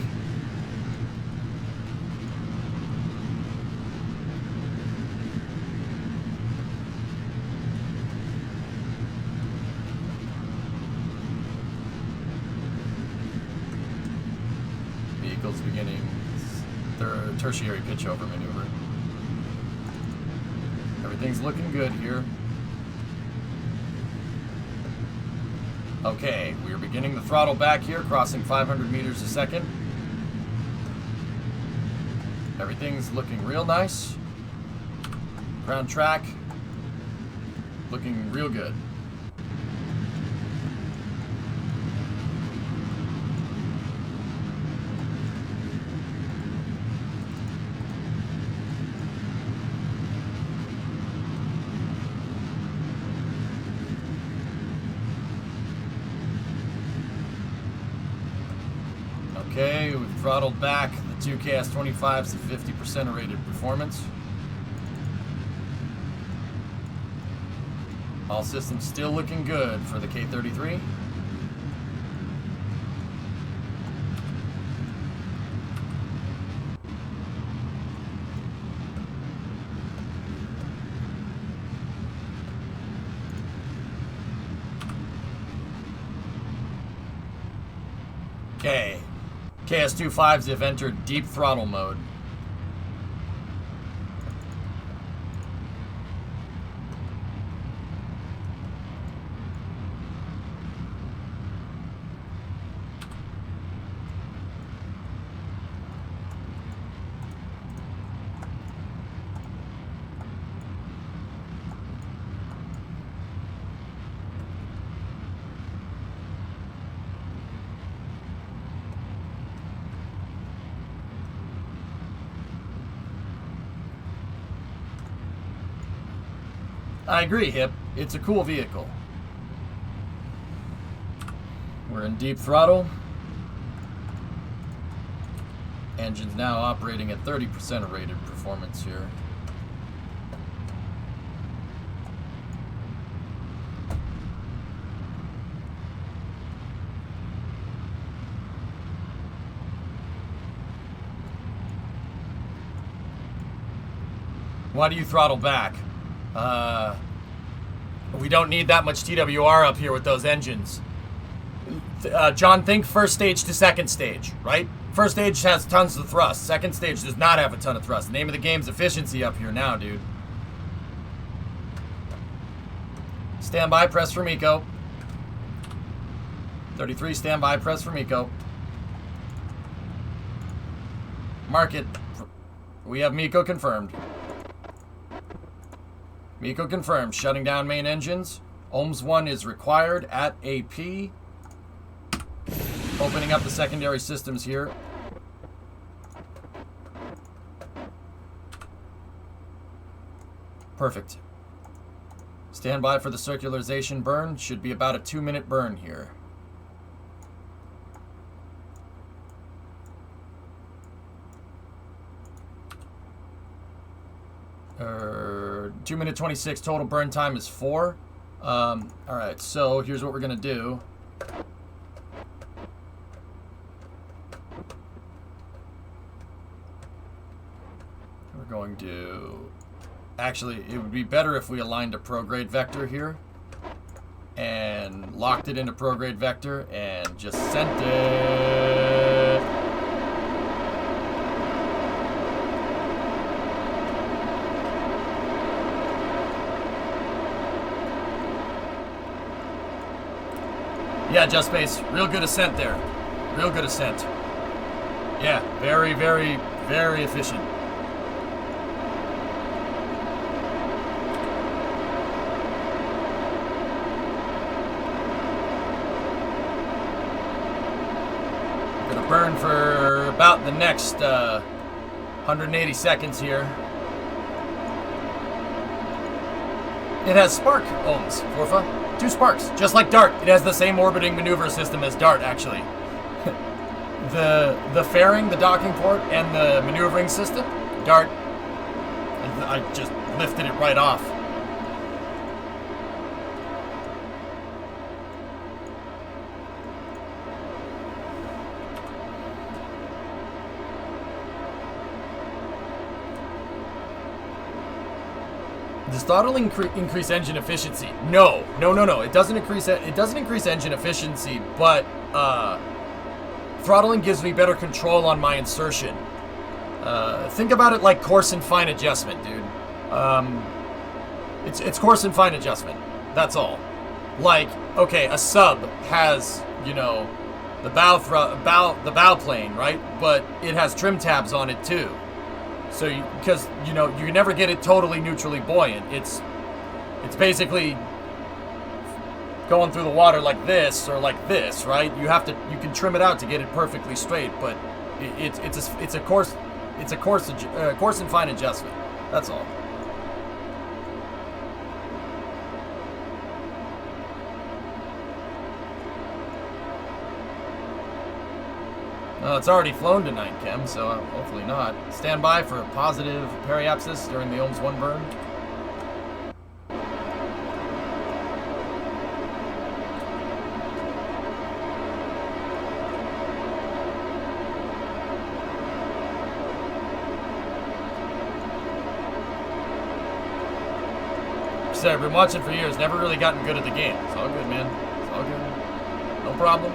Vehicles beginning tertiary pitch over maneuver. Everything's looking good here. Okay, we are beginning the throttle back here, crossing 500 meters a second. Everything's looking real nice. Ground track, looking real good. Okay, we've throttled back the 2 KS25s to 50% rated performance. All systems still looking good for the K33. Okay. KS25s have entered deep throttle mode. I agree, Hip. It's a cool vehicle. We're in deep throttle. Engine's now operating at 30% of rated performance here. Why do you throttle back? We don't need that much TWR up here with those engines. John, think first stage to second stage, right? First stage has tons of thrust. Second stage does not have a ton of thrust. The name of the game's efficiency up here now, dude. Stand by, press for Miko. 33, stand by, press for Miko. Mark it. We have Miko confirmed. Miko confirmed. Shutting down main engines. Ohms 1 is required at AP. Opening up the secondary systems here. Perfect. Stand by for the circularization burn. Should be about a 2-minute burn here. 2-minute 26, total burn time is 4. Alright, so here's what we're gonna do. We're going to... Actually, it would be better if we aligned a prograde vector here. And locked it into prograde vector and just sent it. Yeah, Just Space. Real good ascent there. Real good ascent. Yeah, very, very, very efficient. Gonna burn for about the next 180 seconds here. It has spark ohms, Forfa. 2 sparks, just like Dart. It has the same orbiting maneuver system as Dart, actually. the fairing, the docking port, and the maneuvering system, Dart, I just lifted it right off. Does throttling increase engine efficiency? No. It doesn't increase engine efficiency, but throttling gives me better control on my insertion. Think about it like coarse and fine adjustment, dude. It's coarse and fine adjustment. That's all. Like, okay, a sub has, you know, the bow plane, right? But it has trim tabs on it too. So, because you know, you never get it totally neutrally buoyant. It's basically going through the water like this or like this, right? You can trim it out to get it perfectly straight, but it's a coarse and fine adjustment. That's all. It's already flown tonight, Kim, so hopefully not. Stand by for a positive periapsis during the Ohms 1 burn. So I've been watching for years, never really gotten good at the game. It's all good, man. It's all good. No problem.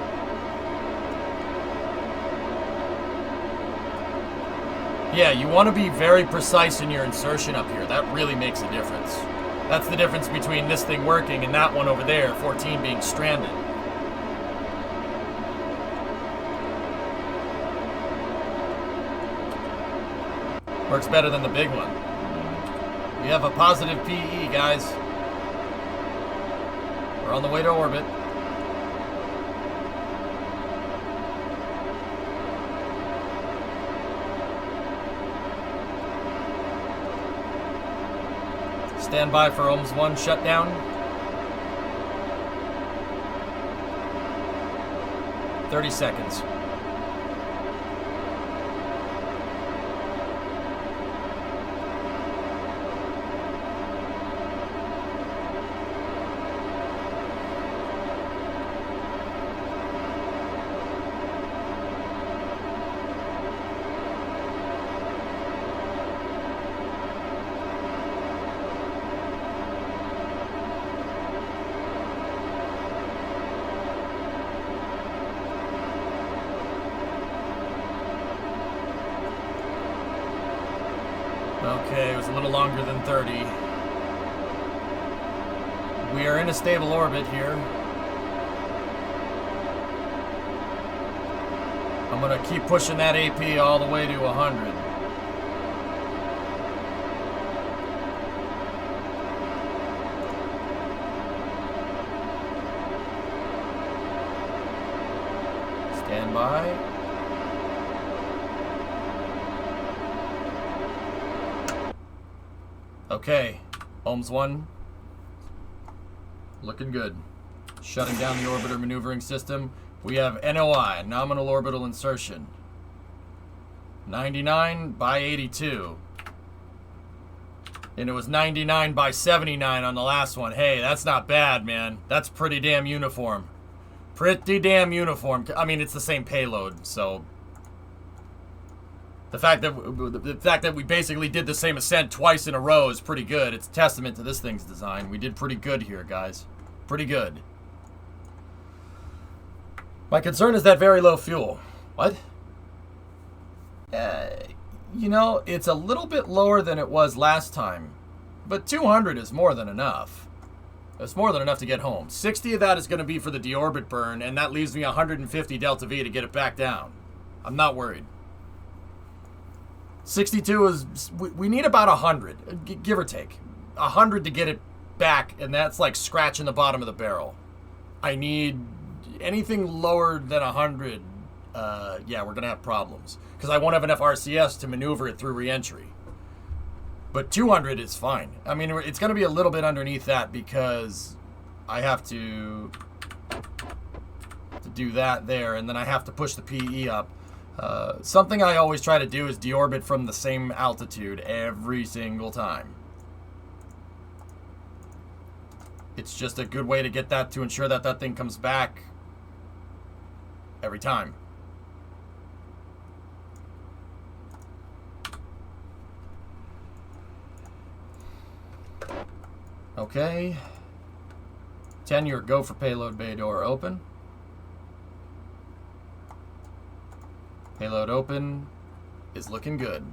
Yeah, you want to be very precise in your insertion up here. That really makes a difference. That's the difference between this thing working and that one over there, 14, being stranded. Works better than the big one. We have a positive PE, guys. We're on the way to orbit. Stand by for OMS 1 shutdown. Thirty seconds. Okay, it was a little longer than 30. We are in a stable orbit here. I'm gonna keep pushing that AP all the way to 100. Stand by. Okay, OMS 1, looking good. Shutting down the orbiter maneuvering system. We have NOI, nominal orbital insertion. 99 by 82. And it was 99 by 79 on the last one. Hey, that's not bad, man. That's pretty damn uniform. Pretty damn uniform. I mean, it's the same payload, so... The fact that we basically did the same ascent twice in a row is pretty good. It's a testament to this thing's design. We did pretty good here, guys. Pretty good. My concern is that very low fuel. What? You know, it's a little bit lower than it was last time. But 200 is more than enough. It's more than enough to get home. 60 of that is going to be for the deorbit burn, and that leaves me 150 delta V to get it back down. I'm not worried. 62 is, we need about 100, give or take. 100 to get it back, and that's like scratching the bottom of the barrel. I need anything lower than 100, yeah, we're going to have problems. Because I won't have enough RCS to maneuver it through re-entry. But 200 is fine. I mean, it's going to be a little bit underneath that because I have to do that there, and then I have to push the PE up. Something I always try to do is deorbit from the same altitude every single time. It's just a good way to get that, to ensure that that thing comes back every time. Okay. Tenure, go for payload bay door open. Payload open is looking good.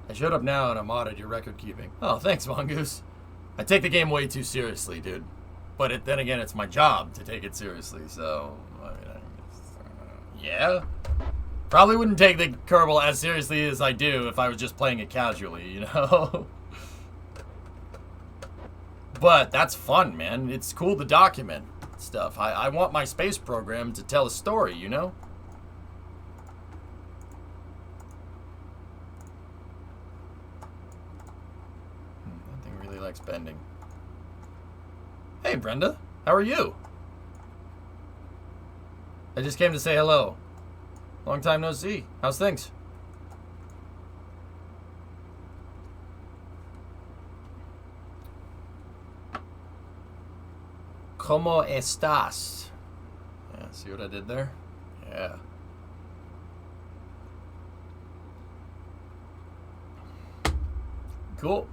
I showed up now and I modded your record keeping. Oh, thanks, Mongoose. I take the game way too seriously, dude. But then again, it's my job to take it seriously, so... I mean, yeah? Probably wouldn't take the Kerbal as seriously as I do if I was just playing it casually, you know? But that's fun, man. It's cool to document stuff. I want my space program to tell a story, you know? That thing really likes bending. Hey, Brenda. How are you? I just came to say hello. Long time no see. How's things? ¿Cómo estás? Yeah, see what I did there? Yeah. Cool.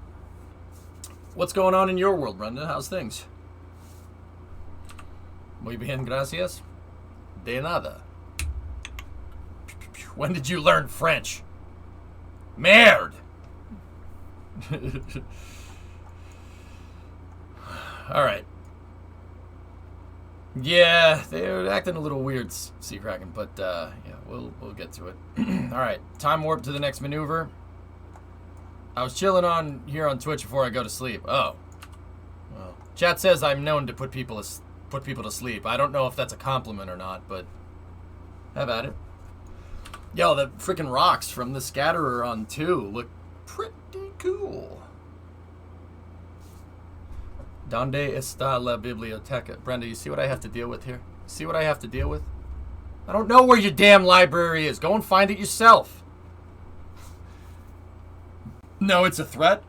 What's going on in your world, Brenda? How's things? Muy bien, gracias. De nada. When did you learn French? Merde! Alright. Yeah, they're acting a little weird, Sea Kraken, but yeah, we'll get to it. Alright, time warp to the next maneuver. I was chilling on here on Twitch before I go to sleep. Oh. Well, chat says I'm known to put people to sleep. I don't know if that's a compliment or not, but have at it. Yo, the freaking rocks from the scatterer on 2 look pretty cool. Donde está la biblioteca? Brenda, you see what I have to deal with here? See what I have to deal with? I don't know where your damn library is. Go and find it yourself. No, it's a threat.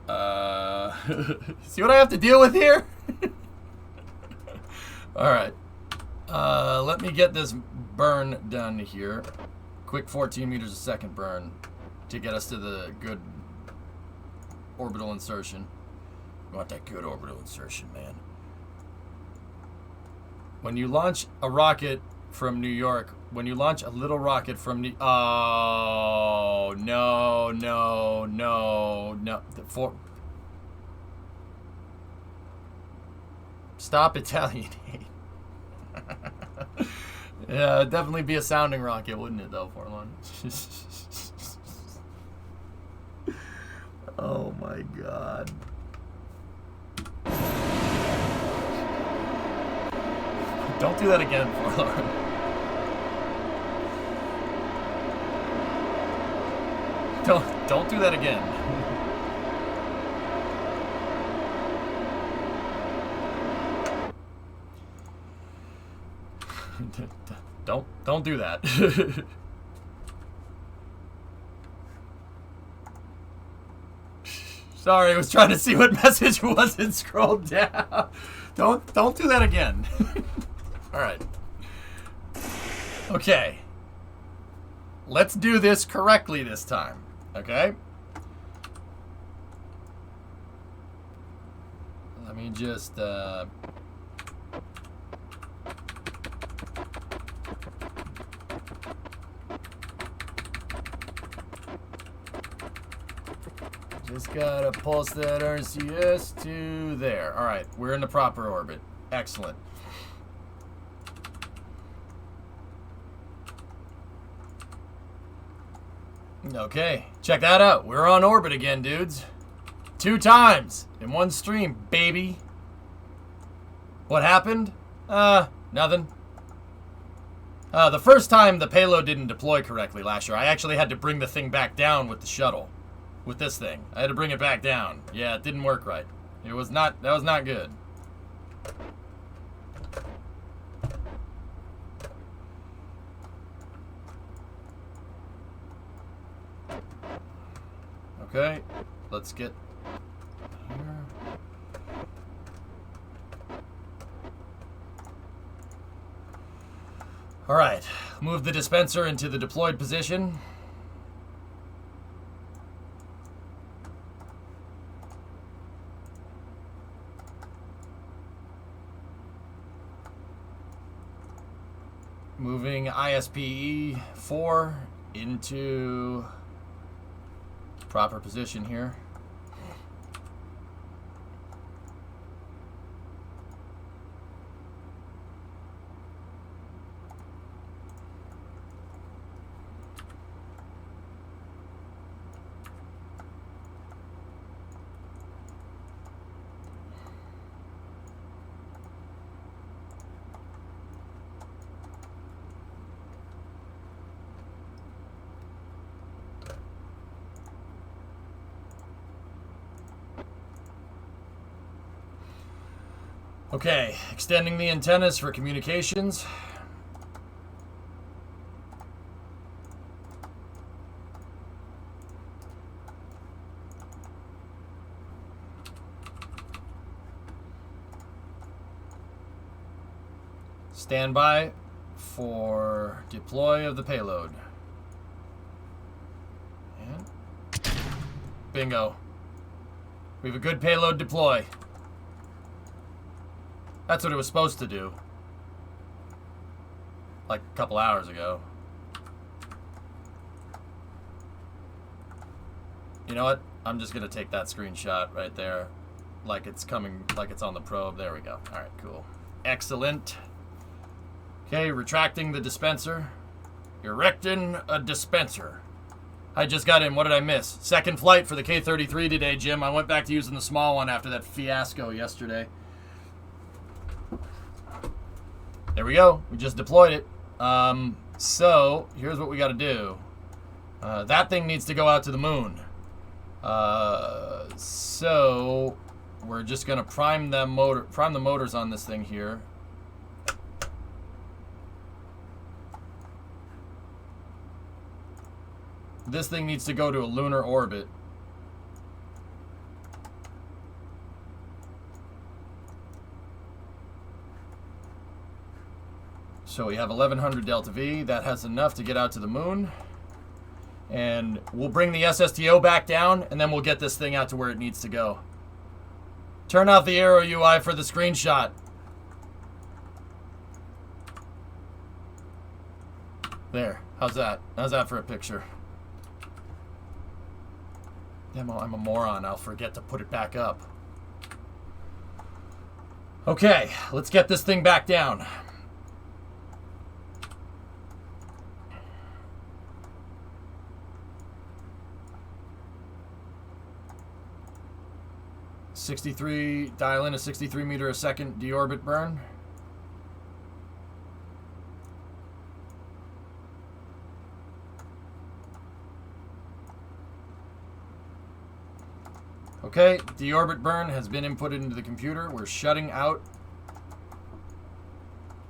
See what I have to deal with here? Alright. Let me get this burn done here. Quick 14 meters a second burn to get us to the good orbital insertion. We want that good orbital insertion, man. When you launch a rocket from New York, when you launch a little rocket from New... Oh, no. Stop Italianating. Yeah, it'd definitely be a sounding rocket, wouldn't it, though, Forlon? Oh, my God. Don't do that again, Forlorn. Don't do that again. Don't do that. Sorry, I was trying to see what message was and scrolled down. Don't do that again. All right. Okay. Let's do this correctly this time. Okay? Let me just just gotta pulse that RCS to there. All right, we're in the proper orbit. Excellent. Okay, check that out. We're on orbit again, dudes. 2 times in one stream, baby. What happened? Nothing. The first time the payload didn't deploy correctly last year, I actually had to bring the thing back down with the shuttle. With this thing. I had to bring it back down. Yeah, it didn't work right. That was not good. Okay, let's get here. All right, move the dispenser into the deployed position. Moving ISPE 4 into proper position here. Okay, extending the antennas for communications. Stand by for deploy of the payload. And bingo. We have a good payload deploy. That's what it was supposed to do. Like a couple hours ago. You know what? I'm just gonna take that screenshot right there, like it's coming, like it's on the probe. There we go. All right, cool. Excellent. Okay, retracting the dispenser. Erecting a dispenser. I just got in. What did I miss? Second flight for the K-33 today, Jim. I went back to using the small one after that fiasco yesterday. There we go. We just deployed it. So, here's what we got to do. That thing needs to go out to the moon. So, we're just going to prime the motors on this thing here. This thing needs to go to a lunar orbit. So we have 1100 delta V. That has enough to get out to the moon. And we'll bring the SSTO back down, and then we'll get this thing out to where it needs to go. Turn off the Aero UI for the screenshot. There. How's that? How's that for a picture? Damn, I'm a moron. I'll forget to put it back up. Okay, let's get this thing back down. Dial in a 63 meter a second deorbit burn. Okay, deorbit burn has been inputted into the computer. We're shutting out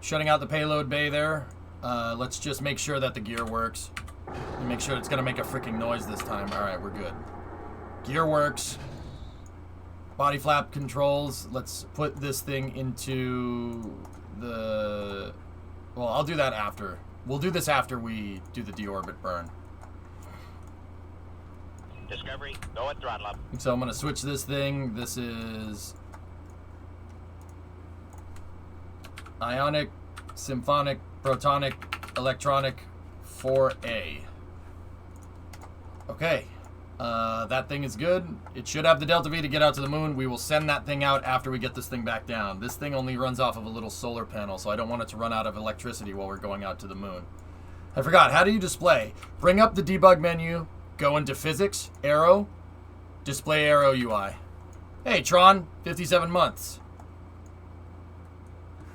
the payload bay there. Let's just make sure that the gear works. And make sure it's gonna make a freaking noise this time. All right, we're good. Gear works. Body flap controls. Let's put this thing into the... Well, I'll do that after. We'll do this after we do the deorbit burn. Discovery, go at throttle up. So I'm going to switch this thing. This is ionic, symphonic, protonic, electronic 4A. Okay. That thing is good. It should have the delta V to get out to the moon. We will send that thing out after we get this thing back down. This thing only runs off of a little solar panel, so I don't want it to run out of electricity while we're going out to the moon. I forgot. How do you display? Bring up the debug menu. Go into physics, Aero, display Aero UI. Hey, Tron, 57 months.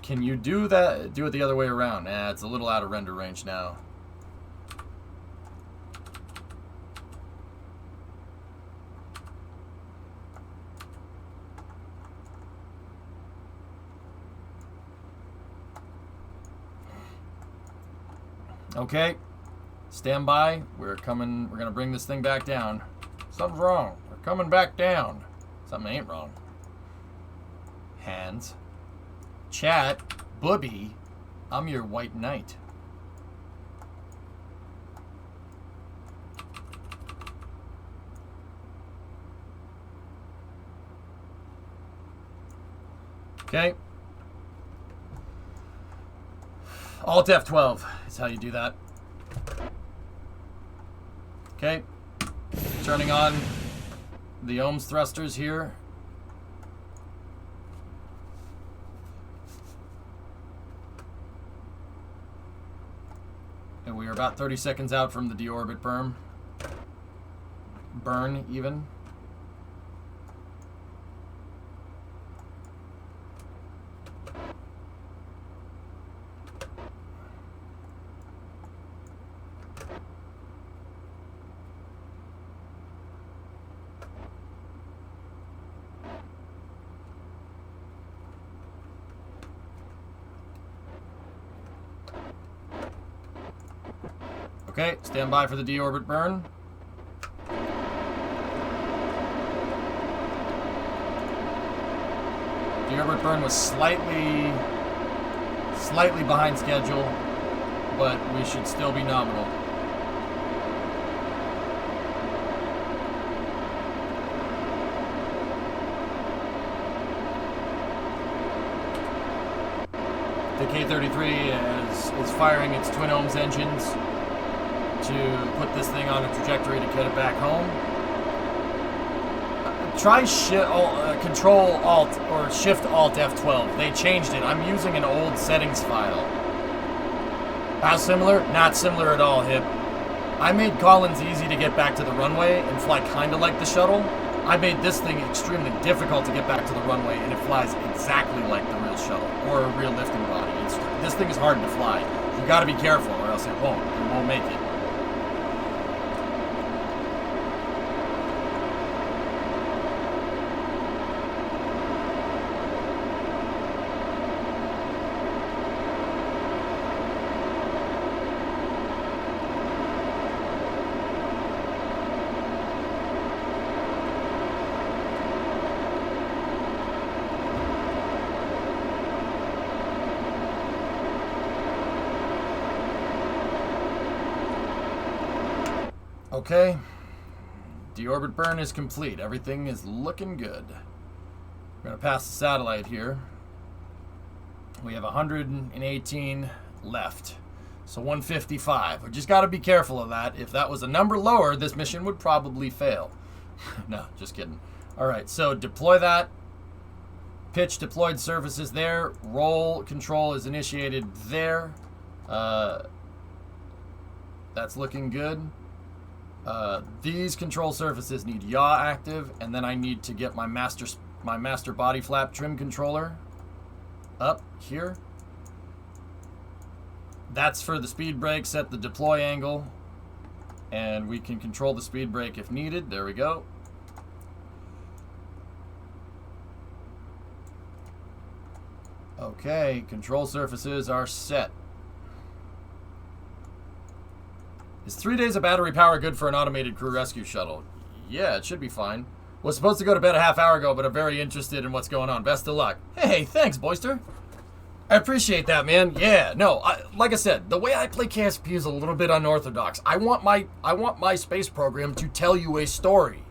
Can you do that? Do it the other way around. Nah, it's a little out of render range now. Okay. Stand by. We're coming. We're going to bring this thing back down. Something's wrong. We're coming back down. Something ain't wrong. Hands. Chat. Booby. I'm your white knight. Okay. Alt F12 is how you do that. Okay, turning on the ohms thrusters here. And we are about 30 seconds out from the deorbit burn. Burn, even. Okay, stand by for the deorbit burn. Deorbit burn was slightly behind schedule, but we should still be nominal. The K-33 is firing its twin ohms engines to put this thing on a trajectory to get it back home. Try Control Alt or Shift Alt F12. They changed it. I'm using an old settings file. How similar? Not similar at all, Hip. I made Collins easy to get back to the runway and fly kind of like the shuttle. I made this thing extremely difficult to get back to the runway, and it flies exactly like the real shuttle or a real lifting body. This thing is hard to fly. You got to be careful, or else it won't make it. Okay, deorbit burn is complete. Everything is looking good. We're going to pass the satellite here. We have 118 left. So 155. We just got to be careful of that. If that was a number lower, this mission would probably fail. No, just kidding. All right, so deploy that. Pitch deployed surfaces there. Roll control is initiated there. That's looking good. These control surfaces need yaw active, and then I need to get my master body flap trim controller up here. That's for the speed brake. Set the deploy angle, and we can control the speed brake if needed. There we go. Okay, control surfaces are set. Is 3 days of battery power good for an automated crew rescue shuttle? Yeah, it should be fine. Was supposed to go to bed a half hour ago, but I'm very interested in what's going on. Best of luck. Hey, thanks, Boyster. I appreciate that, man. Yeah, no, like I said, the way I play KSP is a little bit unorthodox. I want my space program to tell you a story.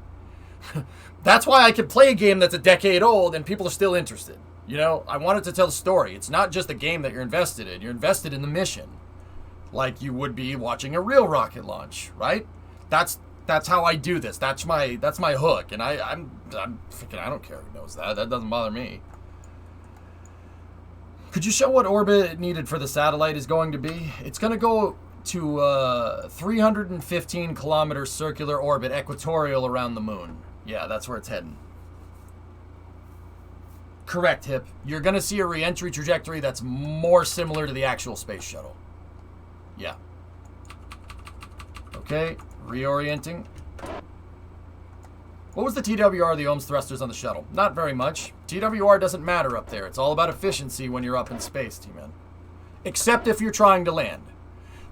That's why I can play a game that's a decade old and people are still interested. You know, I want it to tell a story. It's not just a game that you're invested in. You're invested in the mission. Like you would be watching a real rocket launch, right? That's how I do this. That's my hook, and I'm freaking, I don't care who knows that. That doesn't bother me. Could you show what orbit needed for the satellite is going to be? It's going to go to 315 kilometer circular orbit, equatorial around the moon. Yeah, that's where it's heading. Correct, Hip. You're going to see a re-entry trajectory that's more similar to the actual space shuttle. Yeah. Okay, reorienting. What was the TWR of the ohms thrusters on the shuttle? Not very much. TWR doesn't matter up there. It's all about efficiency when you're up in space, T-Man. Except if you're trying to land.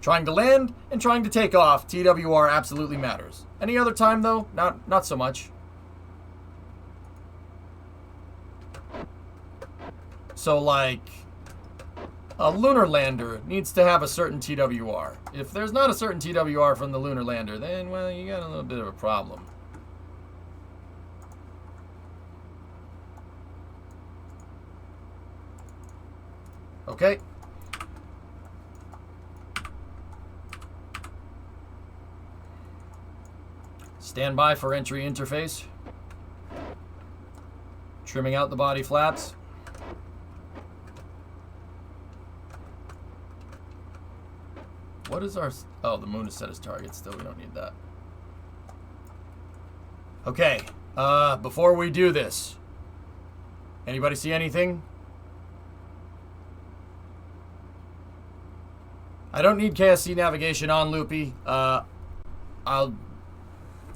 Trying to land and trying to take off, TWR absolutely matters. Any other time, though, not so much. So, like, a lunar lander needs to have a certain TWR. If there's not a certain TWR from the lunar lander, then, well, you got a little bit of a problem. Okay. Stand by for entry interface. Trimming out the body flaps. What is our... Oh, the moon is set as target. Still, we don't need that. Okay. Before we do this, anybody see anything? I don't need KSC navigation on, Loopy.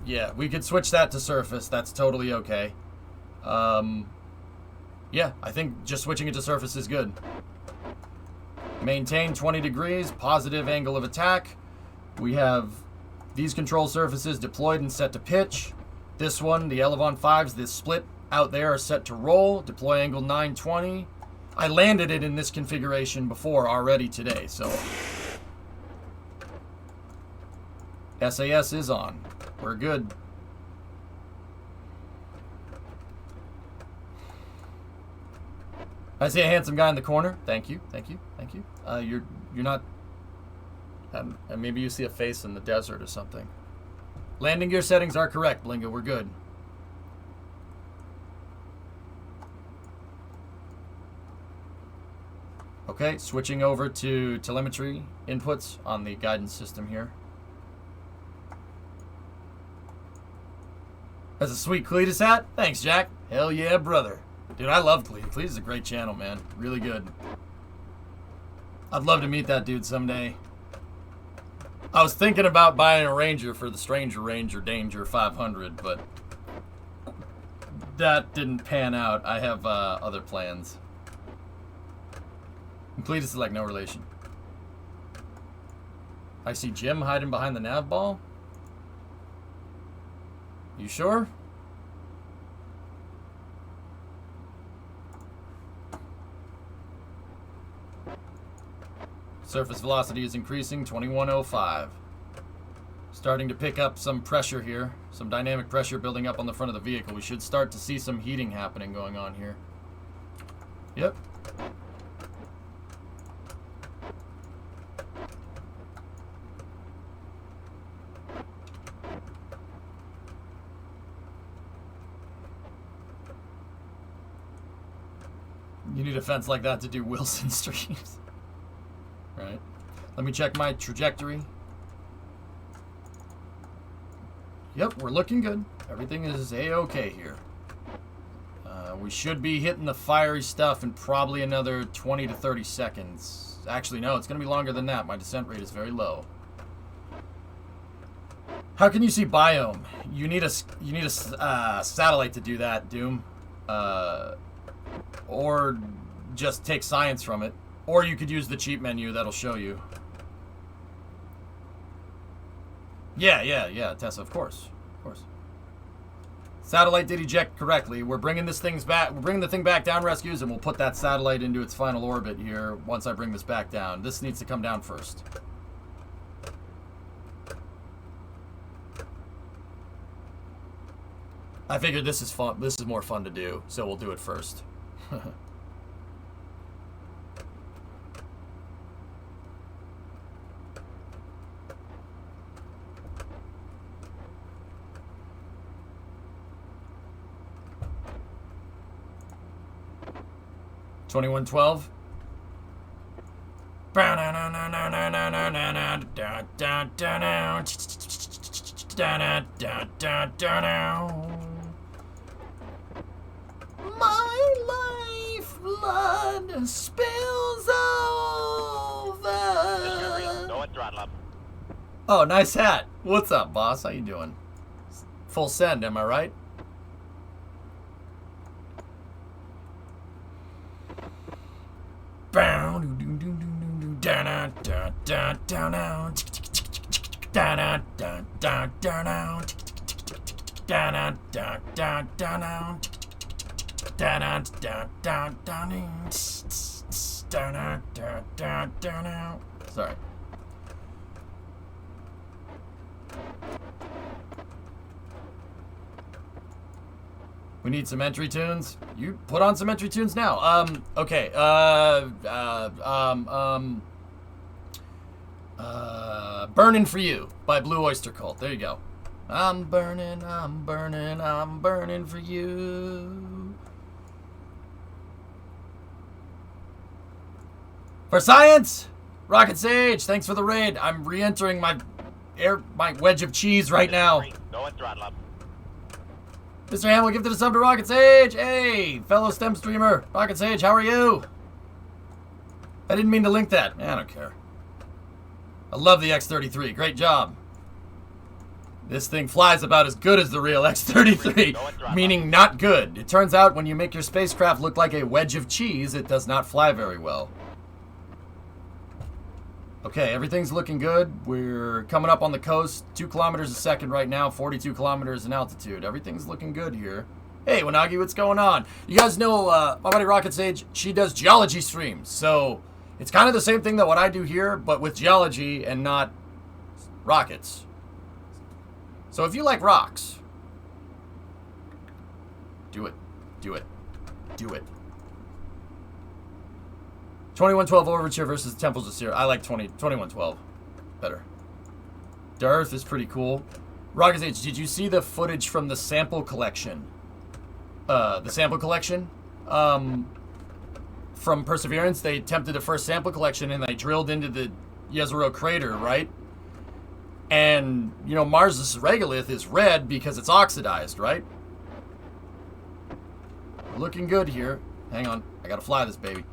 Yeah, we could switch that to surface. That's totally okay. Yeah, I think just switching it to surface is good. Maintain 20 degrees, positive angle of attack. We have these control surfaces deployed and set to pitch. This one, the Elevon 5s, this split out there are set to roll. Deploy angle 920. I landed it in this configuration before already today, so... SAS is on. We're good. I see a handsome guy in the corner. Thank you, thank you, thank you. You're not... and maybe you see a face in the desert or something. Landing gear settings are correct, Blinga. We're good. Okay, switching over to telemetry inputs on the guidance system here. That's a sweet Cletus hat. Thanks, Jack. Hell yeah, brother. Dude, I love Cletus. Cletus is a great channel, man. Really good. I'd love to meet that dude someday. I was thinking about buying a Ranger for the Stranger Ranger Danger 500, but that didn't pan out. I have other plans. And Cletus is like no relation. I see Jim hiding behind the nav ball. You sure? Surface velocity is increasing, 2105. Starting to pick up some pressure here. Some dynamic pressure building up on the front of the vehicle. We should start to see some heating happening going on here. Yep. You need a fence like that to do Wilson streams. Right. Let me check my trajectory. Yep, we're looking good. Everything is A-okay here. We should be hitting the fiery stuff in probably another 20 to 30 seconds. Actually, no, it's going to be longer than that. My descent rate is very low. How can you see biome? You need a satellite to do that, Doom. Or just take science from it. Or you could use the cheat menu. That'll show you. Yeah, Tessa, of course. Of course. Satellite did eject correctly. We're bringing this thing's back. We're bringing the thing back down, rescues, and we'll put that satellite into its final orbit here once I bring this back down. This needs to come down first. I figured this is fun. This is more fun to do, so we'll do it first. 2112. My lifeblood spills over. Go and throttle up. Oh, nice hat. What's up, boss? How you doing? Full send, am I right? Sorry. We need some entry tunes. You put on some entry tunes now. Okay. Burning for You by Blue Oyster Cult. There you go. I'm burning for you. For science! Rocket Sage, thanks for the raid. I'm re-entering my wedge of cheese right now. Go and throttle up. Mr. Hamill gifted a sub to Rocket Sage. Hey, fellow STEM streamer. Rocket Sage, how are you? I didn't mean to link that. I don't care. I love the X-33. Great job. This thing flies about as good as the real X-33, meaning not good. It turns out when you make your spacecraft look like a wedge of cheese, it does not fly very well. Okay, everything's looking good. We're coming up on the coast, 2 kilometers a second right now, 42 kilometers in altitude. Everything's looking good here. Hey, Wanagi, what's going on? You guys know my buddy Rocket Sage, she does geology streams. So it's kind of the same thing that what I do here, but with geology and not rockets. So if you like rocks, do it, do it, do it. 2112 Overture versus Temples of Seer. I like 2112 better. Darth is pretty cool. Rocket Age, did you see the footage from the sample collection? The sample collection? from Perseverance, they attempted a first sample collection and they drilled into the Jezero crater, right? And, you know, Mars' regolith is red because it's oxidized, right? We're looking good here. Hang on. I gotta fly this baby.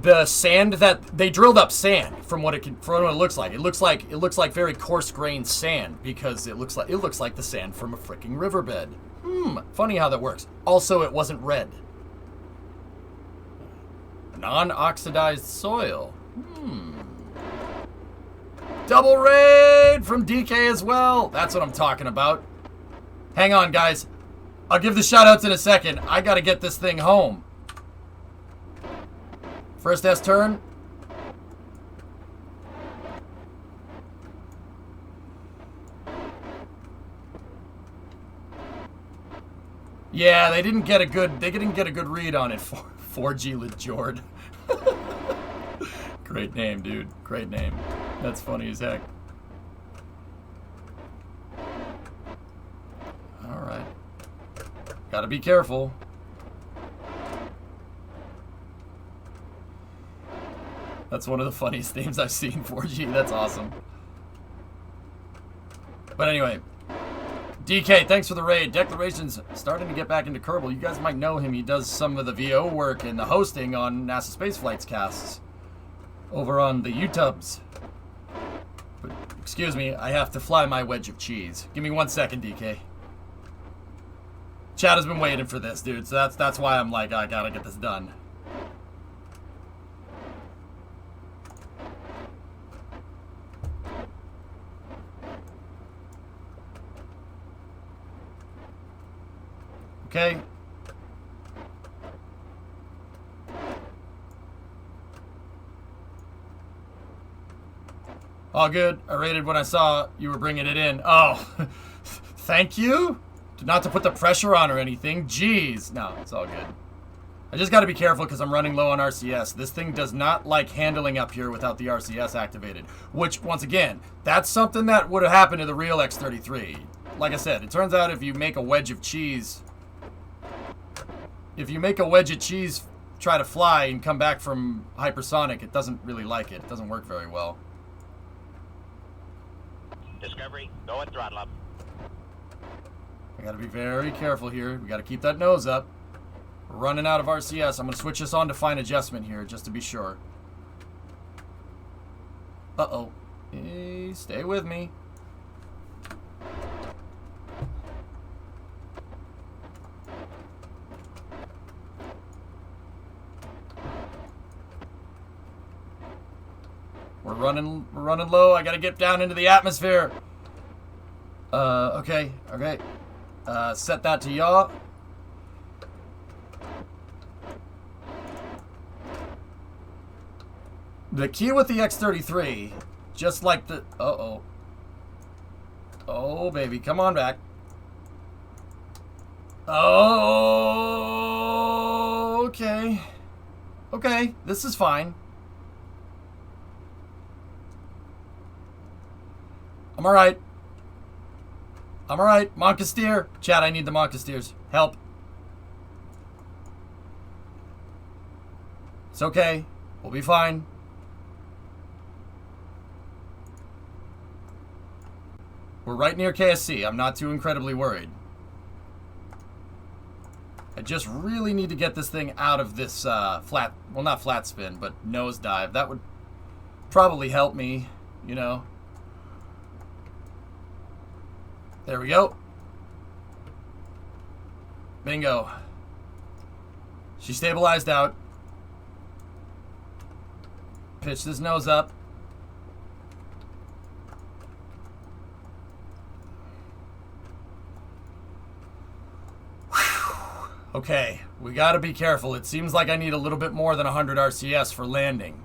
The sand that they drilled up sand from what it looks like. It looks like very coarse grained sand because it looks like the sand from a freaking riverbed. Funny how that works. Also, it wasn't red. Non-oxidized soil. Double raid from DK as well. That's what I'm talking about. Hang on, guys. I'll give the shoutouts in a second. I gotta get this thing home. First S turn. Yeah, they didn't get a good read on it. 4G LeJord. Great name, dude. Great name. That's funny as heck. All right. Gotta be careful. That's one of the funniest names I've seen, 4G. That's awesome. But anyway. DK, thanks for the raid. Declaration's starting to get back into Kerbal. You guys might know him. He does some of the VO work and the hosting on NASA Spaceflight's casts over on the YouTubes. But, excuse me, I have to fly my wedge of cheese. Give me 1 second, DK. Chad has been waiting for this, dude. So that's why I'm like, I gotta get this done. Okay. All good. I rated when I saw you were bringing it in. Oh, thank you. Not to put the pressure on or anything. Jeez. No, it's all good. I just got to be careful because I'm running low on RCS. This thing does not like handling up here without the RCS activated. Which, once again, that's something that would have happened to the real X-33. Like I said, it turns out if you make a wedge of cheese... If you make a wedge of cheese try to fly and come back from hypersonic, it doesn't really like it. It doesn't work very well. Discovery, go and throttle up. I gotta be very careful here. We gotta keep that nose up. We're running out of RCS. I'm gonna switch this on to fine adjustment here, just to be sure. Uh-oh. Hey, stay with me. We're running low. I gotta get down into the atmosphere. Okay. Set that to yaw. The key with the X-33, just like the... Uh-oh. Oh, baby. Come on back. Oh, okay. Okay, this is fine. I'm alright. I'm alright. Moncasteer. Chat, I need the Moncasteers. Help. It's okay. We'll be fine. We're right near KSC. I'm not too incredibly worried. I just really need to get this thing out of this flat... Well, not flat spin, but nosedive. That would probably help me, you know. There we go. Bingo. She stabilized out. Pitch this nose up. Whew. Okay, we gotta be careful. It seems like I need a little bit more than 100 RCS for landing.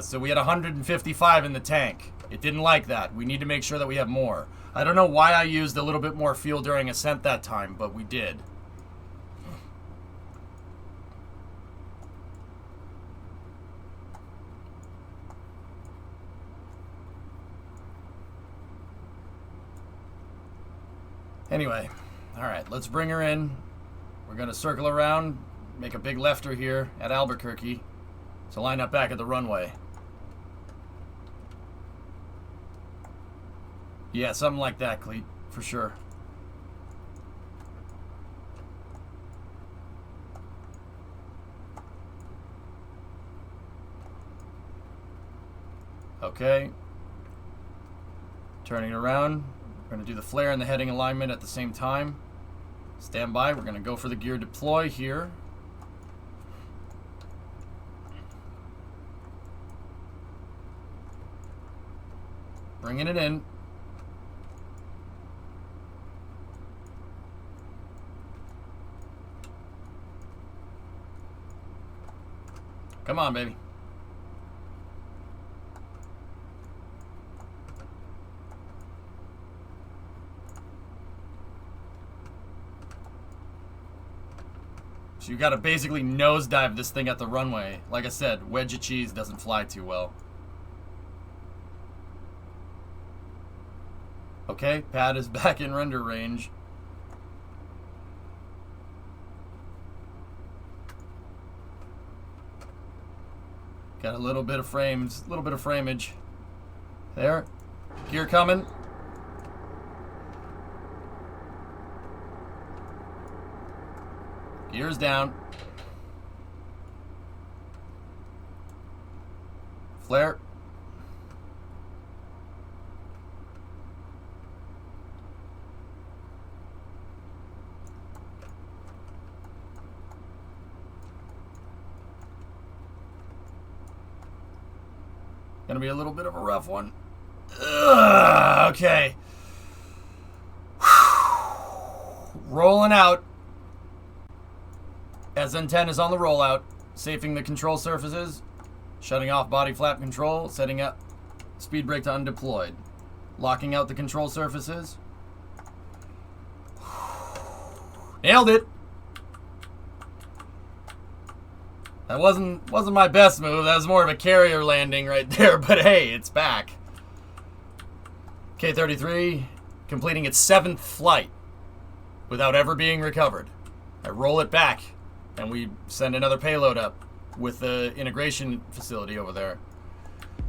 So we had 155 in the tank. It didn't like that. We need to make sure that we have more. I don't know why I used a little bit more fuel during ascent that time, but we did. Anyway, all right, let's bring her in. We're going to circle around, make a big lefter here at Albuquerque to line up back at the runway. Yeah, something like that, Cleet, for sure. Okay. Turning around. We're going to do the flare and the heading alignment at the same time. Stand by. We're going to go for the gear deploy here. Bringing it in. Come on, baby. So you gotta basically nosedive this thing at the runway. Like I said, wedge of cheese doesn't fly too well. Okay, pad is back in render range. Got a little bit of frames, a little bit of frameage. There. Gear coming. Gears down. Flare. Gonna be a little bit of a rough one. Ugh, okay. Rolling out. SN10 is on the rollout. Safing the control surfaces. Shutting off body flap control. Setting up speed brake to undeployed. Locking out the control surfaces. Nailed it. That wasn't my best move. That was more of a carrier landing right there. But hey, it's back. K-33 completing its 7th flight without ever being recovered. I roll it back, and we send another payload up with the integration facility over there.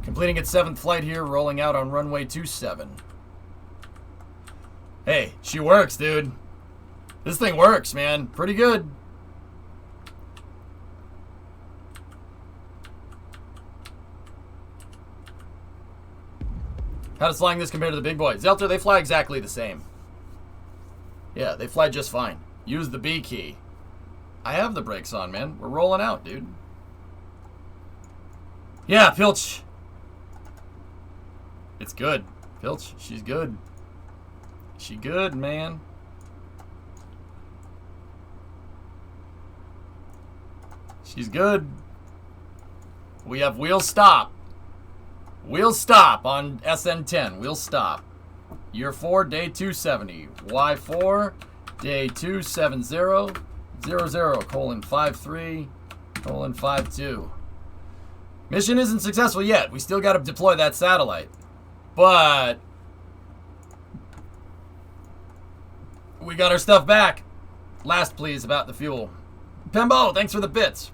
Completing its 7th flight here, rolling out on runway 27. Hey, she works, dude. This thing works, man. Pretty good. How does flying this compare to the big boys? Zelter, they fly exactly the same. Yeah, they fly just fine. Use the B key. I have the brakes on, man. We're rolling out, dude. Yeah, Pilch. It's good. Pilch, she's good. She good, man. She's good. We have wheel stop. Wheel stop on SN10. Wheel stop. Year 4, day 270. Y4, day 270. 00:53:52. Mission isn't successful yet. We still got to deploy that satellite. But we got our stuff back. Last, please, about the fuel. Pembo, thanks for the bits.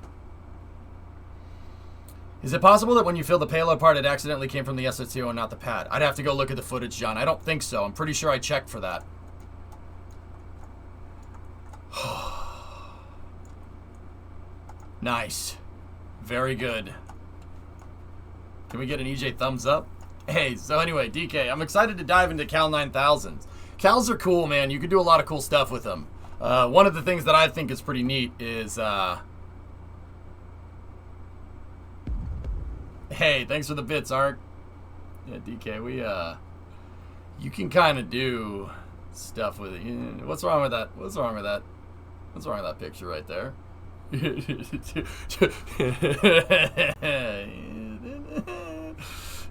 Is it possible that when you fill the payload part, it accidentally came from the SSTO and not the pad? I'd have to go look at the footage, John. I don't think so. I'm pretty sure I checked for that. Nice. Very good. Can we get an EJ thumbs up? Hey, so anyway, DK, I'm excited to dive into Cal 9000s. Cals are cool, man. You can do a lot of cool stuff with them. One of the things that I think is pretty neat is... Hey, thanks for the bits, Ark. Yeah, DK, you can kind of do stuff with it. What's wrong with that? What's wrong with that? What's wrong with that picture right there?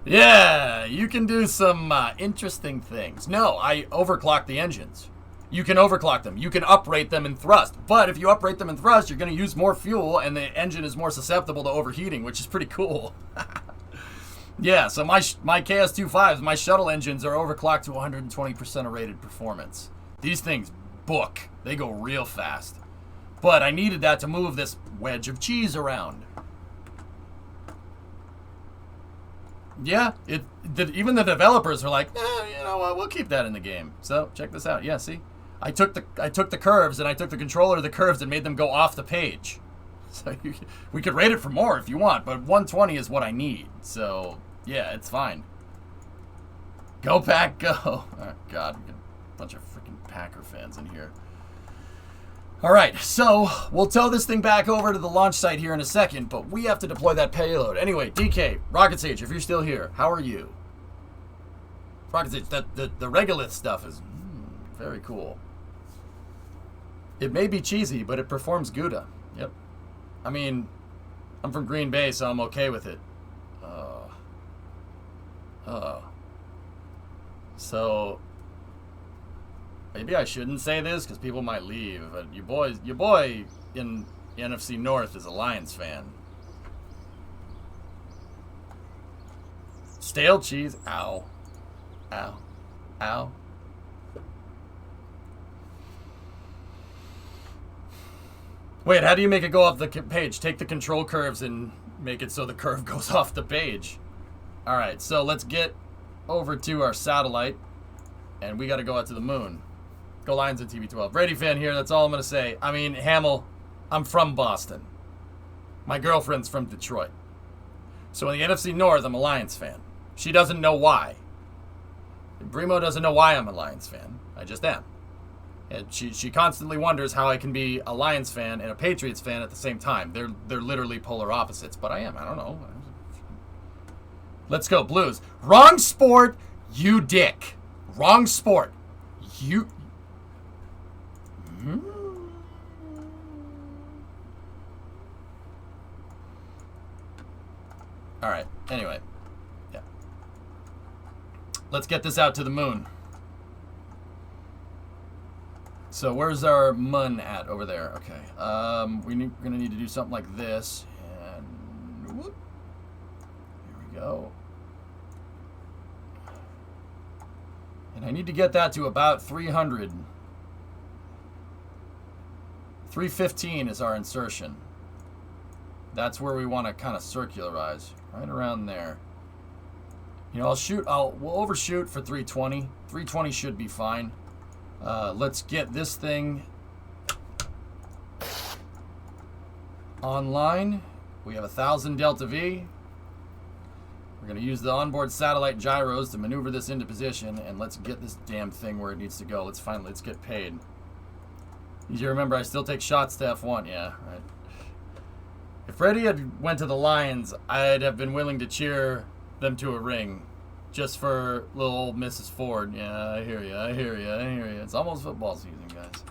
Yeah, you can do some interesting things. No, I overclock the engines. You can overclock them. You can uprate them in thrust. But if you uprate them in thrust, you're going to use more fuel, and the engine is more susceptible to overheating, which is pretty cool. Yeah, so my KS-25s, my shuttle engines are overclocked to 120% of rated performance. These things book. They go real fast. But I needed that to move this wedge of cheese around. Yeah, even the developers were like, you know what, we'll keep that in the game. So check this out. Yeah, see, I took the curves and I took the controller of the curves and made them go off the page. So we could rate it for more if you want, but 120 is what I need. So yeah, it's fine. Go Pack, go! Oh God, we got a bunch of freaking Packer fans in here. All right, so we'll tow this thing back over to the launch site here in a second, but we have to deploy that payload. Anyway, DK, Rocket Sage, if you're still here, how are you? Rocket Sage, the regolith stuff is very cool. It may be cheesy, but it performs Gouda. Yep. I mean, I'm from Green Bay, so I'm okay with it. So maybe I shouldn't say this because people might leave, but your boy in the NFC North is a Lions fan. Stale cheese, ow, ow, ow. Wait, how do you make it go off the page? Take the control curves and make it so the curve goes off the page. All right, so let's get over to our satellite, and we got to go out to the moon. Go Lions and TB12. Brady fan here, that's all I'm going to say. I mean, Hamill, I'm from Boston. My girlfriend's from Detroit. So in the NFC North, I'm a Lions fan. She doesn't know why. Brimo doesn't know why I'm a Lions fan. I just am. And she constantly wonders how I can be a Lions fan and a Patriots fan at the same time. They're literally polar opposites, but I am. I don't know. Let's go, Blues. Wrong sport, you dick. Wrong sport. You... All right, anyway. Yeah. Let's get this out to the moon. So where's our mun at over there? Okay. We're gonna need to do something like this, and whoop. Here we go. And I need to get that to about 300. 315 is our insertion. That's where we want to kind of circularize, right around there. You know, we'll overshoot for 320. 320 should be fine. Let's get this thing online. We have 1,000 Delta V. We're going to use the onboard satellite gyros to maneuver this into position, and let's get this damn thing where it needs to go. Let's get paid. You remember, I still take shots to F1. Yeah, right. If Freddie had went to the Lions, I'd have been willing to cheer them to a ring. Just for little old Mrs. Ford. Yeah, I hear you. It's almost football season, guys.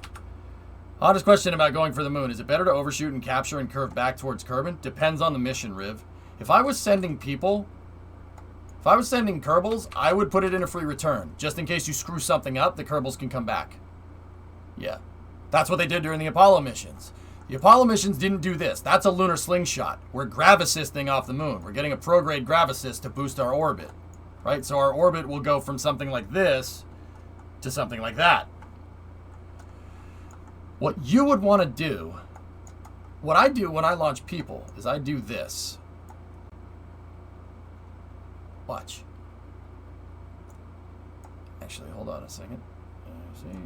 Honest question about going for the moon. Is it better to overshoot and capture and curve back towards Kerbin? Depends on the mission, Riv. If I was sending people... If I was sending Kerbals, I would put it in a free return. Just in case you screw something up, the Kerbals can come back. Yeah. That's what they did during the Apollo missions. The Apollo missions didn't do this. That's a lunar slingshot. We're grav-assisting off the moon. We're getting a prograde grav-assist to boost our orbit. Right? So our orbit will go from something like this to something like that. What you would want to do, what I do when I launch people, is I do this. Watch. Actually, hold on a second. See?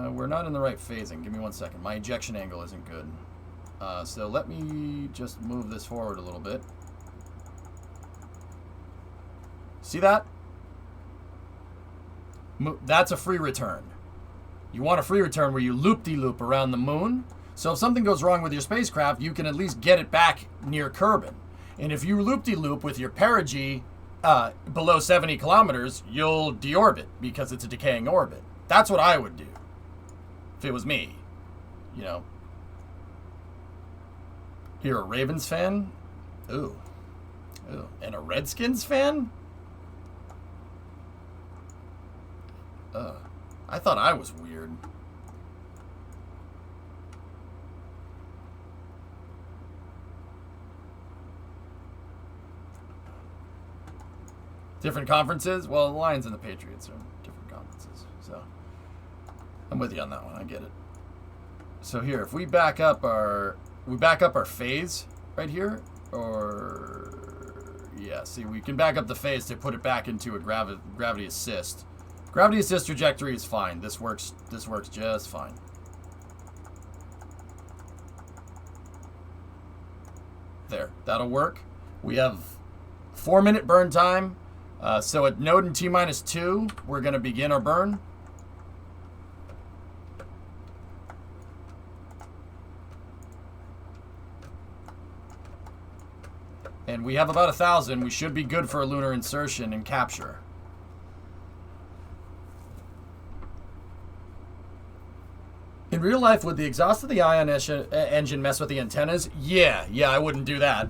We're not in the right phasing. Give me 1 second. My ejection angle isn't good. So let me just move this forward a little bit. See that? That's a free return. You want a free return where you loop-de-loop around the moon. So if something goes wrong with your spacecraft, you can at least get it back near Kerbin. And if you loop-de-loop with your perigee below 70 kilometers, you'll deorbit because it's a decaying orbit. That's what I would do if it was me. You know. You're a Ravens fan? Ooh. Ooh. And a Redskins fan? I thought I was weird. Different conferences? Well, the Lions and the Patriots are different conferences. So, I'm with you on that one. I get it. So here, if we back up our phase right here, or yeah, see, we can back up the phase to put it back into a gravity assist. Gravity assist trajectory is fine. This works just fine. There, that'll work. We have 4-minute burn time. So at node in T-2, we're going to begin our burn. And we have about 1,000. We should be good for a lunar insertion and capture. In real life, would the exhaust of the ion engine mess with the antennas? Yeah, I wouldn't do that.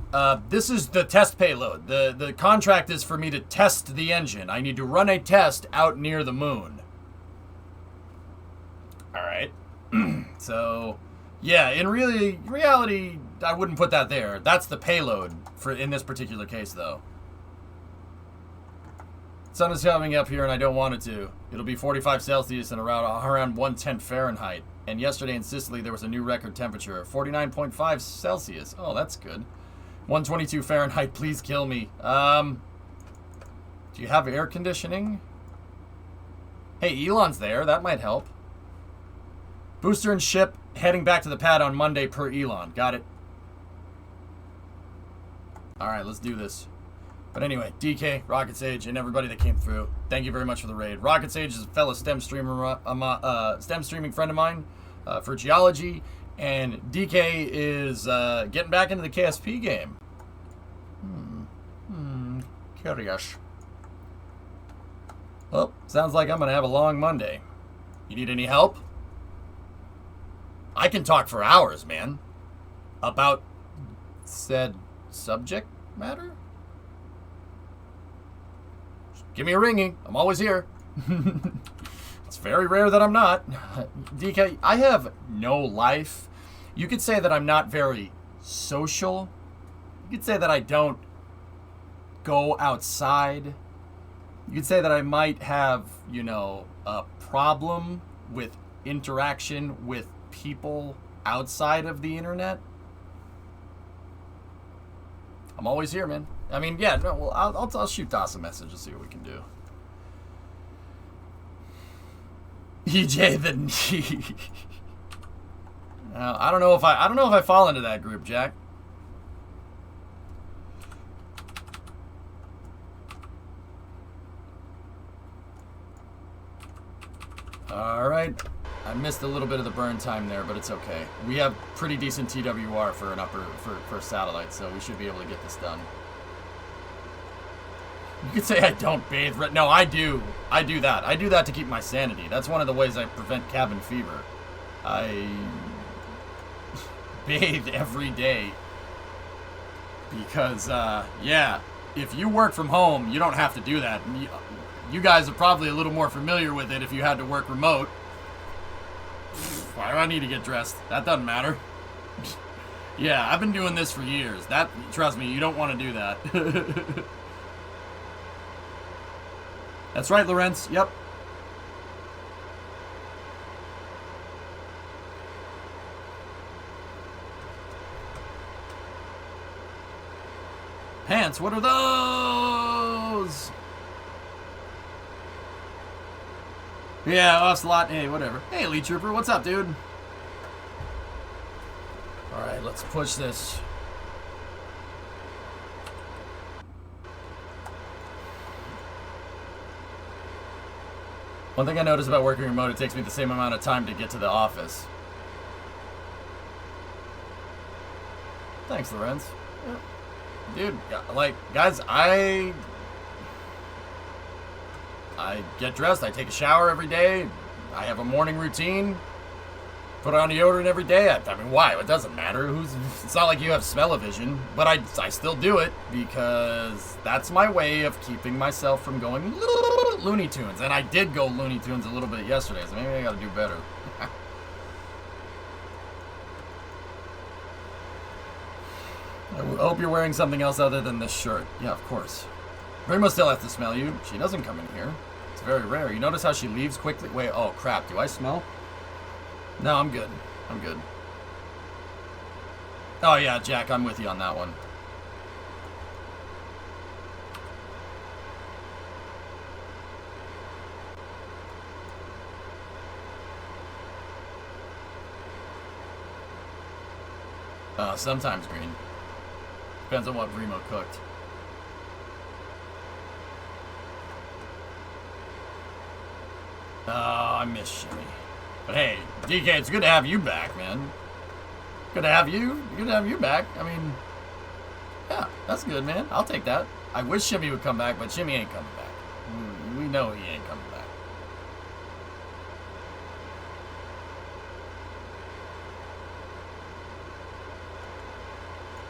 This is the test payload. The contract is for me to test the engine. I need to run a test out near the moon. All right. So, yeah, in reality, I wouldn't put that there. That's the payload for in this particular case, though. Sun is coming up here, and I don't want it to. It'll be 45 Celsius and around 110 Fahrenheit. And yesterday in Sicily, there was a new record temperature, 49.5 Celsius. Oh, that's good. 122 Fahrenheit, please kill me. Do you have air conditioning? Hey, Elon's there. That might help. Booster and ship heading back to the pad on Monday per Elon. Got it. All right, let's do this. But anyway, DK, Rocket Sage, and everybody that came through, thank you very much for the raid. Rocket Sage is a fellow STEM streaming friend of mine for geology, and DK is getting back into the KSP game. Curious. Well, sounds like I'm going to have a long Monday. You need any help? I can talk for hours, man. About said subject matter? Give me a ringing. I'm always here. It's very rare that I'm not. DK, I have no life. You could say that I'm not very social. You could say that I don't go outside. You could say that I might have, a problem with interaction with people outside of the internet. I'm always here, man. I mean, yeah, no, well, I'll shoot Das a message and see what we can do. EJ the knee. I don't know if I fall into that group, Jack. All right. I missed a little bit of the burn time there, but it's okay. We have pretty decent TWR for for a satellite, so we should be able to get this done. You could say I don't bathe. No, I do. I do that. I do that to keep my sanity. That's one of the ways I prevent cabin fever. I bathe every day because, yeah, if you work from home, you don't have to do that. You guys are probably a little more familiar with it if you had to work remote. Why do I need to get dressed? That doesn't matter. Yeah, I've been doing this for years. Trust me, you don't want to do that. That's right, Lorenz. Yep. Pants, what are those? Yeah, Ocelot. Hey, whatever. Hey, Elite Trooper, what's up, dude? Alright, let's push this. One thing I noticed about working remote, it takes me the same amount of time to get to the office. Thanks, Lorenz. Yeah. Dude, like, guys, I get dressed, I take a shower every day, I have a morning routine, put on deodorant every day. I mean, why? It doesn't matter. It's not like you have smell-o-vision, but I still do it because that's my way of keeping myself from going Looney Tunes. And I did go Looney Tunes a little bit yesterday, so maybe I gotta do better. I hope you're wearing something else other than this shirt. Yeah, of course. Primo still has to smell you. She doesn't come in here. It's very rare. You notice how she leaves quickly? Wait, oh crap, do I smell? No, I'm good. I'm good. Oh yeah, Jack, I'm with you on that one. Sometimes green. Depends on what Remo cooked. Oh, I miss Shimmy. But hey, DK, it's good to have you back, man. Good to have you. Good to have you back. I mean, yeah, that's good, man. I'll take that. I wish Shimmy would come back, but Shimmy ain't coming back. We know he ain't coming back.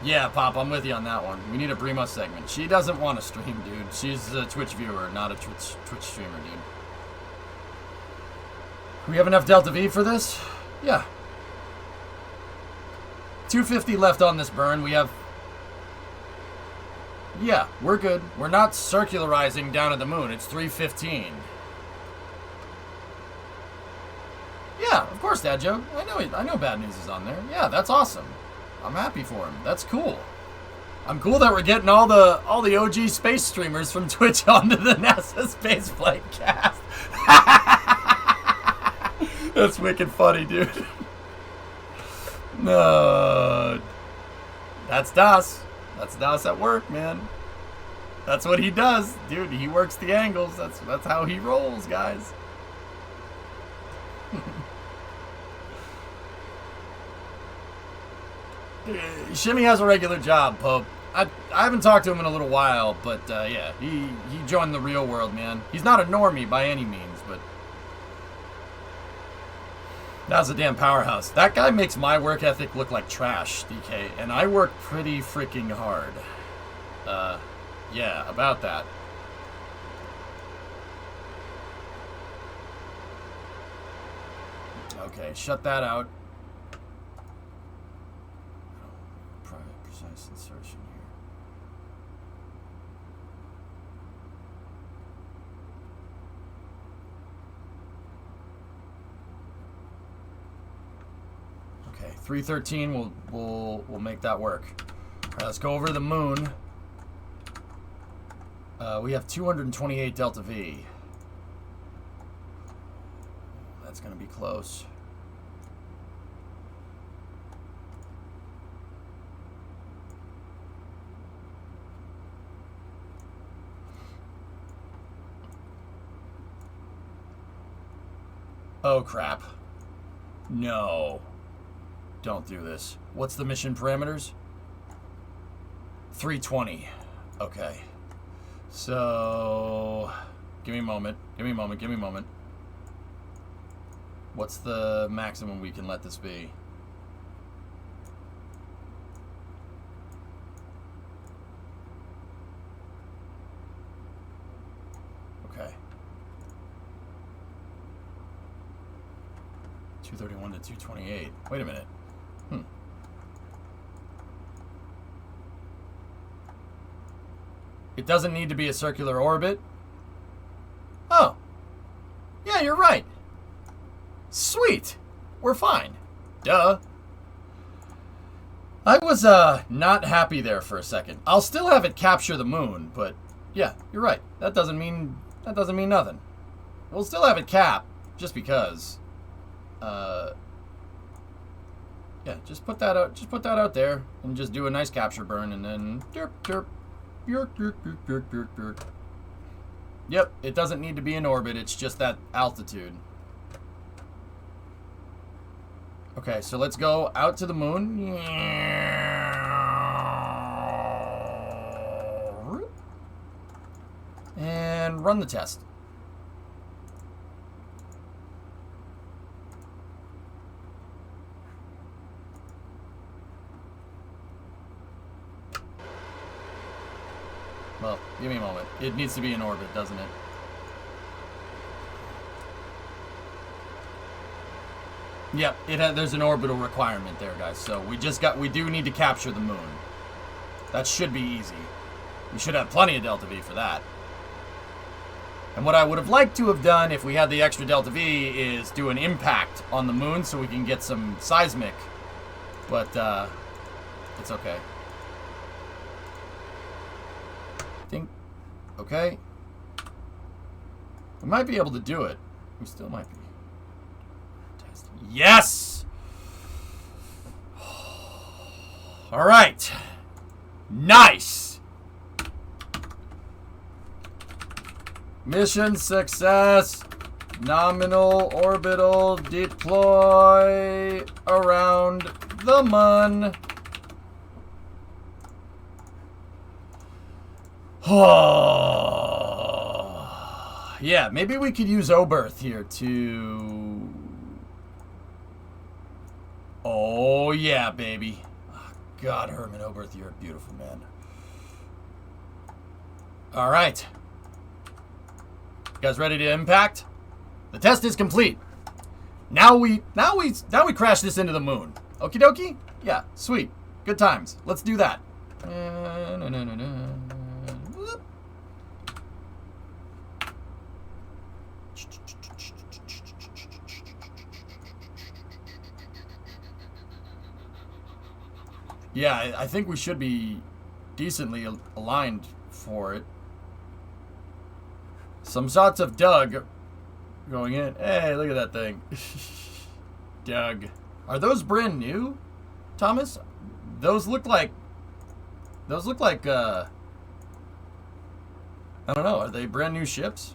Yeah, Pop, I'm with you on that one. We need a Brimo segment. She doesn't want to stream, dude. She's a Twitch viewer, not a Twitch streamer, dude. We have enough Delta V for this? Yeah. 250 left on this burn. We have... Yeah, we're good. We're not circularizing down at the moon. It's 3:15. Yeah, of course, Dad Joe. I know Bad News is on there. Yeah, that's awesome. I'm happy for him. That's cool. I'm cool that we're getting all the OG space streamers from Twitch onto the NASA Spaceflight cast. That's wicked funny, dude. No. That's Das. That's Das at work, man. That's what he does, dude. He works the angles. That's how he rolls, guys. Shimmy has a regular job, Pope. I haven't talked to him in a little while, but yeah, he joined the real world, man. He's not a normie by any means, but that's a damn powerhouse. That guy makes my work ethic look like trash, DK, and I work pretty freaking hard. Yeah, about that. Okay, shut that out. Precise insertion here. Okay, 313. We'll make that work. All right, let's go over to the moon. We have 228 Delta V. That's gonna be close. Oh, crap. No. Don't do this. What's the mission parameters? 320. Okay. So... Give me a moment. Give me a moment. Give me a moment. What's the maximum we can let this be? Okay. 231 to 228. Wait a minute. It doesn't need to be a circular orbit. Oh. Yeah, you're right. Sweet. We're fine. Duh. I was not happy there for a second. I'll still have it capture the moon, but yeah, you're right. That doesn't mean nothing. We'll still have it cap just because. Yeah, just put that out there and just do a nice capture burn and then derp derp. Yep, it doesn't need to be in orbit, it's just that altitude. Okay, so let's go out to the moon. And run the test. Well, give me a moment. It needs to be in orbit, doesn't it? Yep, there's an orbital requirement there, guys. So we do need to capture the moon. That should be easy. We should have plenty of Delta V for that. And what I would have liked to have done if we had the extra Delta V is do an impact on the moon so we can get some seismic. But, it's okay. Okay. We might be able to do it. We still might be. Yes! All right. Nice. Mission success. Nominal orbital deploy around the moon. Oh. Yeah, maybe we could use Oberth here to... Oh, yeah, baby. Oh, God, Herman Oberth, you're a beautiful man. All right. You guys ready to impact? The test is complete. Now we crash this into the moon. Okie dokie? Yeah, sweet. Good times. Let's do that. Yeah, I think we should be decently aligned for it. Some shots of Doug going in. Hey, look at that thing. Doug. Are those brand new, Thomas? Those look like, I don't know, are they brand new ships?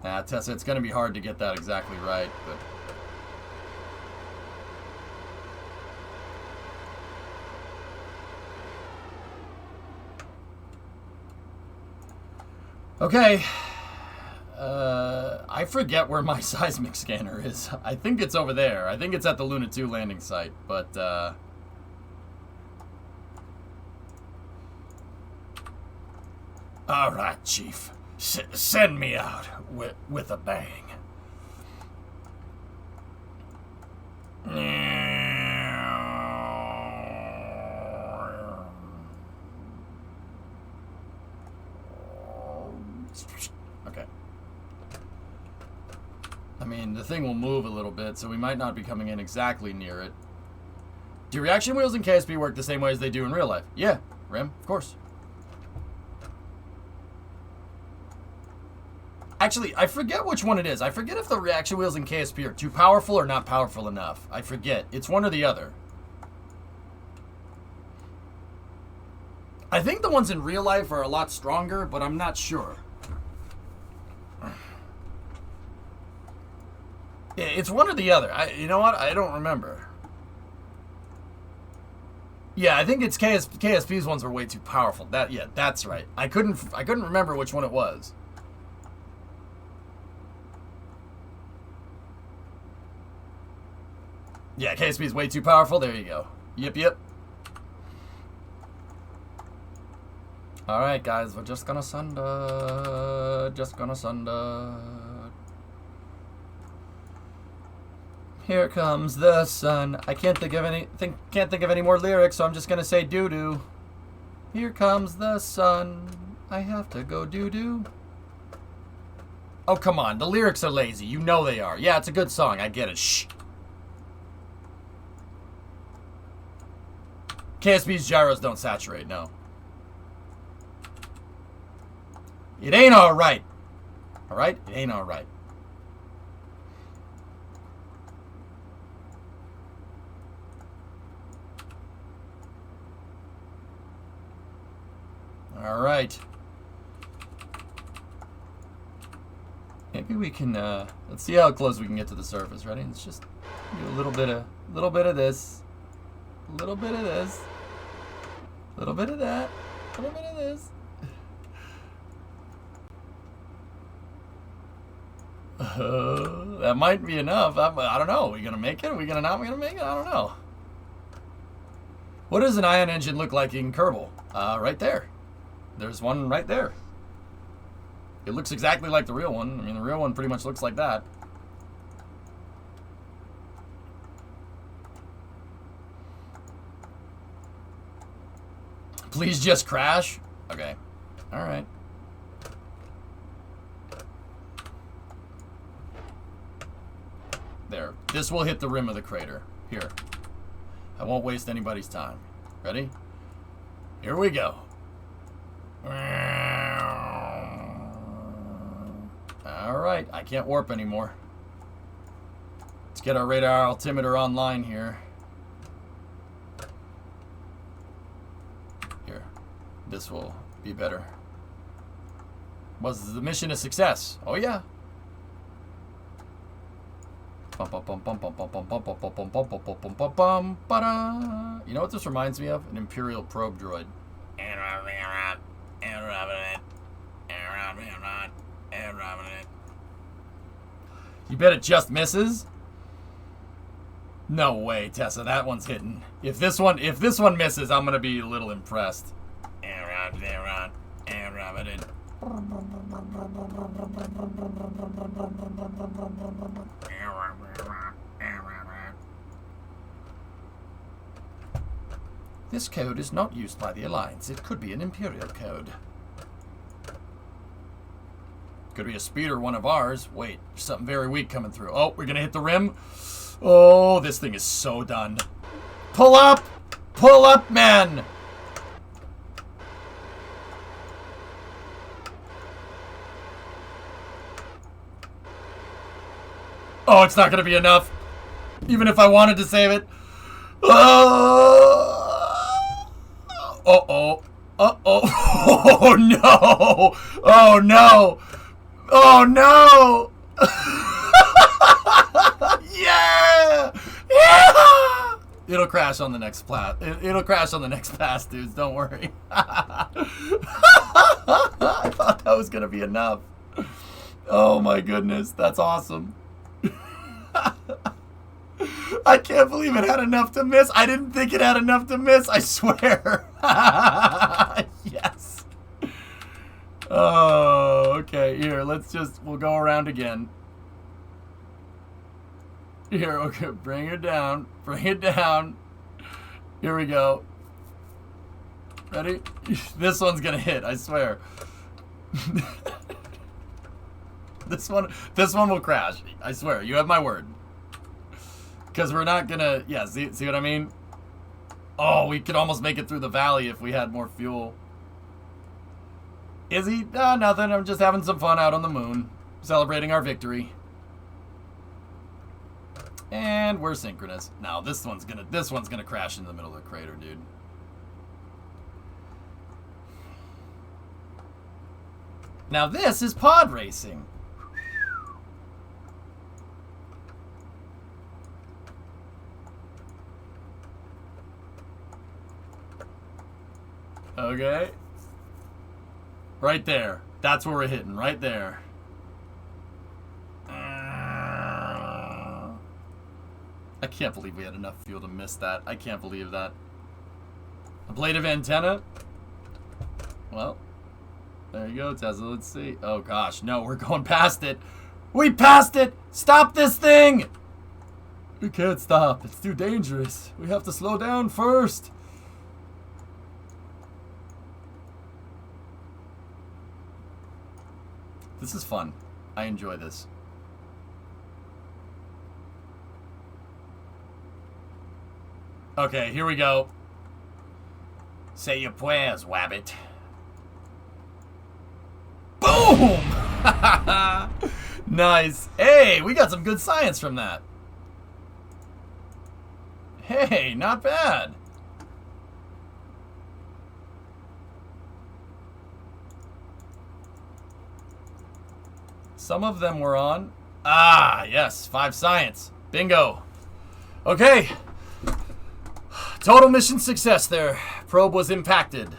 Nah, Tessa, it's going to be hard to get that exactly right, but... Okay, I forget where my seismic scanner is. I think it's over there. I think it's at the Luna 2 landing site, but, all right, Chief. Send me out with a bang. Okay. I mean, the thing will move a little bit, so we might not be coming in exactly near it. Do reaction wheels in KSP work the same way as they do in real life? Yeah, Rim, of course. Actually, I forget which one it is. I forget if the reaction wheels in KSP are too powerful or not powerful enough. I forget. It's one or the other. I think the ones in real life are a lot stronger, but I'm not sure. Yeah, it's one or the other. You know what? I don't remember. Yeah, I think it's KSP's ones were way too powerful. Yeah, that's right. I couldn't remember which one it was. Yeah, KSP's way too powerful. There you go. Yep. Alright, guys, we're just gonna sunder. Here comes the sun. I can't think of any more lyrics, so I'm just gonna say doo-doo. Here comes the sun. I have to go doo-doo. Oh, come on. The lyrics are lazy. You know they are. Yeah, it's a good song. I get it. Shh. KSP's gyros don't saturate, no. It ain't alright. Alright? It ain't alright. Alright. Maybe we can, let's see how close we can get to the surface. Ready? Let's just do a little bit of this. A little bit of this. A little bit of that. A little bit of this. That might be enough. I don't know. Are we going to make it? Are we going to not make it? I don't know. What does an ion engine look like in Kerbal? Right there. There's one right there. It looks exactly like the real one. I mean, the real one pretty much looks like that. Please just crash? Okay. Alright. There. This will hit the rim of the crater. Here. I won't waste anybody's time. Ready? Here we go. Alright, I can't warp anymore. Let's get our radar altimeter online here. Here. This will be better. Was the mission a success? Oh yeah. You know what this reminds me of? An Imperial probe droid. You bet it just misses? No way, Tessa. That one's hitting. If this one misses, I'm gonna be a little impressed. This code is not used by the Alliance. It could be an Imperial code. Could be a speeder, one of ours. Wait, there's something very weak coming through. Oh, we're gonna hit the rim. Oh, this thing is so done. Pull up! Pull up, man! Oh, it's not gonna be enough. Even if I wanted to save it. Uh-oh. Uh-oh. Oh, no. Oh, no. Oh, no. Yeah. Yeah. It'll crash on the next pass. It'll crash on the next pass, dudes. Don't worry. I thought that was going to be enough. Oh, my goodness. That's awesome. I can't believe it had enough to miss. I didn't think it had enough to miss. I swear. Yes. Oh, okay. Here, we'll go around again. Here, okay. Bring it down. Bring it down. Here we go. Ready? This one's gonna hit, I swear. This one will crash. I swear. You have my word. Because we're not gonna... Yeah, see what I mean? Oh, we could almost make it through the valley if we had more fuel. Is he? Nothing. I'm just having some fun out on the moon. Celebrating our victory. And we're synchronous. Now, this one's gonna crash in the middle of the crater, dude. Now, this is pod racing. Okay. Right there. That's where we're hitting. Right there. I can't believe we had enough fuel to miss that. I can't believe that. Ablative antenna. Well, there you go, Tesla. Let's see. Oh, gosh. No, we're going past it. We passed it. Stop this thing. We can't stop. It's too dangerous. We have to slow down first. This is fun. I enjoy this. Okay, here we go. Say your prayers, Wabbit. Boom! Nice. Hey, we got some good science from that. Hey, not bad. Some of them were on. Ah, yes. 5 science. Bingo. Okay. Total mission success there. Probe was impacted.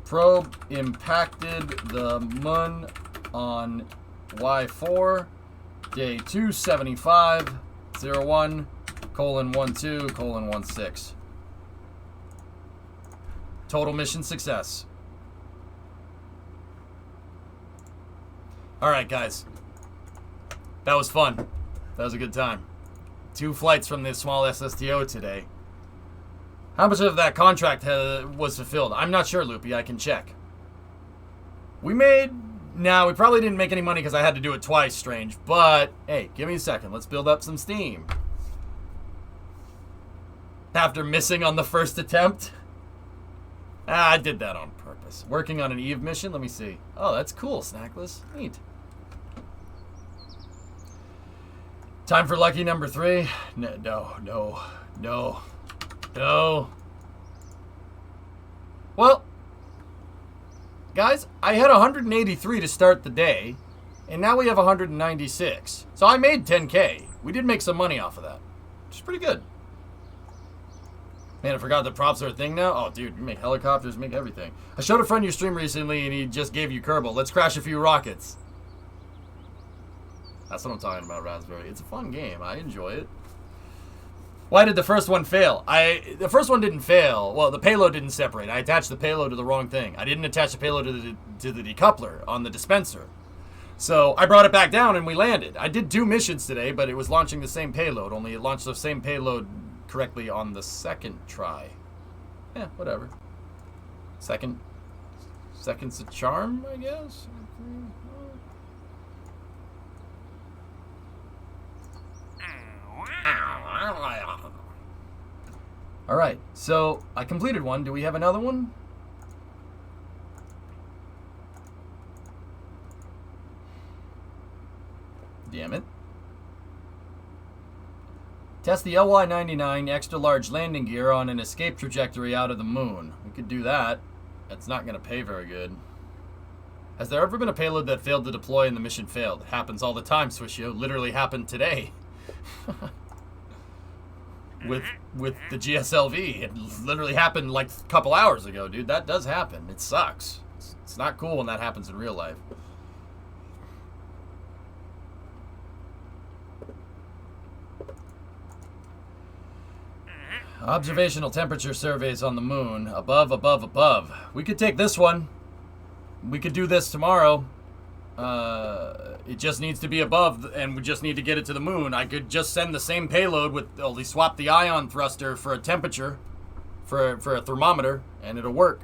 Probe impacted the moon on Y4, day 275-01:12:16. Total mission success. Alright, guys. That was fun. That was a good time. 2 flights from the small SSTO today. How much of that contract was fulfilled? I'm not sure, Loopy. I can check. We made... Now, we probably didn't make any money because I had to do it twice, Strange. But, hey, give me a second. Let's build up some steam. After missing on the first attempt? I did that on purpose. Working on an Eve mission? Let me see. Oh, that's cool, Snackless. Neat. Time for lucky number 3? No. Well, guys, I had 183 to start the day, and now we have 196. So I made 10K. We did make some money off of that, which is pretty good. Man, I forgot that props are a thing now. Oh, dude, you make helicopters, make everything. I showed a friend your stream recently, and he just gave you Kerbal. Let's crash a few rockets. That's what I'm talking about, Raspberry. It's a fun game. I enjoy it. Why did the first one fail? The first one didn't fail. Well, the payload didn't separate. I attached the payload to the wrong thing. I didn't attach the payload to the decoupler on the dispenser. So I brought it back down and we landed. I did 2 missions today, but it was launching the same payload. Only it launched the same payload correctly on the second try. Yeah, whatever. Second's a charm, I guess? Alright, so I completed one. Do we have another one? Damn it. Test the LY-99 extra large landing gear on an escape trajectory out of the moon. We could do that. That's not going to pay very good. Has there ever been a payload that failed to deploy and the mission failed? It happens all the time, Swishio. Literally happened today. with the GSLV. It literally happened like a couple hours ago, dude. That does happen. It sucks. It's not cool when that happens in real life. Observational temperature surveys on the moon. Above. We could take this one. We could do this tomorrow. It just needs to be above, and we just need to get it to the moon. I could just send the same payload with only swap the ion thruster for a temperature, for a thermometer, and it'll work.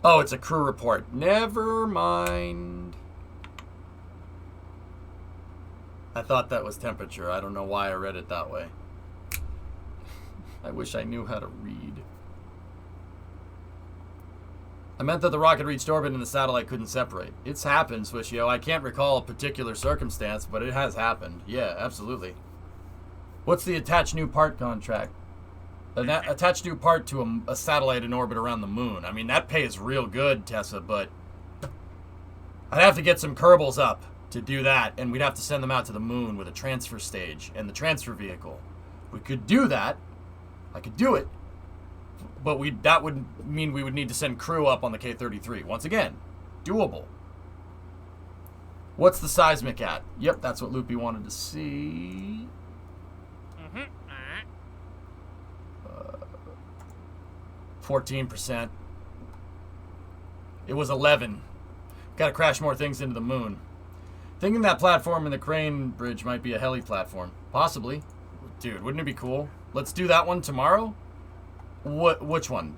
Oh, it's a crew report. Never mind. I thought that was temperature. I don't know why I read it that way. I wish I knew how to read. I meant that the rocket reached orbit and the satellite couldn't separate. It's happened, Swishio. I can't recall a particular circumstance, but it has happened. Yeah, absolutely. What's the attached new part contract? Attached new part to a satellite in orbit around the moon. I mean, that pays real good, Tessa, but I'd have to get some Kerbals up to do that, and we'd have to send them out to the moon with a transfer stage and the transfer vehicle. We could do that. I could do it. But that would mean we would need to send crew up on the K-33. Once again, doable. What's the seismic at? Yep, that's what Loopy wanted to see. 14%. It was 11. Got to crash more things into the moon. Thinking that platform in the crane bridge might be a heli platform. Possibly. Dude, wouldn't it be cool? Let's do that one tomorrow? Which one?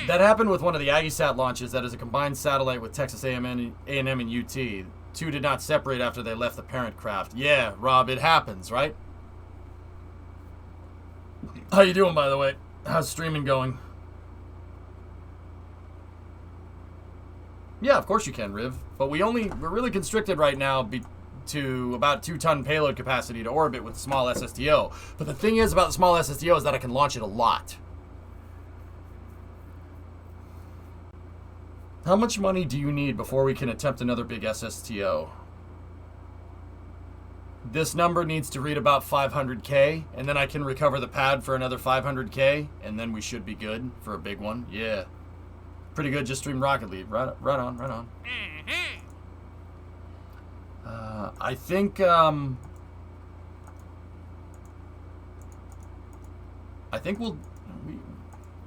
That happened with one of the AggieSat launches that is a combined satellite with Texas A&M and UT. 2 did not separate after they left the parent craft. Yeah, Rob, it happens, right? How you doing, by the way? How's streaming going? Yeah, of course you can, Riv. But we're really constricted right now to about 2-ton payload capacity to orbit with a small SSTO. But the thing is about the small SSTO is that I can launch it a lot. How much money do you need before we can attempt another big SSTO? This number needs to read about 500K, and then I can recover the pad for another 500K, and then we should be good for a big one. Yeah. Pretty good, just stream Rocket League. Right on. I think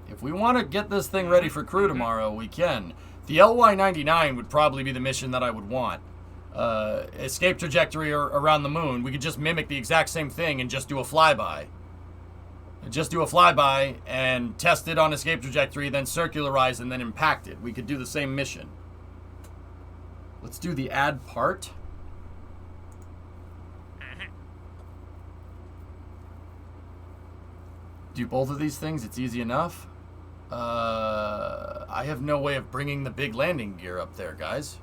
if we want to get this thing ready for crew tomorrow, we can. The LY-99 would probably be the mission that I would want. escape trajectory around the moon, we could just mimic the exact same thing and just do a flyby. Just do a flyby and test it on escape trajectory, then circularize and then impact it. We could do the same mission. Let's do the add part. Do both of these things. It's easy enough. I have no way of bringing the big landing gear up there, guys.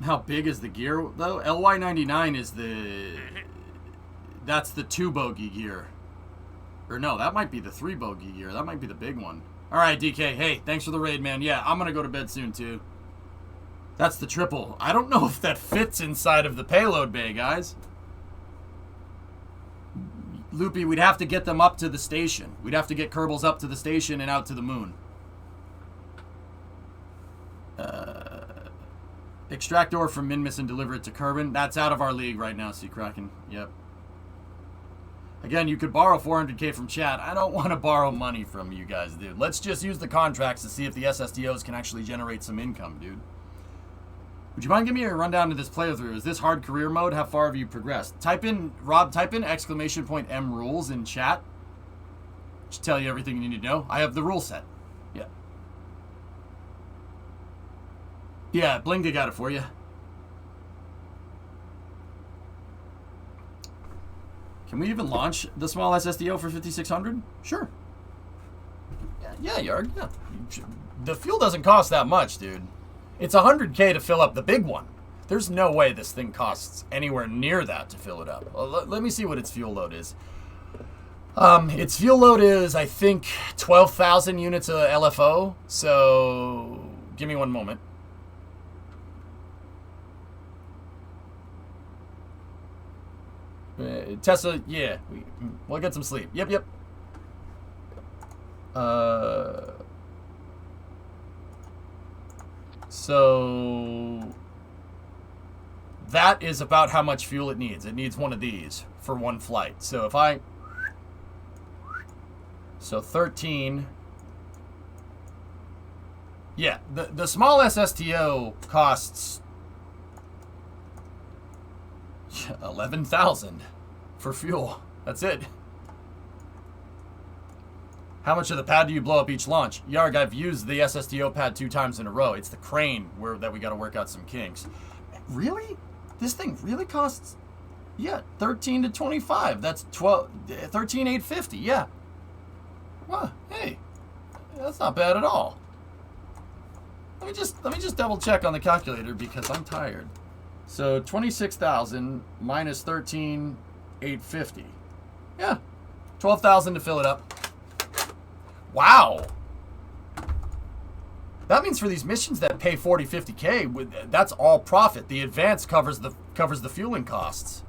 How big is the gear, though? LY99 is the... That's the 2-bogey gear. Or no, that might be the 3-bogey gear. That might be the big one. Alright, DK. Hey, thanks for the raid, man. Yeah, I'm gonna go to bed soon, too. That's the triple. I don't know if that fits inside of the payload bay, guys. Loopy, we'd have to get them up to the station. We'd have to get Kerbals up to the station and out to the moon. Extract ore from Minmus and deliver it to Kerbin. That's out of our league right now, Sea Kraken. Yep. Again, you could borrow 400k from chat. I don't want to borrow money from you guys, dude. Let's just use the contracts to see if the SSDOs can actually generate some income, dude. Would you mind giving me a rundown of this playthrough? Is this hard career mode? How far have you progressed? Rob, type in !M rules in chat. Should tell you everything you need to know. I have the rule set. Yeah. Yeah, Blinga got it for you. Can we even launch the small SSDO for 5600? Sure. Yeah, Yarg. Yeah. The fuel doesn't cost that much, dude. It's 100k to fill up the big one. There's no way this thing costs anywhere near that to fill it up. Let me see what its fuel load is. Its fuel load is, I think, 12,000 units of LFO. So, give me one moment. Tesla, yeah, we'll get some sleep. Yep. So that is about how much fuel it needs. It needs one of these for one flight. So if I... So 13... Yeah, the small SSTO costs 11,000 for fuel. That's it. How much of the pad do you blow up each launch? Yarg, I've used the SSTO pad 2 times in a row. It's the crane that we got to work out some kinks. Really? This thing really costs, yeah, 13 to 25. That's 13,850. Yeah. Well, hey, that's not bad at all. Let me just double check on the calculator because I'm tired. So 26,000 minus 13,850. Yeah, 12,000 to fill it up. Wow. That means for these missions that pay 40, 50k, that's all profit. The advance covers the fueling costs.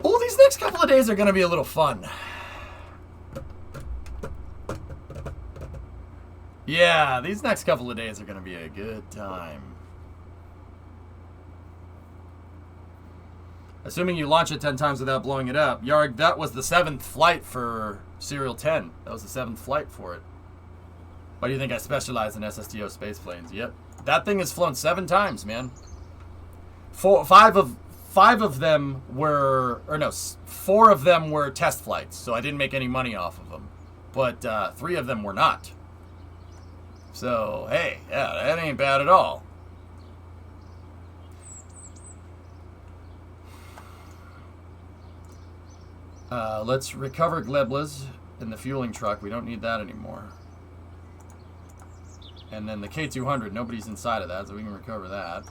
Oh, these next couple of days are going to be a little fun. Yeah, these next couple of days are going to be a good time. Assuming you launch it 10 times without blowing it up. Yarg, that was the 7th flight for Serial 10. That was the 7th flight for it. Why do you think I specialize in SSTO space planes? Yep. That thing has flown 7 times, man. 4 of them were test flights, so I didn't make any money off of them. But 3 of them were not. So, hey, yeah, that ain't bad at all. Let's recover Gleblas in the fueling truck. We don't need that anymore. And then the K200, nobody's inside of that, so we can recover that.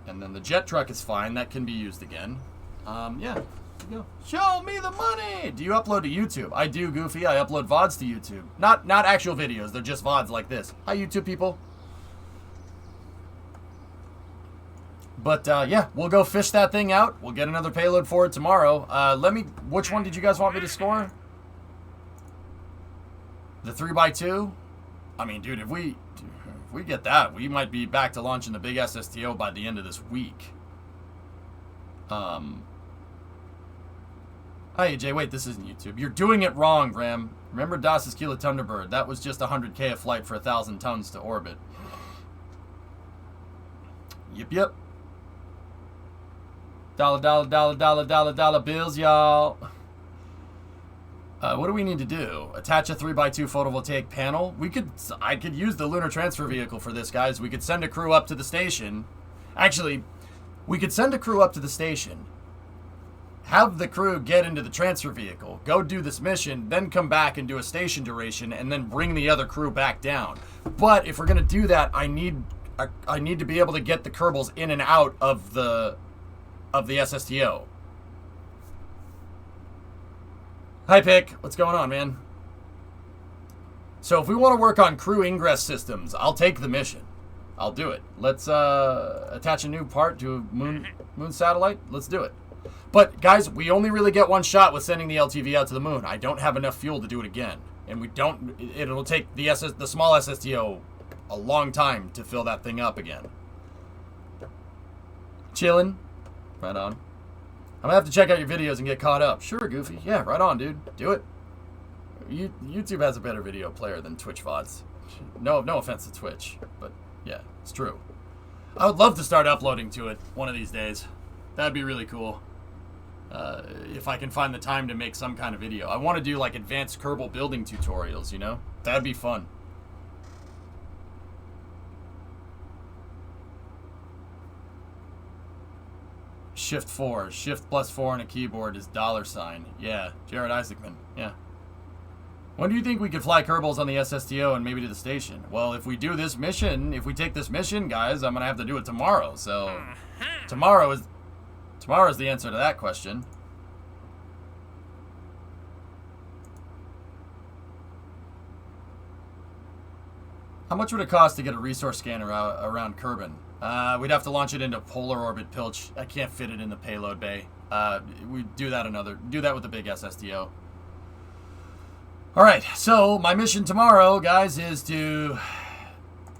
And then the jet truck is fine. That can be used again. Yeah, there you go. Show me the money! Do you upload to YouTube? I do, Goofy. I upload VODs to YouTube. Not actual videos. They're just VODs like this. Hi, YouTube people. But, yeah, we'll go fish that thing out. We'll get another payload for it tomorrow. Which one did you guys want me to score? The 3x2? I mean, dude, if we get that, we might be back to launching the big SSTO by the end of this week. Hi, AJ. Wait, this isn't YouTube. You're doing it wrong, Ram. Remember Das's Kilo Thunderbird? That was just 100K a flight for 1,000 tons to orbit. Yep. Dollar bills, y'all. What do we need to do? Attach a 3x2 photovoltaic panel? I could use the lunar transfer vehicle for this, guys. We could send a crew up to the station. Actually, we could send a crew up to the station. Have the crew get into the transfer vehicle, go do this mission, then come back and do a station duration, and then bring the other crew back down. But if we're gonna do that, I need to be able to get the Kerbals in and out of the SSTO. Hi, Pick. What's going on, man? So if we want to work on crew ingress systems, I'll take the mission. I'll do it. Let's attach a new part to a moon satellite. Let's do it. But guys, we only really get one shot with sending the LTV out to the moon. I don't have enough fuel to do it again, and it'll take the small SSTO a long time to fill that thing up again. Chillin'. Right on. I'm gonna have to check out your videos and get caught up. Sure, Goofy. Yeah, right on, dude. Do it. YouTube has a better video player than Twitch VODs. No offense to Twitch, but yeah, it's true. I would love to start uploading to it one of these days. That'd be really cool. If I can find the time to make some kind of video. I want to do like advanced Kerbal building tutorials, you know? That'd be fun. Shift 4. Shift +4 on a keyboard is $. Yeah, Jared Isaacman. Yeah. When do you think we could fly Kerbals on the SSTO and maybe to the station? Well, if we do this mission, if we take this mission, guys, I'm going to have to do it tomorrow. So, tomorrow is the answer to that question. How much would it cost to get a resource scanner around Kerbin? We'd have to launch it into polar orbit Pilch. I can't fit it in the payload bay. We do that with the big SSTO. All right, so my mission tomorrow, guys, is to...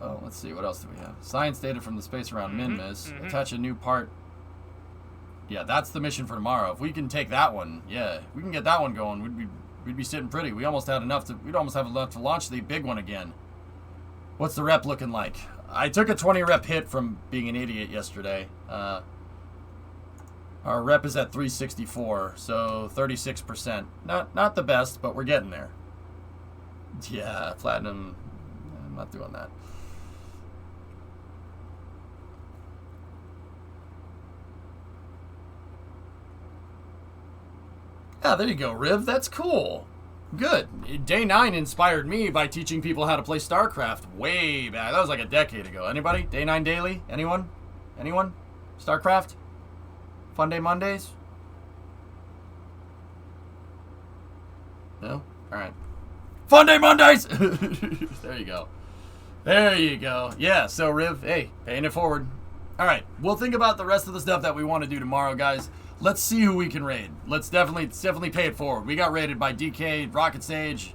Oh, let's see, what else do we have? Science data from the space around Minmus. Attach a new part. Yeah, that's the mission for tomorrow. If we can take that one, yeah, if we can get that one going, we'd be sitting pretty. We'd almost have enough to launch the big one again. What's the rep looking like? I took a 20 rep hit from being an idiot yesterday. Our rep is at 364, so 36%. Not the best, but we're getting there. Yeah, platinum. I'm not doing that. Yeah, there you go, Riv. That's cool. Good. Day 9 inspired me by teaching people how to play StarCraft way back. That was like a decade ago. Anybody? Day 9 Daily? Anyone? Anyone? StarCraft? Fun Day Mondays? No? Alright. Fun Day Mondays! There you go. There you go. Yeah, so Riv, hey, paying it forward. Alright, we'll think about the rest of the stuff that we want to do tomorrow, guys. Let's see who we can raid. Let's definitely pay it forward. We got raided by DK, Rocket Sage,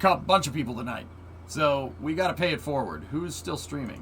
a bunch of people tonight. So we got to pay it forward. Who's still streaming?